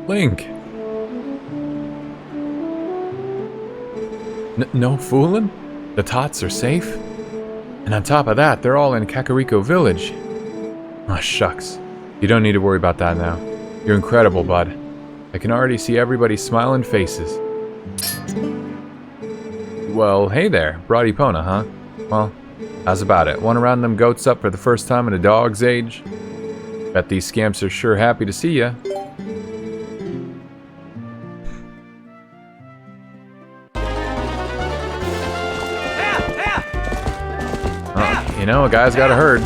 Speaker 4: Link. No fooling? The tots are safe? And on top of that, they're all in Kakariko Village. Oh, shucks. You don't need to worry about that now. You're incredible, bud. I can already see everybody's smiling faces. Well, hey there. Brought Epona, huh? Well, how's about it? Want to round them goats up for the first time in a dog's age? Bet these scamps are sure happy to see ya. You know, a guy's got a herd.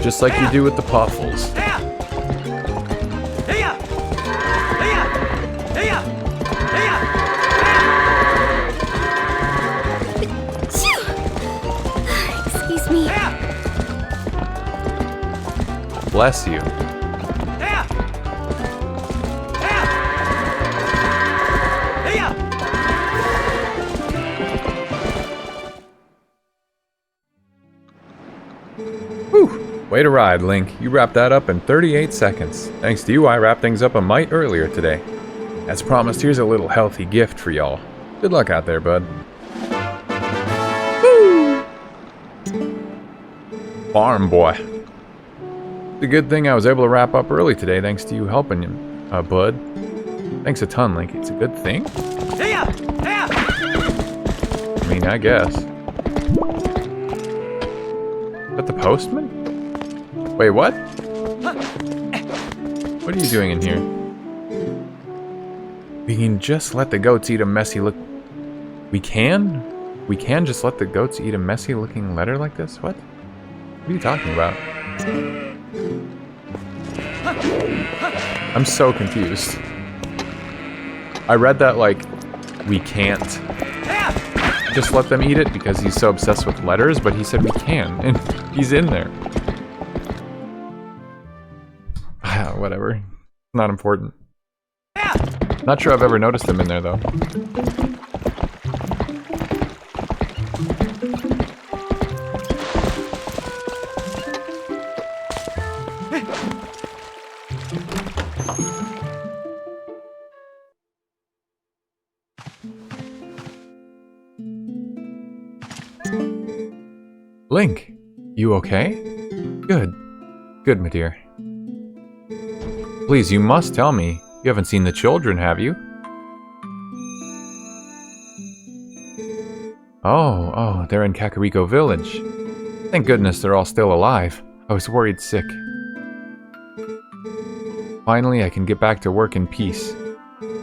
Speaker 4: Just like you do with the puffles.
Speaker 2: Excuse me.
Speaker 4: Bless you. Way to ride, Link. You wrapped that up in 38 seconds. Thanks to you, I wrapped things up a mite earlier today. As promised, here's a little healthy gift for y'all. Good luck out there, bud. Woo! Farm boy. It's a good thing I was able to wrap up early today thanks to you helping him, bud. Thanks a ton, Link. It's a good thing? I mean, I guess. Is that the postman? Wait, what? What are you doing in here? We can just let the goats eat a messy look... We can? We can just let the goats eat a messy looking letter like this? What? What are you talking about? I'm so confused. I read that like, we can't just let them eat it because he's so obsessed with letters, but he said we can, and he's in there. Whatever. Not important. Not sure I've ever noticed him in there, though. Link, you okay? Good. Good, my dear. Please, you must tell me. You haven't seen the children, have you? Oh, they're in Kakariko Village. Thank goodness they're all still alive. I was worried sick. Finally, I can get back to work in peace.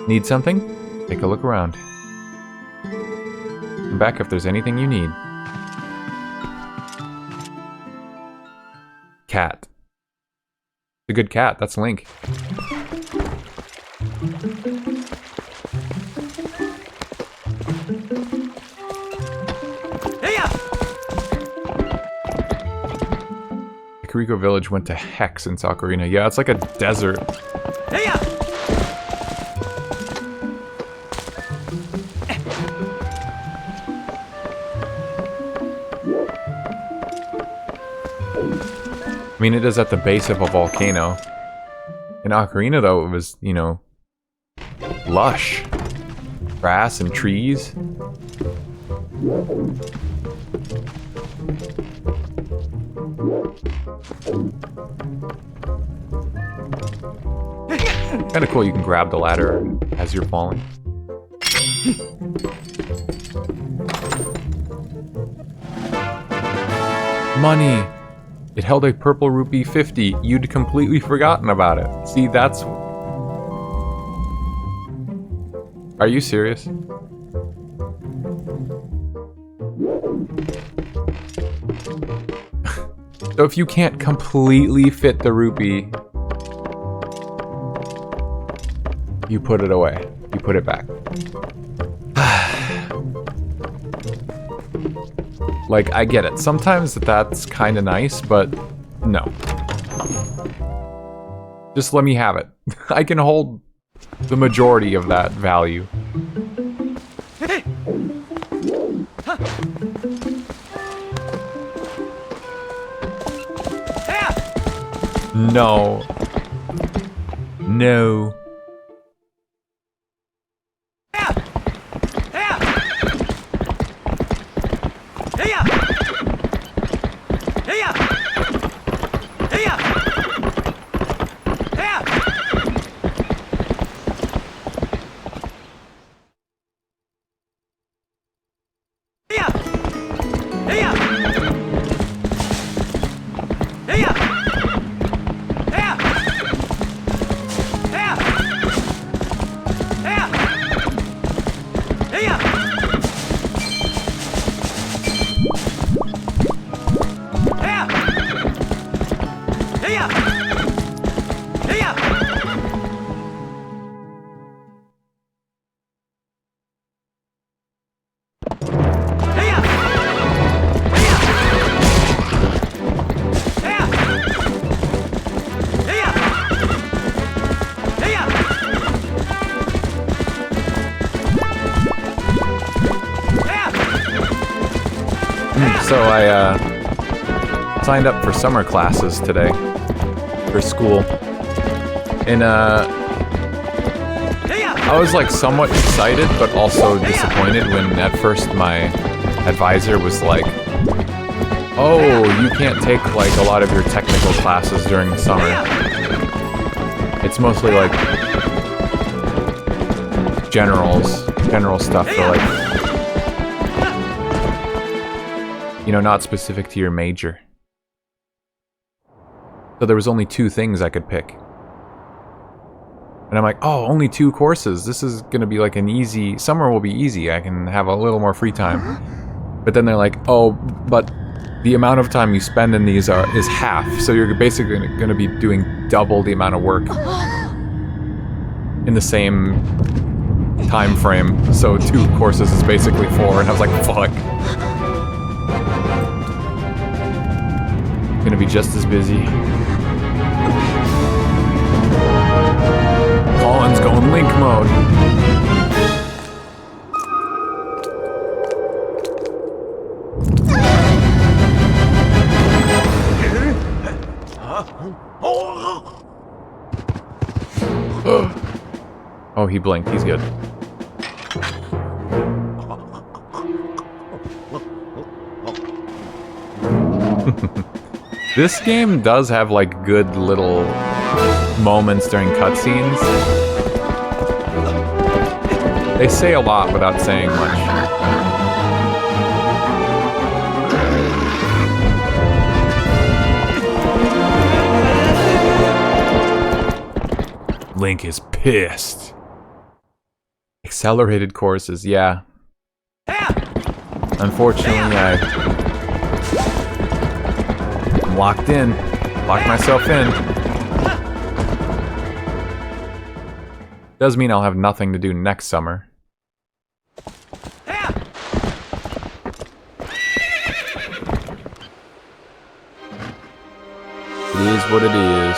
Speaker 4: Need something? Take a look around. Come back if there's anything you need. Cat. A good cat, that's Link. Kakariko Village went to heck since Ocarina. Yeah, it's like a desert. I mean, it is at the base of a volcano. In Ocarina, though, it was, you know, lush. Grass and trees. Kind of cool, you can grab the ladder as you're falling. Money! It held a purple rupee 50. You'd completely forgotten about it. See, that's... Are you serious?
Speaker 1: So if you can't completely fit the rupee, you put it away. You put it back. Like, I get it. Sometimes that's kind of nice, but no. Just let me have it. I can hold the majority of that value. No. No. So I signed up for summer classes today for school, and I was like somewhat excited but also disappointed when at first my advisor was like, oh, you can't take like a lot of your technical classes during the summer. It's mostly like general stuff for like, you know, not specific to your major. So there was only 2 things I could pick. And I'm like, oh, only 2 courses. This is gonna be like an easy, summer will be easy. I can have a little more free time. But then they're like, oh, but the amount of time you spend in these is half. So you're basically gonna be doing double the amount of work in the same time frame. So 2 courses is basically 4, and I was like, fuck. Gonna be just as busy. Colin's going Link mode. Oh, he blinked. He's good. This game does have like good little moments during cutscenes. They say a lot without saying much. Link is pissed. Accelerated courses, yeah. Unfortunately, I'm locked in. Locked myself in. Does mean I'll have nothing to do next summer. It is what it is.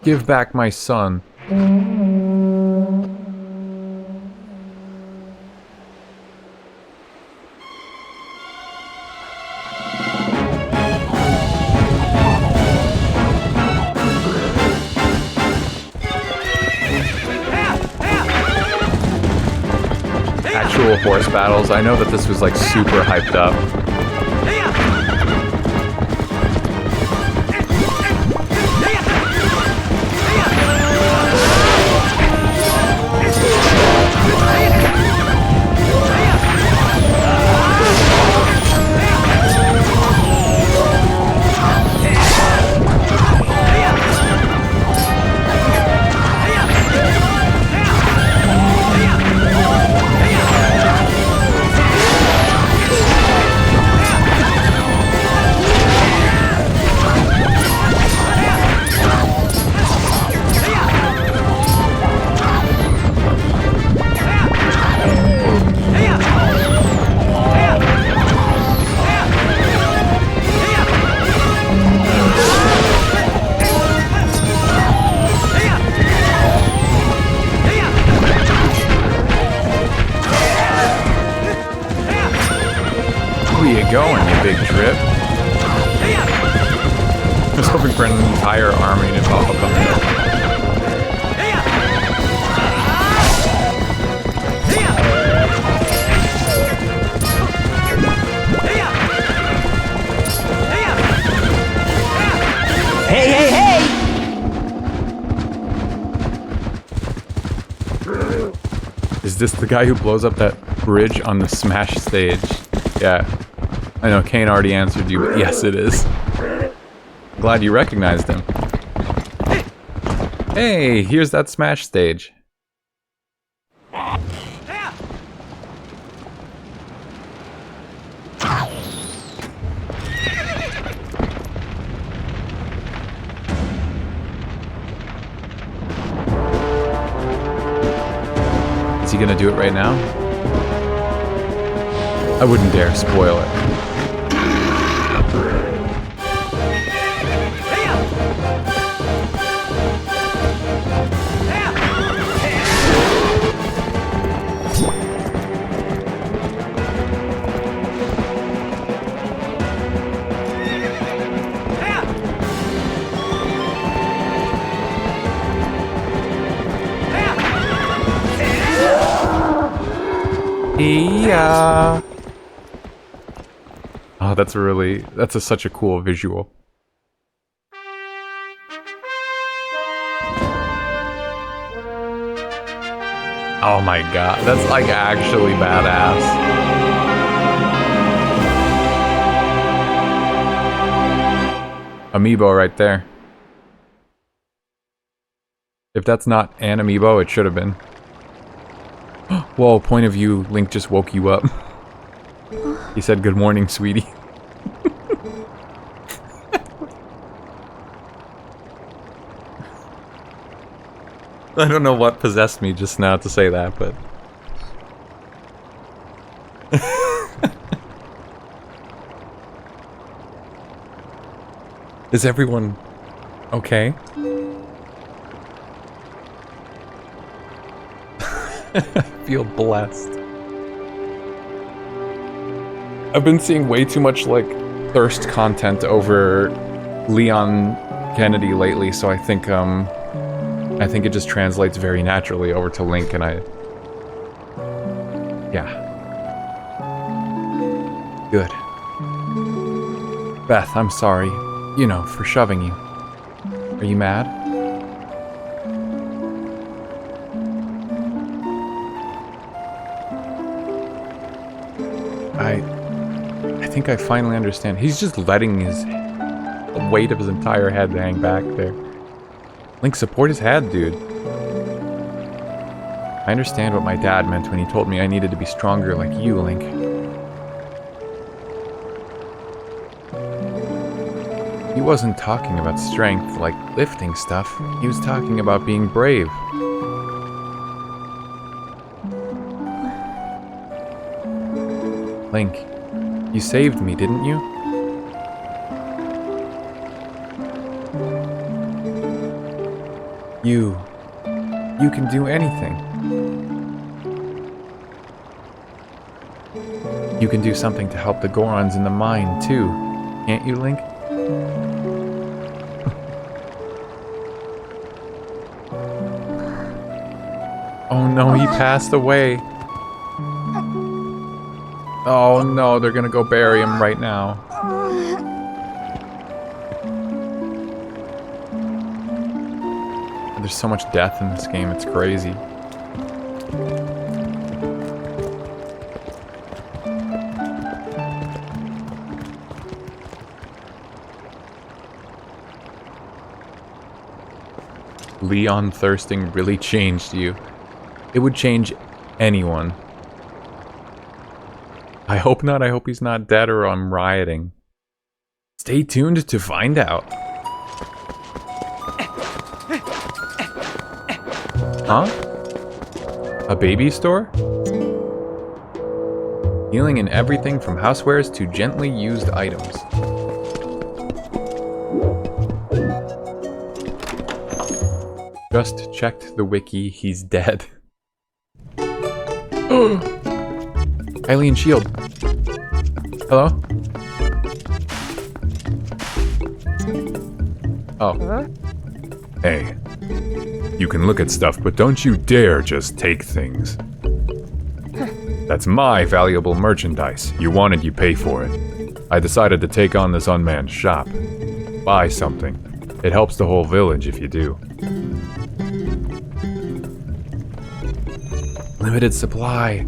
Speaker 1: Give back my son. Actual horse battles. I know that this was like super hyped up. for an entire army to pop up on the
Speaker 5: Hey, hey, hey!
Speaker 1: Is this the guy who blows up that bridge on the Smash stage? Yeah. I know, Kane already answered you, but yes, it is. Glad you recognized him. Hey, here's that Smash stage. Is he gonna do it right now? I wouldn't dare spoil it. Yeah. Oh, that's such a cool visual. Oh my god, that's like actually badass. Amiibo right there. If that's not an amiibo, it should have been. Whoa, point of view, Link just woke you up. He said, "Good morning, sweetie." I don't know what possessed me just now to say that, but... Is everyone okay? I feel blessed. I've been seeing way too much, like, thirst content over Leon Kennedy lately, so I think it just translates very naturally over to Link, and yeah. Good. Beth, I'm sorry. You know, for shoving you. Are you mad? I think I finally understand. He's just letting the weight of his entire head hang back there. Link, support his head, dude. I understand what my dad meant when he told me I needed to be stronger like you, Link. He wasn't talking about strength, like lifting stuff. He was talking about being brave. Link, you saved me, didn't you? You can do anything. You can do something to help the Gorons in the mine, too. Can't you, Link? Oh no, he passed away. Oh no, they're gonna go bury him right now. There's so much death in this game, it's crazy. Leon thirsting really changed you. It would change anyone. I hope not. I hope he's not dead or I'm rioting. Stay tuned to find out. Huh? A baby store? Dealing in everything from housewares to gently used items. Just checked the wiki, he's dead. Hylian shield. Hello? Oh.
Speaker 4: Hey, you can look at stuff, but don't you dare just take things. That's my valuable merchandise. You want it, you pay for it. I decided to take on this unmanned shop. Buy something. It helps the whole village if you do. Limited supply.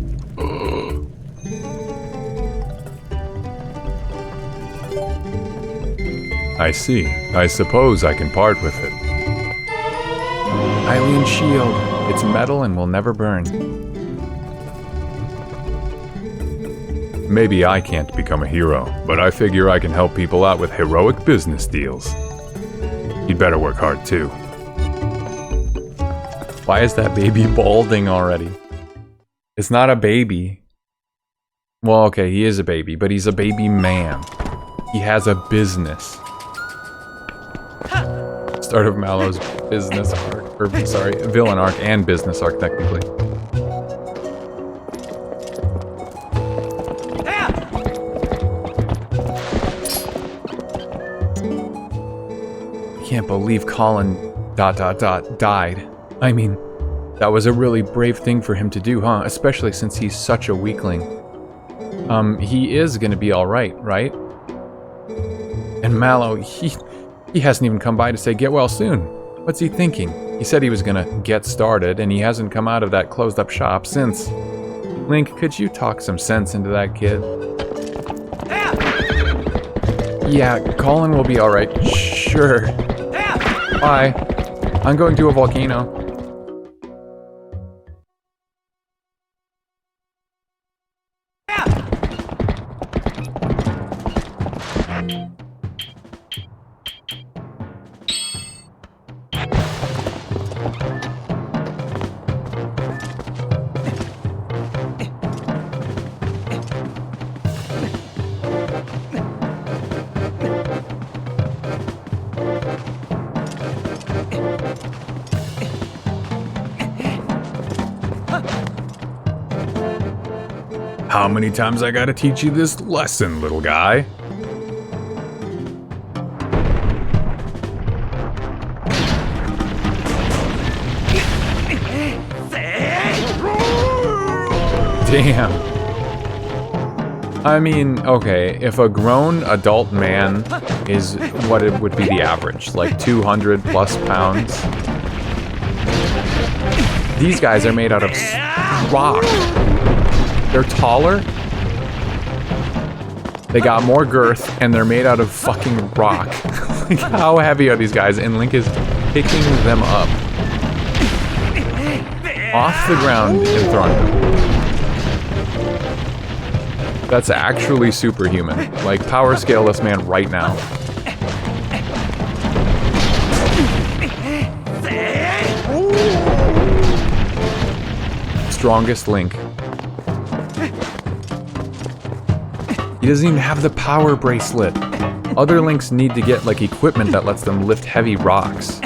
Speaker 4: I see. I suppose I can part with it. Hylian shield. It's metal and will never burn. Maybe I can't become a hero, but I figure I can help people out with heroic business deals. You'd better work hard too.
Speaker 1: Why is that baby balding already? It's not a baby. Well, okay, he is a baby, but he's a baby man. He has a business. Start of Mallow's business arc, or sorry, villain arc and business arc technically. I can't believe Colin ... died. I mean, that was a really brave thing for him to do, huh? Especially since he's such a weakling. He is gonna be alright, right? And Mallow, he hasn't even come by to say get well soon. What's he thinking? He said he was gonna get started, and he hasn't come out of that closed up shop since. Link, could you talk some sense into that kid? Yeah, Colin will be alright. Sure. Bye. I'm going to a volcano.
Speaker 4: How many times I gotta teach you this lesson, little guy?
Speaker 1: Damn. I mean, okay, if a grown adult man is what it would be the average, like 200 plus pounds, these guys are made out of rock. They're taller, they got more girth, and they're made out of fucking rock. Like, how heavy are these guys? And Link is picking them up off the ground and throwing them. That's actually superhuman. Like, power scale this man right now. Strongest Link. He doesn't even have the power bracelet. Other Links need to get, like, equipment that lets them lift heavy rocks.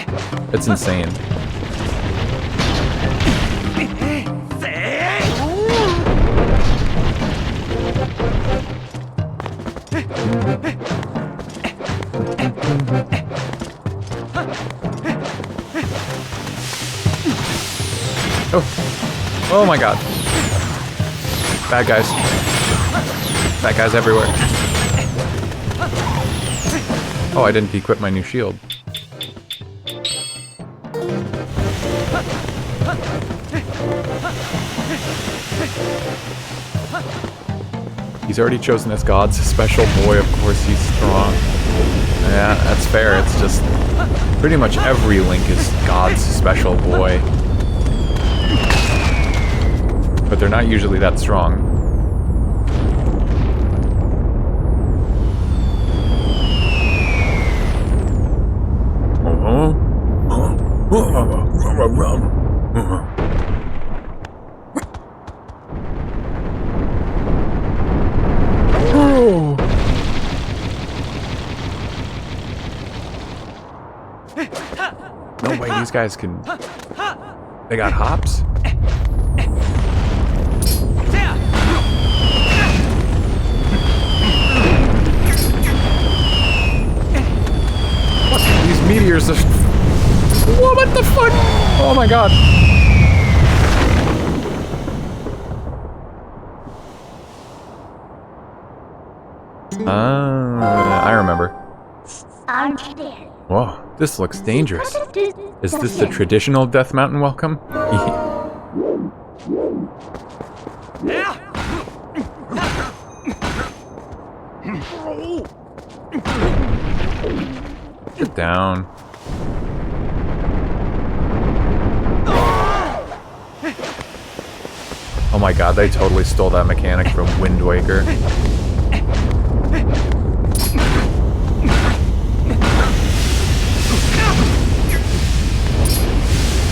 Speaker 1: It's insane. Oh. Oh my god. Bad guys. Bad guys everywhere. Oh, I didn't equip my new shield. He's already chosen as God's special boy, of course he's strong. Yeah, that's fair, it's just... pretty much every Link is God's special boy. But they're not usually that strong. No way, these guys can... They got hops? These meteors of... Whoa, what the fuck? Oh my god. I remember. Whoa, this looks dangerous. Is this the traditional Death Mountain welcome? Get down. Oh my god, they totally stole that mechanic from Wind Waker.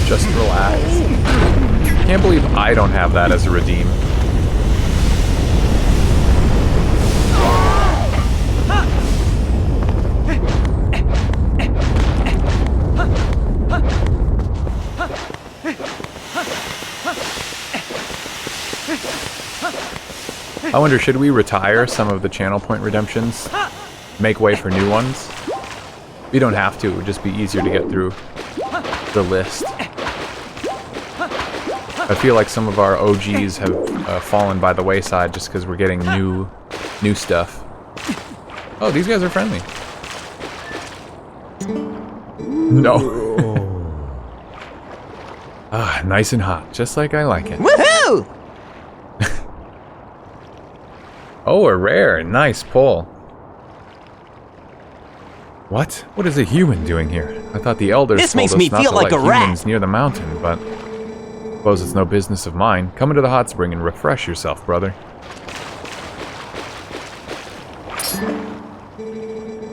Speaker 1: Just relax. Can't believe I don't have that as a redeem. I wonder, should we retire some of the channel point redemptions? Make way for new ones? We don't have to, it would just be easier to get through the list. I feel like some of our OGs have fallen by the wayside just because we're getting new stuff. Oh, these guys are friendly. No. Ah, nice and hot, just like I like it.
Speaker 5: Woohoo!
Speaker 1: Oh, a rare. Nice pull. What? What is a human doing here? I thought the elders
Speaker 5: This
Speaker 1: told
Speaker 5: makes
Speaker 1: us
Speaker 5: me
Speaker 1: not
Speaker 5: feel
Speaker 1: to
Speaker 5: like
Speaker 1: let
Speaker 5: a rat.
Speaker 1: humans near the mountain, but suppose it's no business of mine. Come into the hot spring and refresh yourself, brother.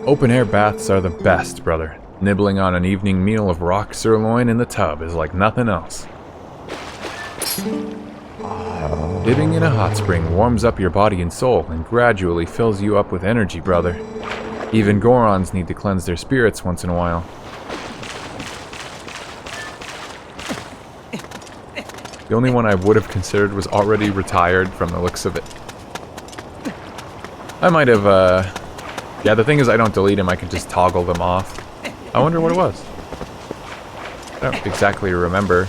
Speaker 1: Open-air baths are the best, brother. Nibbling on an evening meal of rock sirloin in the tub is like nothing else. Dipping in a hot spring warms up your body and soul and gradually fills you up with energy, brother. Even Gorons need to cleanse their spirits once in a while. The only one I would have considered was already retired from the looks of it. I might have, yeah, the thing is I don't delete them, I can just toggle them off. I wonder what it was. I don't exactly remember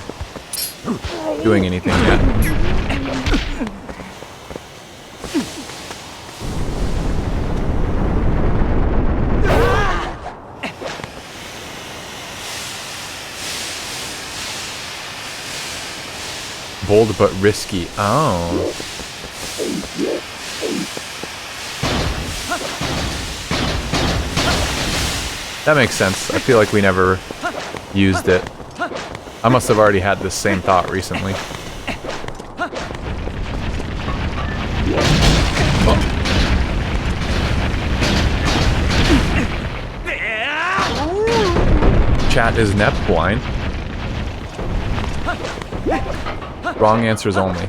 Speaker 1: doing anything yet. Bold but risky. Oh. That makes sense. I feel like we never used it. I must have already had this same thought recently. Oh. Chat is Nep blind. Wrong answers only.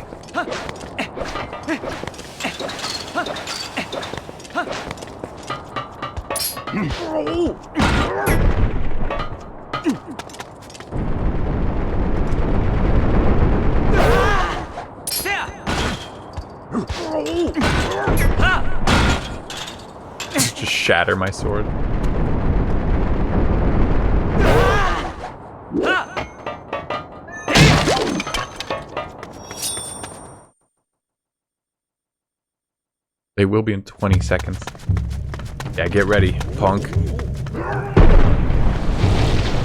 Speaker 1: Just shatter my sword. They will be in 20 seconds. Yeah, get ready, punk.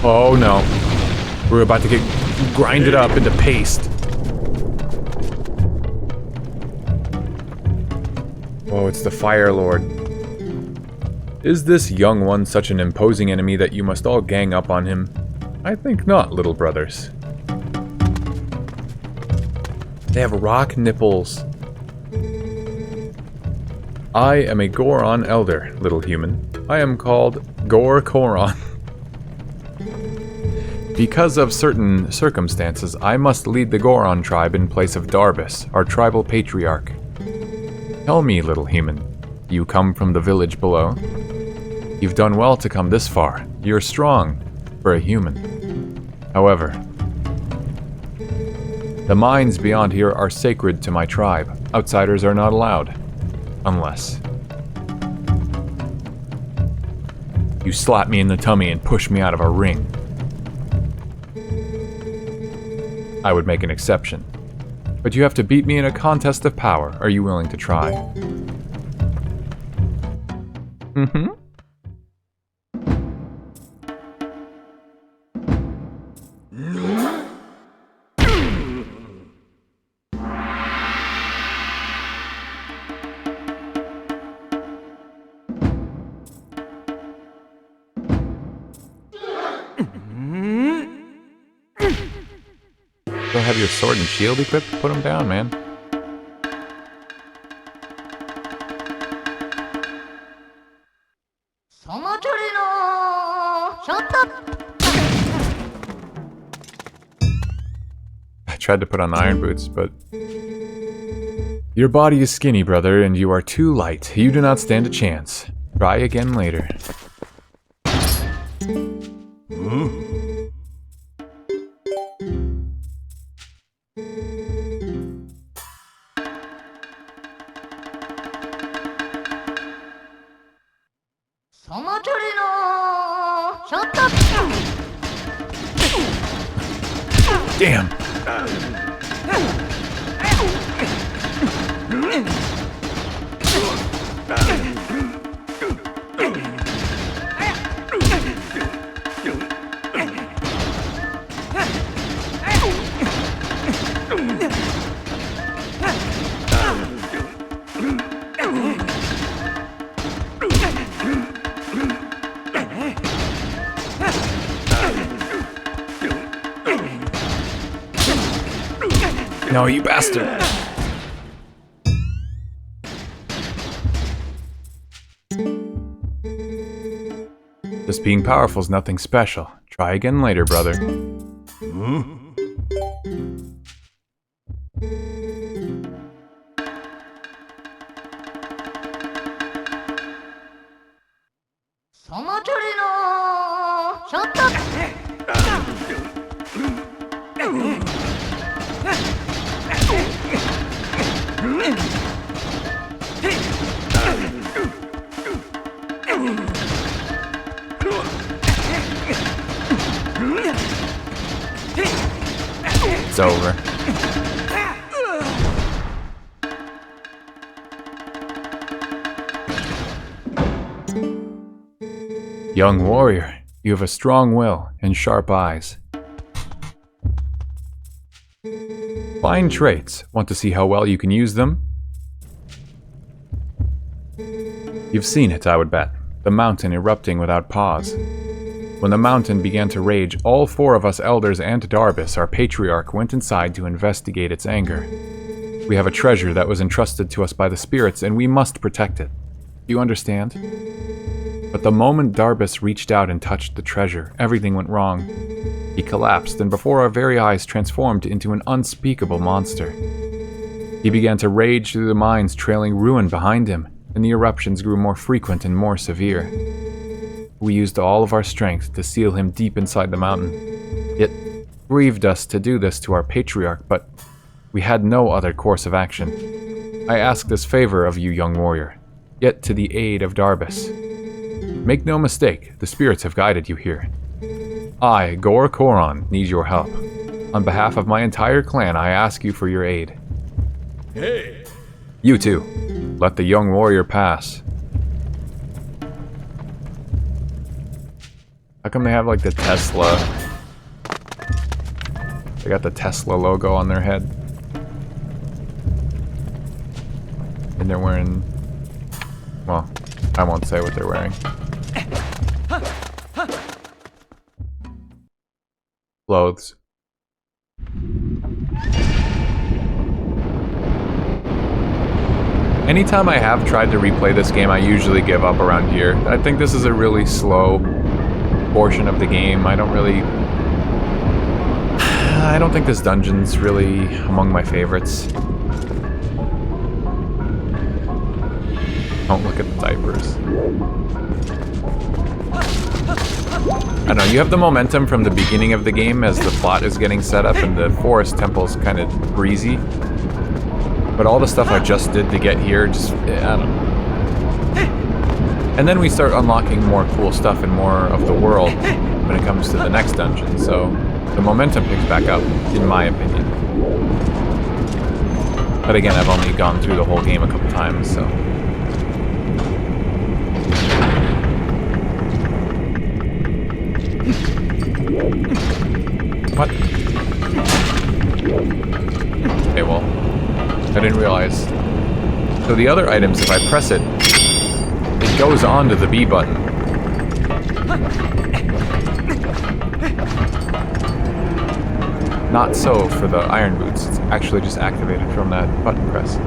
Speaker 1: Oh no. We're about to get grinded up into paste. Oh, it's the Fire Lord. Is this young one such an imposing enemy that you must all gang up on him? I think not, little brothers. They have rock nipples. I am a Goron elder, little human. I am called Goron. Because of certain circumstances, I must lead the Goron tribe in place of Darbus, our tribal patriarch. Tell me, little human, you come from the village below? You've done well to come this far. You're strong for a human. However, the mines beyond here are sacred to my tribe. Outsiders are not allowed. Unless...
Speaker 4: You slap me in the tummy and push me out of a ring. I would make an exception. But you have to beat me in a contest of power. Are you willing to try? Mm-hmm. Still have your sword and shield equipped? Put them down, man. I tried to put on the iron boots, but... Your body is skinny, brother, and you are too light. You do not stand a chance. Try again later. Damn! No, you bastard! Just being powerful is nothing special. Try again later, brother. It's over. Young warrior, you have a strong will and sharp eyes. Fine traits. Want to see how well you can use them? You've seen it, I would bet. The mountain erupting without pause. When the mountain began to rage, all four of us elders and Darbus, our patriarch, went inside to investigate its anger. We have a treasure that was entrusted to us by the spirits, and we must protect it. Do you understand? But the moment Darbus reached out and touched the treasure, everything went wrong. He collapsed, and before our very eyes transformed into an unspeakable monster. He began to rage through the mines, trailing ruin behind him, and the eruptions grew more frequent and more severe. We used all of our strength to seal him deep inside the mountain. It grieved us to do this to our patriarch, but we had no other course of action. I ask this favor of you, young warrior, yet to the aid of Darbus. Make no mistake, the spirits have guided you here. I, Gor Koron, need your help. On behalf of my entire clan, I ask you for your aid. Hey! You too. Let the young warrior pass. How come they have like the Tesla? They got the Tesla logo on their head. And they're wearing... Well, I won't say what they're wearing. Clothes. Anytime I have tried to replay this game, I usually give up around here. I think this is a really slow portion of the game. I don't think this dungeon's really among my favorites. Don't look at the diapers. I don't know, you have the momentum from the beginning of the game as the plot is getting set up, and the forest temple's kind of breezy. But all the stuff I just did to get here, just, I don't know. And then we start unlocking more cool stuff and more of the world when it comes to the next dungeon, so the momentum picks back up, in my opinion. But again, I've only gone through the whole game a couple times, so... What? Okay, well, I didn't realize. So the other items, if I press it, it goes on to the B button. Not so for the iron boots. It's actually just activated from that button press.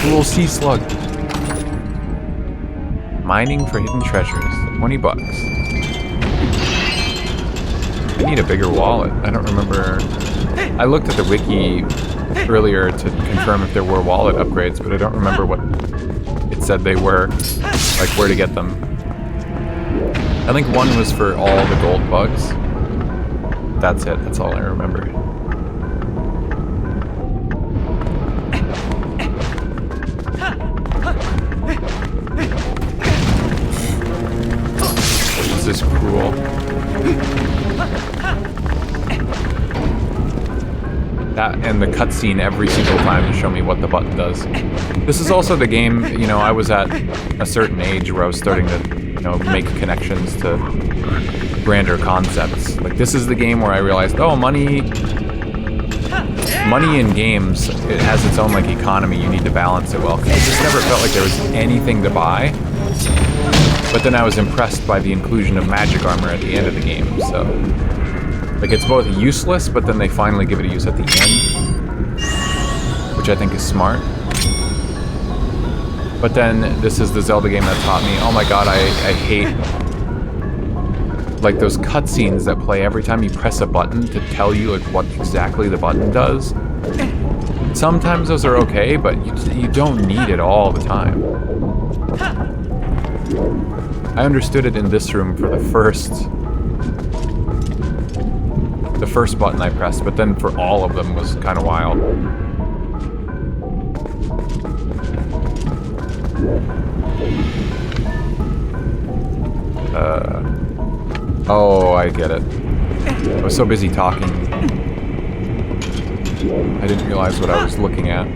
Speaker 4: Cool sea slug. Mining for hidden treasures. 20 bucks. I need a bigger wallet. I don't remember. I looked at the wiki earlier to confirm if there were wallet upgrades, but I don't remember what it said they were. Like where to get them. I think one was for all the gold bugs. That's it. That's all I remember. This is cruel. That and the cutscene every single time to show me what the button does. This is also the game, you know, I was at a certain age where I was starting to, you know, make connections to grander concepts. Like, this is the game where I realized, oh, money in games, it has its own, like, economy. You need to balance it well. 'Cause it just never felt like there was anything to buy. But then I was impressed by the inclusion of magic armor at the end of the game, so... Like, it's both useless, but then they finally give it a use at the end. Which I think is smart. But then, this is the Zelda game that taught me, oh my god, I hate... like, those cutscenes that play every time you press a button to tell you, like, what exactly the button does. Sometimes those are okay, but you don't need it all the time. I understood it in this room for the first button I pressed, but then for all of them was kind of wild. Oh, I get it. I was so busy talking. I didn't realize what I was looking at.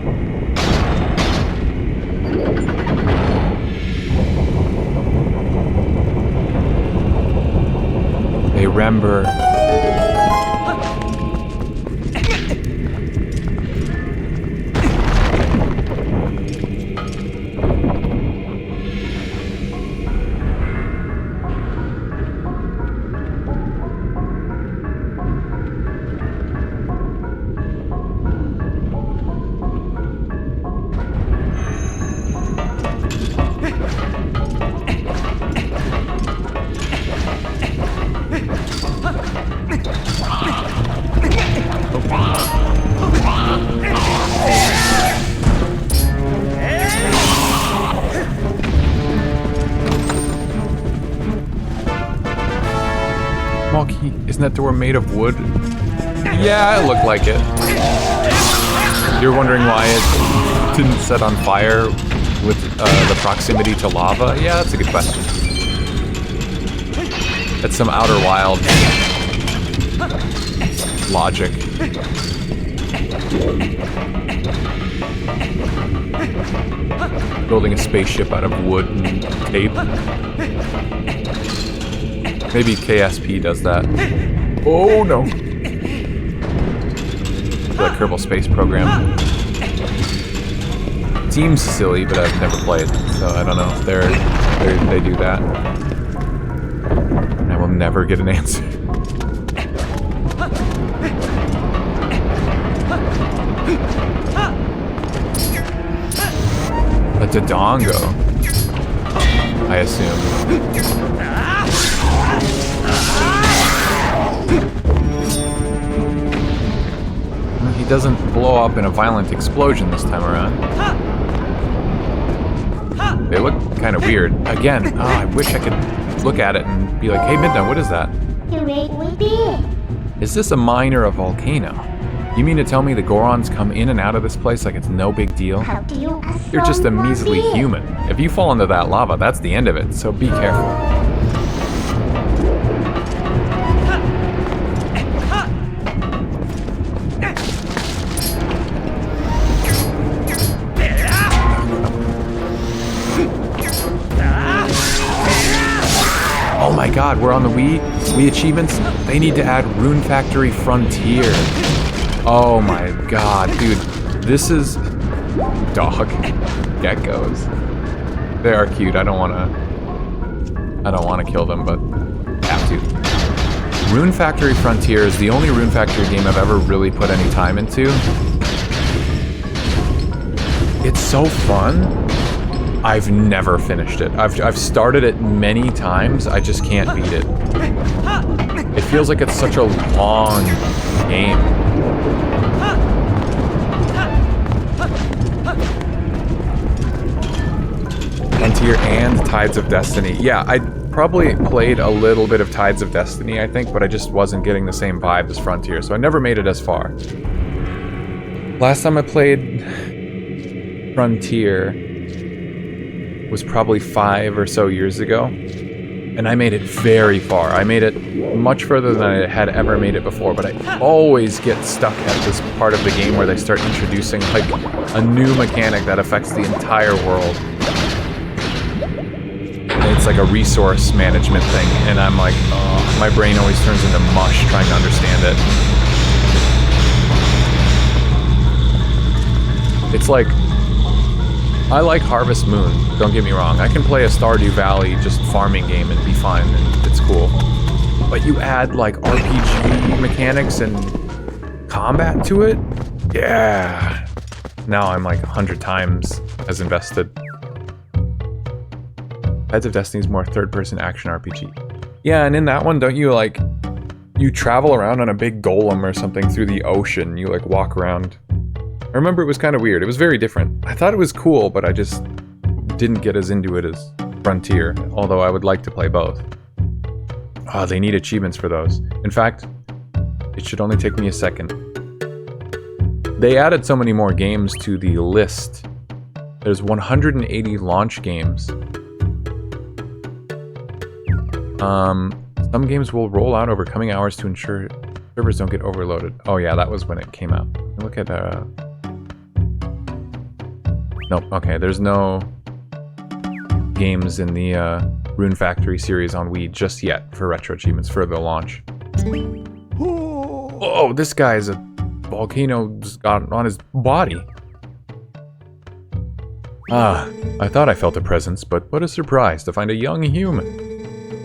Speaker 4: Remember. Isn't that door made of wood? Yeah, it looked like it. You're wondering why it didn't set on fire with the proximity to lava? Yeah, that's a good question. It's some Outer Wilds
Speaker 1: logic. Building a spaceship out of wood and tape. Maybe KSP does that. Oh no. The Kerbal Space Program. Seems silly, but I've never played, so I don't know if they do that. I will never get an answer. A Dodongo, I assume. He doesn't blow up in a violent explosion this time around. They look kind of weird. Again, I wish I could look at it and be like, hey, Midna, what is that? Is this a mine or a volcano? You mean to tell me the Gorons come in and out of this place like it's no big deal? You're just a measly human. If you fall into that lava, that's the end of it, so be careful. Oh my god, we're on the Wii Achievements. They need to add Rune Factory Frontier. Oh my god, dude. This is... Dog. Geckos. They are cute. I don't wanna kill them, but have to. Rune Factory Frontier is the only Rune Factory game I've ever really put any time into. It's so fun. I've never finished it. I've started it many times. I just can't beat it. It feels like it's such a long game. Frontier and Tides of Destiny. Yeah, I probably played a little bit of Tides of Destiny, I think, but I just wasn't getting the same vibe as Frontier, so I never made it as far. Last time I played Frontier was probably 5 or so years ago, and I made it very far. I made it much further than I had ever made it before, but I always get stuck at this part of the game where they start introducing like a new mechanic that affects the entire world. And it's like a resource management thing, and I'm like, oh, my brain always turns into mush trying to understand it. It's like, I like Harvest Moon, don't get me wrong. I can play a Stardew Valley just farming game and be fine, and it's cool. But you add like RPG mechanics and combat to it? Yeah. Now I'm like 100 times as invested. Tides of Destiny is more third-person action RPG. Yeah, and in that one, don't you like, you travel around on a big golem or something through the ocean. You like walk around. I remember it was kind of weird. It was very different. I thought it was cool, but I just didn't get as into it as Frontier, although I would like to play both. Oh, they need achievements for those. In fact, it should only take me a second. They added so many more games to the list. There's 180 launch games. Some games will roll out over coming hours to ensure servers don't get overloaded. Oh yeah, that was when it came out. Look at nope, okay, there's no games in the Rune Factory series on Wii just yet for Retro Achievements for the launch. Oh, this guy's a volcano just got on his body. Ah, I thought I felt a presence, but what a surprise to find a young human.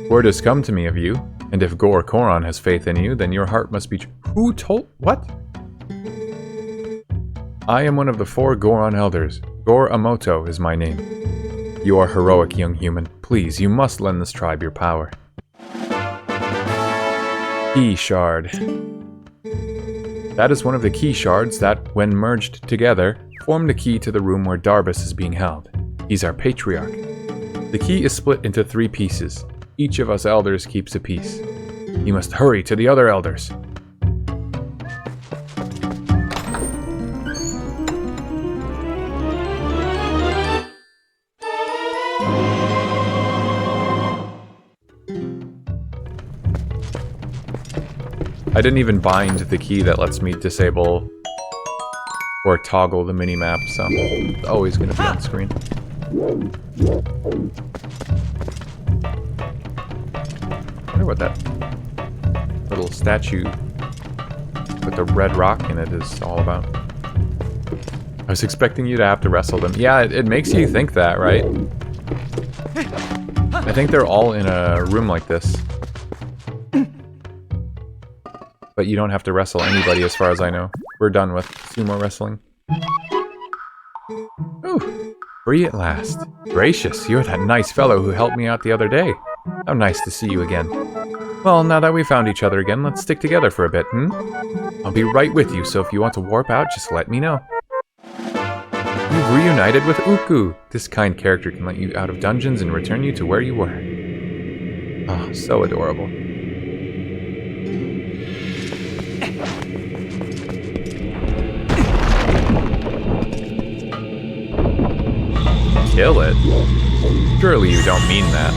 Speaker 1: Word has come to me of you, and if Gor Koron has faith in you, then your heart must be... Who told... What? I am one of the 4 Goron elders. Gor Amoto is my name. You are heroic, young human. Please, you must lend this tribe your power. Key Shard. That is one of the key shards that, when merged together, form the key to the room where Darbus is being held. He's our patriarch. The key is split into 3 pieces. Each of us elders keeps a piece. You must hurry to the other elders. I didn't even bind the key that lets me disable or toggle the mini-map, so it's always going to be on screen. I wonder what that little statue with the red rock in it is all about. I was expecting you to have to wrestle them. Yeah, it makes you think that, right? I think they're all in a room like this. But you don't have to wrestle anybody as far as I know. We're done with sumo wrestling. Ooh, free at last. Gracious, you're that nice fellow who helped me out the other day. How nice to see you again. Well, now that we found each other again, let's stick together for a bit, I'll be right with you, so if you want to warp out, just let me know. You've reunited with Uku. This kind character can let you out of dungeons and return you to where you were. Oh, so adorable. Kill it? Surely you don't mean that.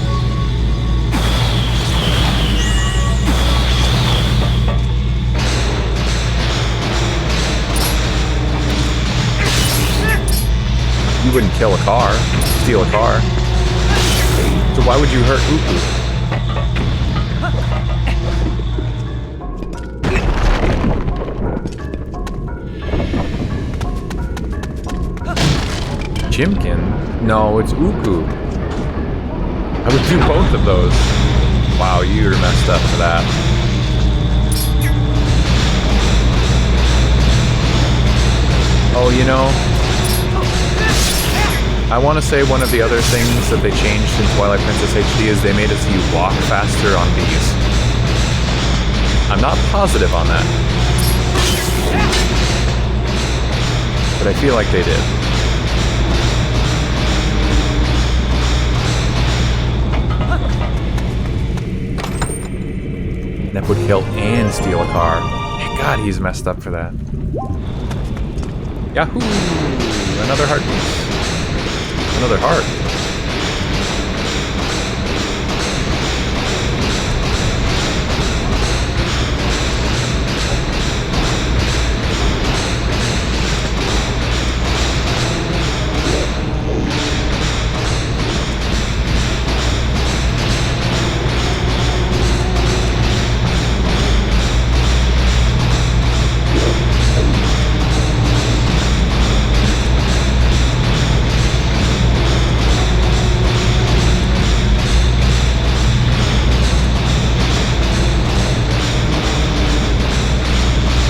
Speaker 1: You wouldn't kill a car, steal a car. So why would you hurt Uku? Chimkin? No, it's Uku. I would do both of those. Wow, you're messed up for that. Oh, you know, I want to say one of the other things that they changed in Twilight Princess HD is they made it so you walk faster on these. I'm not positive on that, but I feel like they did. That would kill and steal a car. Thank God he's messed up for that. Yahoo! Another heart piece. Another heart.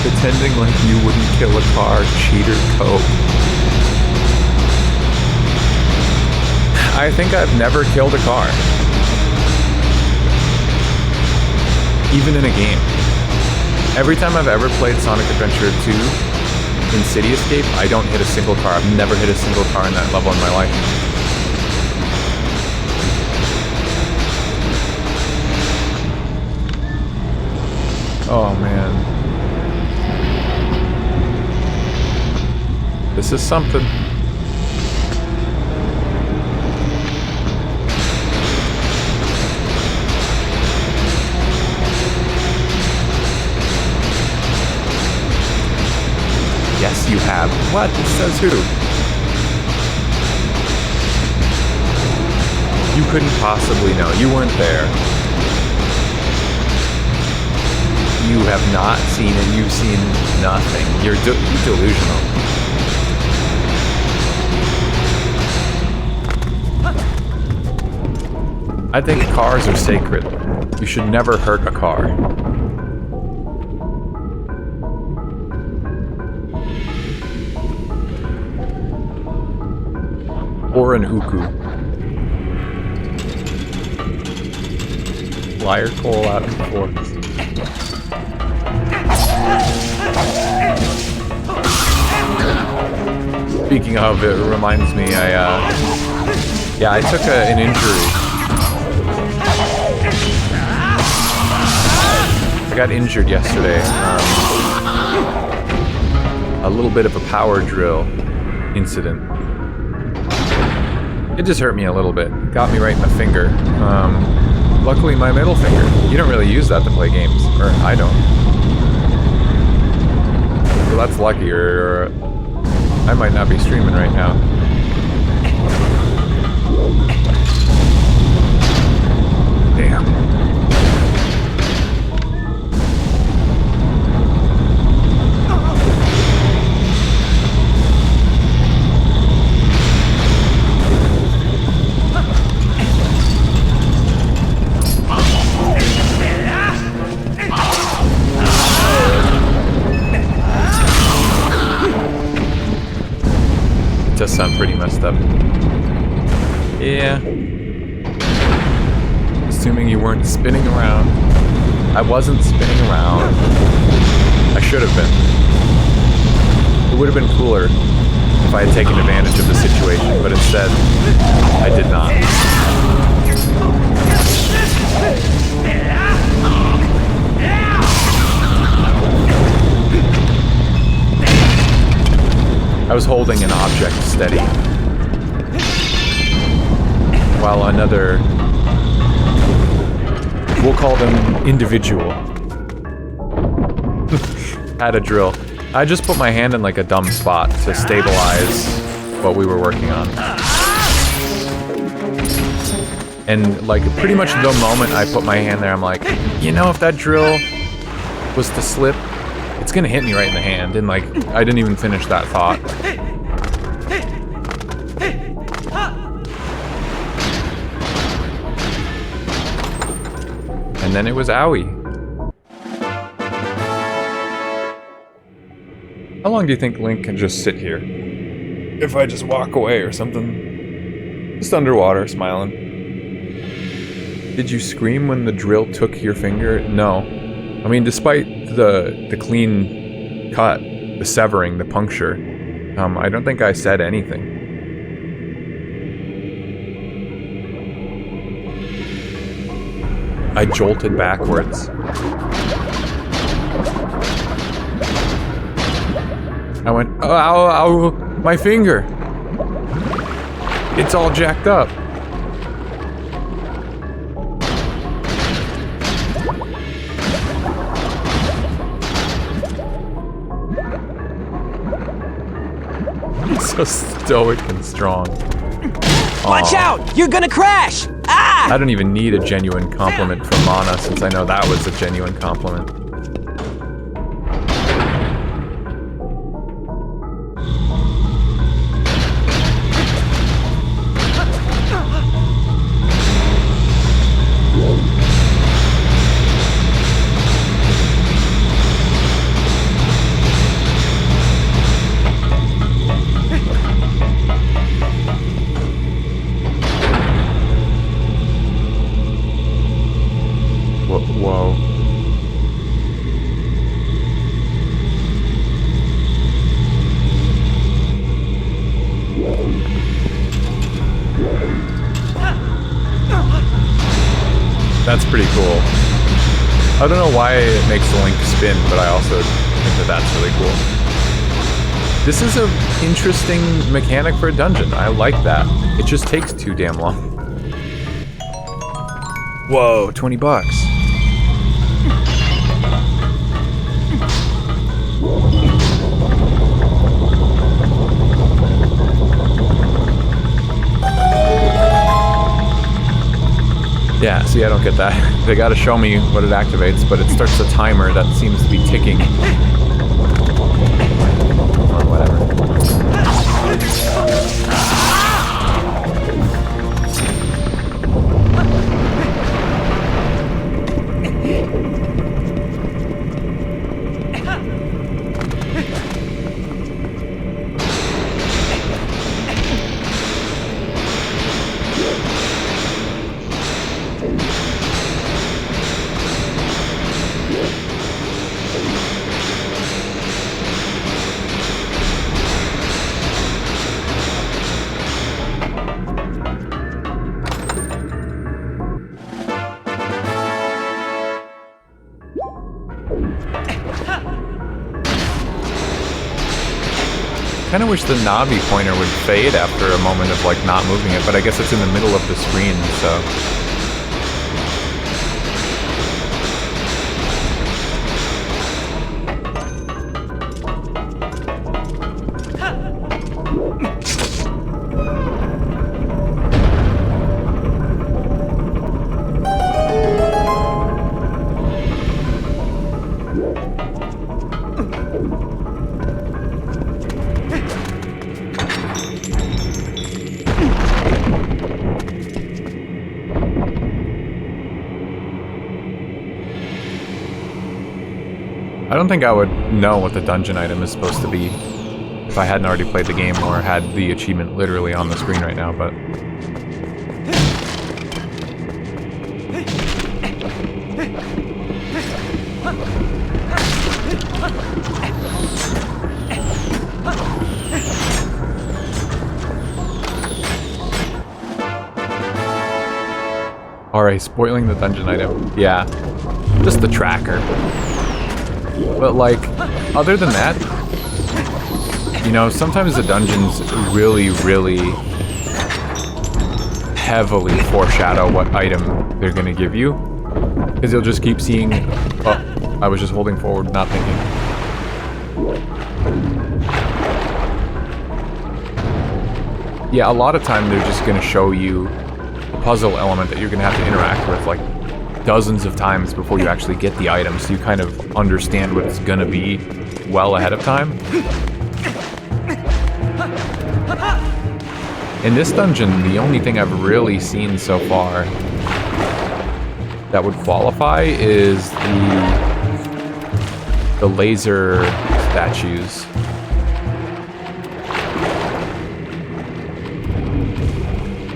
Speaker 1: Pretending like you wouldn't kill a car, cheater cope. I think I've never killed a car. Even in a game. Every time I've ever played Sonic Adventure 2 in City Escape, I don't hit a single car. I've never hit a single car in that level in my life. Oh man. This is something. Yes, you have. What? It says who? You couldn't possibly know. You weren't there. You have not seen it. You've seen nothing. You're delusional. I think cars are sacred. You should never hurt a car. Or an Uku. Liar coal out in the forest. Speaking of, it reminds me, I took an injury. I got injured yesterday. A little bit of a power drill incident. It just hurt me a little bit. Got me right in the finger. Luckily my middle finger. You don't really use that to play games. Or I don't. So that's lucky, or I might not be streaming right now. Damn. It does sound pretty messed up. Yeah. Assuming you weren't spinning around. I wasn't spinning around. I should have been. It would have been cooler if I had taken advantage of the situation, but instead, I did not. I was holding an object steady, while another, we'll call them individual, had a drill. I just put my hand in like a dumb spot to stabilize what we were working on. And like pretty much the moment I put my hand there, I'm like, you know, if that drill was to slip, it's gonna hit me right in the hand. And like, I didn't even finish that thought. And then it was owie. How long do you think Link can just sit here? If I just walk away or something? Just underwater, smiling. Did you scream when the drill took your finger? No. I mean, despite the clean cut, the severing, the puncture, I don't think I said anything. I jolted backwards. I went, oh, ow, ow, my finger. It's all jacked up. So stoic and strong.
Speaker 5: Watch out! You're gonna crash! Ah!
Speaker 1: I don't even need a genuine compliment from Mana, since I know that was a genuine compliment. Whoa. That's pretty cool. I don't know why it makes the Link spin, but I also think that that's really cool. This is an interesting mechanic for a dungeon. I like that. It just takes too damn long. Whoa, $20. Yeah, see, I don't get that. They gotta show me what it activates, but it starts a timer that seems to be ticking. Or whatever. Kind of wish the Navi pointer would fade after a moment of like not moving it, but I guess it's in the middle of the screen, so. I don't think I would know what the dungeon item is supposed to be if I hadn't already played the game or had the achievement literally on the screen right now, but... Alright, spoiling the dungeon item. Yeah, just the tracker. But like, other than that, you know, sometimes the dungeons really, really heavily foreshadow what item they're gonna give you. Because you'll just keep seeing, oh, I was just holding forward, not thinking. Yeah, a lot of time they're just gonna show you a puzzle element that you're gonna have to interact with like dozens of times before you actually get the item, so you kind of understand what it's gonna be well ahead of time. In this dungeon, the only thing I've really seen so far that would qualify is the laser statues.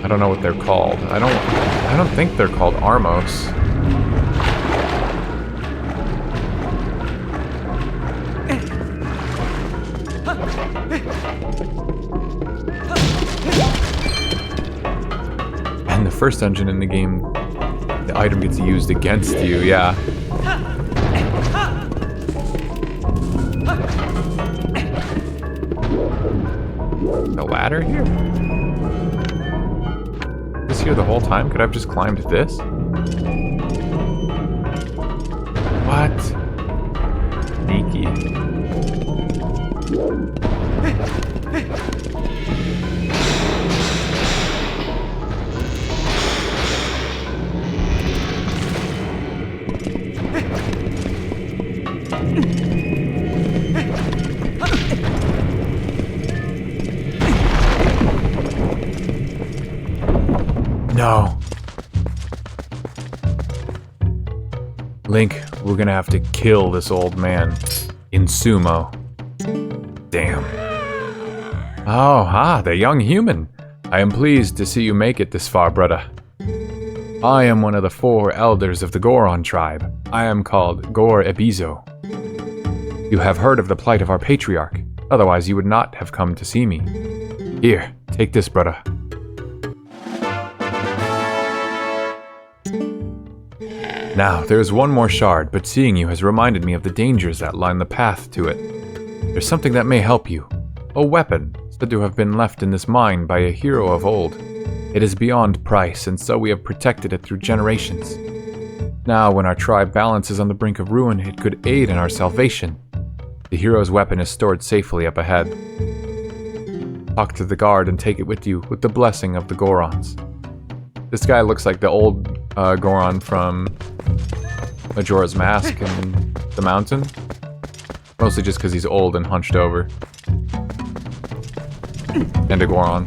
Speaker 1: I don't know what they're called. I don't think they're called Armos. And the first dungeon in the game, the item gets used against you, yeah. The ladder here? Was here the whole time? Could I have just climbed this? What? Sneaky. No. Link, we're gonna have to kill this old man in sumo. Damn. Oh, the young human. I am pleased to see you make it this far, brother. I am one of the 4 elders of the Goron tribe. I am called Gor Ebizo. You have heard of the plight of our patriarch, otherwise you would not have come to see me. Here, take this, brother. Now, there is one more shard, but seeing you has reminded me of the dangers that line the path to it. There's something that may help you. A weapon, said to have been left in this mine by a hero of old. It is beyond price, and so we have protected it through generations. Now, when our tribe balances on the brink of ruin, it could aid in our salvation. The hero's weapon is stored safely up ahead. Talk to the guard and take it with you, with the blessing of the Gorons. This guy looks like the old Goron from Majora's Mask and the mountain. Mostly just because he's old and hunched over. And a Goron.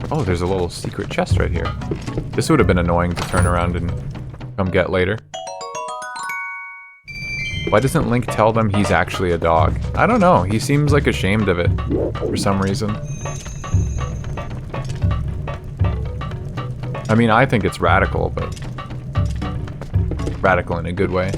Speaker 1: Oh, there's a little secret chest right here. This would have been annoying to turn around and come get later. Why doesn't Link tell them he's actually a dog? I don't know. He seems like ashamed of it for some reason. I mean, I think it's radical, but radical in a good way.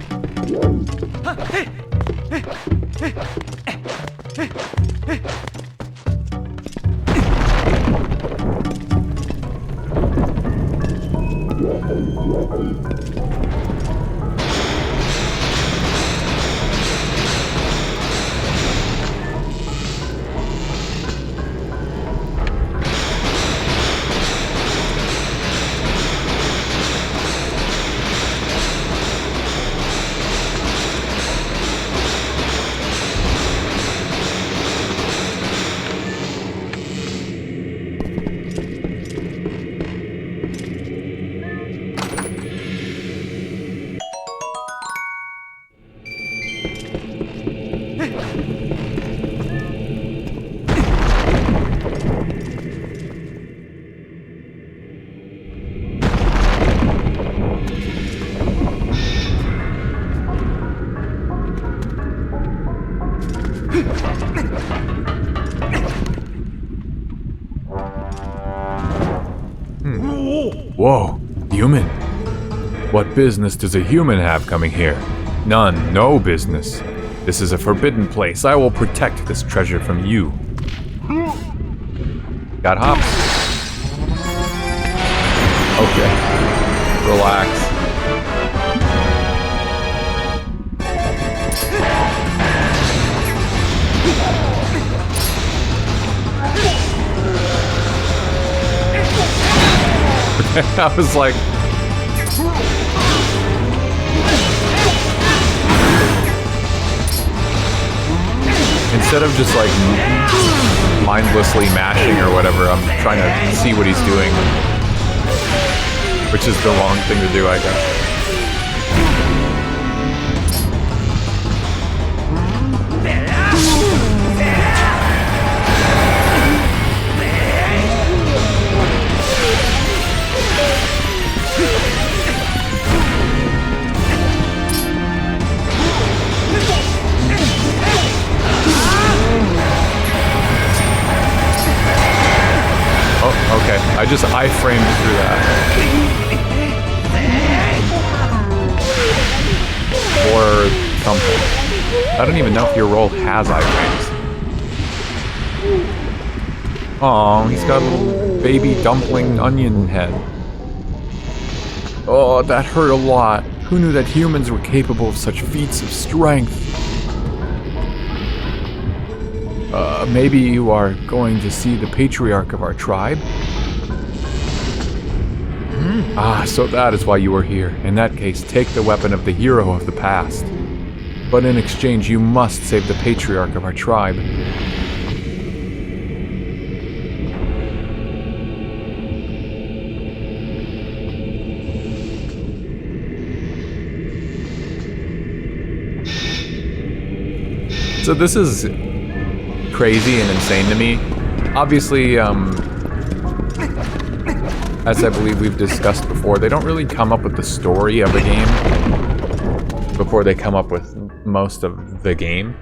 Speaker 4: Whoa, human. What business does a human have coming here? None, no business. This is a forbidden place. I will protect this treasure from you. Got hops. Okay. Relax. I was like... Instead of just like mindlessly mashing or whatever, I'm trying to see what he's doing. Which is the wrong thing to do, I guess. Oh, okay. I just iframed through that. Or something. I don't even know if your role has iframes. Oh, he's got a little baby dumpling onion head. Oh, that hurt a lot. Who knew that humans were capable of such feats of strength? Maybe you are going to see the patriarch of our tribe? Ah, so that is why you are here. In that case, take the weapon of the hero of the past. But in exchange, you must save the patriarch of our tribe. So this is crazy and insane to me. Obviously, as I believe we've discussed before, they don't really come up with the story of a game before they come up with most of the game.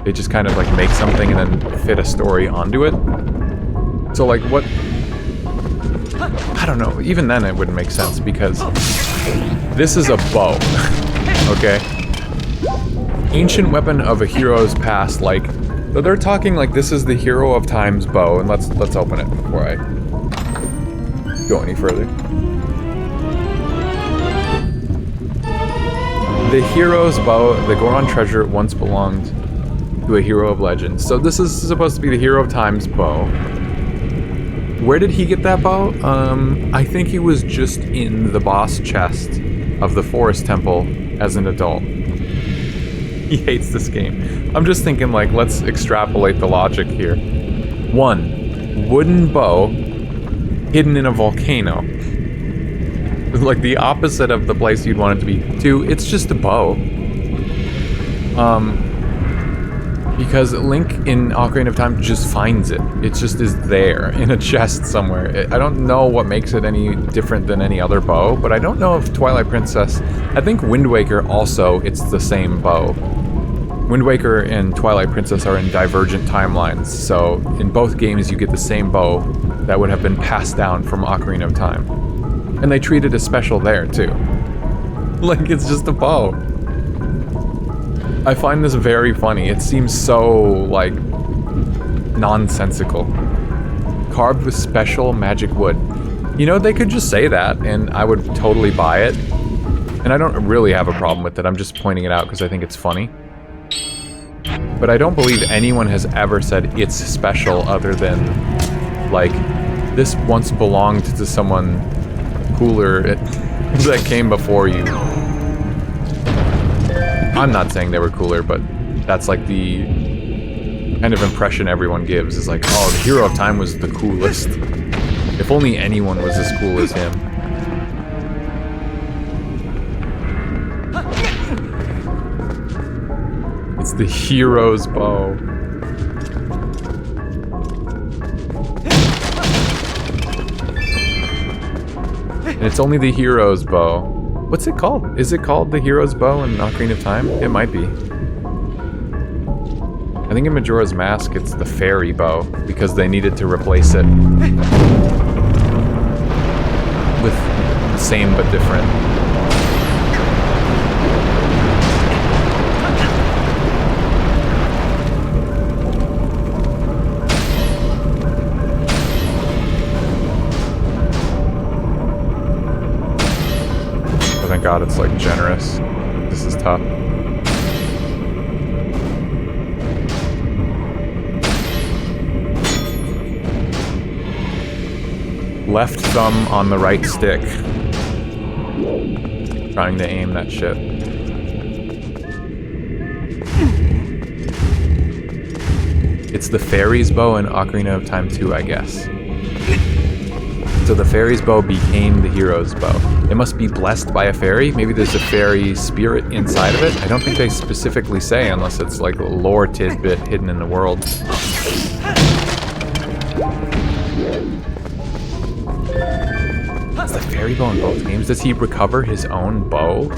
Speaker 4: They just kind of like make something and then fit a story onto it. So like what... I don't know, even then it wouldn't make sense because this is a bow, okay? Ancient weapon of a hero's past, like... So they're talking like this is the hero of time's bow, and let's open it before I go any further. The hero's bow, the Goron treasure, once belonged to a hero of legend. So this is supposed to be the hero of time's bow. Where did he get that bow? I think he was just in the boss chest of the forest temple as an adult. He hates this game. I'm just thinking, like, let's extrapolate the logic here. 1, wooden bow hidden in a volcano. Like the opposite of the place you'd want it to be. 2, it's just a bow. Because Link in Ocarina of Time just finds it. It just is there in a chest somewhere. I don't know what makes it any different than any other bow, but I don't know if Twilight Princess... I think Wind Waker also, it's the same bow. Wind Waker and Twilight Princess are in divergent timelines, so in both games you get the same bow that would have been passed down from Ocarina of Time. And they treat it as special there, too. Like, it's just a bow. I find this very funny. It seems so, like, nonsensical. Carved with special magic wood. You know, they could just say that, and I would totally buy it. And I don't really have a problem with it, I'm just pointing it out because I think it's funny. But I don't believe anyone has ever said it's special other than, like, this once belonged to someone cooler that came before you. I'm not saying they were cooler, but that's like the kind of impression everyone gives, is like, oh, the hero of time was the coolest. If only anyone was as cool as him. It's the hero's bow. And it's only the hero's bow. What's it called? Is it called the hero's bow in Ocarina of Time? It might be. And
Speaker 1: think in Majora's Mask it's the fairy bow, because they needed to replace it with the same but different. Oh, thank God it's like generous. This is tough. Left thumb on the right stick. Trying to aim that shit. It's the fairy's bow in Ocarina of Time 2, I guess. So the fairy's bow became the hero's bow. It must be blessed by a fairy? Maybe there's a fairy spirit inside of it? I don't think they specifically say, unless it's like a lore tidbit hidden in the world. Is the fairy bow in both games? Does he recover his own bow?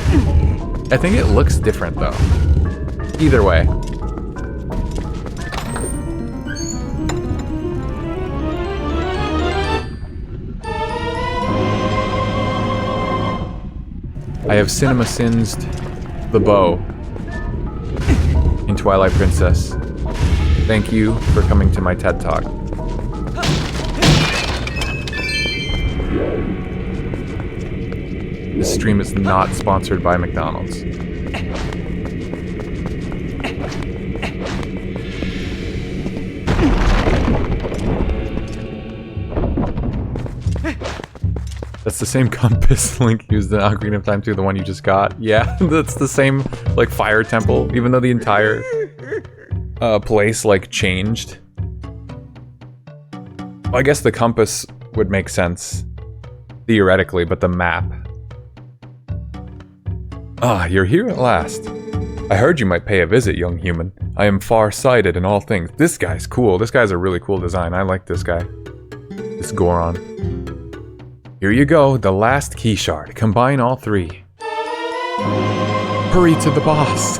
Speaker 1: I think it looks different though. Either way. I have cinema-sinsed the bow in Twilight Princess. Thank you for coming to my TED Talk. This stream is not sponsored by McDonald's. That's the same compass Link used in Ocarina of Time 2, the one you just got. Yeah, that's the same, like, fire temple, even though the entire place, like, changed. Well, I guess the compass would make sense, theoretically, but the map... Ah, you're here at last. I heard you might pay a visit, young human. I am far-sighted in all things. This guy's cool. This guy's a really cool design. I like this guy. This Goron. Here you go, the last key shard. Combine all three. Hurry to the boss.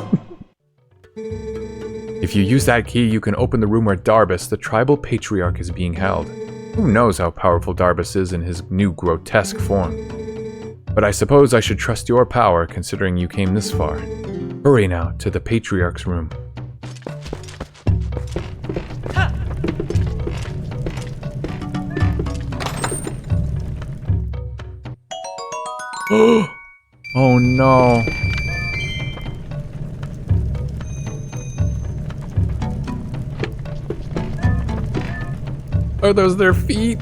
Speaker 1: If you use that key, you can open the room where Darbus, the tribal patriarch, is being held. Who knows how powerful Darbus is in his new grotesque form? But I suppose I should trust your power, considering you came this far. Hurry now to the Patriarch's room. Oh no. Are those their feet?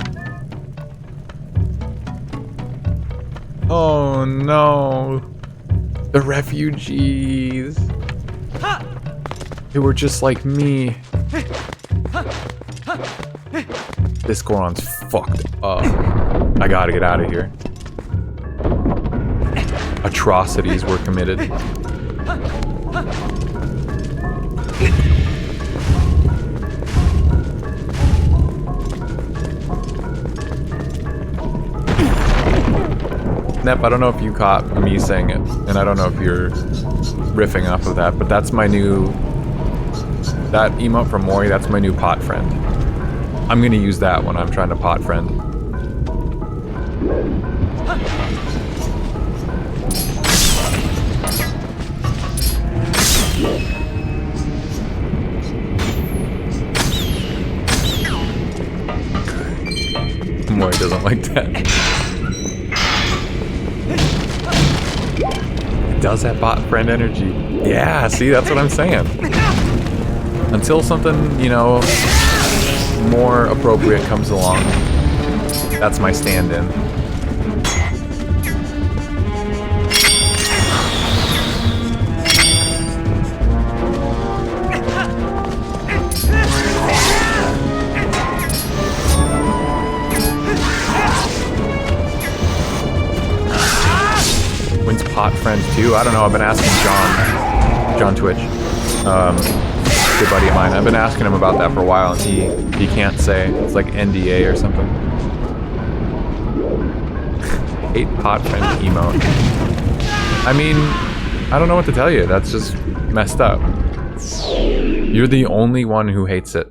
Speaker 1: Oh no. The refugees. They were just like me. This Goron's fucked up. I gotta get out of here. Atrocities were committed. Nep, I don't know if you caught me saying it, and I don't know if you're riffing off of that, but that's my new... That emote from Mori, that's my new pot friend. I'm gonna use that when I'm trying to pot friend. Mori doesn't like that. It does have bot friend energy. Yeah, see, that's what I'm saying. Until something, you know, more appropriate comes along, that's my stand-in. When's pot friend 2? I don't know, I've been asking John Twitch, good buddy of mine. I've been asking him about that for a while, and he can't say. It's like NDA or something. Hate pot friend emote. I mean, I don't know what to tell you. That's just messed up. You're the only one who hates it.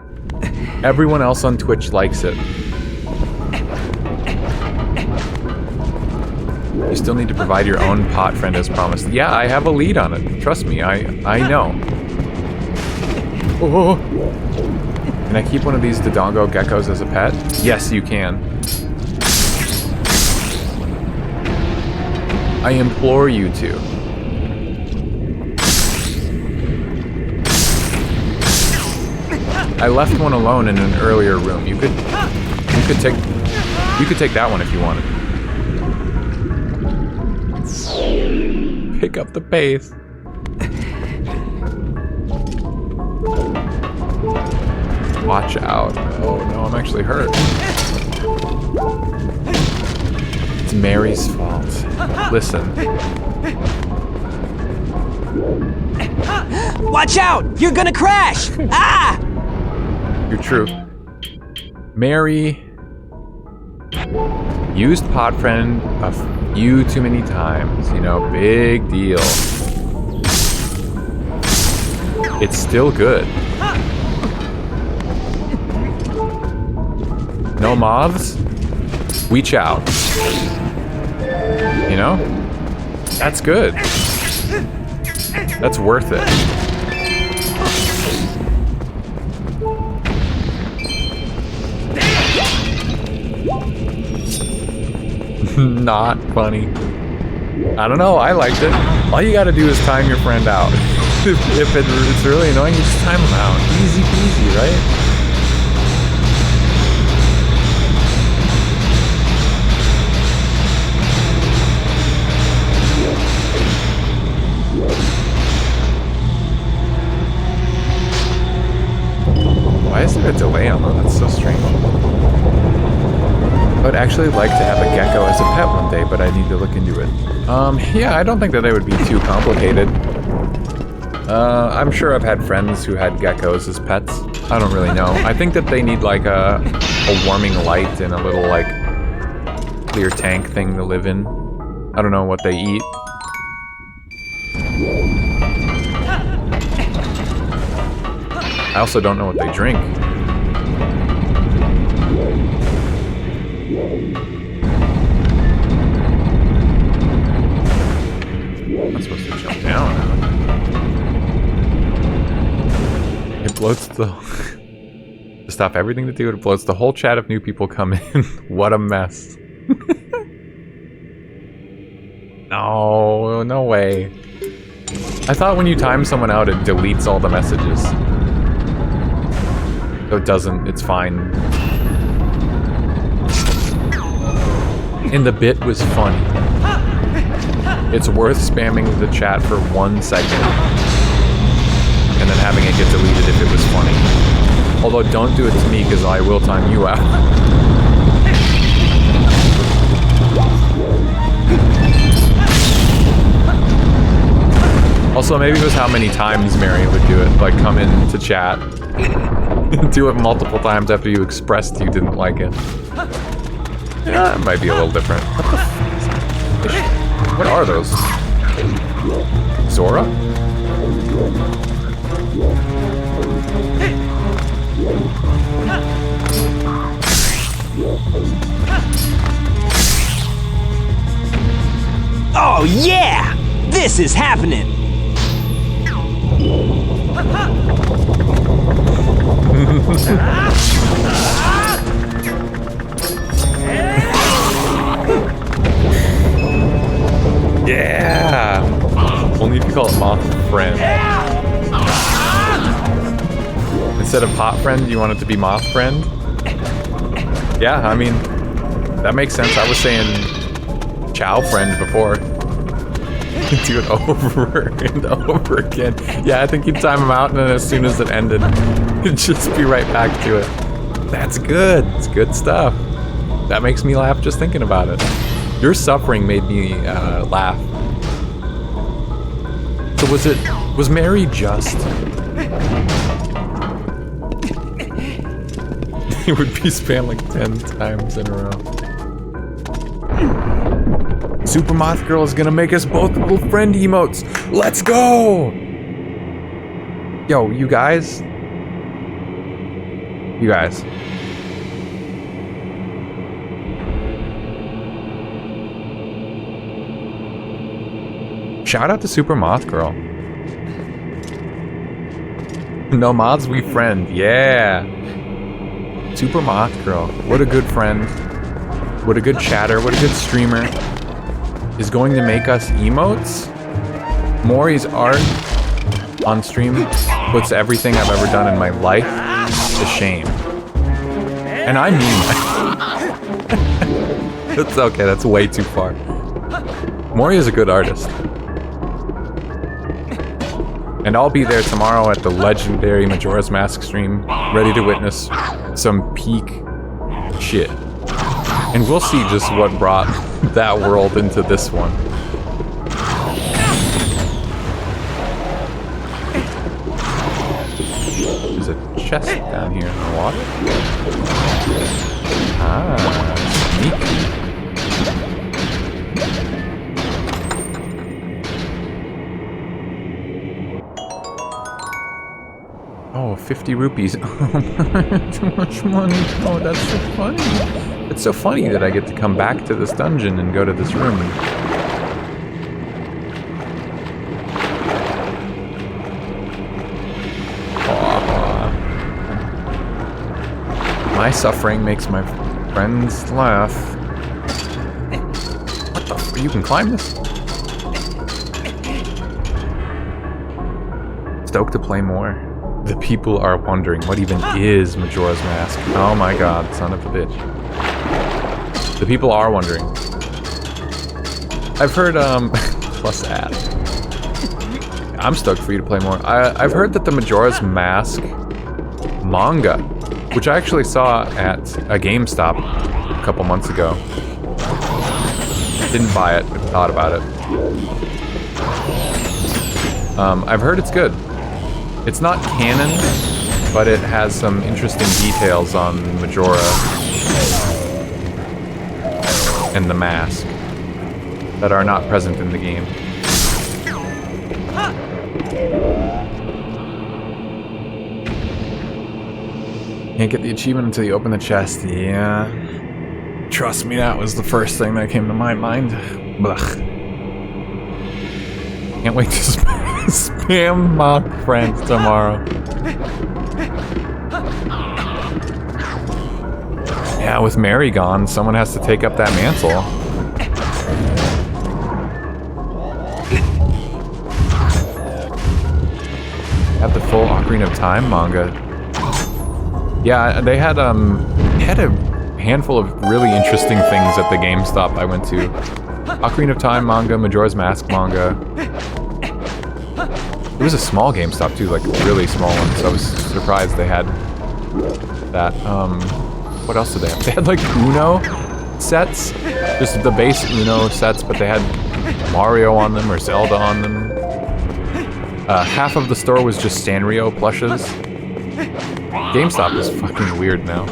Speaker 1: Everyone else on Twitch likes it. You still need to provide your own pot friend as promised. Yeah, I have a lead on it. Trust me, I know. Oh. Can I keep one of these Dodongo geckos as a pet? Yes, you can. I implore you to. I left one alone in an earlier room. You could take that one if you wanted. Pick up the pace. Watch out. Oh no, I'm actually hurt. It's Mary's fault. Listen.
Speaker 5: Watch out! You're gonna crash! Ah!
Speaker 1: You're true. Mary used pot friend a few too many times. You know, big deal. It's still good. No moths? We Chao. You know? That's good. That's worth it. Not funny. I don't know, I liked it. All you gotta do is time your friend out. If it's really annoying, you just time them out. Easy peasy, right? Why is there a delay on that? That's so strange. I would actually like to have a gecko as a pet one day, but I need to look into it. Yeah, I don't think that they would be too complicated. I'm sure I've had friends who had geckos as pets. I don't really know. I think that they need like a warming light and a little like clear tank thing to live in. I don't know what they eat. I also don't know what they drink. I'm supposed to jump down. It bloats the... to stop everything to do, it bloats the whole chat if new people come in. What a mess. No, no way. I thought when you time someone out, it deletes all the messages. So it doesn't, it's fine. And the bit was funny. It's worth spamming the chat for 1 second. And then having it get deleted if it was funny. Although don't do it to me, because I will time you out. Also, maybe it was how many times Mary would do it. Like, come into chat. Do it multiple times after you expressed you didn't like it. Yeah, it might be a little different. What the f- What are those? Zora?
Speaker 5: Oh yeah! This is happening!
Speaker 1: Yeah! Only if you call it moth friend. Instead of pot friend, you want it to be moth friend? Yeah, I mean, that makes sense. I was saying Chao friend before. Do it over and over again. Yeah, I think you'd time them out, and then as soon as it ended, you'd just be right back to it. That's good. It's good stuff. That makes me laugh just thinking about it. Your suffering made me laugh. So was Mary just? He would be spammed like 10 times in a row. Super Moth Girl is gonna make us both little friend emotes. Let's go! Yo, you guys, You guys. Shout out to Super Moth Girl. No moths, we friend. Yeah. Super Moth Girl. What a good friend. What a good chatter. What a good streamer. Is going to make us emotes. Maury's art on stream puts everything I've ever done in my life to shame. And I mean that. That's okay, that's way too far. Maury is a good artist. And I'll be there tomorrow at the legendary Majora's Mask stream, ready to witness some peak shit. And we'll see just what brought that world into this one. There's a chest down here in the water. Ah, sneaky. Oh, 50 rupees. Oh, too much money. Oh, that's so funny. It's so funny that I get to come back to this dungeon and go to this room. My suffering makes my friends laugh. What the f- You can climb this? Stoked to play more. The people are wondering what even is Majora's Mask. Oh my god, son of a bitch. The people are wondering. I've heard, plus ad. I'm stoked for you to play more. I've heard that the Majora's Mask manga, which I actually saw at a GameStop a couple months ago. Didn't buy it, but thought about it. I've heard it's good. It's not canon, but it has some interesting details on Majora and the mask that are not present in the game. Can't get the achievement until you open the chest. Yeah. Trust me, that was the first thing that came to my mind. Blech. Can't wait to spam mock friends tomorrow. Yeah, with Mary gone, someone has to take up that mantle. Have the full Ocarina of Time manga. Yeah, they had a handful of really interesting things at the GameStop I went to. Ocarina of Time manga, Majora's Mask manga. It was a small GameStop too, like a really small one, so I was surprised they had that. What else did they have? They had like Uno sets, just the base Uno sets, but they had Mario on them or Zelda on them. Half of the store was just Sanrio plushes. GameStop is fucking weird now.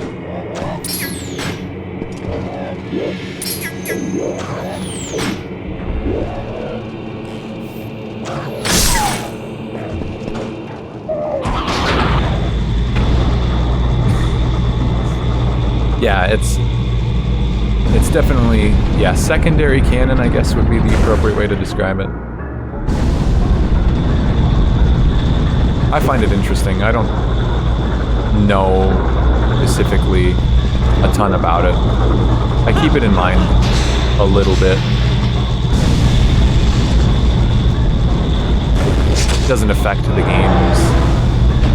Speaker 1: Yeah, it's definitely, yeah, secondary canon, I guess would be the appropriate way to describe it. I find it interesting. I don't know specifically a ton about it. I keep it in mind a little bit. It doesn't affect the game's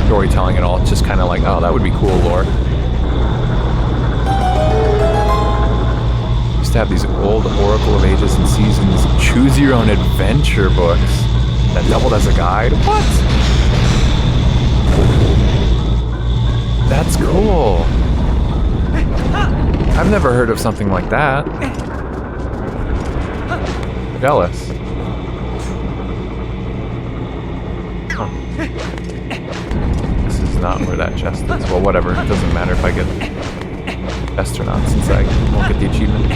Speaker 1: storytelling at all. It's just kind of like, oh, that would be cool lore. Used to have these old Oracle of Ages and Seasons choose your own adventure books that doubled as a guide. What? That's cool. I've never heard of something like that. Jealous. Huh. This is not where that chest is. Well, whatever. It doesn't matter if I get chest or not, since I won't get the achievement.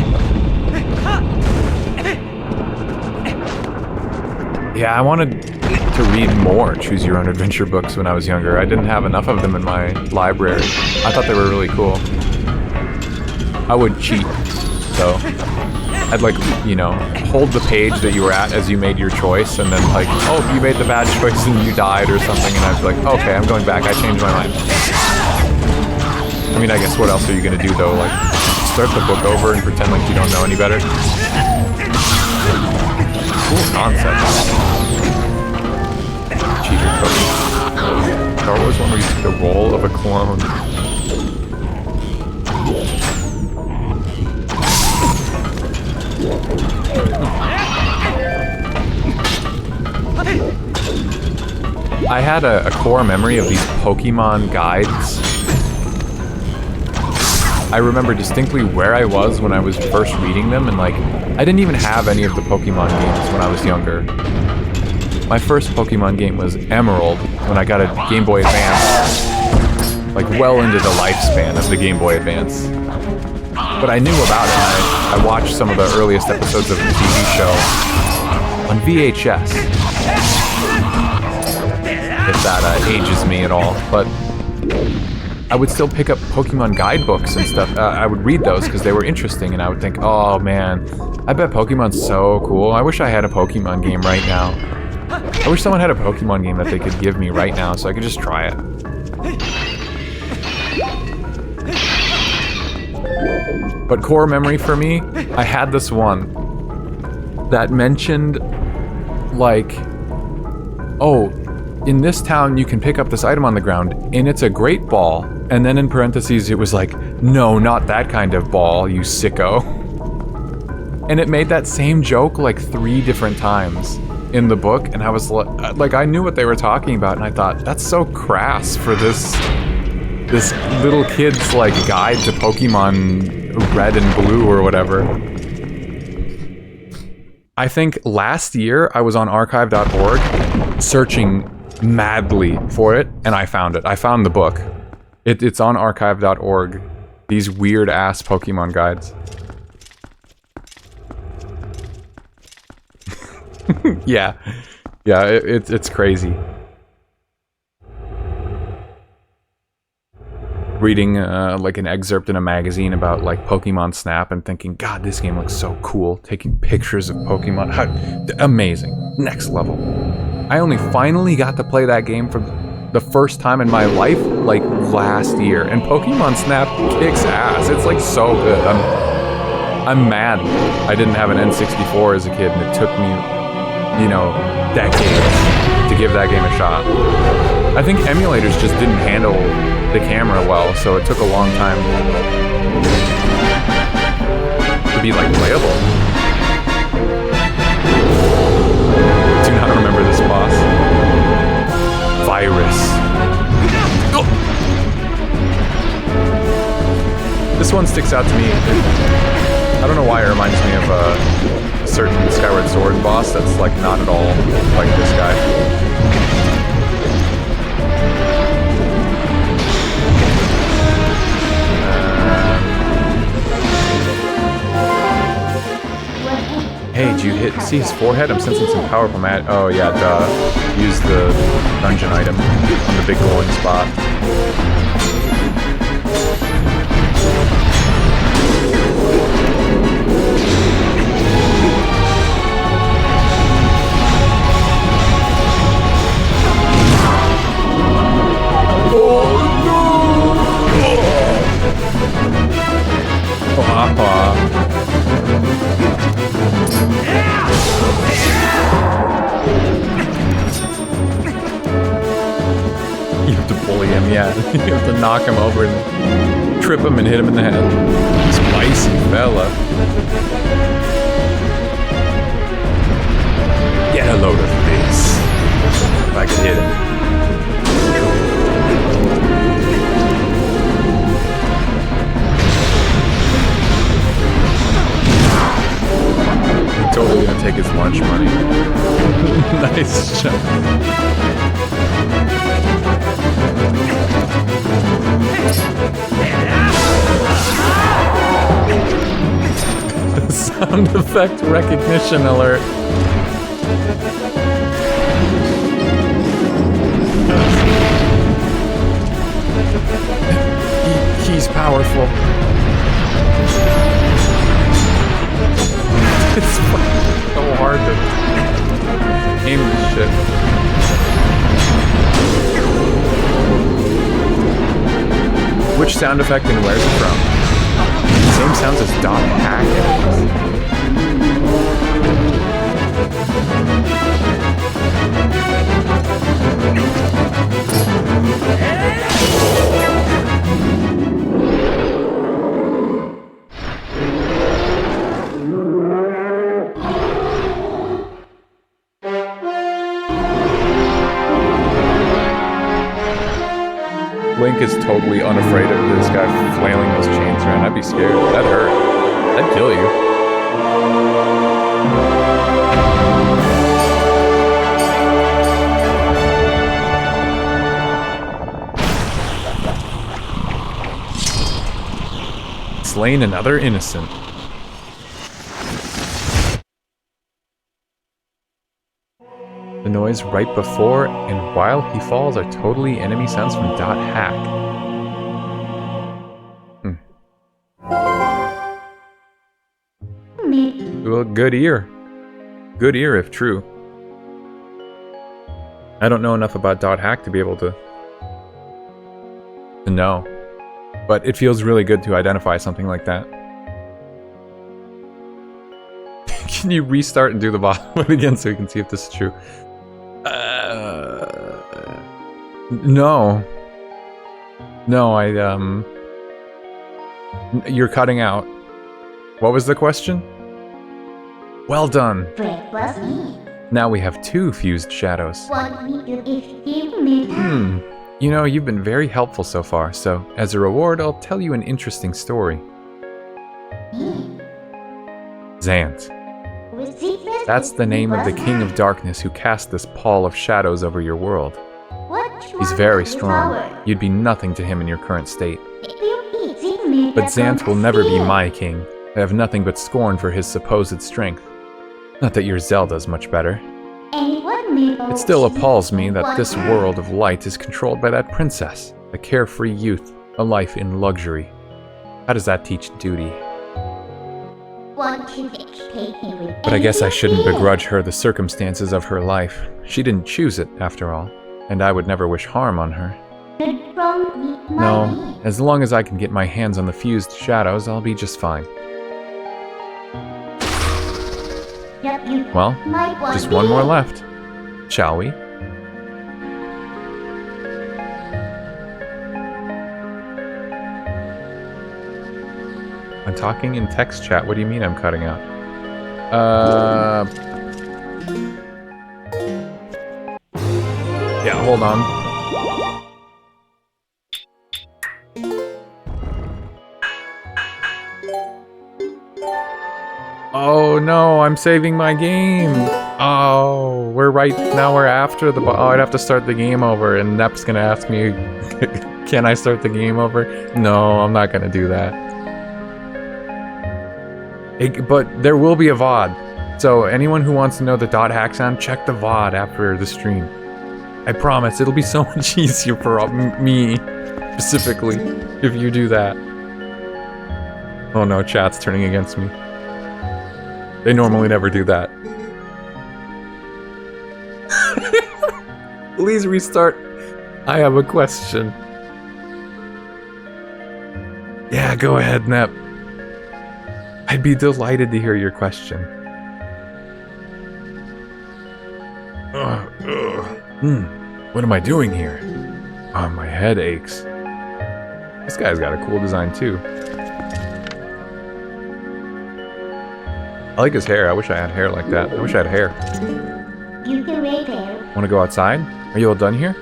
Speaker 1: Yeah, I wanted
Speaker 4: to read more Choose Your Own Adventure books when I was younger. I didn't have enough of them in my library. I thought they were really cool. I would cheat, though. I'd like, you know, hold the page that you were at as you made your choice, and then like, oh, you made the bad choice and you died or something, and I'd be like, okay, I'm going back, I changed my mind. I mean, I guess what else are you gonna do though? Like, start the book over and pretend like you don't know any better? Cool concept. Cheater cookie. Star Wars one where you took the role of a clone. I had a core memory of these Pokemon guides. I remember distinctly where I was when I was first reading them, and like, I didn't even have any of the Pokemon games when I was younger. My first Pokemon game was Emerald, when I got a Game Boy Advance, like well into the lifespan of the Game Boy Advance. But I knew about it, and I watched some of the earliest episodes of the TV show on VHS. If that ages me at all, but I would still pick up Pokemon guidebooks and stuff. I would read those because they were interesting, and I would think, oh man, I bet Pokemon's so cool. I wish I had a Pokemon game right now. I wish someone had a Pokemon game that they could give me right now so I could just try it. But core memory for me, I had this one that mentioned, like, oh, in this town you can pick up this item on the ground, and it's a great ball. And then in parentheses it was like, no, not that kind of ball, you sicko. And it made that same joke like 3 different times in the book, and I was like, I knew what they were talking about, and I thought, that's so crass for this little kid's like guide to Pokemon Red and Blue or whatever. I think last year I was on archive.org searching madly for it, and I found it. I found the book. It's on archive.org. These weird ass Pokemon guides. Yeah, it's crazy. Reading like an excerpt in a magazine about like Pokemon Snap and thinking, God, this game looks so cool. Taking pictures of Pokemon, amazing, next level. I only finally got to play that game for the first time in my life, like last year, and Pokemon Snap kicks ass. It's like so good. I'm mad I didn't have an N64 as a kid, and it took me, you know, decades to give that game a shot. I think emulators just didn't handle the camera well, so it took a long time to be like playable. Do not remember this boss. Virus. Oh! This one sticks out to me. I don't know why it reminds me of a certain Skyward Sword boss that's like not at all like this guy. Hey, did you see his forehead? I'm sensing some powerful mag. Oh yeah, duh. Use the dungeon item on the big glowing spot. Oh, Papa. You have to bully him, yeah. You have to knock him over and trip him and hit him in the head. Spicy fella. Get a load of this. If I could hit him. He's totally gonna take his lunch money. Nice jump. Sound effect recognition alert.
Speaker 1: He's powerful. It's so hard to aim this shit. Which sound effect and where's it from? Same sounds as Dot Hack enemies. Link is totally unafraid of this guy flailing those chains around. I'd be scared. That'd hurt. That'd kill you. Slain another innocent. The noise right before and while he falls are totally enemy sounds from Dot Hack. Well, good ear. Good ear if true. I don't know enough about Dot Hack to be able to know. But it feels really good to identify something like that. Can you restart and do the bottom one again so we can see if this is true? No. No, you're cutting out. What was the question? Well done. Now we have 2 fused shadows. You know, you've been very helpful so far, so as a reward, I'll tell you an interesting story. Zant. That's the name of the King of Darkness who cast this pall of shadows over your world. He's very strong. You'd be nothing to him in your current state. But Zant will never be my king. I have nothing but scorn for his supposed strength. Not that your Zelda's much better. It still appalls me that this world of light is controlled by that princess, a carefree youth, a life in luxury. How does that teach duty? But I guess I shouldn't begrudge her the circumstances of her life. She didn't choose it, after all, and I would never wish harm on her. No, as long as I can get my hands on the fused shadows, I'll be just fine. Well, just one more left. Shall we? I'm talking in text chat. What do you mean I'm cutting out? Yeah, hold on. Oh no, I'm saving my game. Oh, we're after the... Oh, I'd have to start the game over, and Nep's gonna ask me, can I start the game over? No, I'm not gonna do that. But there will be a VOD. So anyone who wants to know the Dot Hack sound, check the VOD after the stream. I promise, it'll be so much easier for me, specifically, if you do that. Oh no, chat's turning against me. They normally never do that. Please restart. I have a question. Yeah, go ahead, Nep. I'd be delighted to hear your question. What am I doing here? Oh, my head aches. This guy's got a cool design too. I like his hair. I wish I had hair like that. I wish I had hair.
Speaker 2: You can wait there.
Speaker 1: Want to go outside? Are you all done here?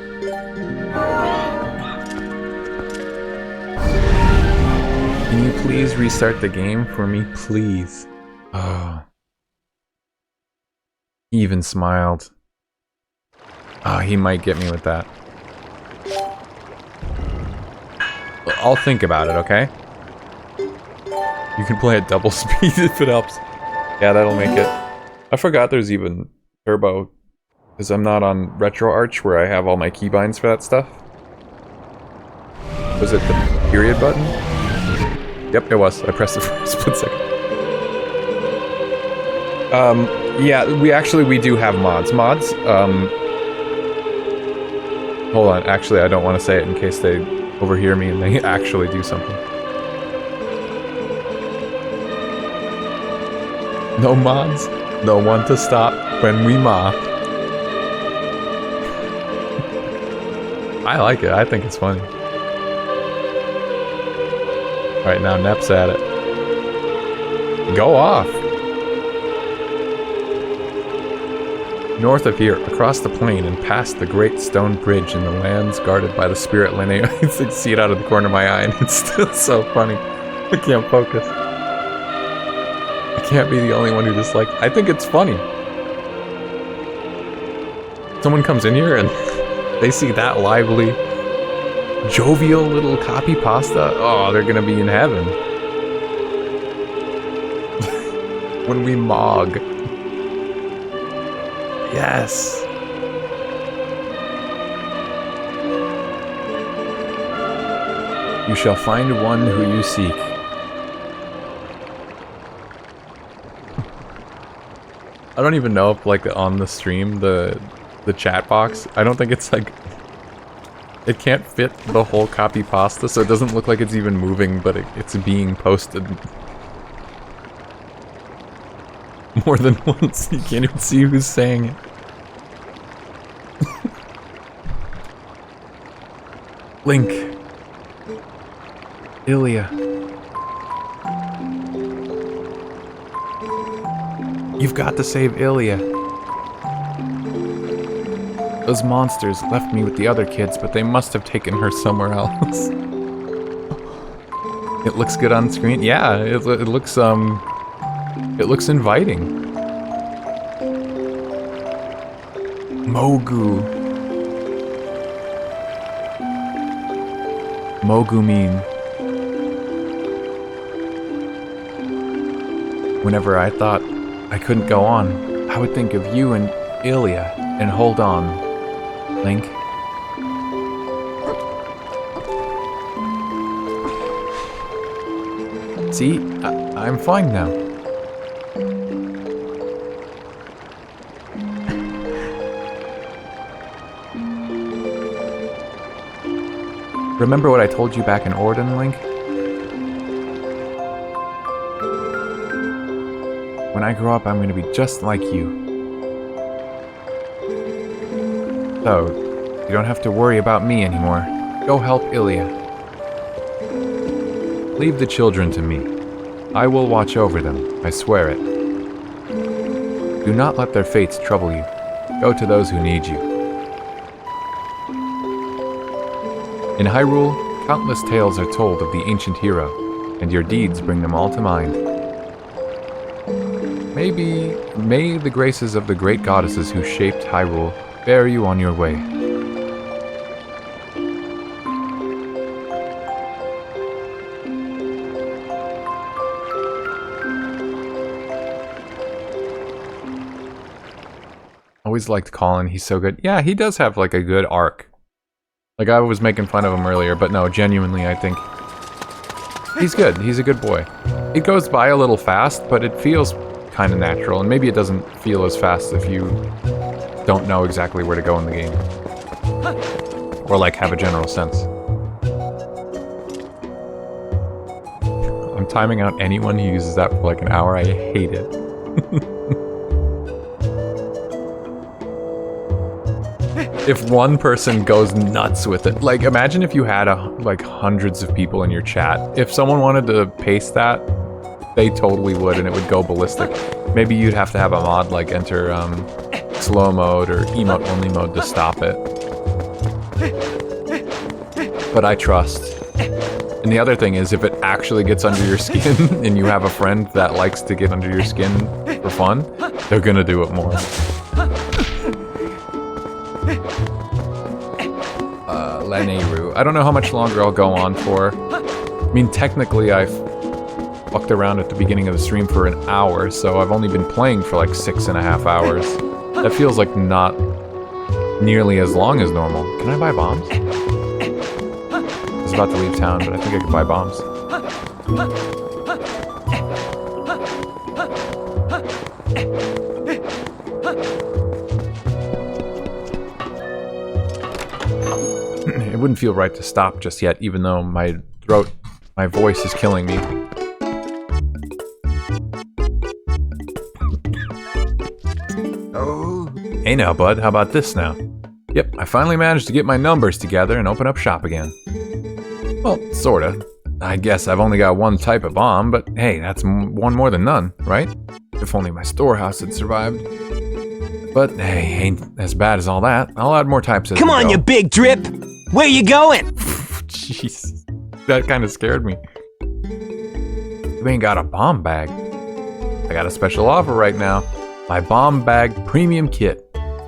Speaker 1: Can you please restart the game for me, please? Oh. He even smiled. Oh, he might get me with that. I'll think about it, okay? You can play at double speed if it helps. Yeah, that'll make it. I forgot there's even turbo Because I'm not on RetroArch where I have all my keybinds for that stuff. Was it the period button? Yep, it was. I pressed it for a split second. Yeah, we do have mods. Hold on, actually I don't want to say it in case they overhear me and they actually do something. No mods, no one to stop when we mob. I like it, I think it's funny. Alright, now Nep's at it. Go off! North of here, across the plain and past the great stone bridge in the lands guarded by the spirit lineage. I can see it out of the corner of my eye and it's still so funny. I can't focus. I can't be the only one who dislikes. I think it's funny. Someone comes in here and they see that lively, jovial little copy pasta. Oh, they're gonna be in heaven. When we mog. Yes. You shall find one who you seek. I don't even know if, like, on the stream, the chat box, I don't think it's, like, it can't fit the whole copy pasta, so it doesn't look like it's even moving, but it's being posted. More than once. You can't even see who's saying it. Link. Ilya. You've got to save Ilya. Those monsters left me with the other kids, but they must have taken her somewhere else. It looks good on screen. Yeah, it looks inviting. Mogu. Mogumin. Whenever I thought I couldn't go on, I would think of you and Ilya and hold on, Link. See? I'm fine now. Remember what I told you back in Orden, Link? When I grow up, I'm gonna be just like you. So, you don't have to worry about me anymore. Go help Ilya. Leave the children to me. I will watch over them, I swear it. Do not let their fates trouble you. Go to those who need you. In Hyrule, countless tales are told of the ancient hero, and your deeds bring them all to mind. May the graces of the great goddesses who shaped Hyrule bear you on your way. Always liked Colin, he's so good. Yeah, he does have like a good arc. Like, I was making fun of him earlier, but no, genuinely, I think he's good. He's a good boy. It goes by a little fast, but it feels kind of natural, and maybe it doesn't feel as fast if you don't know exactly where to go in the game. Or, like, have a general sense. I'm timing out anyone who uses that for, like, an hour. I hate it. If one person goes nuts with it, like imagine if you had like hundreds of people in your chat. If someone wanted to paste that, they totally would, and it would go ballistic. Maybe you'd have to have a mod like enter slow mode or emote only mode to stop it. But I trust. And the other thing is, if it actually gets under your skin and you have a friend that likes to get under your skin for fun, they're gonna do it more. Leneru. I don't know how much longer I'll go on for. I mean, technically I've fucked around at the beginning of the stream for an hour, so I've only been playing for like 6.5 hours. That feels like not
Speaker 4: nearly as long as normal. Can I buy bombs? I was about to leave town, but I think I could buy bombs. It wouldn't feel right to stop just yet, even though my voice is killing me. Hey now, bud, how about this now? Yep, I finally managed to get my numbers together and open up shop again. Well, sorta. I guess I've only got one type of bomb, but hey, that's one more than none, right? If only my storehouse had survived. But hey, ain't as bad as all that. I'll add more types as
Speaker 5: Come on,
Speaker 4: go.
Speaker 5: you big drip! Where you going?
Speaker 4: Jeez, that kind of scared me. You ain't got a bomb bag. I got a special offer right now. My bomb bag premium kit.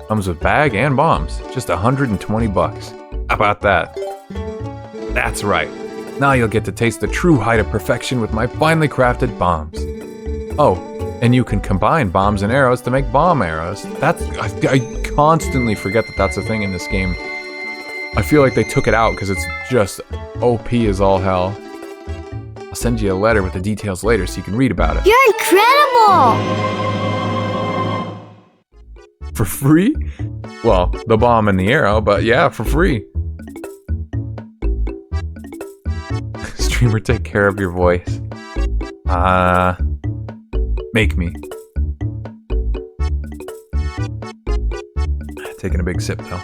Speaker 4: Comes with bag and bombs. Just 120 bucks. How about that? That's right. Now you'll get to taste the true height of perfection with my finely crafted bombs. Oh, and you can combine bombs and arrows to make bomb arrows. I constantly forget that that's a thing in this game. I feel like they took it out because it's just OP as all hell. I'll send you a letter with the details later so you can read about it.
Speaker 2: You're incredible!
Speaker 4: For free? Well, the bomb and the arrow, but yeah, for free. Streamer, take care of your voice. Make me. Taking a big sip though.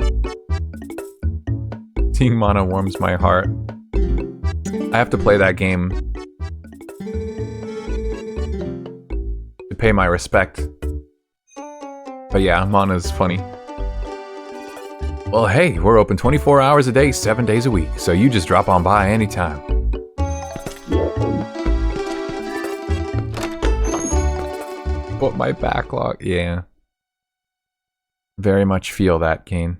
Speaker 4: Seeing Mono warms my heart. I have to play that game to pay my respect. But yeah, Mono's funny. Well, hey, we're open 24 hours a day, 7 days a week, so you just drop on by anytime. But my backlog, yeah. Very much feel that, Kane.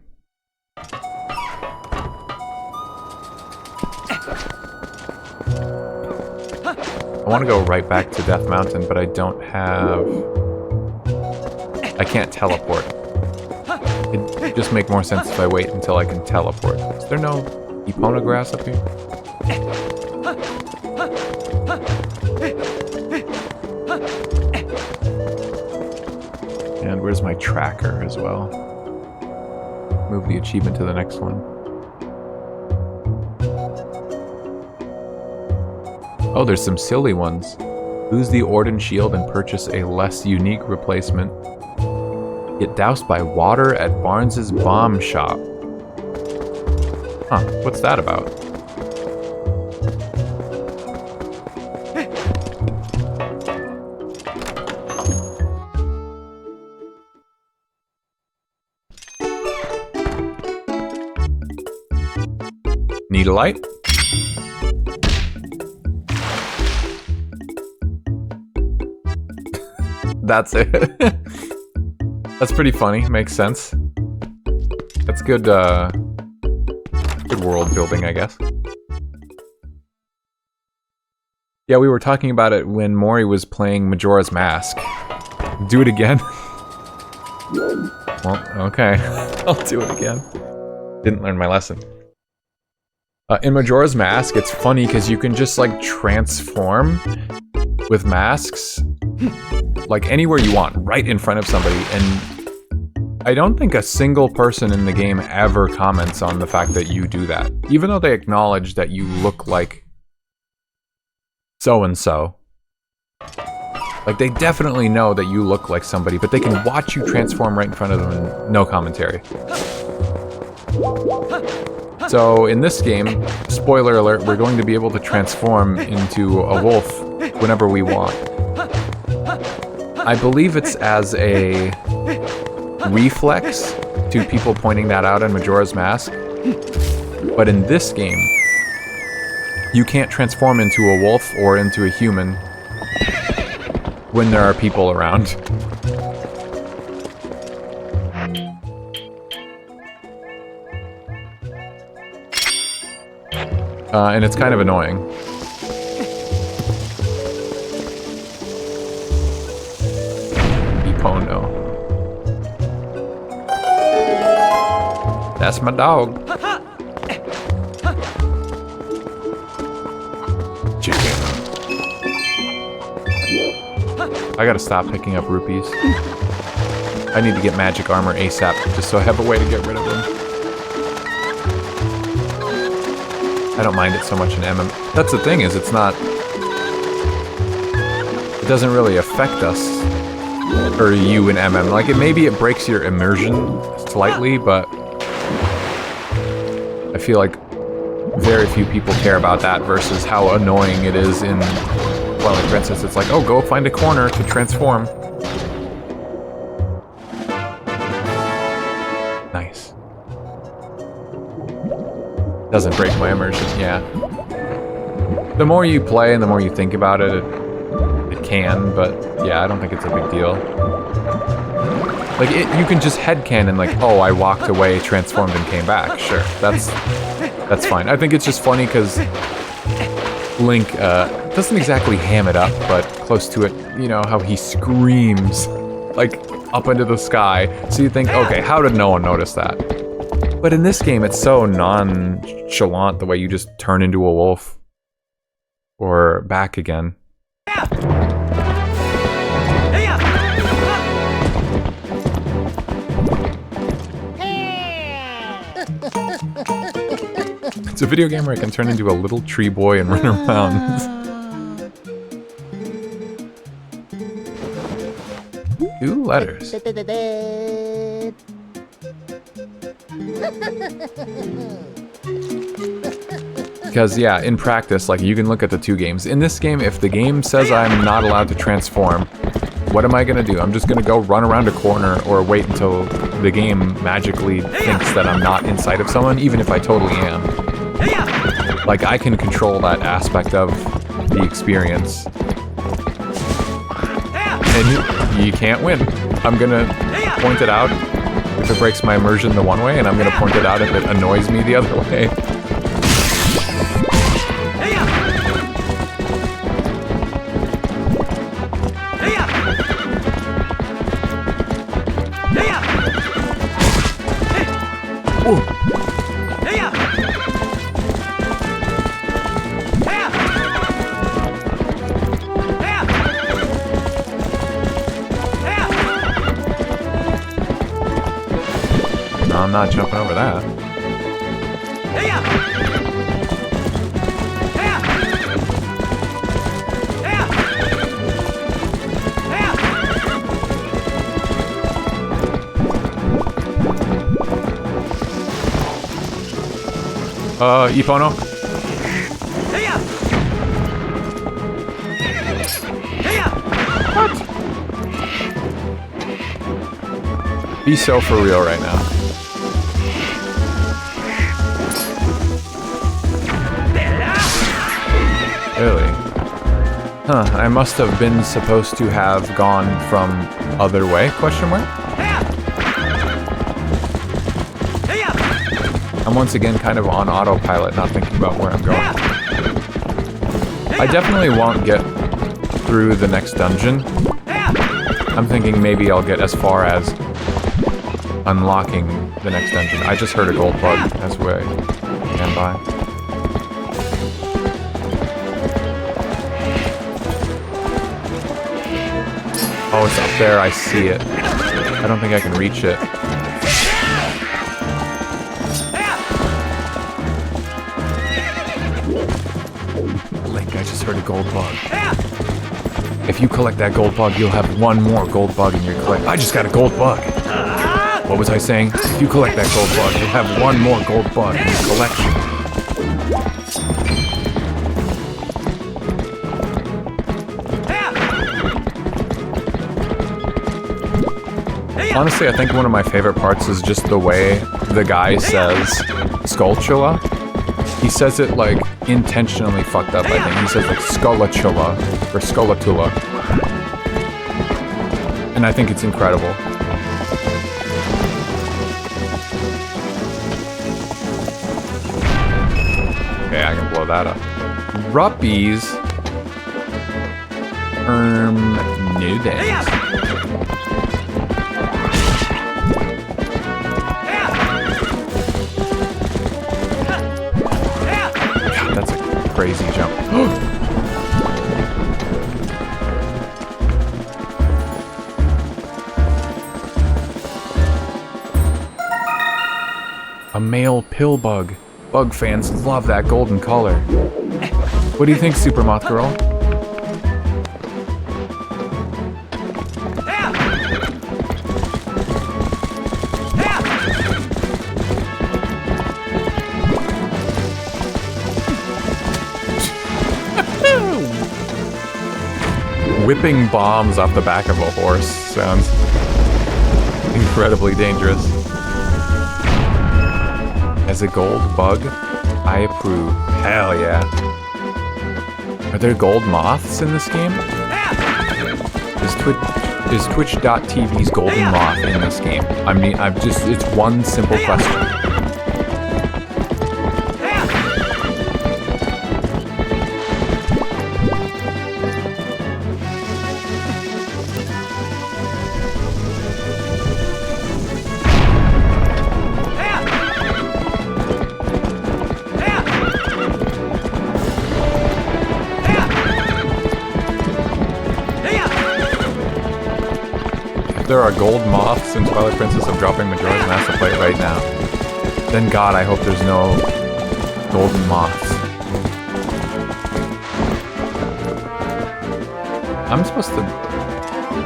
Speaker 4: I want to go right back to Death Mountain, but I don't have... I can't teleport. It'd just make more sense if I wait until I can teleport. Is there no Epona grass up here? And where's my tracker as well? Move the achievement to the next one. Oh, there's some silly ones. Lose the Orden shield and purchase a less unique replacement. Get doused by water at Barnes's bomb shop. Huh, what's that about? Need a light? That's it. That's pretty funny. Makes sense. That's good, good world building, I guess. Yeah, we were talking about it when Mori was playing Majora's Mask. Do it again? Well, okay. I'll do it again. Didn't learn my lesson. In Majora's Mask, it's funny because you can just, like, transform with masks, like, anywhere you want, right in front of somebody, and I don't think a single person in the game ever comments on the fact that you do that. Even though they acknowledge that you look like so-and-so. Like, they definitely know that you look like somebody, but they can watch you transform right in front of them and no commentary. So, in this game, spoiler alert, we're going to be able to transform into a wolf whenever we want. I believe it's as a reflex to people pointing that out in Majora's Mask. But in this game, you can't transform into a wolf or into a human when there are people around. And it's kind of annoying. Epono. That's my dog. Chicken. I gotta stop picking up rupees. I need to get magic armor ASAP, just so I have a way to get rid of them. I don't mind it so much in MM. That's the thing, is it's not... It doesn't really affect us, or you in MM. Like, maybe it breaks your immersion slightly, but... I feel like very few people care about that versus how annoying it is in Twilight Princess. It's like, oh, go find a corner to transform. Nice. Doesn't break my immersion, yeah. The more you play and the more you think about it, it can, but yeah, I don't think it's a big deal. Like, you can just headcanon, like, oh, I walked away, transformed, and came back. Sure, that's fine. I think it's just funny because Link doesn't exactly ham it up, but close to it. You know, how he screams, like, up into the sky. So you think, okay, how did no one notice that? But in this game, it's so nonchalant the way you just turn into a wolf. Or back again. It's a video game where I can turn into a little tree boy and run around. 2 letters. Because, yeah, in practice, like, you can look at the 2 games. In this game, if the game says I'm not allowed to transform, what am I gonna do? I'm just gonna go run around a corner or wait until the game magically thinks that I'm not inside of someone, even if I totally am. Like, I can control that aspect of the experience. And you can't win. I'm gonna point it out if it breaks my immersion the one way, and I'm gonna point it out if it annoys me the other way. Ooh. No, I'm not jumping over that. Ipono? What? Be so for real right now. Really? Huh, I must have been supposed to have gone from other way, question mark? I'm once again kind of on autopilot, not thinking about where I'm going. I definitely won't get through the next dungeon. I'm thinking maybe I'll get as far as unlocking the next dungeon. I just heard a gold bug as we ran by. Oh, it's up there, I see it. I don't think I can reach it. Link, I just heard a gold bug. If you collect that gold bug, you'll have 1 more gold bug in your collection. I just got a gold bug. What was I saying? If you collect that gold bug, you'll have 1 more gold bug in your collection. Honestly, I think one of my favorite parts is just the way the guy says Skulltula. He says it, like, intentionally fucked up, I think. He says, like, Skulltula, or Skullatula. And I think it's incredible. Okay, I can blow that up. Ruppies. New days.
Speaker 1: crazy jump. A male pill bug. Bug fans love that golden color. What do you think, Supermoth Girl? Whipping bombs off the back of a horse sounds incredibly dangerous. As a gold bug, I approve. Hell yeah. Are there gold moths in this game? Is Twitch.tv's golden moth in this game? I mean, it's one simple question. There are gold moths in Twilight Princess. I'm dropping Majora's Mask to play it right now. Then God, I hope there's no golden moths. I'm supposed to...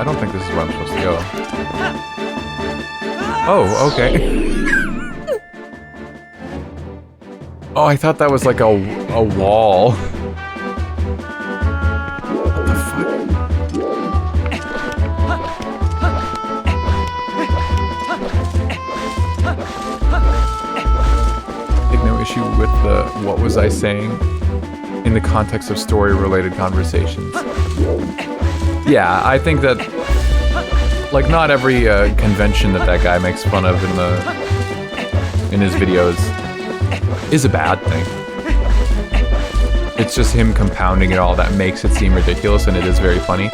Speaker 1: I don't think this is where I'm supposed to go. Oh, okay. Oh, I thought that was like a wall. With the what was I saying in the context of story-related conversations. Yeah, I think that like not every convention that guy makes fun of in his videos is a bad thing. It's just him compounding it all that makes it seem ridiculous, and it is very funny.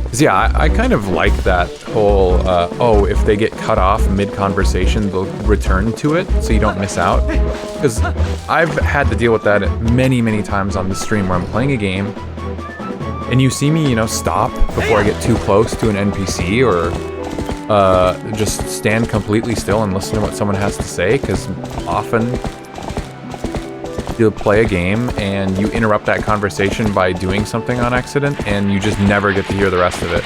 Speaker 1: 'Cause yeah, I kind of like that whole, oh, if they get cut off mid-conversation, they'll return to it so you don't miss out. Because I've had to deal with that many, many times on the stream where I'm playing a game, and you see me, you know, stop before I get too close to an NPC, or just stand completely still and listen to what someone has to say, because often you'll play a game and you interrupt that conversation by doing something on accident, and you just never get to hear the rest of it.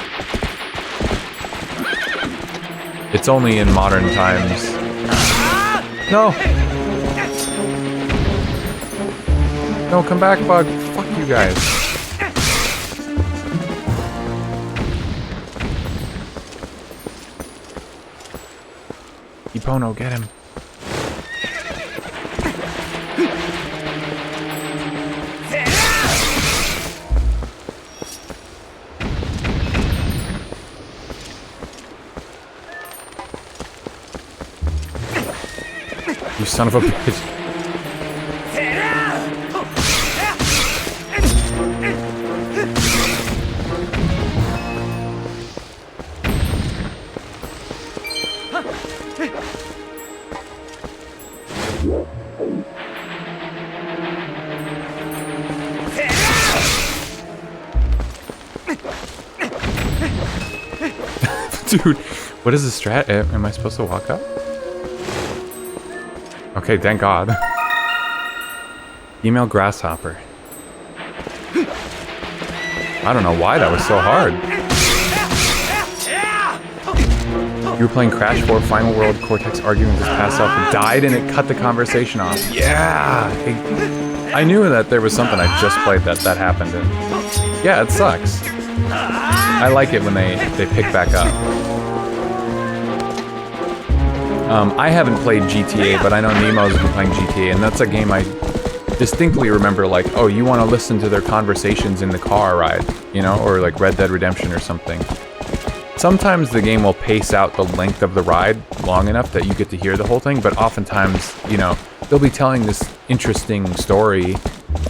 Speaker 1: It's only in modern times. No! No, come back, bug. Fuck you guys. Epona, get him. You son of a bitch. Dude, what is the strat? Am I supposed to walk up? Okay, thank God. Female grasshopper. I don't know why that was so hard. You were playing Crash 4 Final World Cortex arguing with his past self and died, and it cut the conversation off. Yeah! I knew that there was something I just played that happened in. Yeah, it sucks. I like it when they pick back up. I haven't played GTA, but I know Nemo's been playing GTA, and that's a game I distinctly remember, like, oh, you want to listen to their conversations in the car ride, you know, or like Red Dead Redemption or something. Sometimes the game will pace out the length of the ride long enough that you get to hear the whole thing, but oftentimes, you know, they'll be telling this interesting story,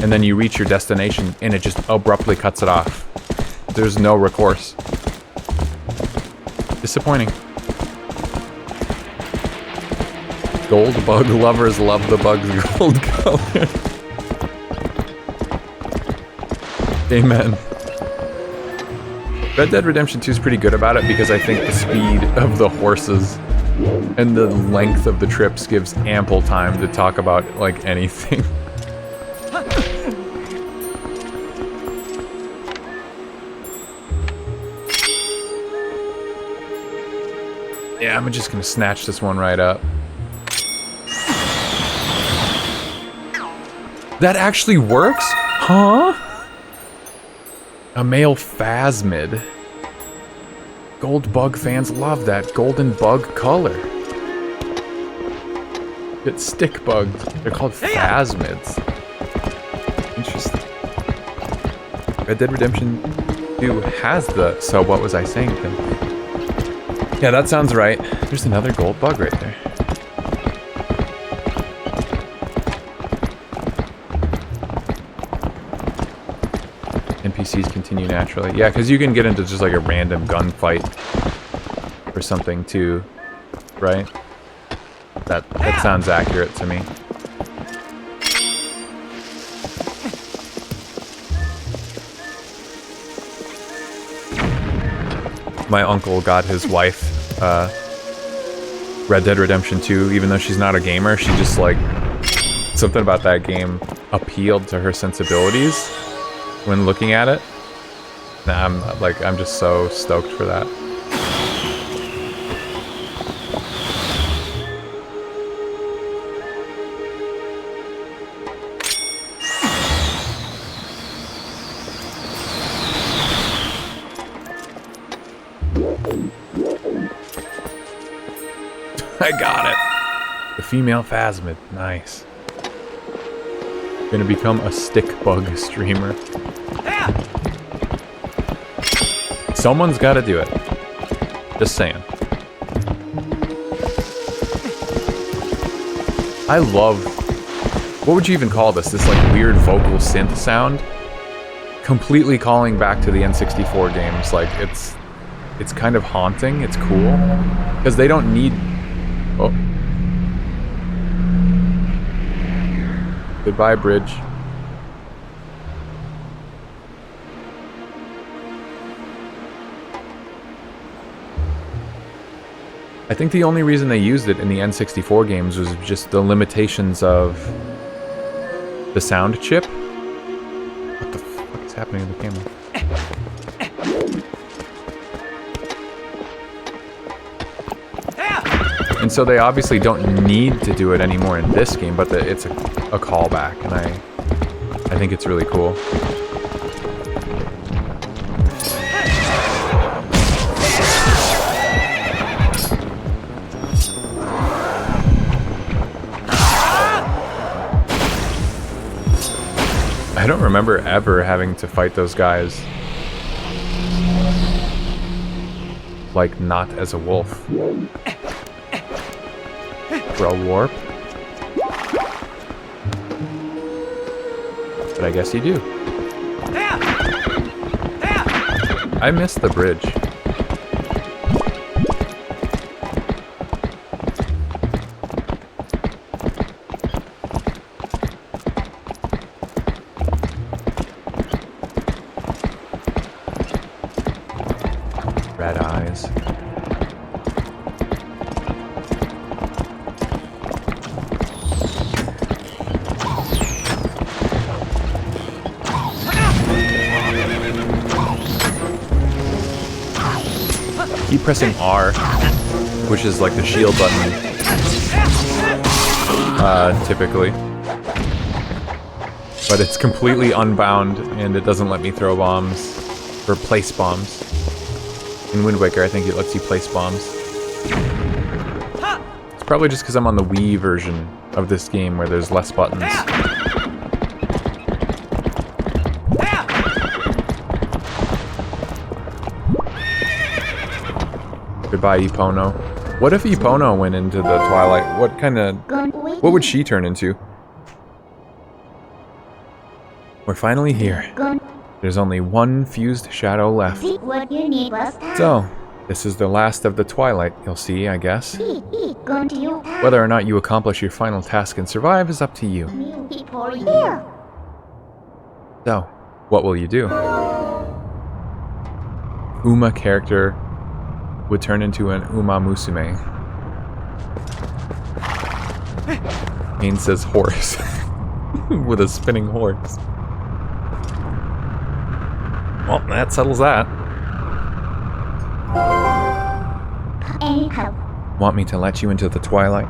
Speaker 1: and then you reach your destination, and it just abruptly cuts it off. There's no recourse. Disappointing. Gold bug lovers love the bug's gold color. Amen. Red Dead Redemption 2 is pretty good about it because I think the speed of the horses and the length of the trips gives ample time to talk about, like, anything. Yeah, I'm just gonna snatch this one right up. That actually works? Huh? A male phasmid. Gold bug fans love that golden bug color. It's stick bugs. They're called phasmids. Interesting. Red Dead Redemption 2 has the... So what was I saying then? Yeah, that sounds right. There's another gold bug right there. NPCs continue naturally. Yeah, because you can get into just like a random gunfight or something too, right? That sounds accurate to me. My uncle got his wife Red Dead Redemption 2, even though she's not a gamer. She just like, something about that game appealed to her sensibilities when looking at it. Nah, I'm just so stoked for that. I got it. The female phasmid. Nice. Gonna become a stick bug streamer. Someone's gotta do it. Just saying. I love... What would you even call this? This like weird vocal synth sound? Completely calling back to the N64 games. Like, it's kind of haunting. It's cool. Because they don't need... Oh. Goodbye, bridge. I think the only reason they used it in the N64 games was just the limitations of the sound chip. What the fuck is happening to the camera? And so they obviously don't need to do it anymore in this game, but it's a callback, and I think it's really cool. I don't remember ever having to fight those guys like not as a wolf. For a warp? But I guess you do. I missed the bridge. Red eyes. Keep pressing R, which is like the shield button, typically. But it's completely unbound, and it doesn't let me throw bombs, or place bombs. In Wind Waker, I think it lets you place bombs. It's probably just because I'm on the Wii version of this game, where there's less buttons. Goodbye, Epona. What if Epona went into the Twilight? What would she turn into? We're finally here. There's only one fused shadow left. So, this is the last of the Twilight, you'll see, I guess. Whether or not you accomplish your final task and survive is up to you. So, What will you do? Uma character would turn into an Uma Musume. Kane says horse. With a spinning horse. Well, that settles that.
Speaker 2: Any help?
Speaker 1: Want me to let you into the Twilight?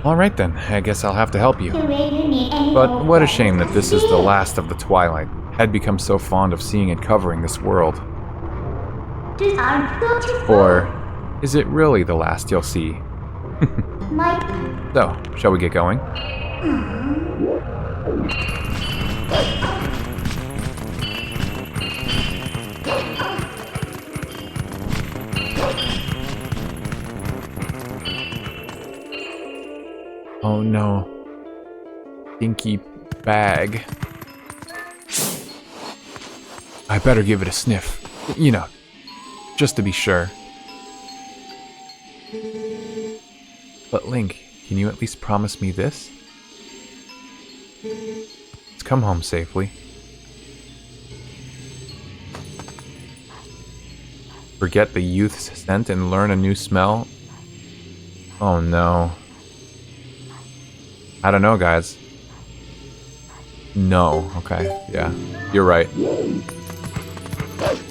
Speaker 1: Alright then, I guess I'll have to help you. But what a shame that this is the last of the Twilight. I'd become so fond of seeing it covering this world. Or is it really the last you'll see? So, shall we get going? Oh no. Stinky bag. I better give it a sniff. You know, just to be sure. But Link, can you at least promise me this? Let's come home safely. Forget the youth's scent and learn a new smell? Oh no. I don't know, guys. No. Okay. Yeah. You're right.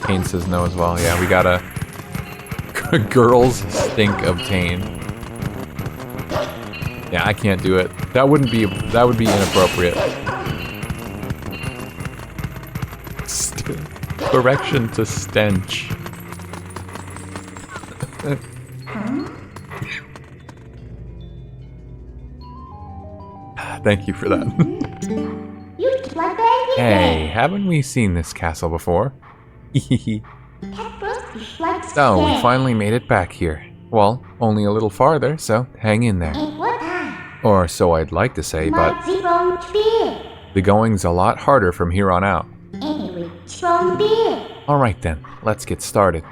Speaker 1: Kane says no as well. Yeah, we gotta... Girls stink of Kane. Yeah, I can't do it. That would be inappropriate. Correction to stench. Thank you for that. Hey, haven't we seen this castle before? So, we finally made it back here. Well, only a little farther, so hang in there. Or so I'd like to say, but the going's a lot harder from here on out. Alright then, let's get started.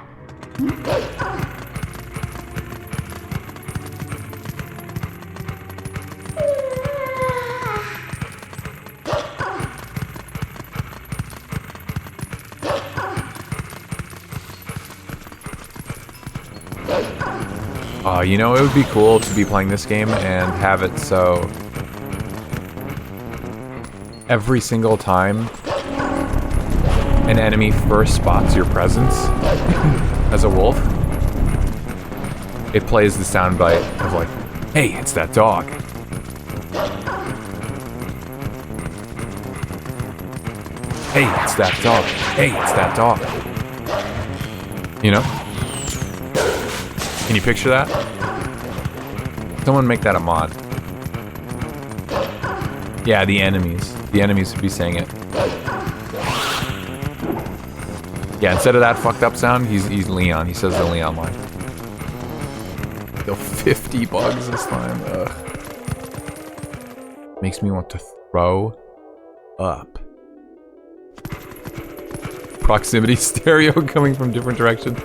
Speaker 1: You know, it would be cool to be playing this game and have it so every single time an enemy first spots your presence as a wolf, it plays the soundbite of like, hey, it's that dog. Hey, it's that dog. Hey, it's that dog. You know? Can you picture that? Someone make that a mod. Yeah, the enemies. The enemies would be saying it. Yeah, instead of that fucked up sound, he's Leon. He says the Leon line. Still 50 bugs this time. Ugh. Makes me want to throw up. Proximity stereo coming from different directions.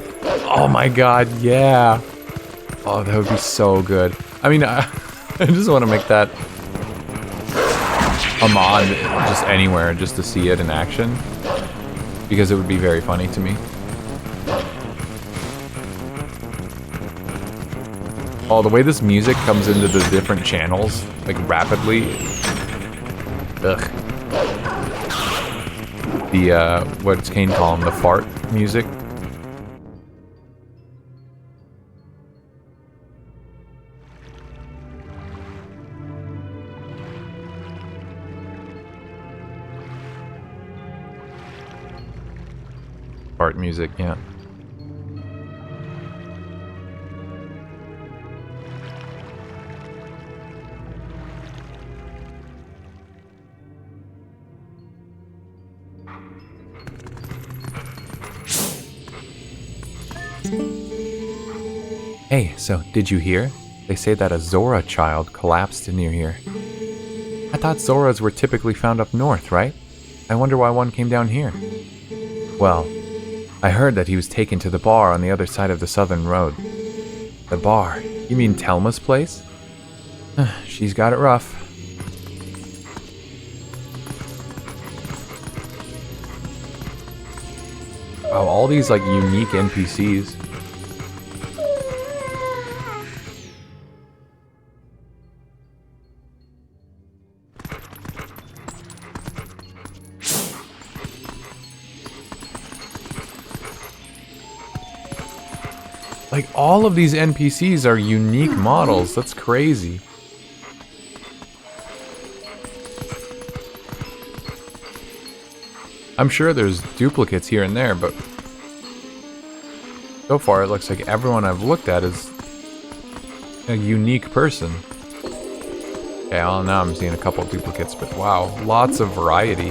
Speaker 1: Oh my god, yeah. Oh, that would be so good. I mean, I just want to make that a mod just anywhere, just to see it in action. Because it would be very funny to me. Oh, the way this music comes into the different channels, like rapidly. Ugh. The, what's Kane call them? The fart music. Fart music, yeah.
Speaker 4: Hey, so did you hear? They say that a Zora child collapsed near here. I thought Zoras were typically found up north, right? I wonder why one came down here. Well, I heard that he was taken to the bar on the other side of the southern road. The bar? You mean Telma's place? She's got it rough. Wow, all these like unique NPCs. Like, all of these NPCs are unique models. That's crazy. I'm sure there's duplicates here and there, but so far it looks like everyone I've looked at is a unique person. Okay, well, now I'm seeing a couple of duplicates, but wow, lots of variety.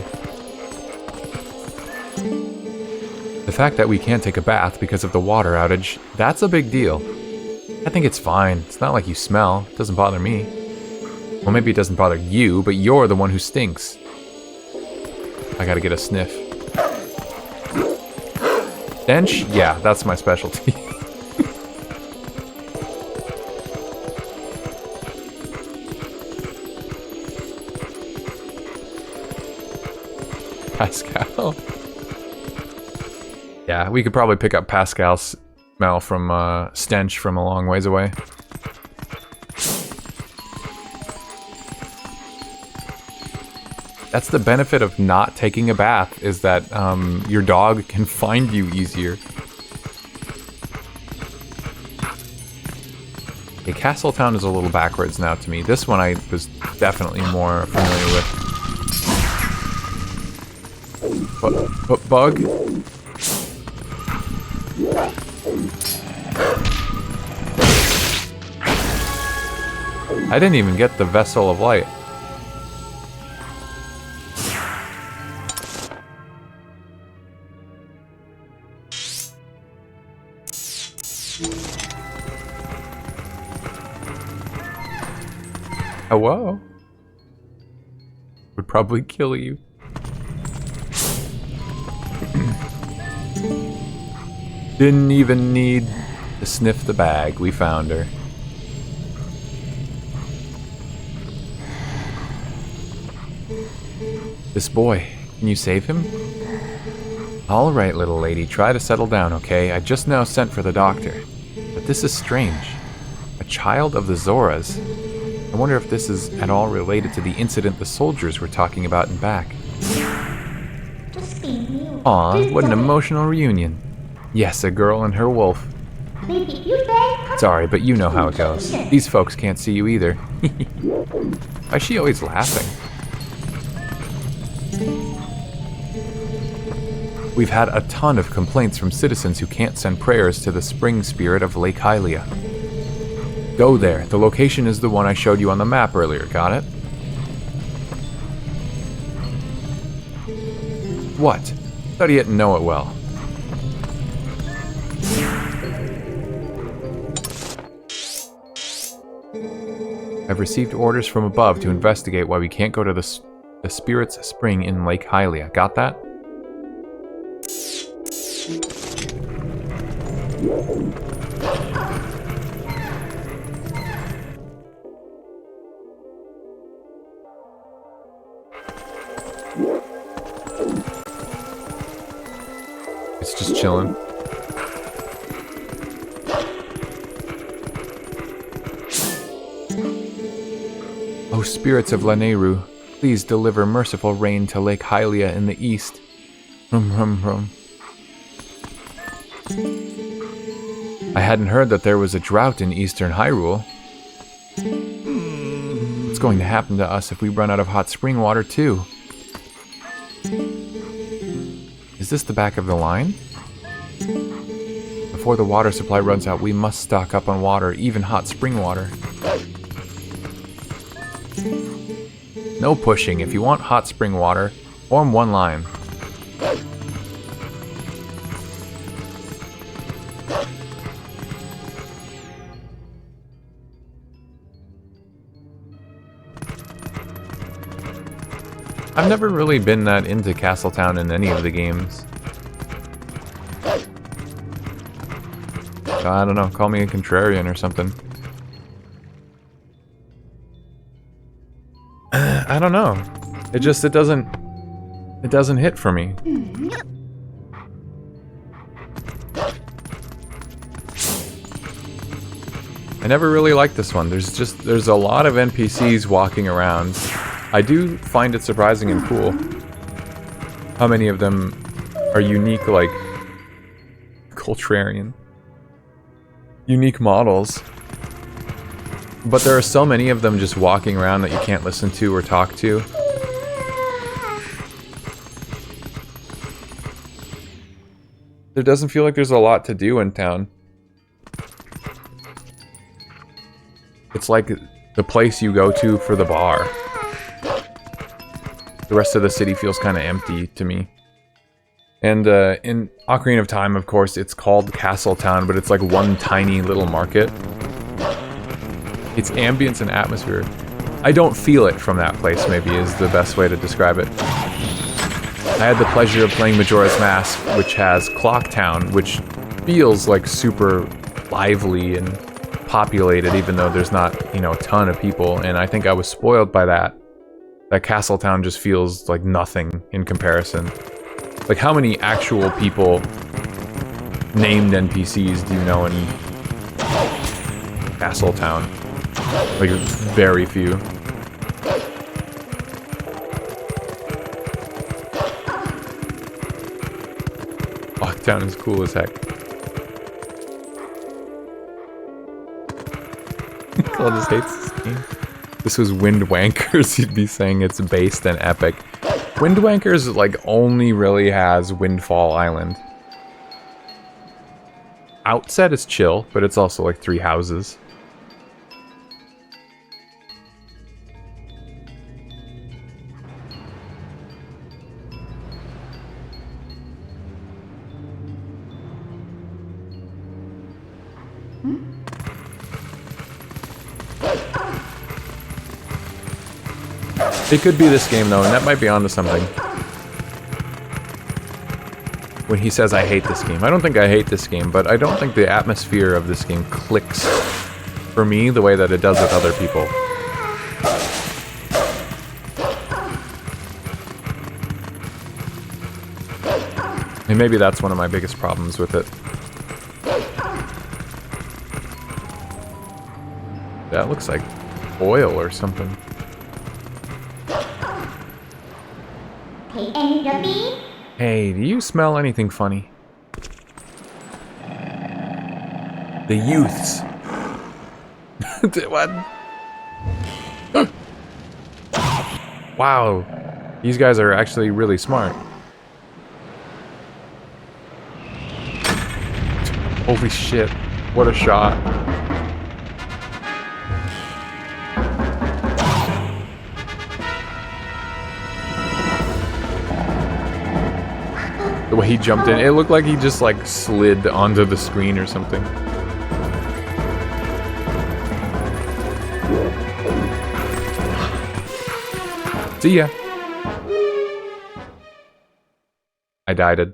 Speaker 4: The fact that we can't take a bath because of the water outage, that's a big deal. I think it's fine. It's not like you smell. It doesn't bother me. Well, maybe it doesn't bother you, but you're the one who stinks. I gotta get a sniff. Stench? Yeah, that's my specialty. Pascal. Yeah, we could probably pick up Pascal's smell from stench from a long ways away. That's the benefit of not taking a bath, is that your dog can find you easier. Okay, Castletown is a little backwards now to me. This one I was definitely more familiar with. But bug? I didn't even get the Vessel of Light. Hello? Would probably kill you. Didn't even need to sniff the bag. We found her. This boy, can you save him? All right, little lady, try to settle down, okay? I just now sent for the doctor. But this is strange. A child of the Zoras. I wonder if this is at all related to the incident the soldiers were talking about in back. Aw, what an emotional reunion. Yes, a girl and her wolf. Sorry, but you know how it goes. These folks can't see you either. Why is she always laughing? We've had a ton of complaints from citizens who can't send prayers to the spring spirit of Lake Hylia. Go there. The location is the one I showed you on the map earlier. Got it? What? Thought you didn't know it well. I've received orders from above to investigate why we can't go to the Spirit's Spring in Lake Hylia. Got that? It's just chilling. O spirits of Lanayru, please deliver merciful rain to Lake Hylia in the east. Rum rum rum. I hadn't heard that there was a drought in eastern Hyrule. What's going to happen to us if we run out of hot spring water too? Is this the back of the line? Before the water supply runs out, we must stock up on water, even hot spring water. No pushing. If you want hot spring water, form one line. I've never really been that into Castletown in any of the games. So I don't know, call me a contrarian or something. I don't know. It doesn't hit for me. I never really liked this one. There's a lot of NPCs walking around. I do find it surprising and cool how many of them are unique, like contrarian. Unique models. But there are so many of them just walking around that you can't listen to or talk to. There doesn't feel like there's a lot to do in town. It's like the place you go to for the bar. The rest of the city feels kind of empty to me. And in Ocarina of Time, of course, it's called Castletown, but it's like one tiny little market. Its ambience and atmosphere, I don't feel it from that place, maybe, is the best way to describe it. I had the pleasure of playing Majora's Mask, which has Clocktown, which feels like super lively and populated, even though there's not, you know, a ton of people, and I think I was spoiled by that. That Castletown just feels like nothing in comparison. Like, how many actual people, named NPCs, do you know in Castletown? Like, very few. Lockdown is cool as heck. Cole just hates this game. This was Wind Wankers, you'd be saying it's based and epic. Wind Wankers, like, only really has Windfall Island. Outset is chill, but it's also like 3 houses. It could be this game, though, and that might be onto something. When he says, I hate this game. I don't think I hate this game, but I don't think the atmosphere of this game clicks for me the way that it does with other people. And maybe that's one of my biggest problems with it. That looks like oil or something. Hey, do you smell anything funny? The youths. What? Wow. These guys are actually really smart. Holy shit. What a shot. The way he jumped in, it looked like he just like slid onto the screen or something. See ya. I died.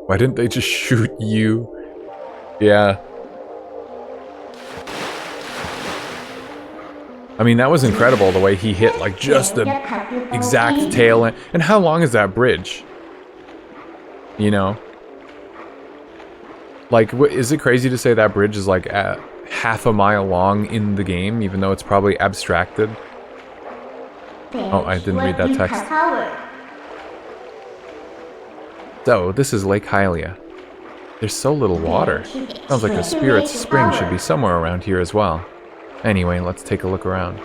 Speaker 4: Why didn't they just shoot you? Yeah. I mean, that was incredible, the way he hit, like, just the exact tail end. And how long is that bridge? You know? Like, is it crazy to say that bridge is, like, half a mile long in the game, even though it's probably abstracted? Oh, I didn't read that text. So, this is Lake Hylia. There's so little water. Sounds like the Spirit's Spring should be somewhere around here as well. Anyway, let's take a look around.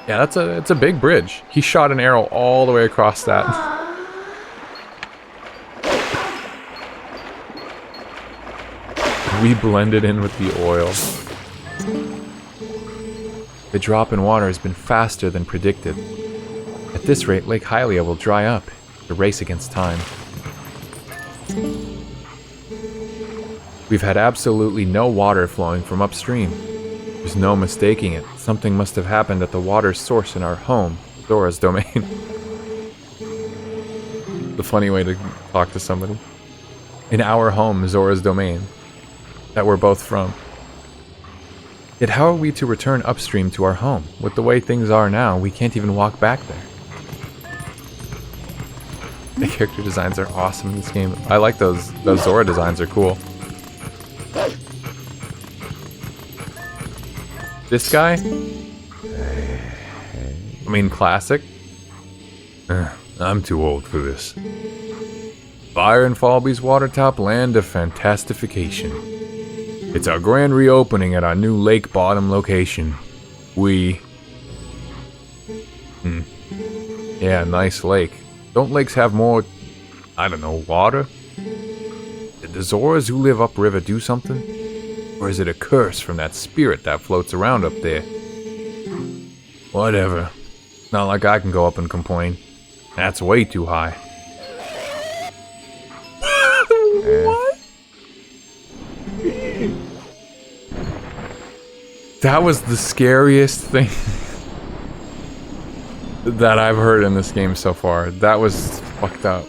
Speaker 4: Yeah, it's a big bridge. He shot an arrow all the way across that. We blended in with the oil. The drop in water has been faster than predicted. At this rate, Lake Hylia will dry up. The race against time. We've had absolutely no water flowing from upstream. There's no mistaking it. Something must have happened at the water source in our home, Zora's domain. The funny way to talk to somebody. In our home, Zora's domain, that we're both from. Yet how are we to return upstream to our home? With the way things are now, we can't even walk back there. The character designs are awesome in this game. I like those Zora designs are cool. This guy? I mean, classic. I'm too old for this. Fire and Falby's Watertop Land of Fantastification. It's our grand reopening at our new lake bottom location. Yeah, nice lake. Don't lakes have more, I don't know, water? Did the Zoras who live upriver do something? Or is it a curse from that spirit that floats around up there? Whatever. Not like I can go up and complain. That's way too high.
Speaker 1: What? That was the scariest thing that I've heard in this game so far. That was fucked up.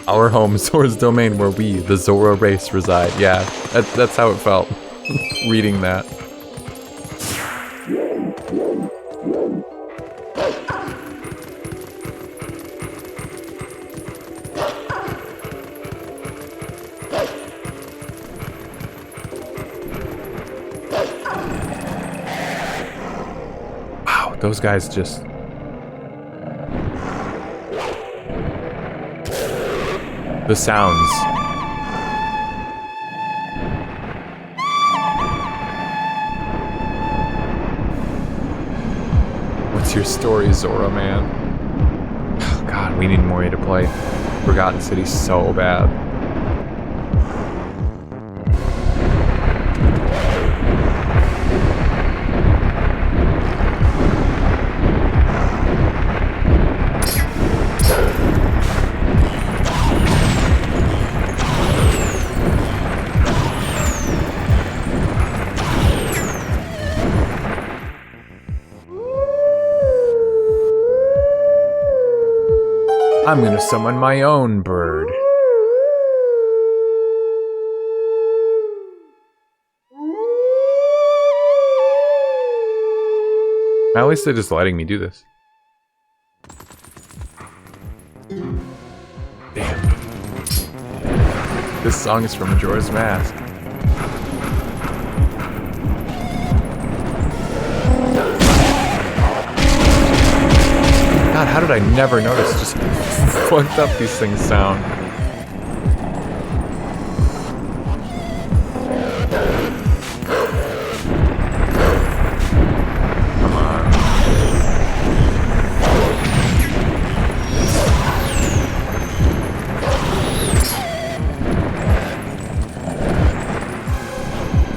Speaker 1: Our home, Zora's domain, where we, the Zora race, reside. Yeah, that's how it felt, reading that. Wow, those guys just... The sounds. What's your story, Zora, man? Oh, God, we need Mori to play Forgotten City so bad. I'm gonna summon my own bird. At least they're just letting me do this. Damn. This song is from Majora's Mask. God, how did I never notice just fucked up these things sound? Come on.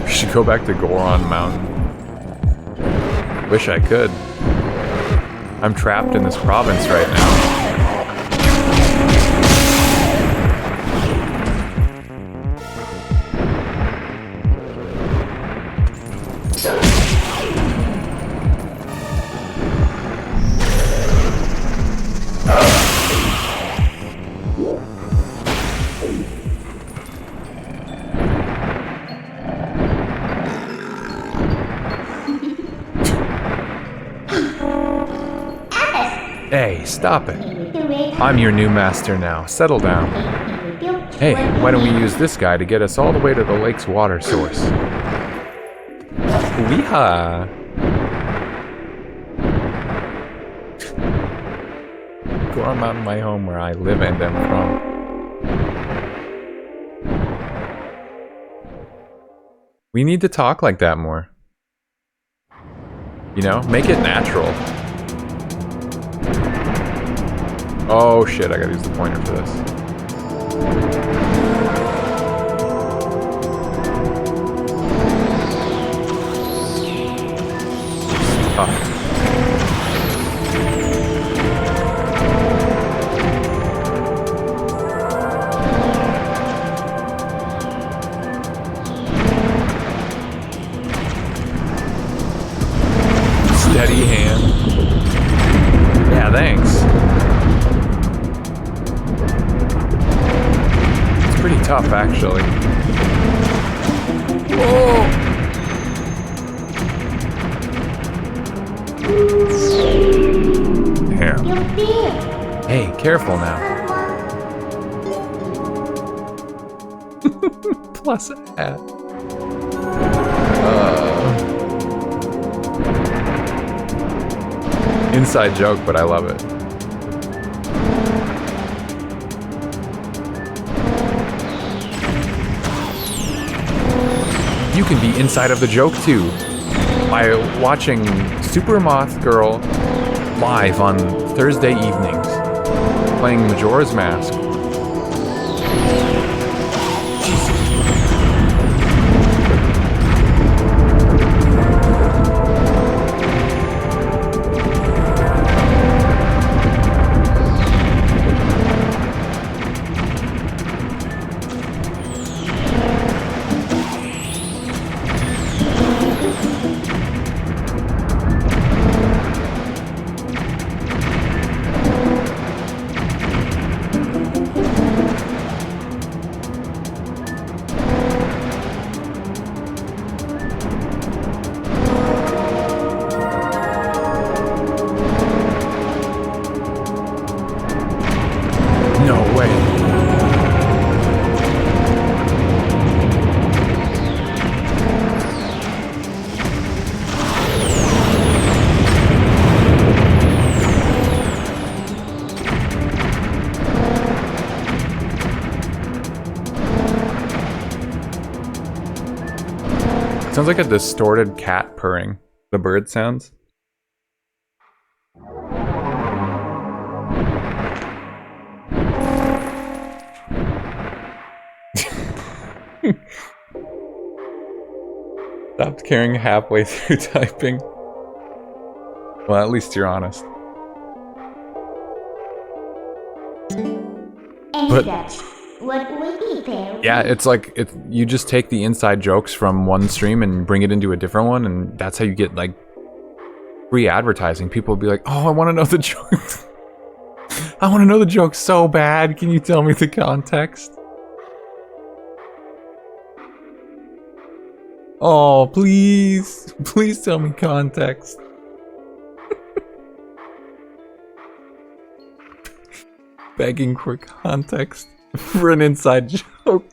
Speaker 1: We should go back to Goron Mountain. Wish I could. I'm trapped in this province right now. Hey, stop it. I'm your new master now. Settle down. Hey, why don't we use this guy to get us all the way to the lake's water source? Weehaw! Goron Mountain, my home, where I live and am from. We need to talk like that more. You know, make it natural. Oh shit, I gotta use the pointer for this. tough, actually. Whoa! Damn. Hey, careful now. Plus at. Inside joke, but I love it. You can be inside of the joke too by watching Super Moth Girl live on Thursday evenings, playing Majora's Mask. Sounds like a distorted cat purring. The bird sounds. Stopped caring halfway through typing. Well, at least you're honest. But yeah, it's like you just take the inside jokes from one stream and bring it into a different one, and that's how you get like free advertising. People will be like, "Oh, I want to know the jokes. I want to know the joke so bad. Can you tell me the context?" Oh, please, please tell me context. Begging for context for an inside joke.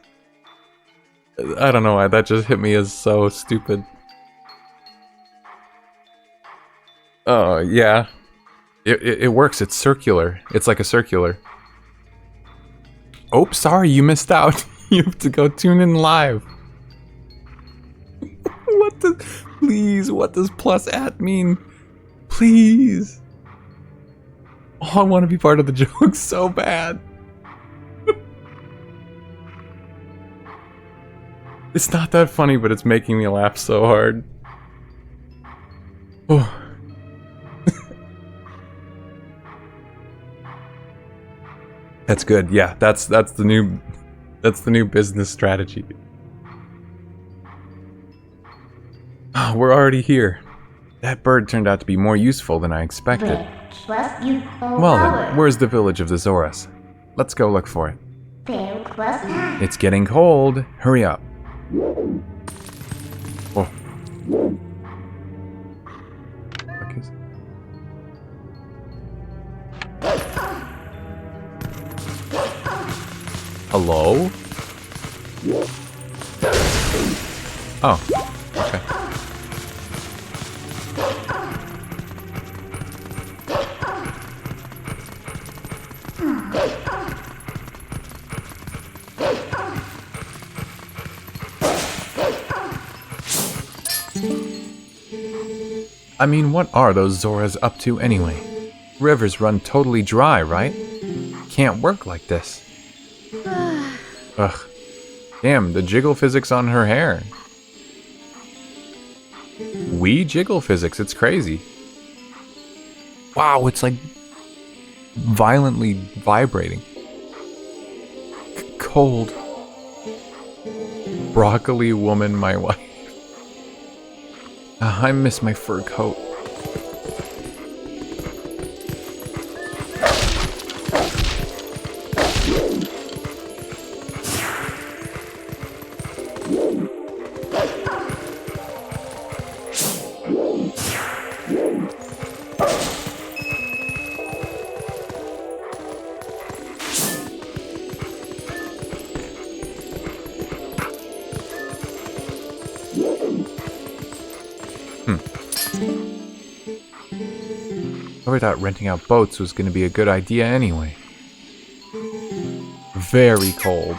Speaker 1: I don't know why that just hit me as so stupid. Oh, yeah. It works. It's circular. It's like a circular. Oh, sorry, you missed out. You have to go tune in live. Please, what does plus at mean? Please. Oh, I want to be part of the joke so bad. It's not that funny, but it's making me laugh so hard. Oh. That's good. Yeah, that's the new business strategy. Oh, we're already here. That bird turned out to be more useful than I expected. Well then, where's the village of the Zoras? Let's go look for it. It's getting cold. Hurry up. Oh. Okay. Hello? Oh, okay. I mean, what are those Zoras up to anyway? Rivers run totally dry, right? Can't work like this. Ugh. Damn, the jiggle physics on her hair. Wii jiggle physics, it's crazy. Wow, it's like violently vibrating. Cold. Broccoli woman, my wife. I miss my fur coat.
Speaker 4: I thought renting out boats was going to be a good idea anyway. Very cold.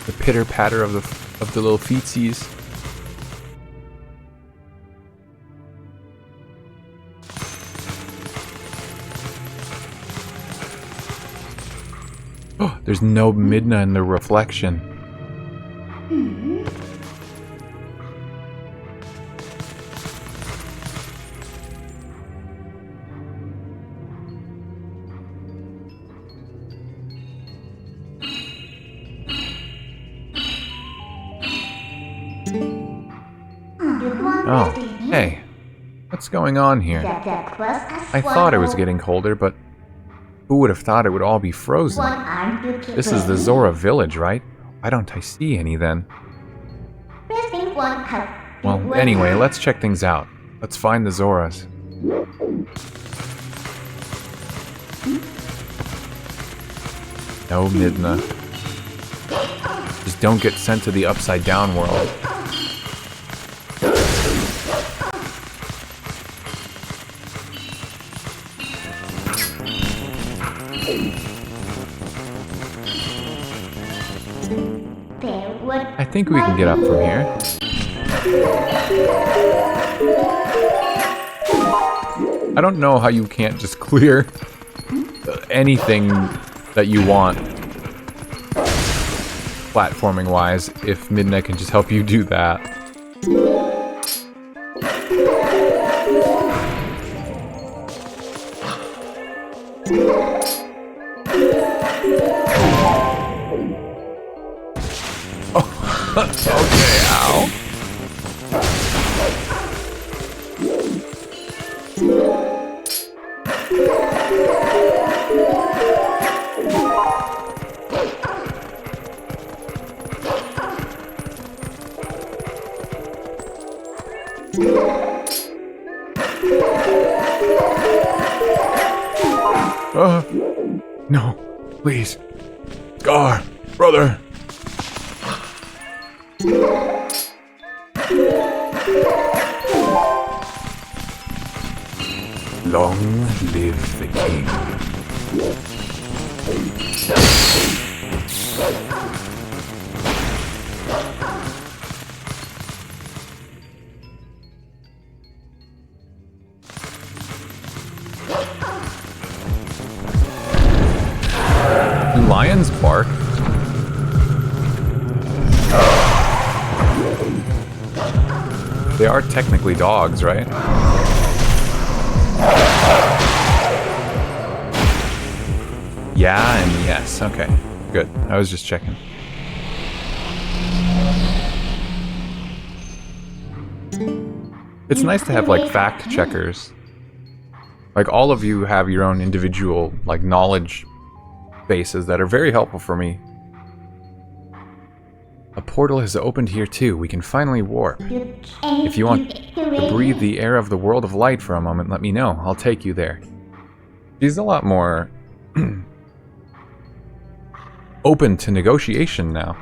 Speaker 4: The pitter patter of the little feetsies. Oh, there's no Midna in the reflection. Oh, hey. What's going on here? I thought it was getting colder, but who would have thought it would all be frozen? This is the Zora village, right? Why don't I see any then? Well, anyway, let's check things out. Let's find the Zoras. No Midna. Just don't get sent to the upside down world. I think we can get up from here. I don't know how you can't just clear anything that you want, platforming-wise, if Midna can just help you do that. Okay, ow. No, please. Scar, brother. Long live the king. Do lions bark? They are technically dogs, right? Yeah and yes. Okay, good. I was just checking. It's nice to have, like, fact checkers. Like, all of you have your own individual, like, knowledge bases that are very helpful for me. A portal has opened here too. We can finally warp. If you want to breathe the air of the world of light for a moment, let me know. I'll take you there. She's a lot more open to negotiation now.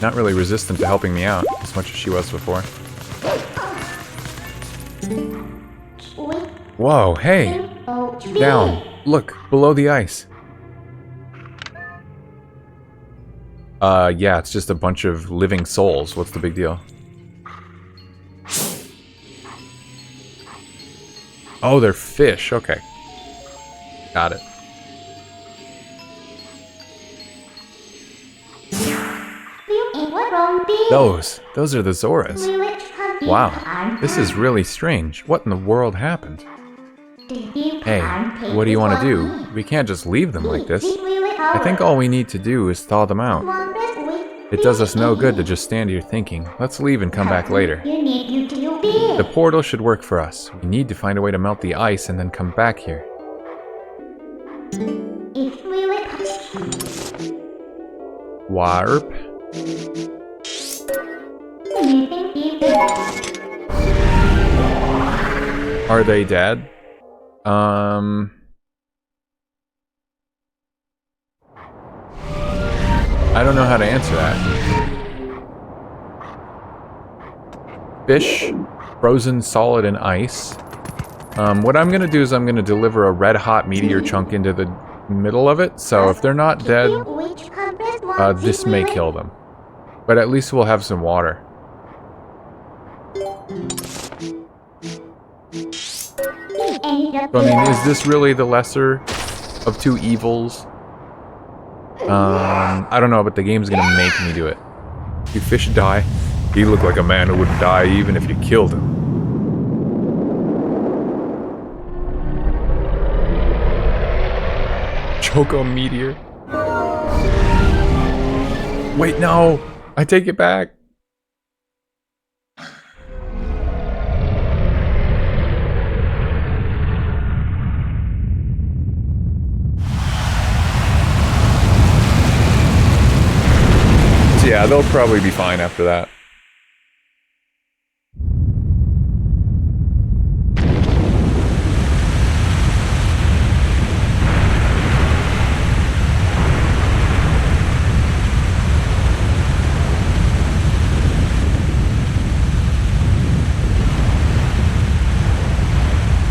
Speaker 4: Not really resistant to helping me out as much as she was before. Whoa, hey! Down. Look, below the ice. Yeah, it's just a bunch of living souls. What's the big deal? Oh, they're fish. Okay. Got it. Those are the Zoras. Wow, this is really strange. What in the world happened? Hey, what do you want to do? We can't just leave them like this. I think all we need to do is thaw them out. It does us no good to just stand here thinking. Let's leave and come back later.
Speaker 1: The portal should work for us. We need to find a way to melt the ice and then come back here. Warp. Are they dead? I don't know how to answer that. Fish, frozen solid in ice. What I'm gonna do is I'm gonna deliver a red hot meteor chunk into the middle of it, so if they're not dead, this may kill them. But at least we'll have some water. So, I mean, is this really the lesser of two evils? I don't know, but the game's gonna make me do it. You fish die. He looked like a man who wouldn't die even if you killed him. Choco meteor. Wait, no! I take it back. Yeah, they'll probably be fine after that.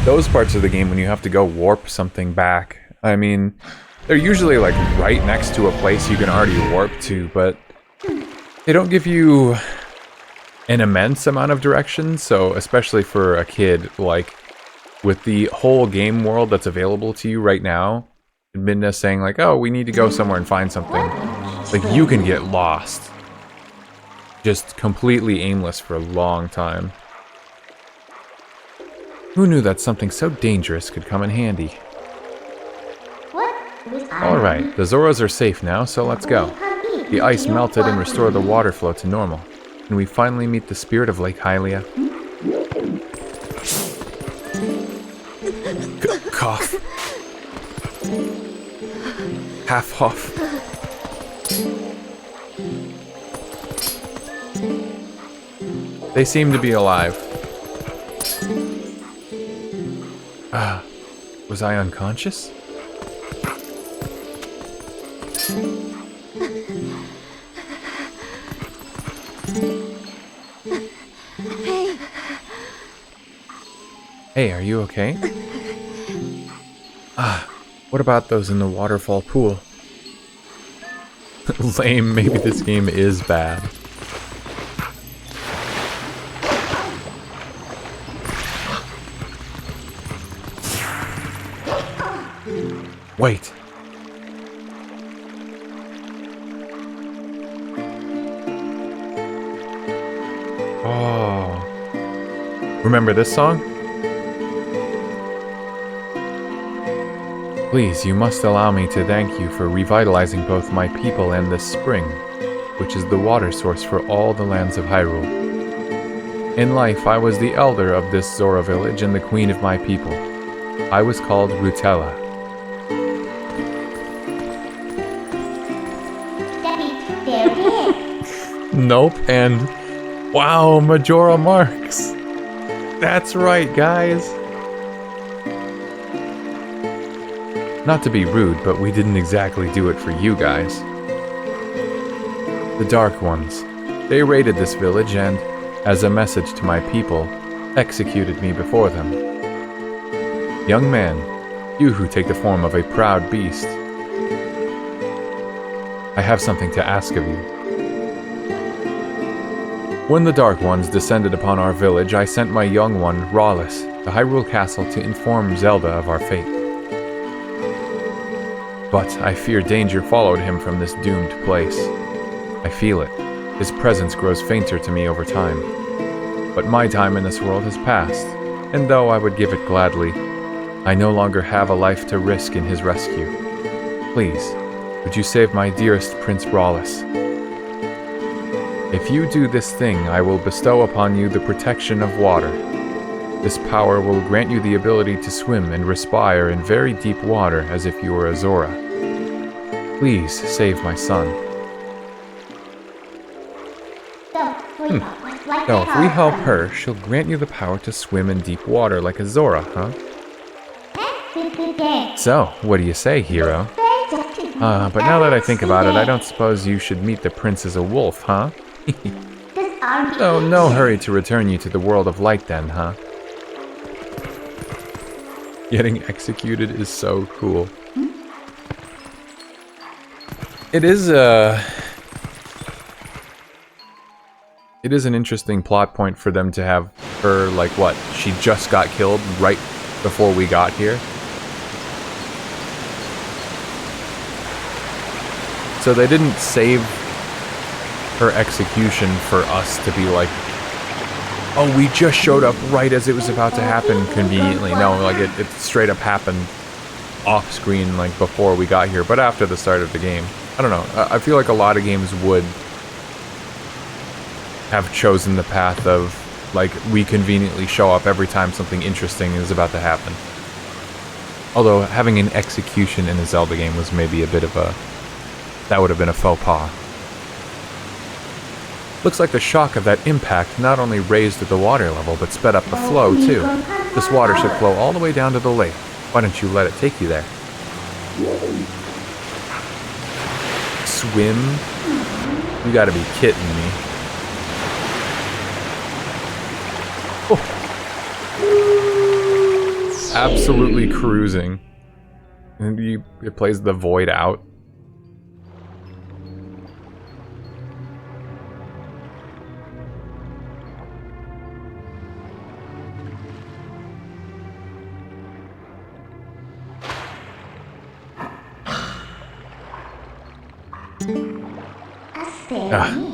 Speaker 1: Those parts of the game when you have to go warp something back, I mean, they're usually like right next to a place you can already warp to, but they don't give you an immense amount of direction, so especially for a kid, like, with the whole game world that's available to you right now, Midna saying like, oh, we need to go somewhere and find something, like, you can get lost. Just completely aimless for a long time. Who knew that something so dangerous could come in handy? Alright, the Zoras are safe now, so let's go. The ice melted and restored the water flow to normal. And we finally meet the spirit of Lake Hylia. Cough. Half huff. They seem to be alive. Was I unconscious? Hey, are you okay? What about those in the waterfall pool? Lame, maybe this game is bad. Wait. Oh. Remember this song? Please, you must allow me to thank you for revitalizing both my people and this spring, which is the water source for all the lands of Hyrule. In life, I was the elder of this Zora village and the queen of my people. I was called Rutella. Nope, and wow, Majora Marks. That's right, guys. Not to be rude, but we didn't exactly do it for you guys. The Dark Ones. They raided this village and, as a message to my people, executed me before them. Young man, you who take the form of a proud beast, I have something to ask of you. When the Dark Ones descended upon our village, I sent my young one, Rawless, to Hyrule Castle to inform Zelda of our fate. But I fear danger followed him from this doomed place. I feel it. His presence grows fainter to me over time. But my time in this world has passed, and though I would give it gladly, I no longer have a life to risk in his rescue. Please, would you save my dearest Prince Rawless?
Speaker 4: If you do this thing, I will bestow upon you the protection of water. This power will grant you the ability to swim and respire in very deep water as if you were a Zora. Please save my son. So if we help her, she'll grant you the power to swim in deep water like a Zora, huh? So, what do you say, hero? But now that I think about it, I don't suppose you should meet the prince as a wolf, huh? So, no hurry to return you to the world of light then, huh? Getting executed is so cool. It is an interesting plot point for them to have her, like, what? She just got killed right before we got here. So they didn't save her execution for us to be like, oh, we just showed up right as it was about to happen conveniently. No, like it straight up happened off screen, like before we got here, but after the start of the game. I don't know. I feel like a lot of games would have chosen the path of, like, we conveniently show up every time something interesting is about to happen. Although having an execution in a Zelda game was maybe a bit of a... that would have been a faux pas. Looks like the shock of that impact not only raised the water level, but sped up the flow, too. This water should flow all the way down to the lake. Why don't you let it take you there? Swim? You gotta be kidding me. Oh. Absolutely cruising. And it plays the void out.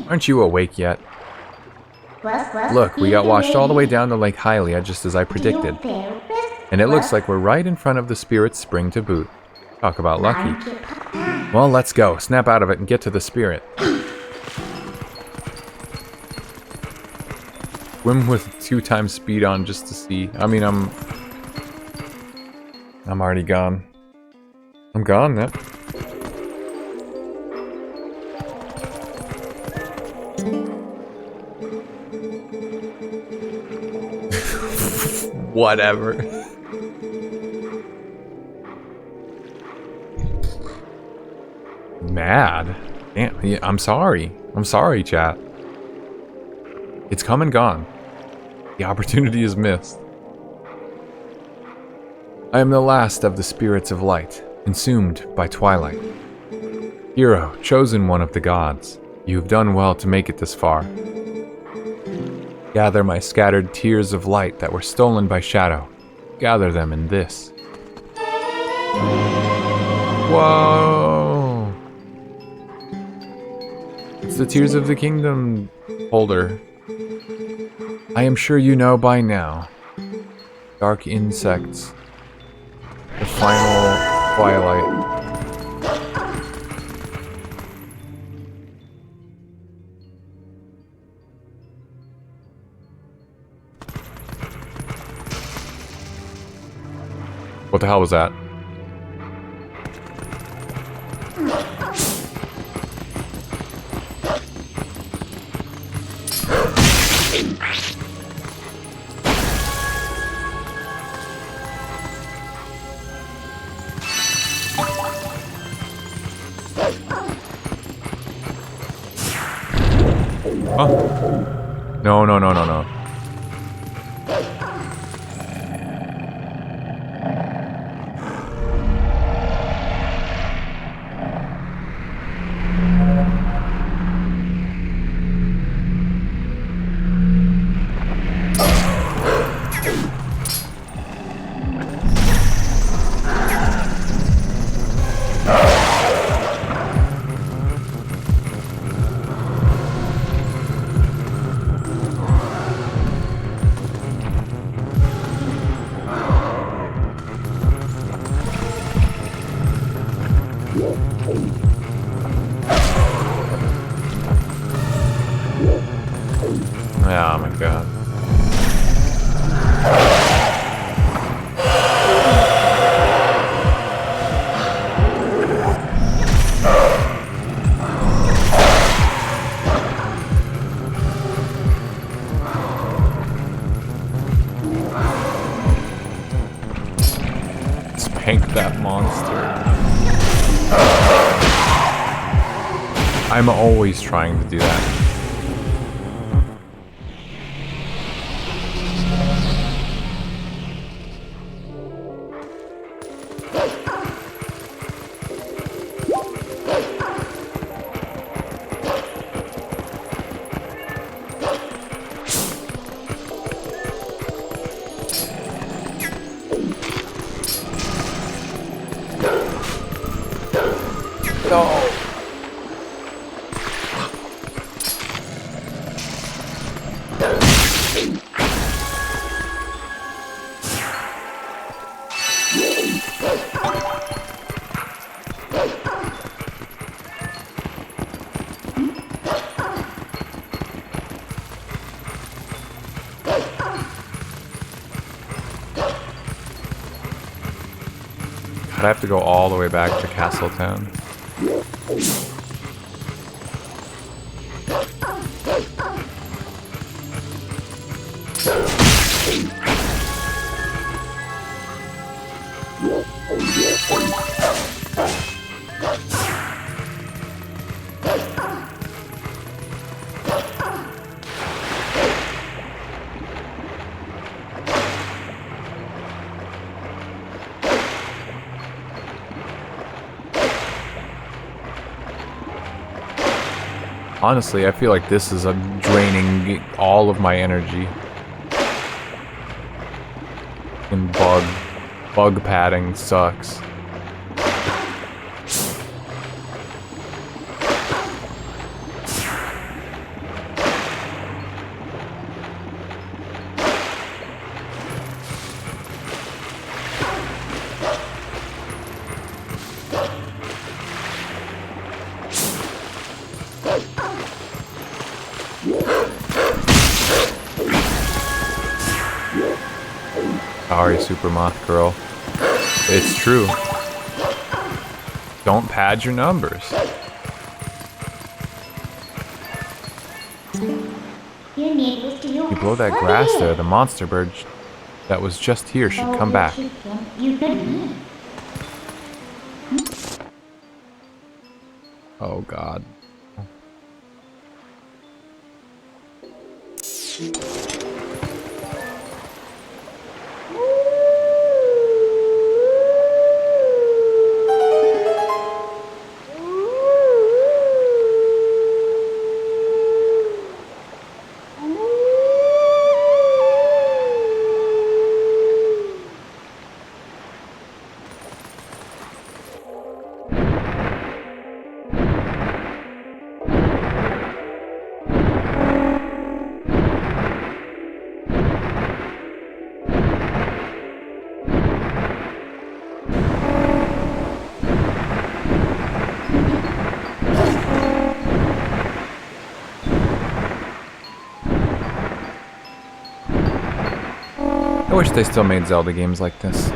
Speaker 4: Aren't you awake yet? Look, we got washed all the way down to Lake Hylia just as I predicted. And it looks like we're right in front of the Spirit's Spring to boot. Talk about lucky. Well, let's go. Snap out of it and get to the Spirit. Swim with 2x speed on just to see. I mean, I'm already gone. I'm gone, man. Whatever. Mad? Damn, yeah, I'm sorry. I'm sorry, chat. It's come and gone. The opportunity is missed. I am the last of the spirits of light, consumed by twilight. Hero, chosen one of the gods, you have done well to make it this far. Gather my scattered tears of light that were stolen by shadow. Gather them in this. Whoa! It's the Tears of the Kingdom holder. I am sure you know by now. Dark insects. The final Twilight. What the hell was that? Huh? No, no, no, no, no. prank that monster. I'm always trying to do that. No. I'd have to go all the way back to Castletown. Honestly, I feel like this is draining all of my energy. And bug padding sucks. Sorry, Super Moth Girl. It's true. Don't pad your numbers. You blow that grass there, the monster bird that was just here should come back. Oh God. I wish they still made Zelda games like this.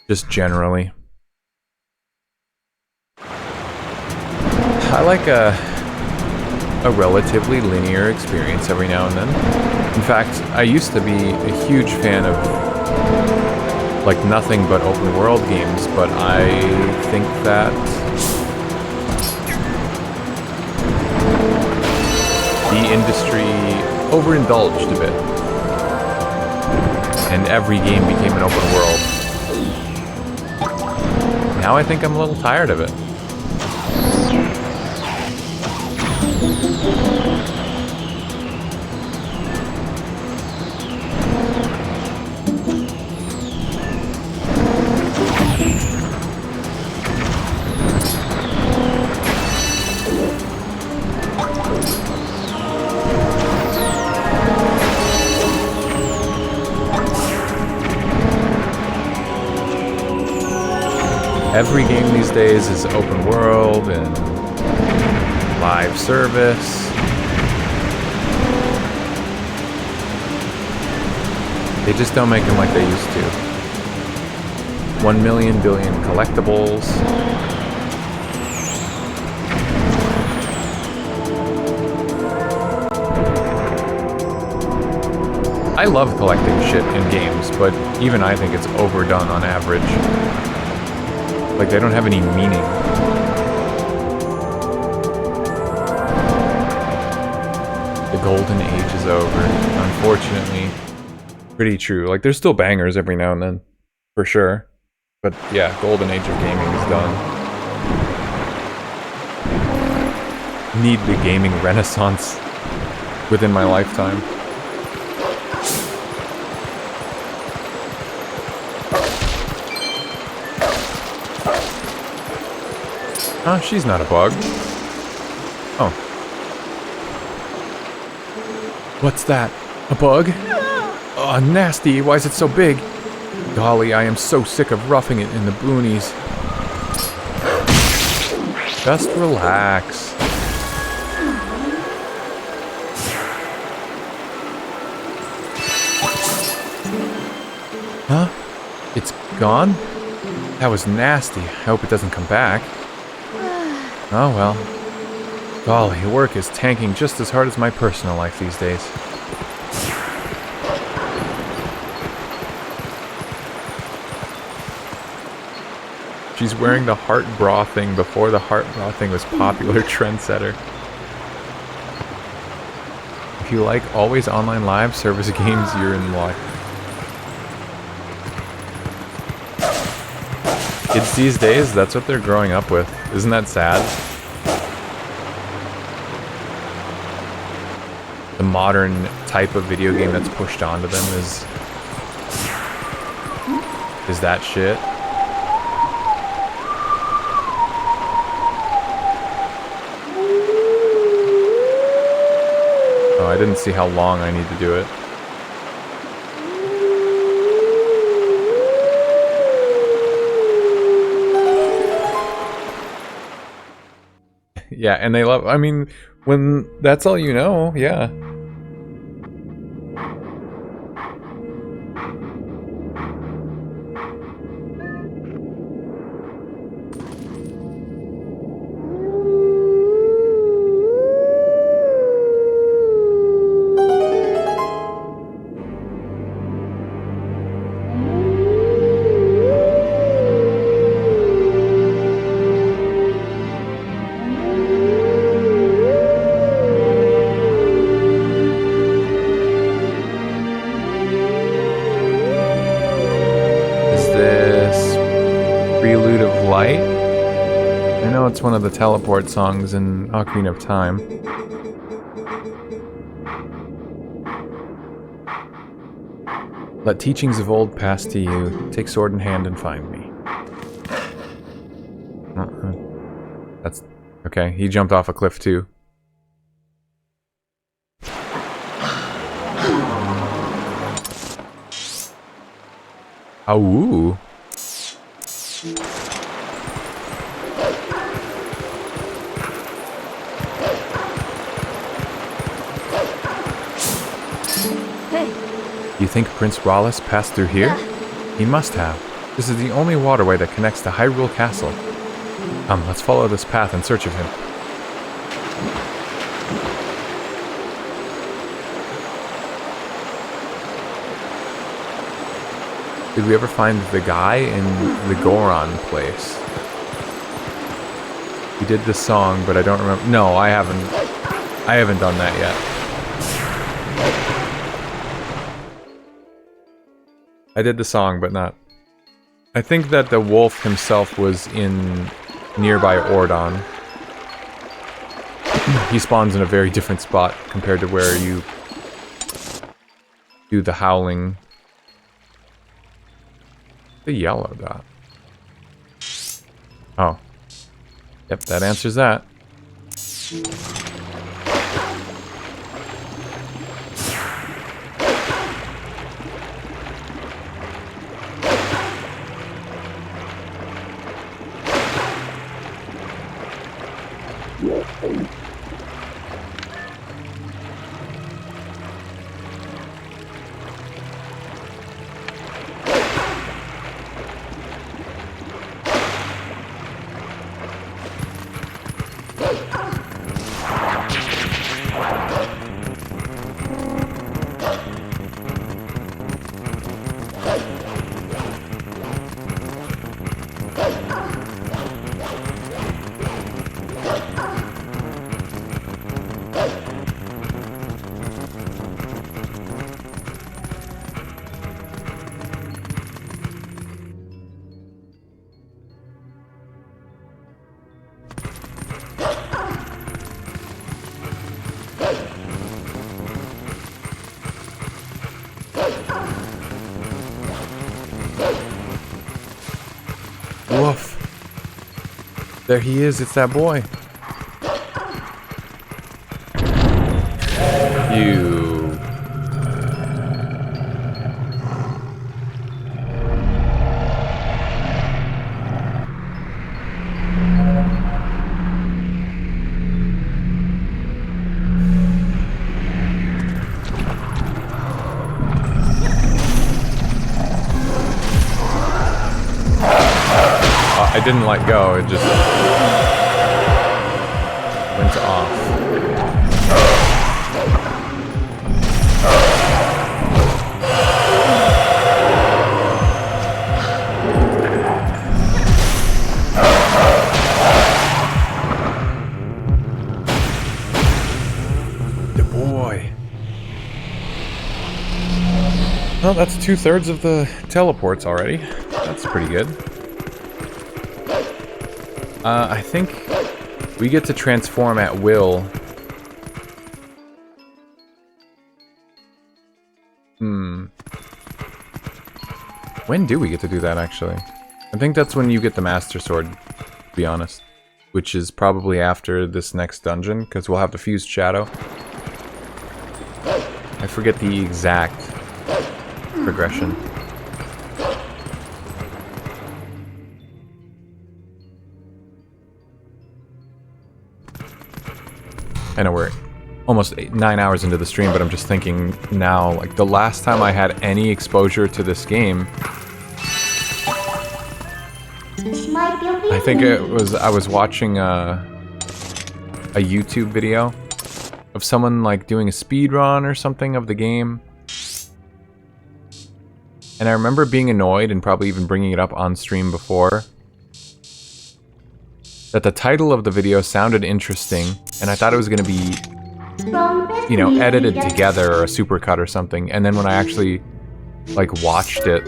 Speaker 4: Just generally. I like a relatively linear experience every now and then. In fact, I used to be a huge fan of like nothing but open world games, but I think that the industry overindulged a bit, and every game became an open world. Now I think I'm a little tired of it. Every game these days is open world and live service. They just don't make them like they used to. 1 million billion collectibles.
Speaker 1: I love collecting shit in games, but even I think it's overdone on average. Like, they don't have any meaning. The golden age is over, unfortunately. Pretty true. Like, there's still bangers every now and then, for sure. But yeah, golden age of gaming is done. Need the gaming renaissance within my lifetime. Huh? She's not a bug. Oh. What's that? A bug? Oh, nasty. Why is it so big? Golly, I am so sick of roughing it in the boonies. Just relax. Huh? It's gone? That was nasty. I hope it doesn't come back. Oh well. Golly, work is tanking just as hard as my personal life these days. She's wearing the heart bra thing before the heart bra thing was popular trendsetter. If you like always online live service games, you're in luck. Kids these days, that's what they're growing up with. Isn't that sad? The modern type of video game that's pushed onto them is that shit. Oh, I didn't see how long I need to do it. Yeah, and they love, I mean, when that's all you know, yeah. It's one of the teleport songs in Ocarina of Time. Let teachings of old pass to you. Take sword in hand and find me. That's okay. He jumped off a cliff too. Ooh. You think Prince Rallis passed through here? He must have. This is the only waterway that connects to Hyrule Castle. Come, let's follow this path in search of him. Did we ever find the guy in the Goron place? We did this song, but I don't remember. No, I haven't done that yet. I did the song, but not... I think that the wolf himself was in nearby Ordon. He spawns in a very different spot compared to where you do the howling. The yellow dot. Oh. Yep, that answers that. Woof. There he is, it's that boy. You. I didn't let go, it just went off. The boy. Well, that's 2/3 of the teleports already. That's pretty good. I think we get to transform at will. When do we get to do that, actually? I think that's when you get the Master Sword, to be honest. Which is probably after this next dungeon, because we'll have the Fused Shadow. I forget the exact progression. I know we're almost 9 hours into the stream, but I'm just thinking now, like, the last time I had any exposure to this game, I think I was watching a YouTube video of someone, like, doing a speed run or something of the game. And I remember being annoyed, and probably even bringing it up on stream before, that the title of the video sounded interesting, and I thought it was going to be, you know, edited together or a supercut or something. And then when I actually, like, watched it,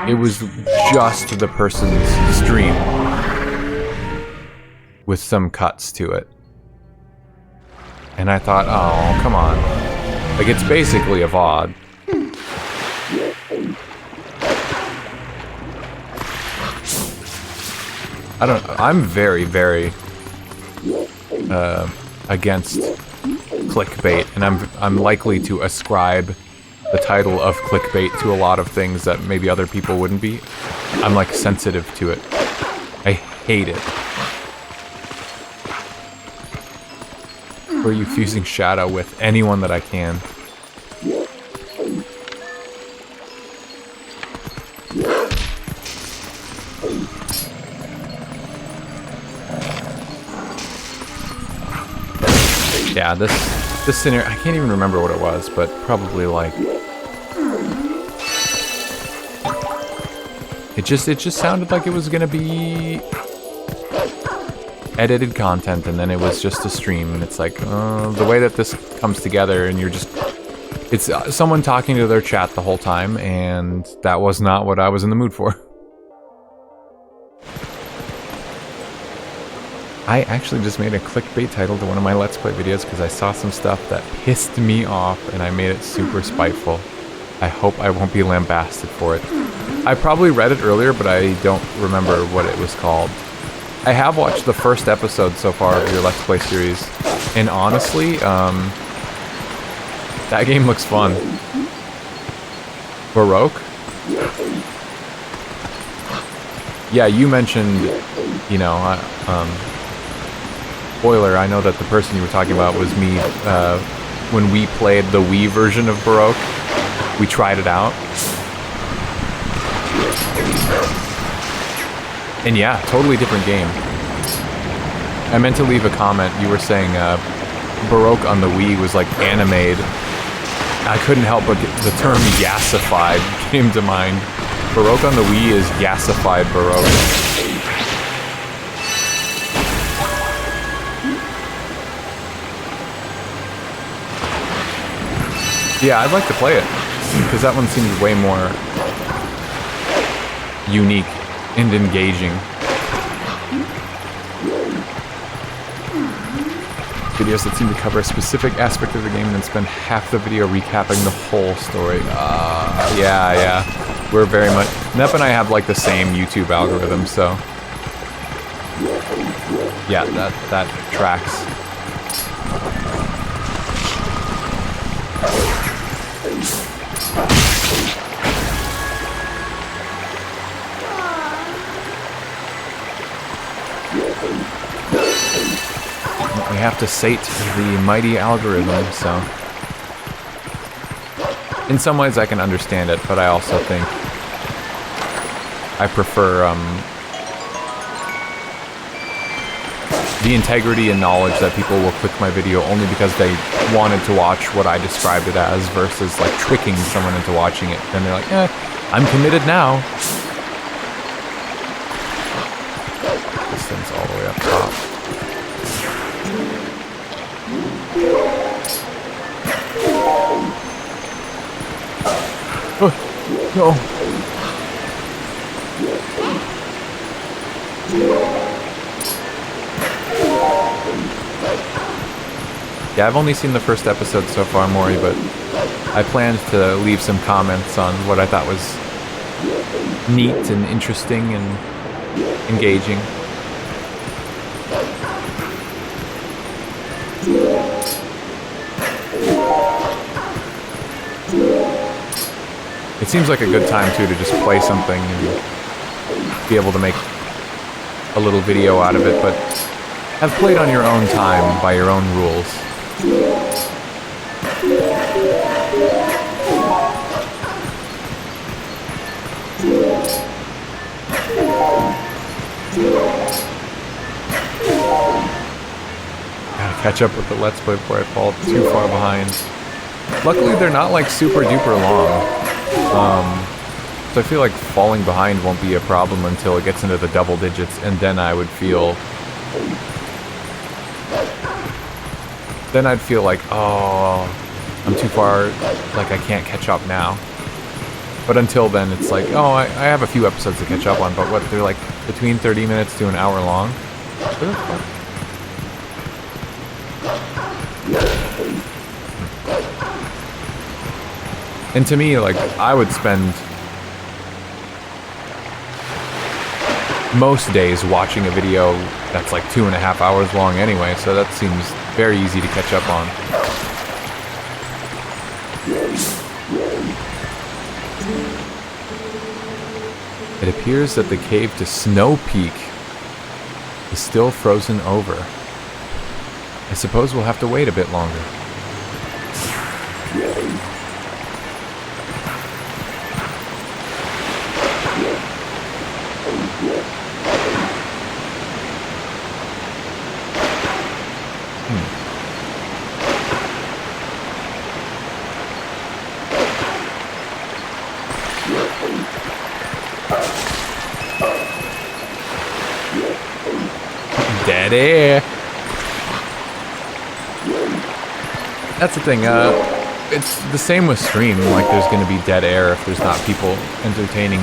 Speaker 1: it was just the person's stream with some cuts to it. And I thought, oh, come on. Like, it's basically a VOD. I'm very, very against clickbait, and I'm likely to ascribe the title of clickbait to a lot of things that maybe other people wouldn't be. I'm, like, sensitive to it. I hate it. Or you fusing Shadow with anyone that I can. Yeah, this scenario, I can't even remember what it was, but probably, like, it just sounded like it was gonna be edited content, and then it was just a stream, and it's like, the way that this comes together, and it's someone talking to their chat the whole time, and that was not what I was in the mood for. I actually just made a clickbait title to one of my Let's Play videos because I saw some stuff that pissed me off, and I made it super spiteful. I hope I won't be lambasted for it. I probably read it earlier, but I don't remember what it was called. I have watched the first episode so far of your Let's Play series, and honestly, that game looks fun. Baroque? Yeah, you mentioned, you know, spoiler, I know that the person you were talking about was me, when we played the Wii version of Baroque. We tried it out. And yeah, totally different game. I meant to leave a comment. You were saying Baroque on the Wii was like animated. I couldn't help but the term yassified came to mind. Baroque on the Wii is yassified Baroque. Yeah, I'd like to play it, because that one seems way more unique and engaging. Videos that seem to cover a specific aspect of the game and then spend half the video recapping the whole story. Yeah. We're very much... Nep and I have like the same YouTube algorithm, so... Yeah, that tracks. We have to sate the mighty algorithm, so... In some ways I can understand it, but I also think I prefer the integrity and knowledge that people will click my video only because they wanted to watch what I described it as versus like tricking someone into watching it. Then they're like, I'm committed now. This thing's all the way up top. Oh, no. Yeah, I've only seen the first episode so far, Maury, but I planned to leave some comments on what I thought was neat and interesting and engaging. It seems like a good time, too, to just play something and be able to make a little video out of it, but have played on your own time, by your own rules. Gotta catch up with the Let's Play before I fall too far behind. Luckily, they're not like super duper long. So I feel like falling behind won't be a problem until it gets into the double digits, and then I would feel... Then I'd feel like, oh, I'm too far, like I can't catch up now. But until then, it's like, oh, I have a few episodes to catch up on, but what, they're like between 30 minutes to an hour long? And to me, like, I would spend most days watching a video that's like 2.5 hours long anyway, so that seems very easy to catch up on. It appears that the cave to Snow Peak is still frozen over. I suppose we'll have to wait a bit longer. Dead air. That's the thing, it's the same with stream, like there's gonna be dead air if there's not people entertaining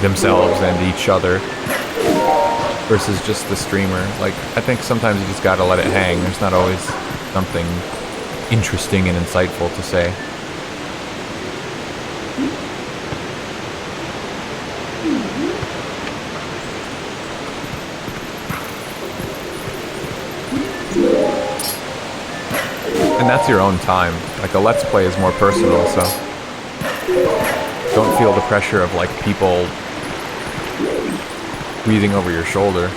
Speaker 1: themselves and each other versus just the streamer. Like, I think sometimes you just gotta let it hang. There's not always something interesting and insightful to say. And that's your own time. Like, a Let's Play is more personal, so don't feel the pressure of, like, people breathing over your shoulder.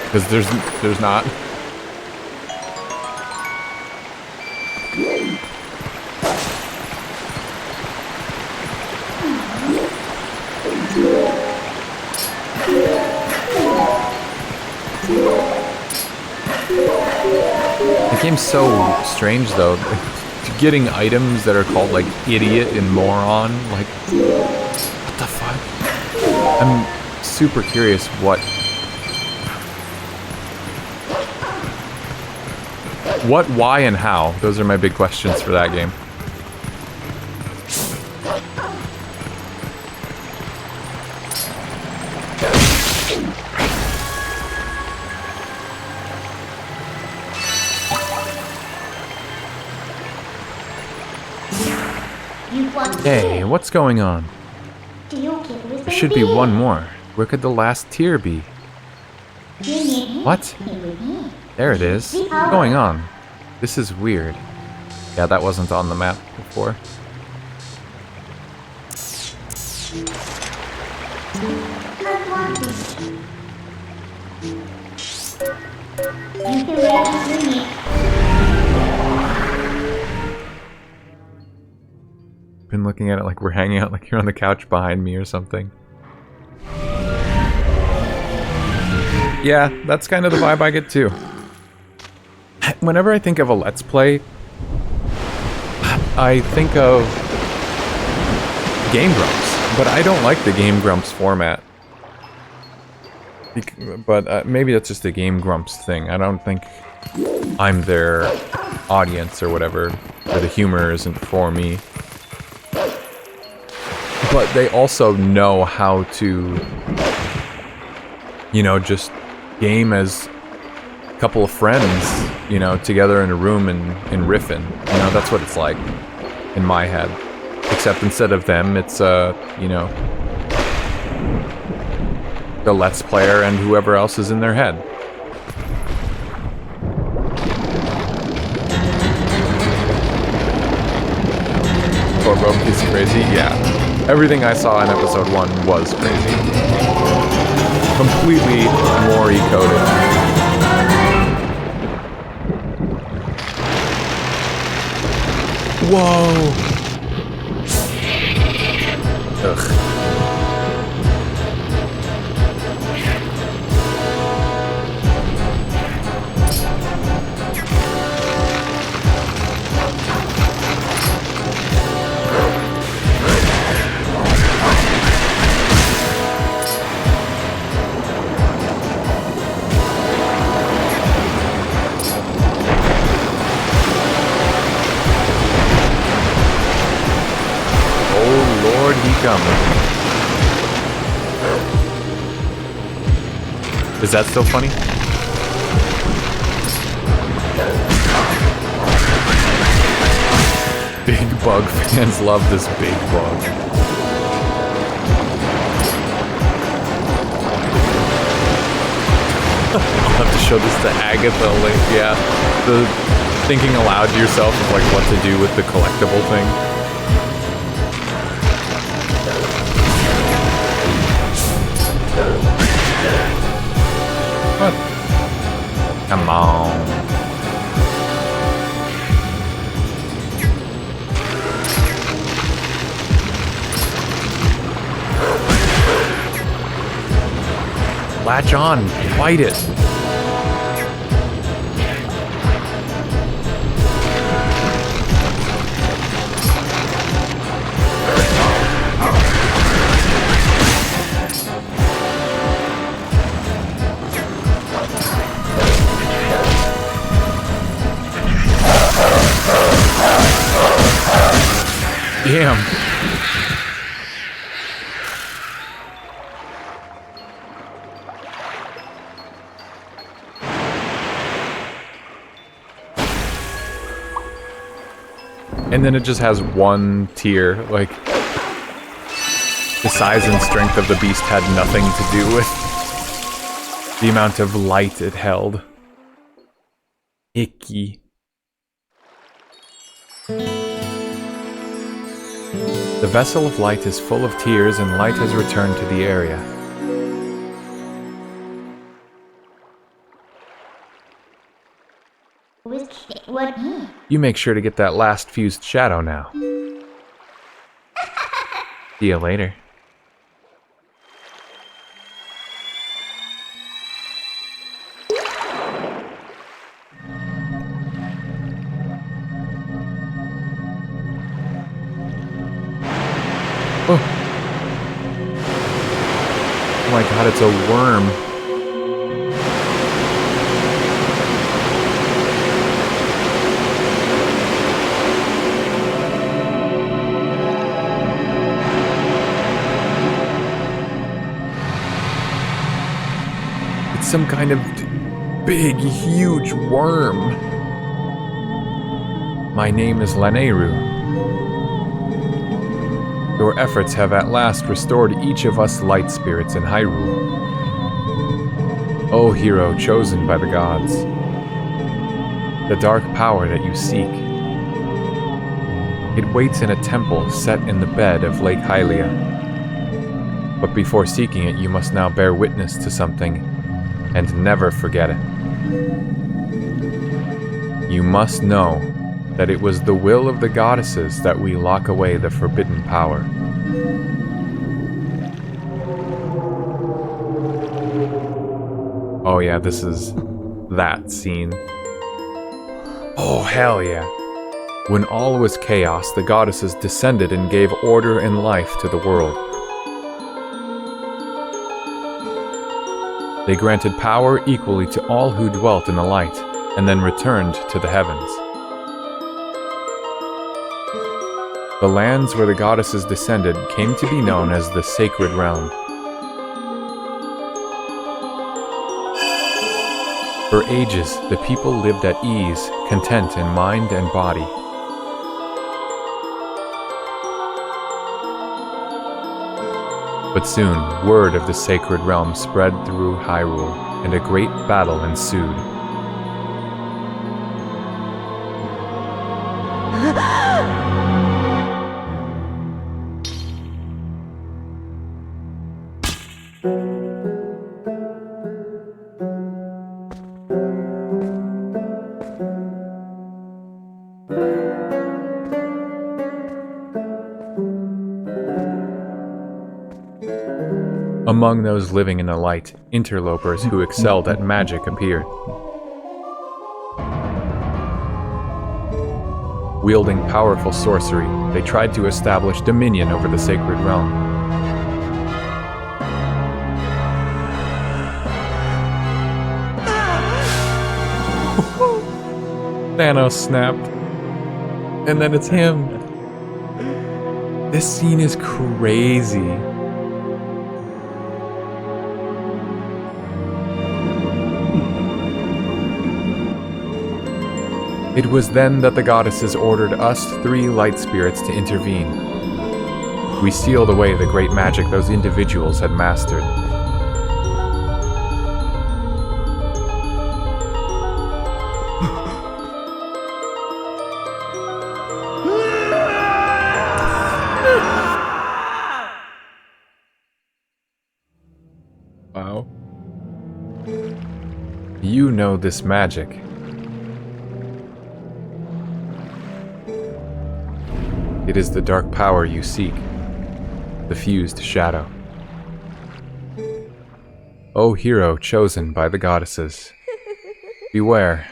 Speaker 1: Because there's not. The game's so strange, though. Getting items that are called, like, idiot and moron, like, what the fuck? I'm super curious what, why, and how. Those are my big questions for that game.
Speaker 2: You want
Speaker 1: Hey, what's going on?
Speaker 2: Do you
Speaker 4: There should be one more. Where could the last tier be? What? There it is. What's going on? This is weird. Yeah, that wasn't on the map before. Been looking at it like we're hanging out, like you're on the couch behind me or something. Yeah, that's kind of the vibe I get too. Whenever I think of a Let's Play, I think of Game Grumps, but I don't like the Game Grumps format. But maybe that's just a Game Grumps thing. I don't think I'm their audience or whatever, or the humor isn't for me. But they also know how to, you know, just game as a couple of friends, you know, together in a room and riffing. You know, that's what it's like in my head. Except instead of them, it's, you know, the Let's Player and whoever else is in their head. Torbo is crazy? Yeah. Everything I saw in episode 1 was crazy. Completely Mori-coded. Whoa! Ugh. Is that still funny? Big Bug fans love this Big Bug. I'll have to show this to Agatha later. Yeah, the thinking aloud to yourself of like what to do with the collectible thing. What? Come on. Latch on. Fight it. Damn. And then it just has one tier, like the size and strength of the beast had nothing to do with the amount of light it held. Icky. The vessel of light is full of tears, and light has returned to the area.
Speaker 2: What?
Speaker 4: You make sure to get that last fused shadow now. See you later. Oh. Oh my god, it's a worm. It's some kind of big, huge worm. My name is Laneru. Your efforts have at last restored each of us light spirits in Hyrule. O hero chosen by the gods, the dark power that you seek. It waits in a temple set in the bed of Lake Hylia. But before seeking it, you must now bear witness to something and never forget it. You must know that it was the will of the goddesses that we lock away the forbidden power. Oh yeah, this is that scene. Oh hell yeah. When all was chaos, the goddesses descended and gave order and life to the world. They granted power equally to all who dwelt in the light, and then returned to the heavens. The lands where the goddesses descended came to be known as the Sacred Realm. For ages, the people lived at ease, content in mind and body. But soon, word of the Sacred Realm spread through Hyrule, and a great battle ensued. Among those living in the light, interlopers who excelled at magic appeared. Wielding powerful sorcery, they tried to establish dominion over the Sacred Realm. Thanos snapped. And then it's him. This scene is crazy. It was then that the goddesses ordered us three light spirits to intervene. We sealed away the great magic those individuals had mastered. Wow. You know this magic. It is the dark power you seek, the fused shadow. O hero chosen by the goddesses, beware.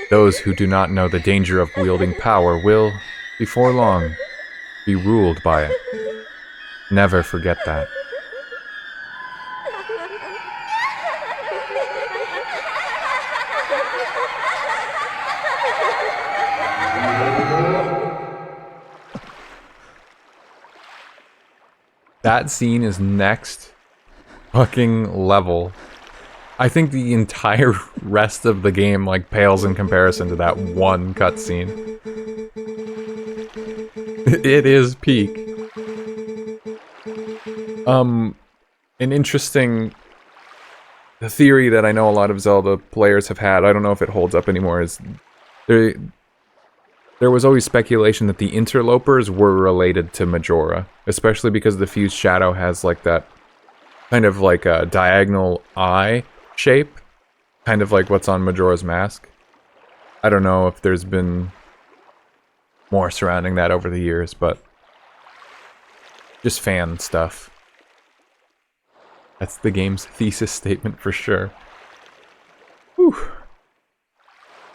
Speaker 4: Those who do not know the danger of wielding power will, before long, be ruled by it. Never forget that. That scene is next fucking level. I think the entire rest of the game like pales in comparison to that one cutscene. It is peak. An interesting theory that I know a lot of Zelda players have had, I don't know if it holds up anymore, is there was always speculation that the interlopers were related to Majora, especially because the fused shadow has like that kind of like a diagonal eye shape, kind of like what's on Majora's Mask. I don't know if there's been more surrounding that over the years, but just fan stuff. That's the game's thesis statement for sure. Whew.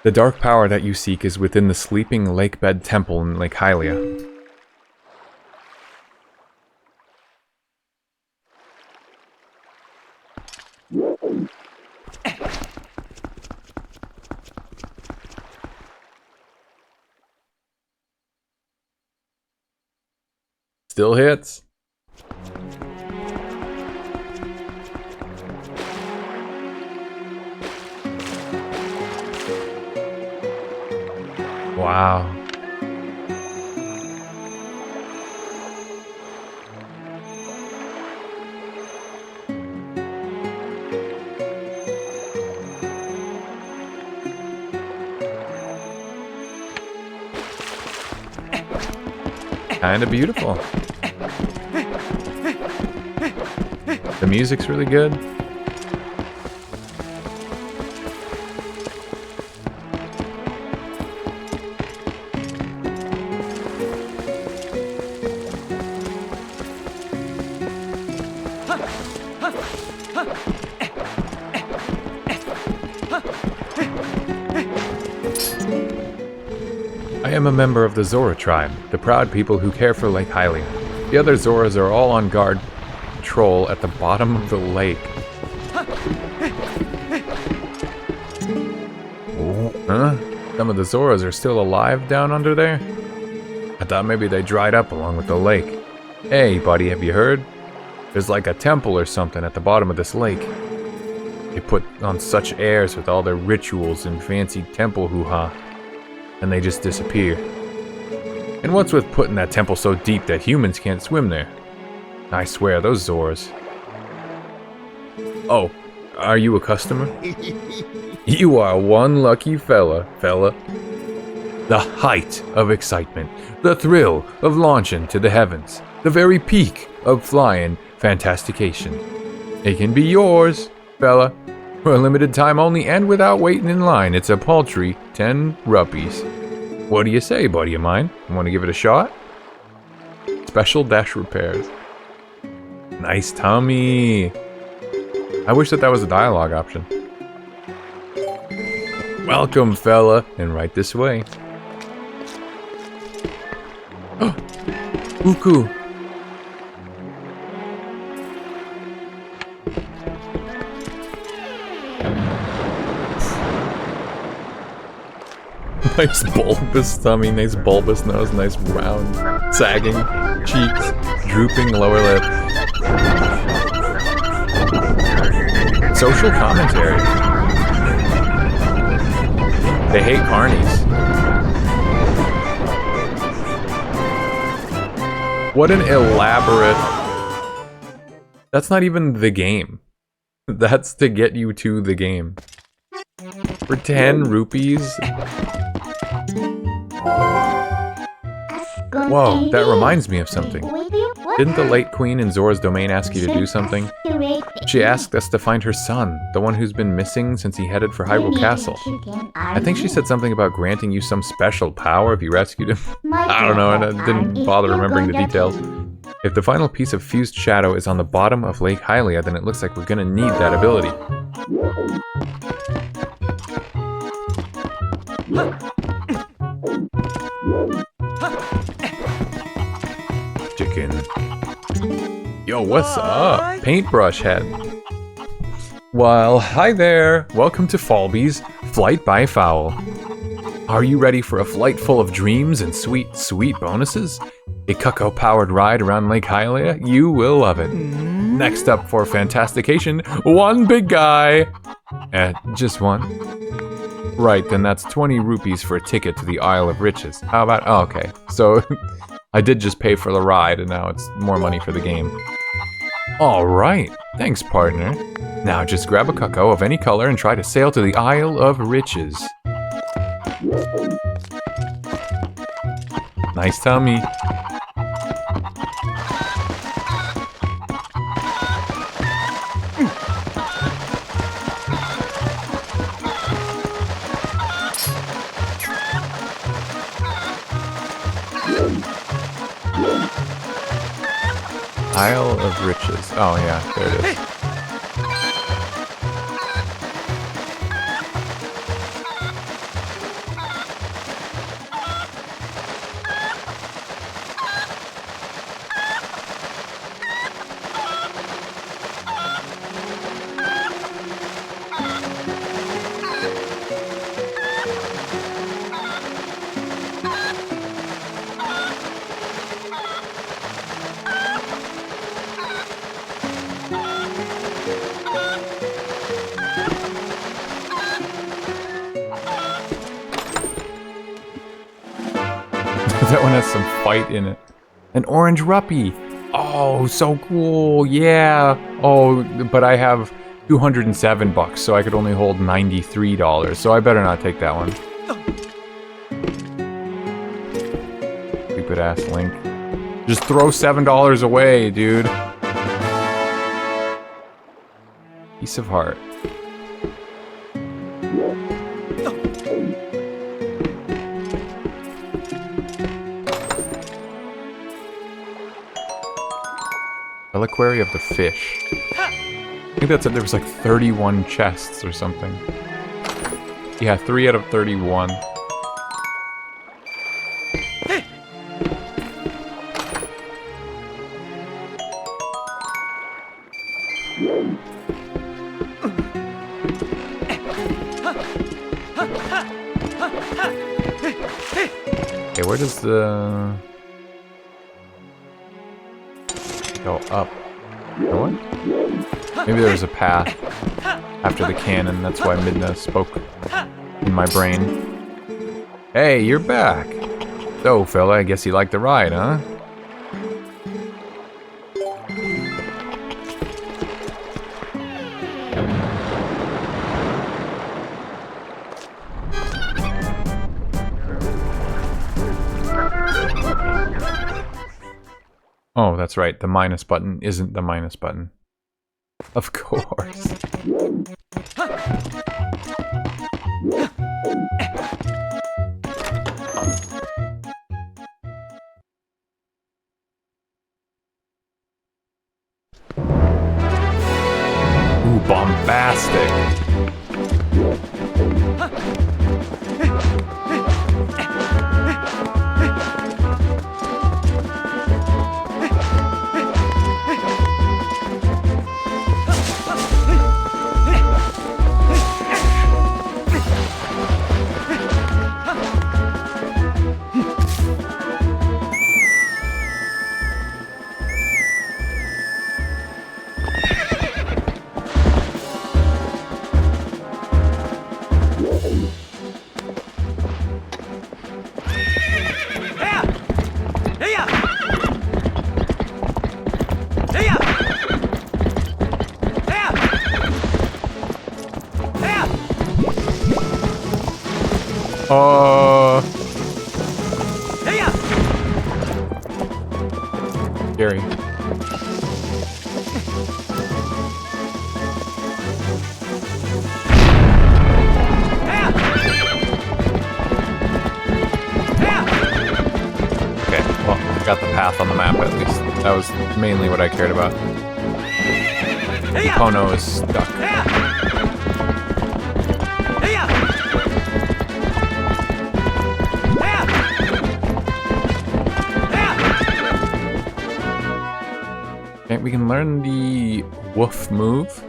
Speaker 4: The dark power that you seek is within the sleeping lakebed temple in Lake Hylia. Still hits. Wow. Kinda beautiful. The music's really good. I am a member of the Zora tribe, the proud people who care for Lake Hylia. The other Zoras are all on guard patrol at the bottom of the lake. Huh? Some of the Zoras are still alive down under there? I thought maybe they dried up along with the lake. Hey, buddy, have you heard? There's like a temple or something at the bottom of this lake. They put on such airs with all their rituals and fancy temple hoo-ha, and they just disappear. And what's with putting that temple so deep that humans can't swim there? I swear, those Zoras. Oh, are you a customer? You are one lucky fella. The height of excitement, the thrill of launching to the heavens, the very peak of flying fantastication. It can be yours, fella, for a limited time only and without waiting in line. It's a paltry 10 rupees. What do you say, buddy of mine? Want to give it a shot? Special dash repairs. Nice tummy. I wish that was a dialogue option. Welcome, fella, and right this way. Oh, Uku. Nice bulbous tummy, nice bulbous nose, nice round, sagging cheeks, drooping lower lip. Social commentary. They hate carnies. What an elaborate... That's not even the game. That's to get you to the game. For 10 rupees? Whoa, that reminds me of something. Didn't the late queen in Zora's domain ask you to do something? She asked us to find her son, the one who's been missing since he headed for Hyrule Castle. I think she said something about granting you some special power if you rescued him. I don't know, and I didn't bother remembering the details. If the final piece of fused shadow is on the bottom of Lake Hylia, then it looks like we're gonna need that ability. Chicken. Yo, what's up? Paintbrush head. Well, hi there. Welcome to Falby's Flight by Fowl. Are you ready for a flight full of dreams and sweet, sweet bonuses? A Cuckoo-powered ride around Lake Hylia? You will love it. Next up for Fantastication, one big guy. Just one? Right, then that's 20 rupees for a ticket to the Isle of Riches. How about... Oh, okay. So, I did just pay for the ride, and now it's more money for the game. Alright, thanks, partner. Now just grab a cuckoo of any color and try to sail to the Isle of Riches. Nice tummy. Isle of Riches. Oh yeah, there it is. That one has some fight in it. An orange rupee. Oh, so cool. Yeah. Oh, but I have 207 bucks, so I could only hold $93. So I better not take that one. Stupid ass Link.
Speaker 1: Just throw $7 away, dude. Piece of heart. Reliquary of the Fish. I think that's it. There was like 31 chests or something. Yeah, 3 out of 31. Okay, where does the... go up? What? Maybe there was a path after the cannon. That's why Midna spoke in my brain. Hey, you're back. So, fella, I guess you liked the ride, huh? Oh, that's right. The minus button isn't the minus button. Of course. Ooh, bombastic. Scary. Okay, well, I got the path on the map at least. That was mainly what I cared about. Pono is stuck. Okay, we can learn the woof move.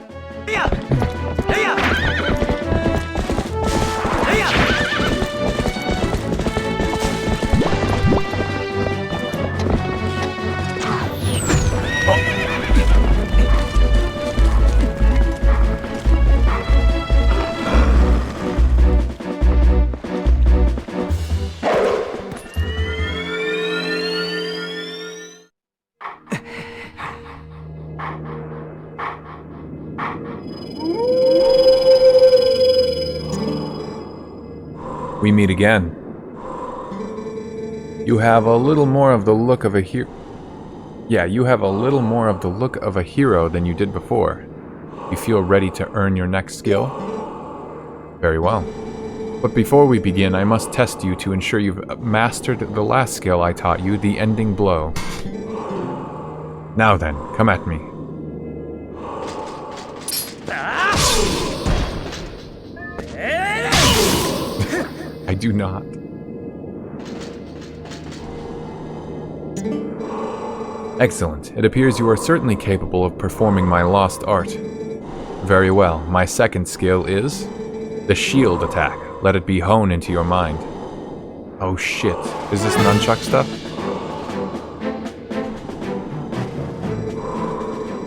Speaker 1: We meet again. You have a little more of the look of a hero. Yeah, you have a little more of the look of a hero than you did before. You feel ready to earn your next skill? Very well. But before we begin, I must test you to ensure you've mastered the last skill I taught you, the ending blow. Now then, come at me. I do not. Excellent. It appears you are certainly capable of performing my lost art. Very well. My second skill is the shield attack. Let it be honed into your mind. Oh shit. Is this nunchuck stuff?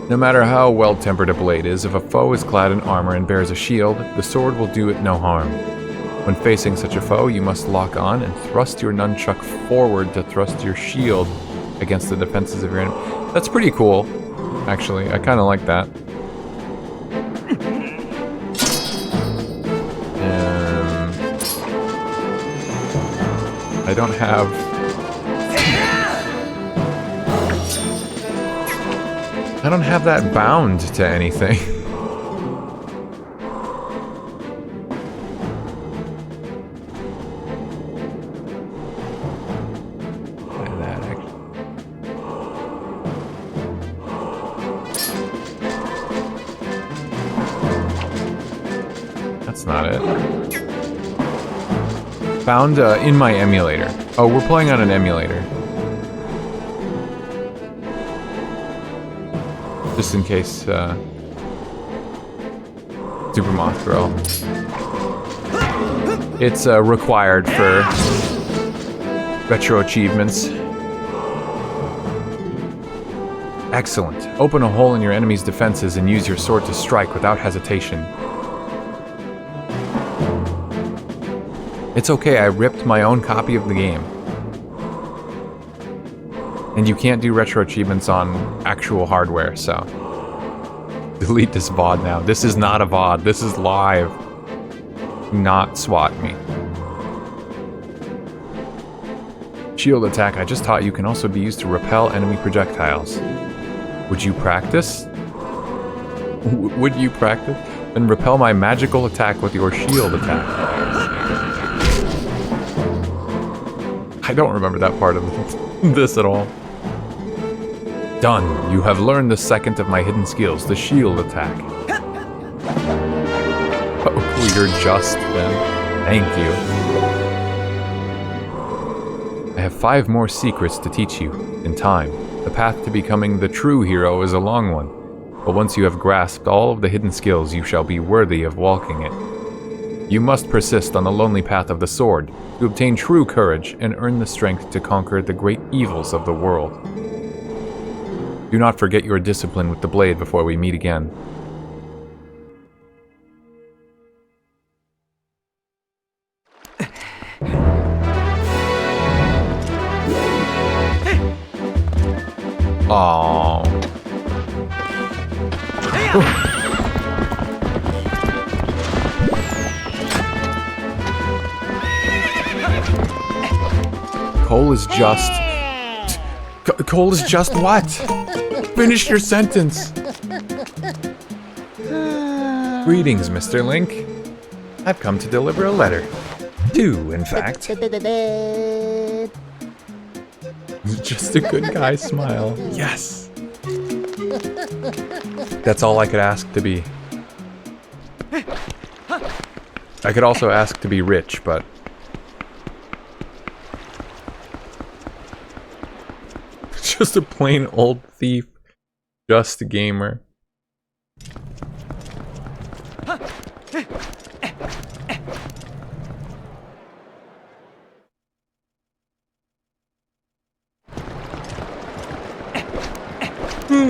Speaker 1: No matter how well-tempered a blade is, if a foe is clad in armor and bears a shield, the sword will do it no harm. When facing such a foe, you must lock on and thrust your nunchuck forward to thrust your shield against the defenses of your enemy. That's pretty cool, actually. I kind of like that. I don't have...
Speaker 4: I don't have that bound to anything. That actually. That's not it. Found in my emulator. Oh, we're playing on an emulator. Just in case, Super Moth Girl. It's required for retro achievements. Excellent. Open a hole in your enemy's defenses and use your sword to strike without hesitation. It's okay, I ripped my own copy of the game. And you can't do retro achievements on actual hardware, so... Delete this VOD now. This is not a VOD, this is live. Do not swat me. Shield attack I just taught you can also be used to repel enemy projectiles. Would you practice? Would you practice? Then repel my magical attack with your shield attack. I don't remember that part of this at all. Done. You have learned the second of my hidden skills, the shield attack. Oh, you're just then. Thank you. I have 5 more secrets to teach you, in time. The path to becoming the true hero is a long one, but once you have grasped all of the hidden skills, you shall be worthy of walking it. You must persist on the lonely path of the sword, to obtain true courage and earn the strength to conquer the great evils of the world. Do not forget your discipline with the blade before we meet again. Aww. Cole is just... Cole is just what? Finish your sentence. Greetings, Mr. Link. I've come to deliver a letter. 2, in fact. Just a good guy smile. Yes. That's all I could ask to be. I could also ask to be rich, but... Just a plain old thief. Just a gamer.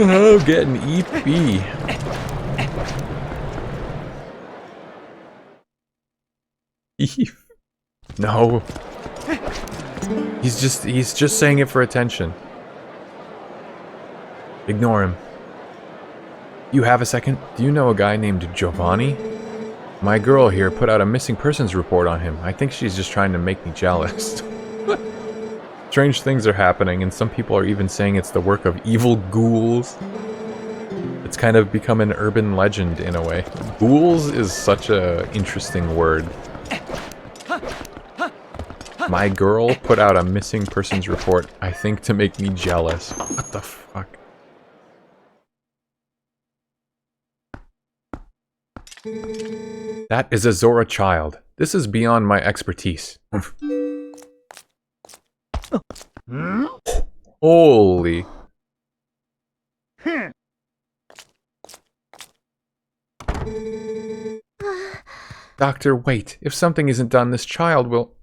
Speaker 4: Oh, getting EP. Thief. No. He's just saying it for attention. Ignore him. You have a second? Do you know a guy named Giovanni? My girl here put out a missing persons report on him. I think she's just trying to make me jealous. Strange things are happening, and some people are even saying it's the work of evil ghouls. It's kind of become an urban legend in a way. Ghouls is such a interesting word. My girl put out a missing persons report, I think to make me jealous. What the fuck? That is a Zora child. This is beyond my expertise. Holy. Doctor, wait. If something isn't done, this child will...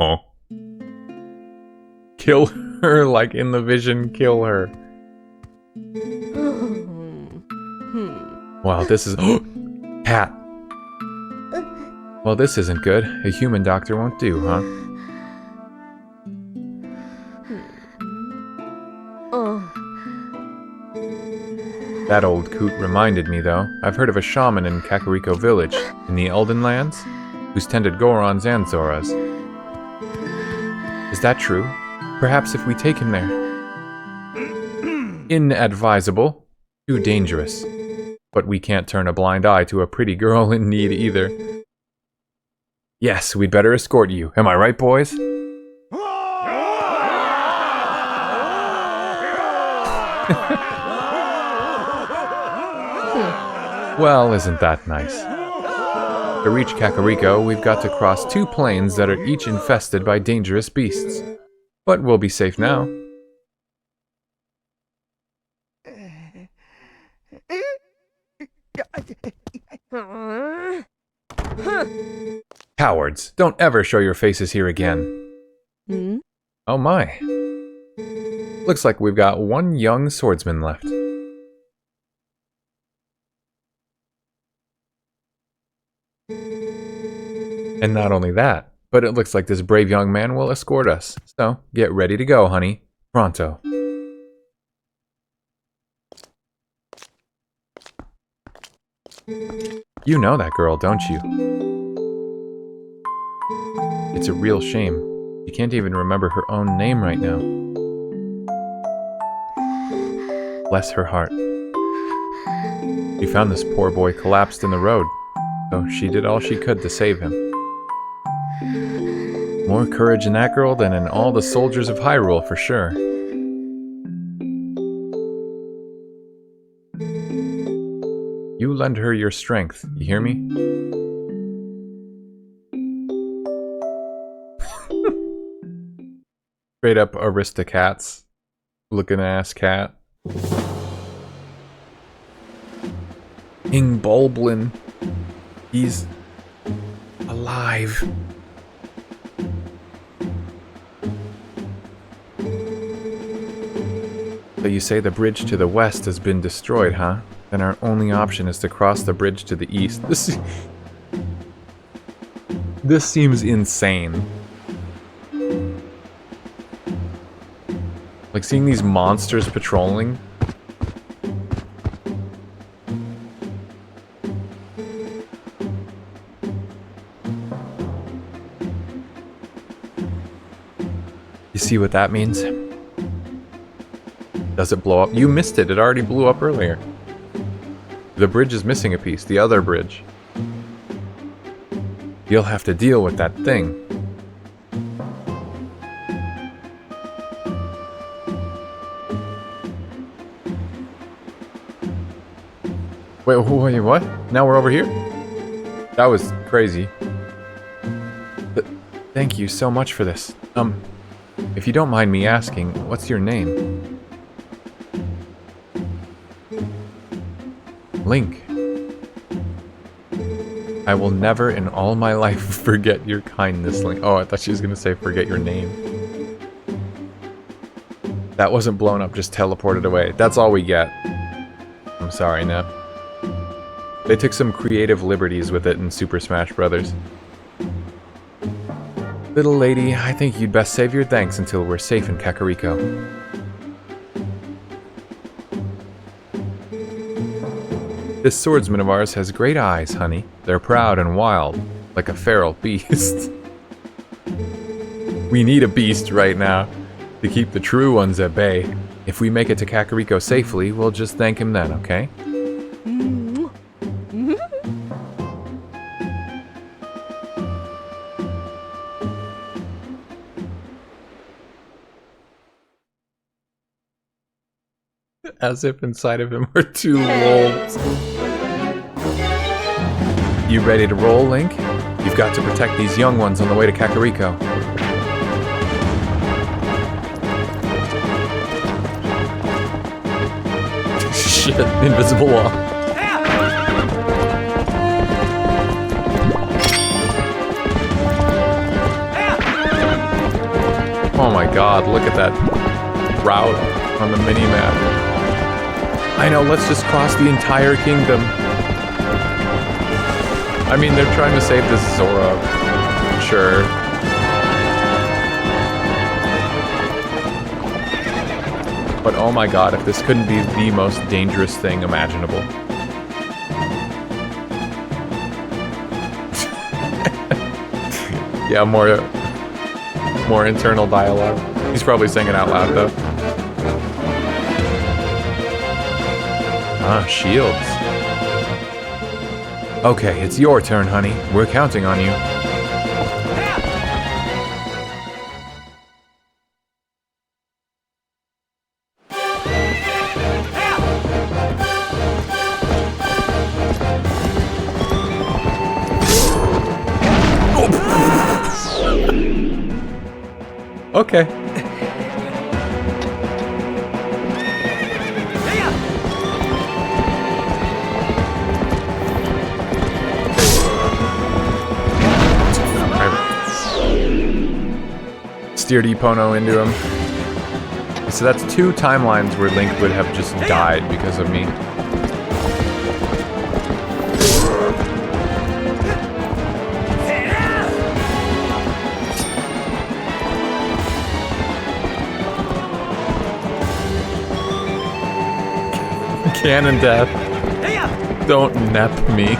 Speaker 4: Oh. Kill her, like in the vision, kill her. Wow, this is... Cat! Well, this isn't good. A human doctor won't do, huh? That old coot reminded me, though. I've heard of a shaman in Kakariko Village, in the Elden Lands, who's tended Gorons and Zoras. Is that true? Perhaps if we take him there. Inadvisable. Too dangerous. But we can't turn a blind eye to a pretty girl in need either. Yes, we'd better escort you. Am I right, boys? Well, isn't that nice? To reach Kakariko, we've got to cross 2 plains that are each infested by dangerous beasts. But we'll be safe now. Cowards, don't ever show your faces here again. Oh my. Looks like we've got 1 young swordsman left. And not only that, but it looks like this brave young man will escort us. So, get ready to go, honey. Pronto. You know that girl, don't you? It's a real shame. She can't even remember her own name right now. Bless her heart. She found this poor boy collapsed in the road, so she did all she could to save him. More courage in that girl than in all the soldiers of Hyrule, for sure. You lend her your strength, you hear me? Straight up Aristocats. Looking ass cat. King Bulblin. He's alive. So you say the bridge to the west has been destroyed, huh? Then our only option is to cross the bridge to the east. This seems insane. Like seeing these monsters patrolling. You see what that means? Does it blow up? You missed it. It already blew up earlier. The bridge is missing a piece. The other bridge. You'll have to deal with that thing. Wait, what? Now we're over here? That was crazy. Thank you so much for this. If you don't mind me asking, what's your name? Link. I will never in all my life forget your kindness, Link. Oh, I thought she was gonna say forget your name. That wasn't blown up, just teleported away. That's all we get. I'm sorry, Nep. They took some creative liberties with it in Super Smash Bros. Little lady, I think you'd best save your thanks until we're safe in Kakariko. This swordsman of ours has great eyes, honey. They're proud and wild, like a feral beast. We need a beast right now to keep the true ones at bay. If we make it to Kakariko safely, we'll just thank him then, okay? As if inside of him are 2 wolves. You ready to roll, Link? You've got to protect these young ones on the way to Kakariko. Shit, invisible wall. Oh my god, look at that route on the mini-map. I know, let's just cross the entire kingdom. I mean, they're trying to save this Zora. Sure.
Speaker 1: But oh my god, if this couldn't be the most dangerous thing imaginable. Yeah, more internal dialogue. He's probably saying it out loud though. Ah, shields. Okay, it's your turn, honey. We're counting on you. Okay. Steered Epono into him. So that's 2 timelines where Link would have just died because of me. Canon death. Don't nep me.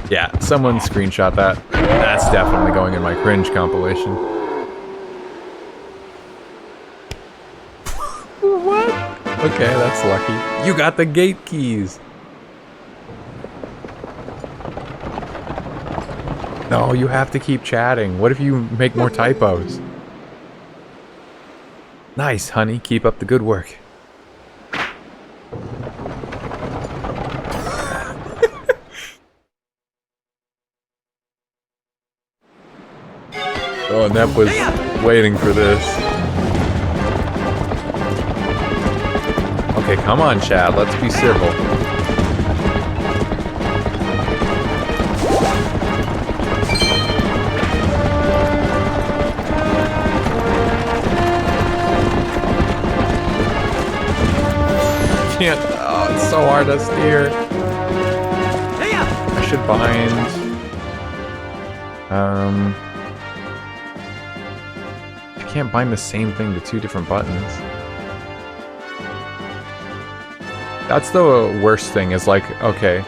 Speaker 1: Yeah, someone screenshot that. That's definitely going in my cringe compilation. What? Okay, that's lucky. You got the gate keys. No, you have to keep chatting. What if you make more typos? Nice, honey. Keep up the good work. Oh, Nep was waiting for this. Okay, come on, chat. Let's be civil. Can't. Oh, it's so hard to steer. I should bind. I can't bind the same thing to 2 different buttons. That's the worst thing, is like, okay.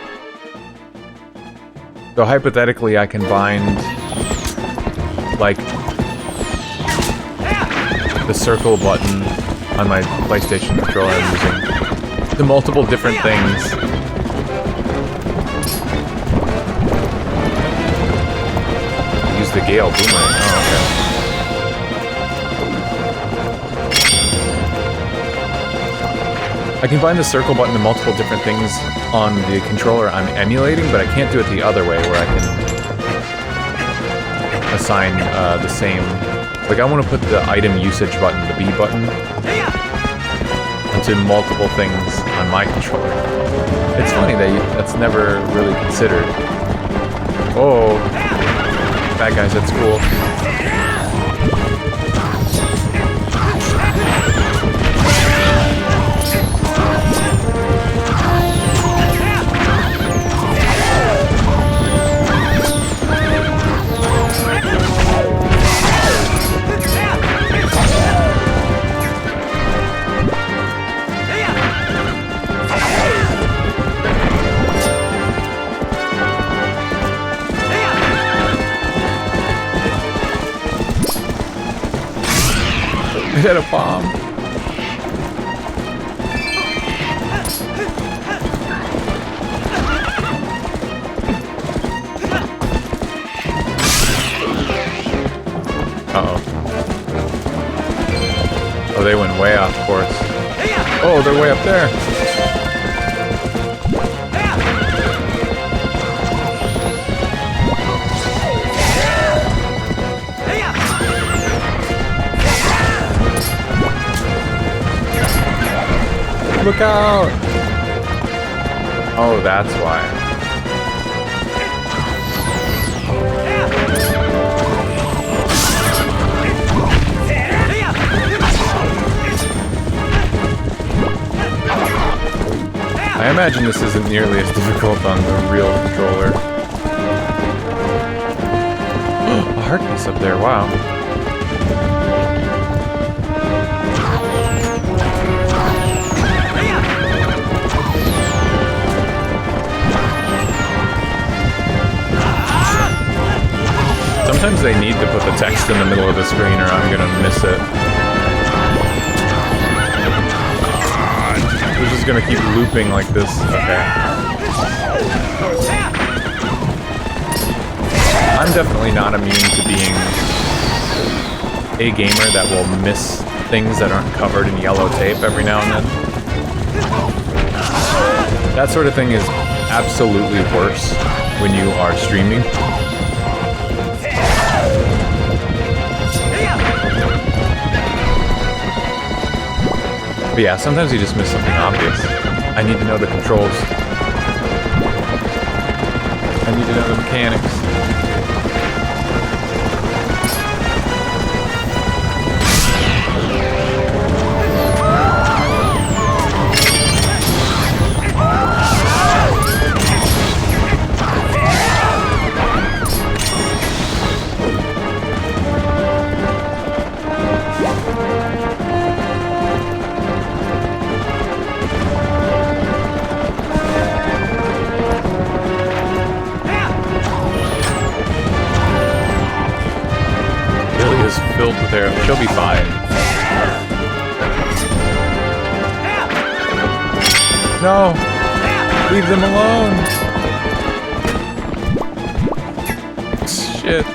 Speaker 1: So hypothetically I can bind, like, the circle button on my PlayStation controller I'm using to multiple different things. Use the Gale Boomerang. Oh, okay. I can bind the circle button to multiple different things on the controller I'm emulating, but I can't do it the other way, where I can assign the same... Like, I want to put the item usage button, the B button, into multiple things on my controller. It's funny that that's never really considered. Oh, bad guys at school. I hit a bomb. Uh-oh. Oh, they went way off course. Oh, they're way up there. Look out! Oh, that's why. I imagine this isn't nearly as difficult on the real controller. heart piece up there, wow. Sometimes they need to put the text in the middle of the screen or I'm gonna miss it. They're just gonna keep looping like this. Okay. I'm definitely not immune to being a gamer that will miss things that aren't covered in yellow tape every now and then. That sort of thing is absolutely worse when you are streaming. But yeah, sometimes you just miss something obvious. I need to know the controls. I need to know the mechanics. Filled with air. She'll be fine. No! Leave them alone! Shit.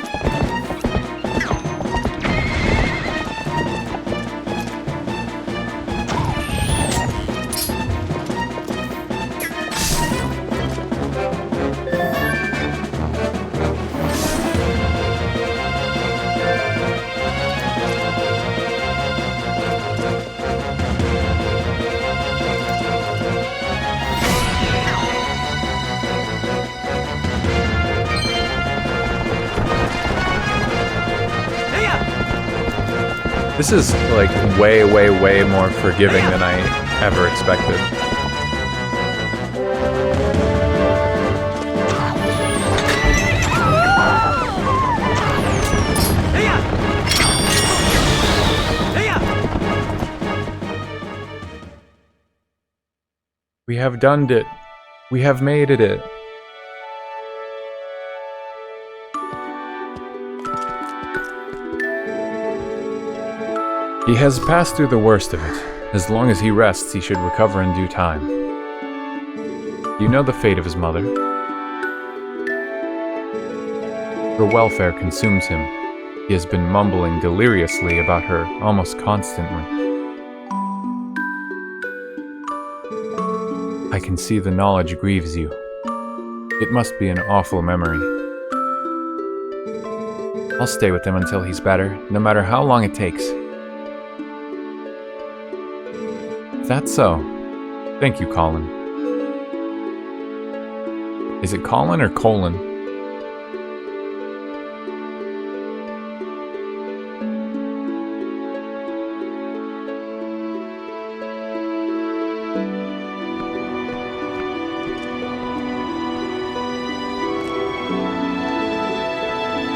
Speaker 1: This is like way, way, way more forgiving than I ever expected. We have done it. We have made it. He has passed through the worst of it. As long as he rests, he should recover in due time. You know the fate of his mother. Her welfare consumes him. He has been mumbling deliriously about her almost constantly. I can see the knowledge grieves you. It must be an awful memory. I'll stay with him until he's better, no matter how long it takes. That's so. Thank you, Colin. Is it Colin or Colin?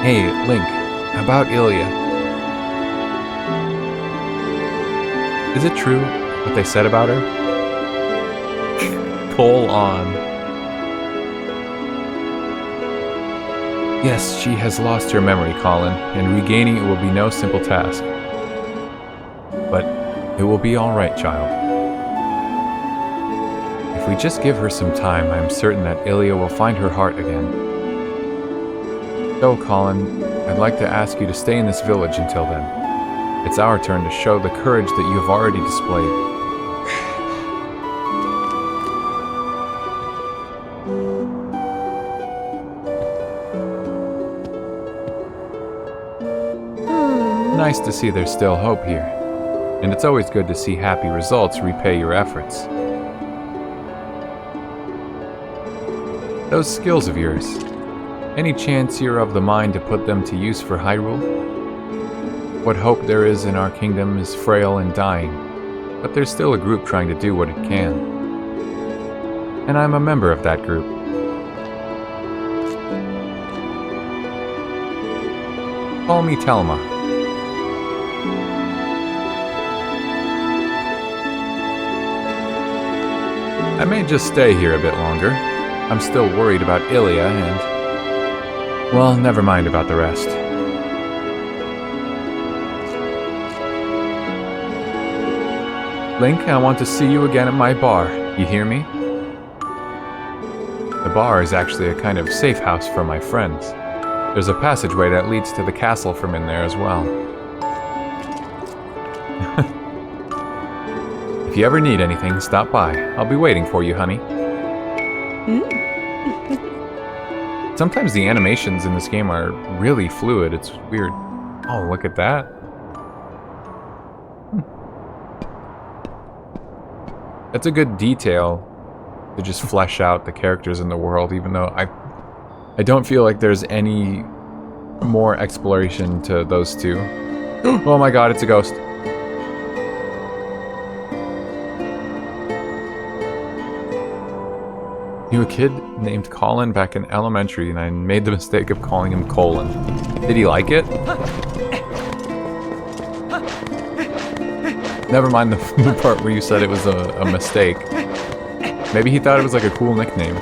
Speaker 1: Hey, Link, about Ilya. Is it true what they said about her? Pull on. Yes, she has lost her memory, Colin, and regaining it will be no simple task. But it will be all right, child. If we just give her some time, I am certain that Ilya will find her heart again. So, Colin, I'd like to ask you to stay in this village until then. It's our turn to show the courage that you have already displayed. Nice to see there's still hope here, and it's always good to see happy results repay your efforts. Those skills of yours, any chance you're of the mind to put them to use for Hyrule? What hope there is in our kingdom is frail and dying, but there's still a group trying to do what it can. And I'm a member of that group.
Speaker 4: Call me Telma. I may just stay here a bit longer. I'm still worried about Ilya and... well, never mind about the rest. Link, I want to see you again at my bar. You hear me? The bar is actually a kind of safe house for my friends. There's a passageway that leads to the castle from in there as well. If you ever need anything, stop by. I'll be waiting for you, honey. Sometimes the animations in this game are really fluid. It's weird. Oh, look at that. That's a good detail to just flesh out the characters in the world, even though I don't feel like there's any more exploration to those two. Oh my god, it's a ghost. Knew a kid named Colin back in elementary, and I made the mistake of calling him Colin. Did he like it? Never mind the part where you said it was a mistake. Maybe he thought it was like a cool nickname.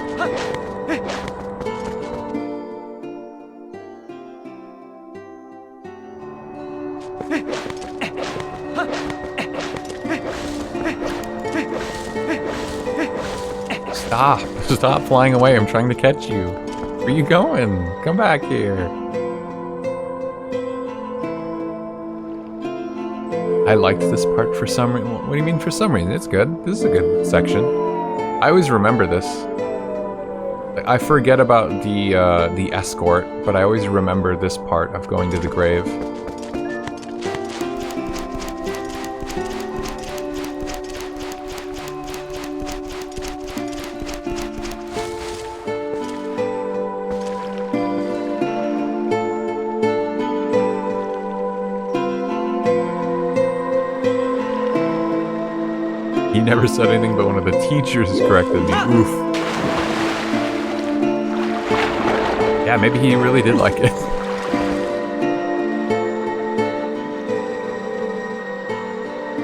Speaker 4: Stop flying away. I'm trying to catch you. Where are you going? Come back here. I liked this part for some reason. What do you mean for some reason? It's good. This is a good section. I always remember this. I forget about the escort, but I always remember this part of going to the grave. He never said anything, but one of the teachers corrected me. Oof. Yeah, maybe he really did like it.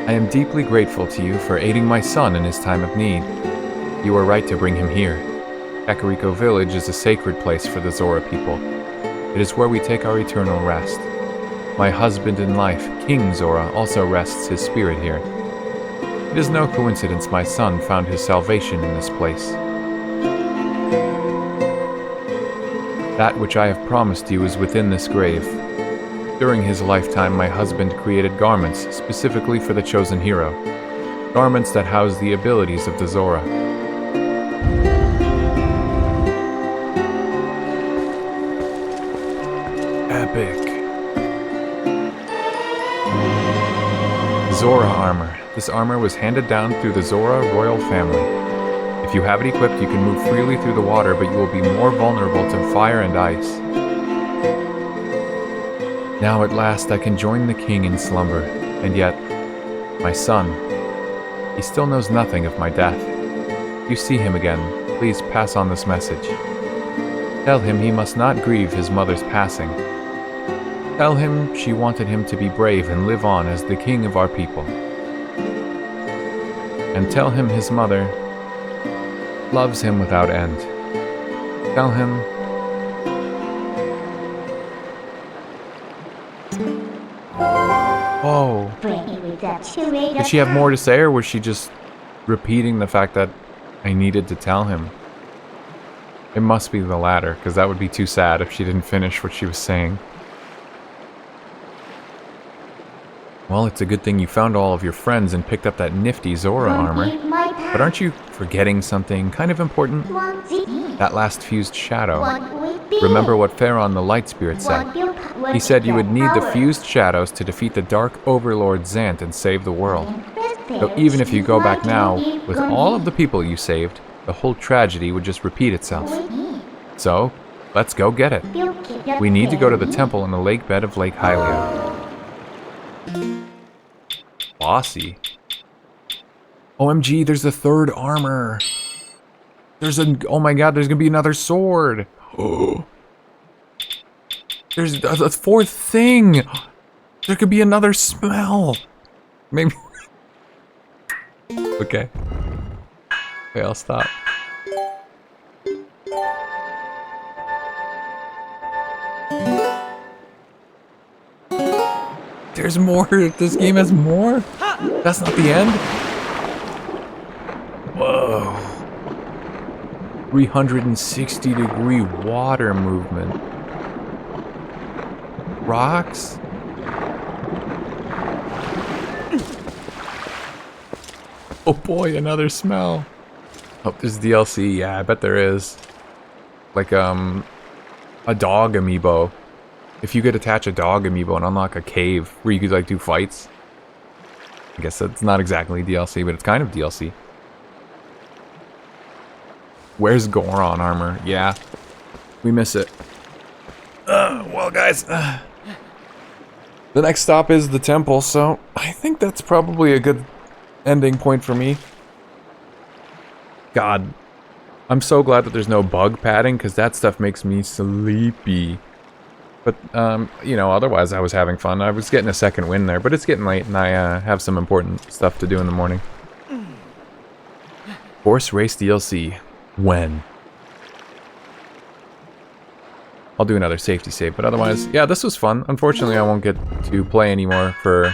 Speaker 4: I am deeply grateful to you for aiding my son in his time of need. You were right to bring him here. Kakariko Village is a sacred place for the Zora people. It is where we take our eternal rest. My husband in life, King Zora, also rests his spirit here. It is no coincidence my son found his salvation in this place. That which I have promised you is within this grave. During his lifetime, my husband created garments specifically for the chosen hero. Garments that house the abilities of the Zora. Epic. Zora armor. This armor was handed down through the Zora royal family. If you have it equipped, you can move freely through the water, but you will be more vulnerable to fire and ice. Now at last I can join the king in slumber, and yet, my son, he still knows nothing of my death. If you see him again, please pass on this message. Tell him he must not grieve his mother's passing. Tell him she wanted him to be brave and live on as the king of our people. And tell him his mother loves him without end. Tell him... Whoa. Did she have more to say, or was she just repeating the fact that I needed to tell him? It must be the latter, because that would be too sad if she didn't finish what she was saying. Well, it's a good thing you found all of your friends and picked up that nifty Zora armor. But aren't you forgetting something kind of important? That last fused shadow. Remember what Pharaon the Light Spirit said. He said you would need the fused shadows to defeat the Dark Overlord Zant and save the world. So even if you go back now, with all of the people you saved, the whole tragedy would just repeat itself. So, let's go get it. We need to go to the temple in the lake bed of Lake Hylia. Bossy. OMG, there's a third armor. Oh my god, there's gonna be another sword. Oh.
Speaker 1: There's a fourth thing. There could be another smell. Maybe. Okay. Okay, I'll stop. There's more. This game has more. That's not the end. Whoa. 360-degree water movement. Rocks? Oh boy, another smell. Oh, there's DLC. Yeah, I bet there is. Like, a dog amiibo. If you could attach a dog amiibo and unlock a cave where you could, like, do fights. I guess that's not exactly DLC, but it's kind of DLC. Where's Goron armor? Yeah. We miss it. Well, guys. The next stop is the temple, so I think that's probably a good ending point for me. God. I'm so glad that there's no bug padding, because that stuff makes me sleepy. But, you know, otherwise I was having fun. I was getting a second win there, but it's getting late, and I have some important stuff to do in the morning. Horse Race DLC. When? I'll do another safety save, but otherwise, yeah, this was fun. Unfortunately, I won't get to play anymore for,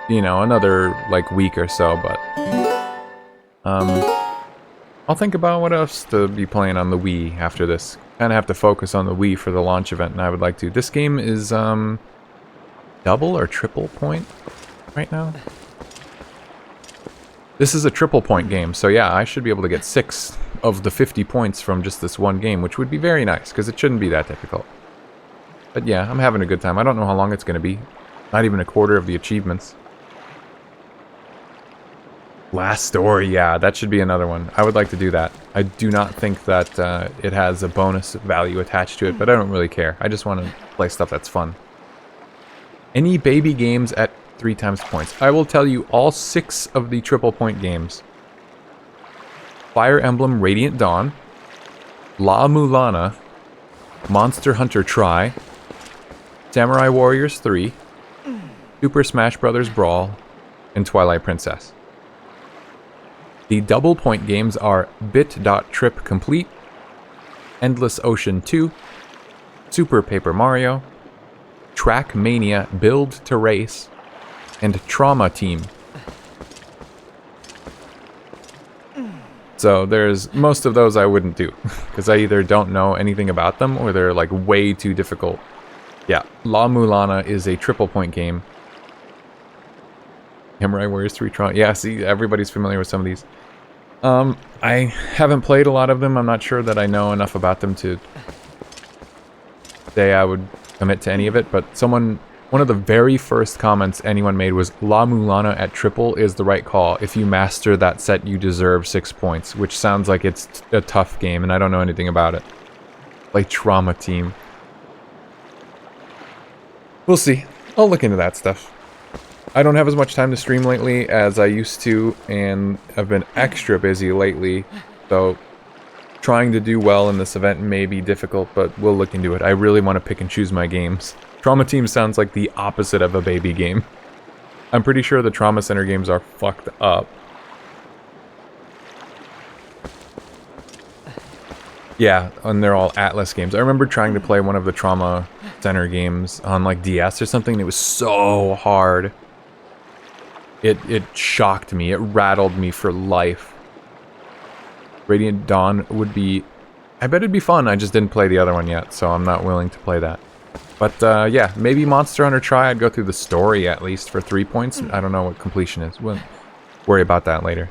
Speaker 1: you know, another, like, week or so, but, I'll think about what else to be playing on the Wii after this. Kind of have to focus on the Wii for the launch event, and I would like to. This game is, double or triple point right now? This is a triple point game, so yeah, I should be able to get 6 of the 50 points from just this one game, which would be very nice, because it shouldn't be that difficult. But yeah, I'm having a good time. I don't know how long it's going to be. Not even a quarter of the achievements. Last Story, yeah, that should be another one. I would like to do that. I do not think that it has a bonus value attached to it, but I don't really care. I just want to play stuff that's fun. Any baby games at 3 times points. I will tell you all 6 of the triple point games. Fire Emblem Radiant Dawn, La Mulana, Monster Hunter Tri, Samurai Warriors 3, Super Smash Bros. Brawl, and Twilight Princess. The double point games are Bit.Trip Complete, Endless Ocean 2, Super Paper Mario, Trackmania Build to Race, and Trauma Team. So there's most of those I wouldn't do, because I either don't know anything about them or they're like way too difficult. Yeah, La Mulana is a triple point game. Samurai Warriors 3 Trauma. Yeah, see, everybody's familiar with some of these. I haven't played a lot of them. I'm not sure that I know enough about them to say I would commit to any of it, but one of the very first comments anyone made was, La Mulana at triple is the right call. If you master that set, you deserve 6 points, which sounds like it's a tough game, and I don't know anything about it. Like Trauma Team. We'll see. I'll look into that stuff. I don't have as much time to stream lately as I used to, and I've been extra busy lately, so trying to do well in this event may be difficult, but we'll look into it. I really want to pick and choose my games. Trauma Team sounds like the opposite of a baby game. I'm pretty sure the Trauma Center games are fucked up. Yeah, and they're all Atlas games. I remember trying to play one of the Trauma Center games on like DS or something, and it was so hard. It shocked me. It rattled me for life. Radiant Dawn would be... I bet it'd be fun. I just didn't play the other one yet, so I'm not willing to play that. But, yeah, maybe Monster Hunter Tri. I'd go through the story, at least, for 3 points. I don't know what completion is. We'll worry about that later.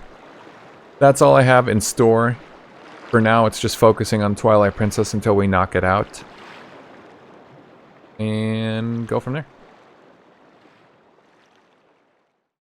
Speaker 1: That's all I have in store. For now, it's just focusing on Twilight Princess until we knock it out. And go from there.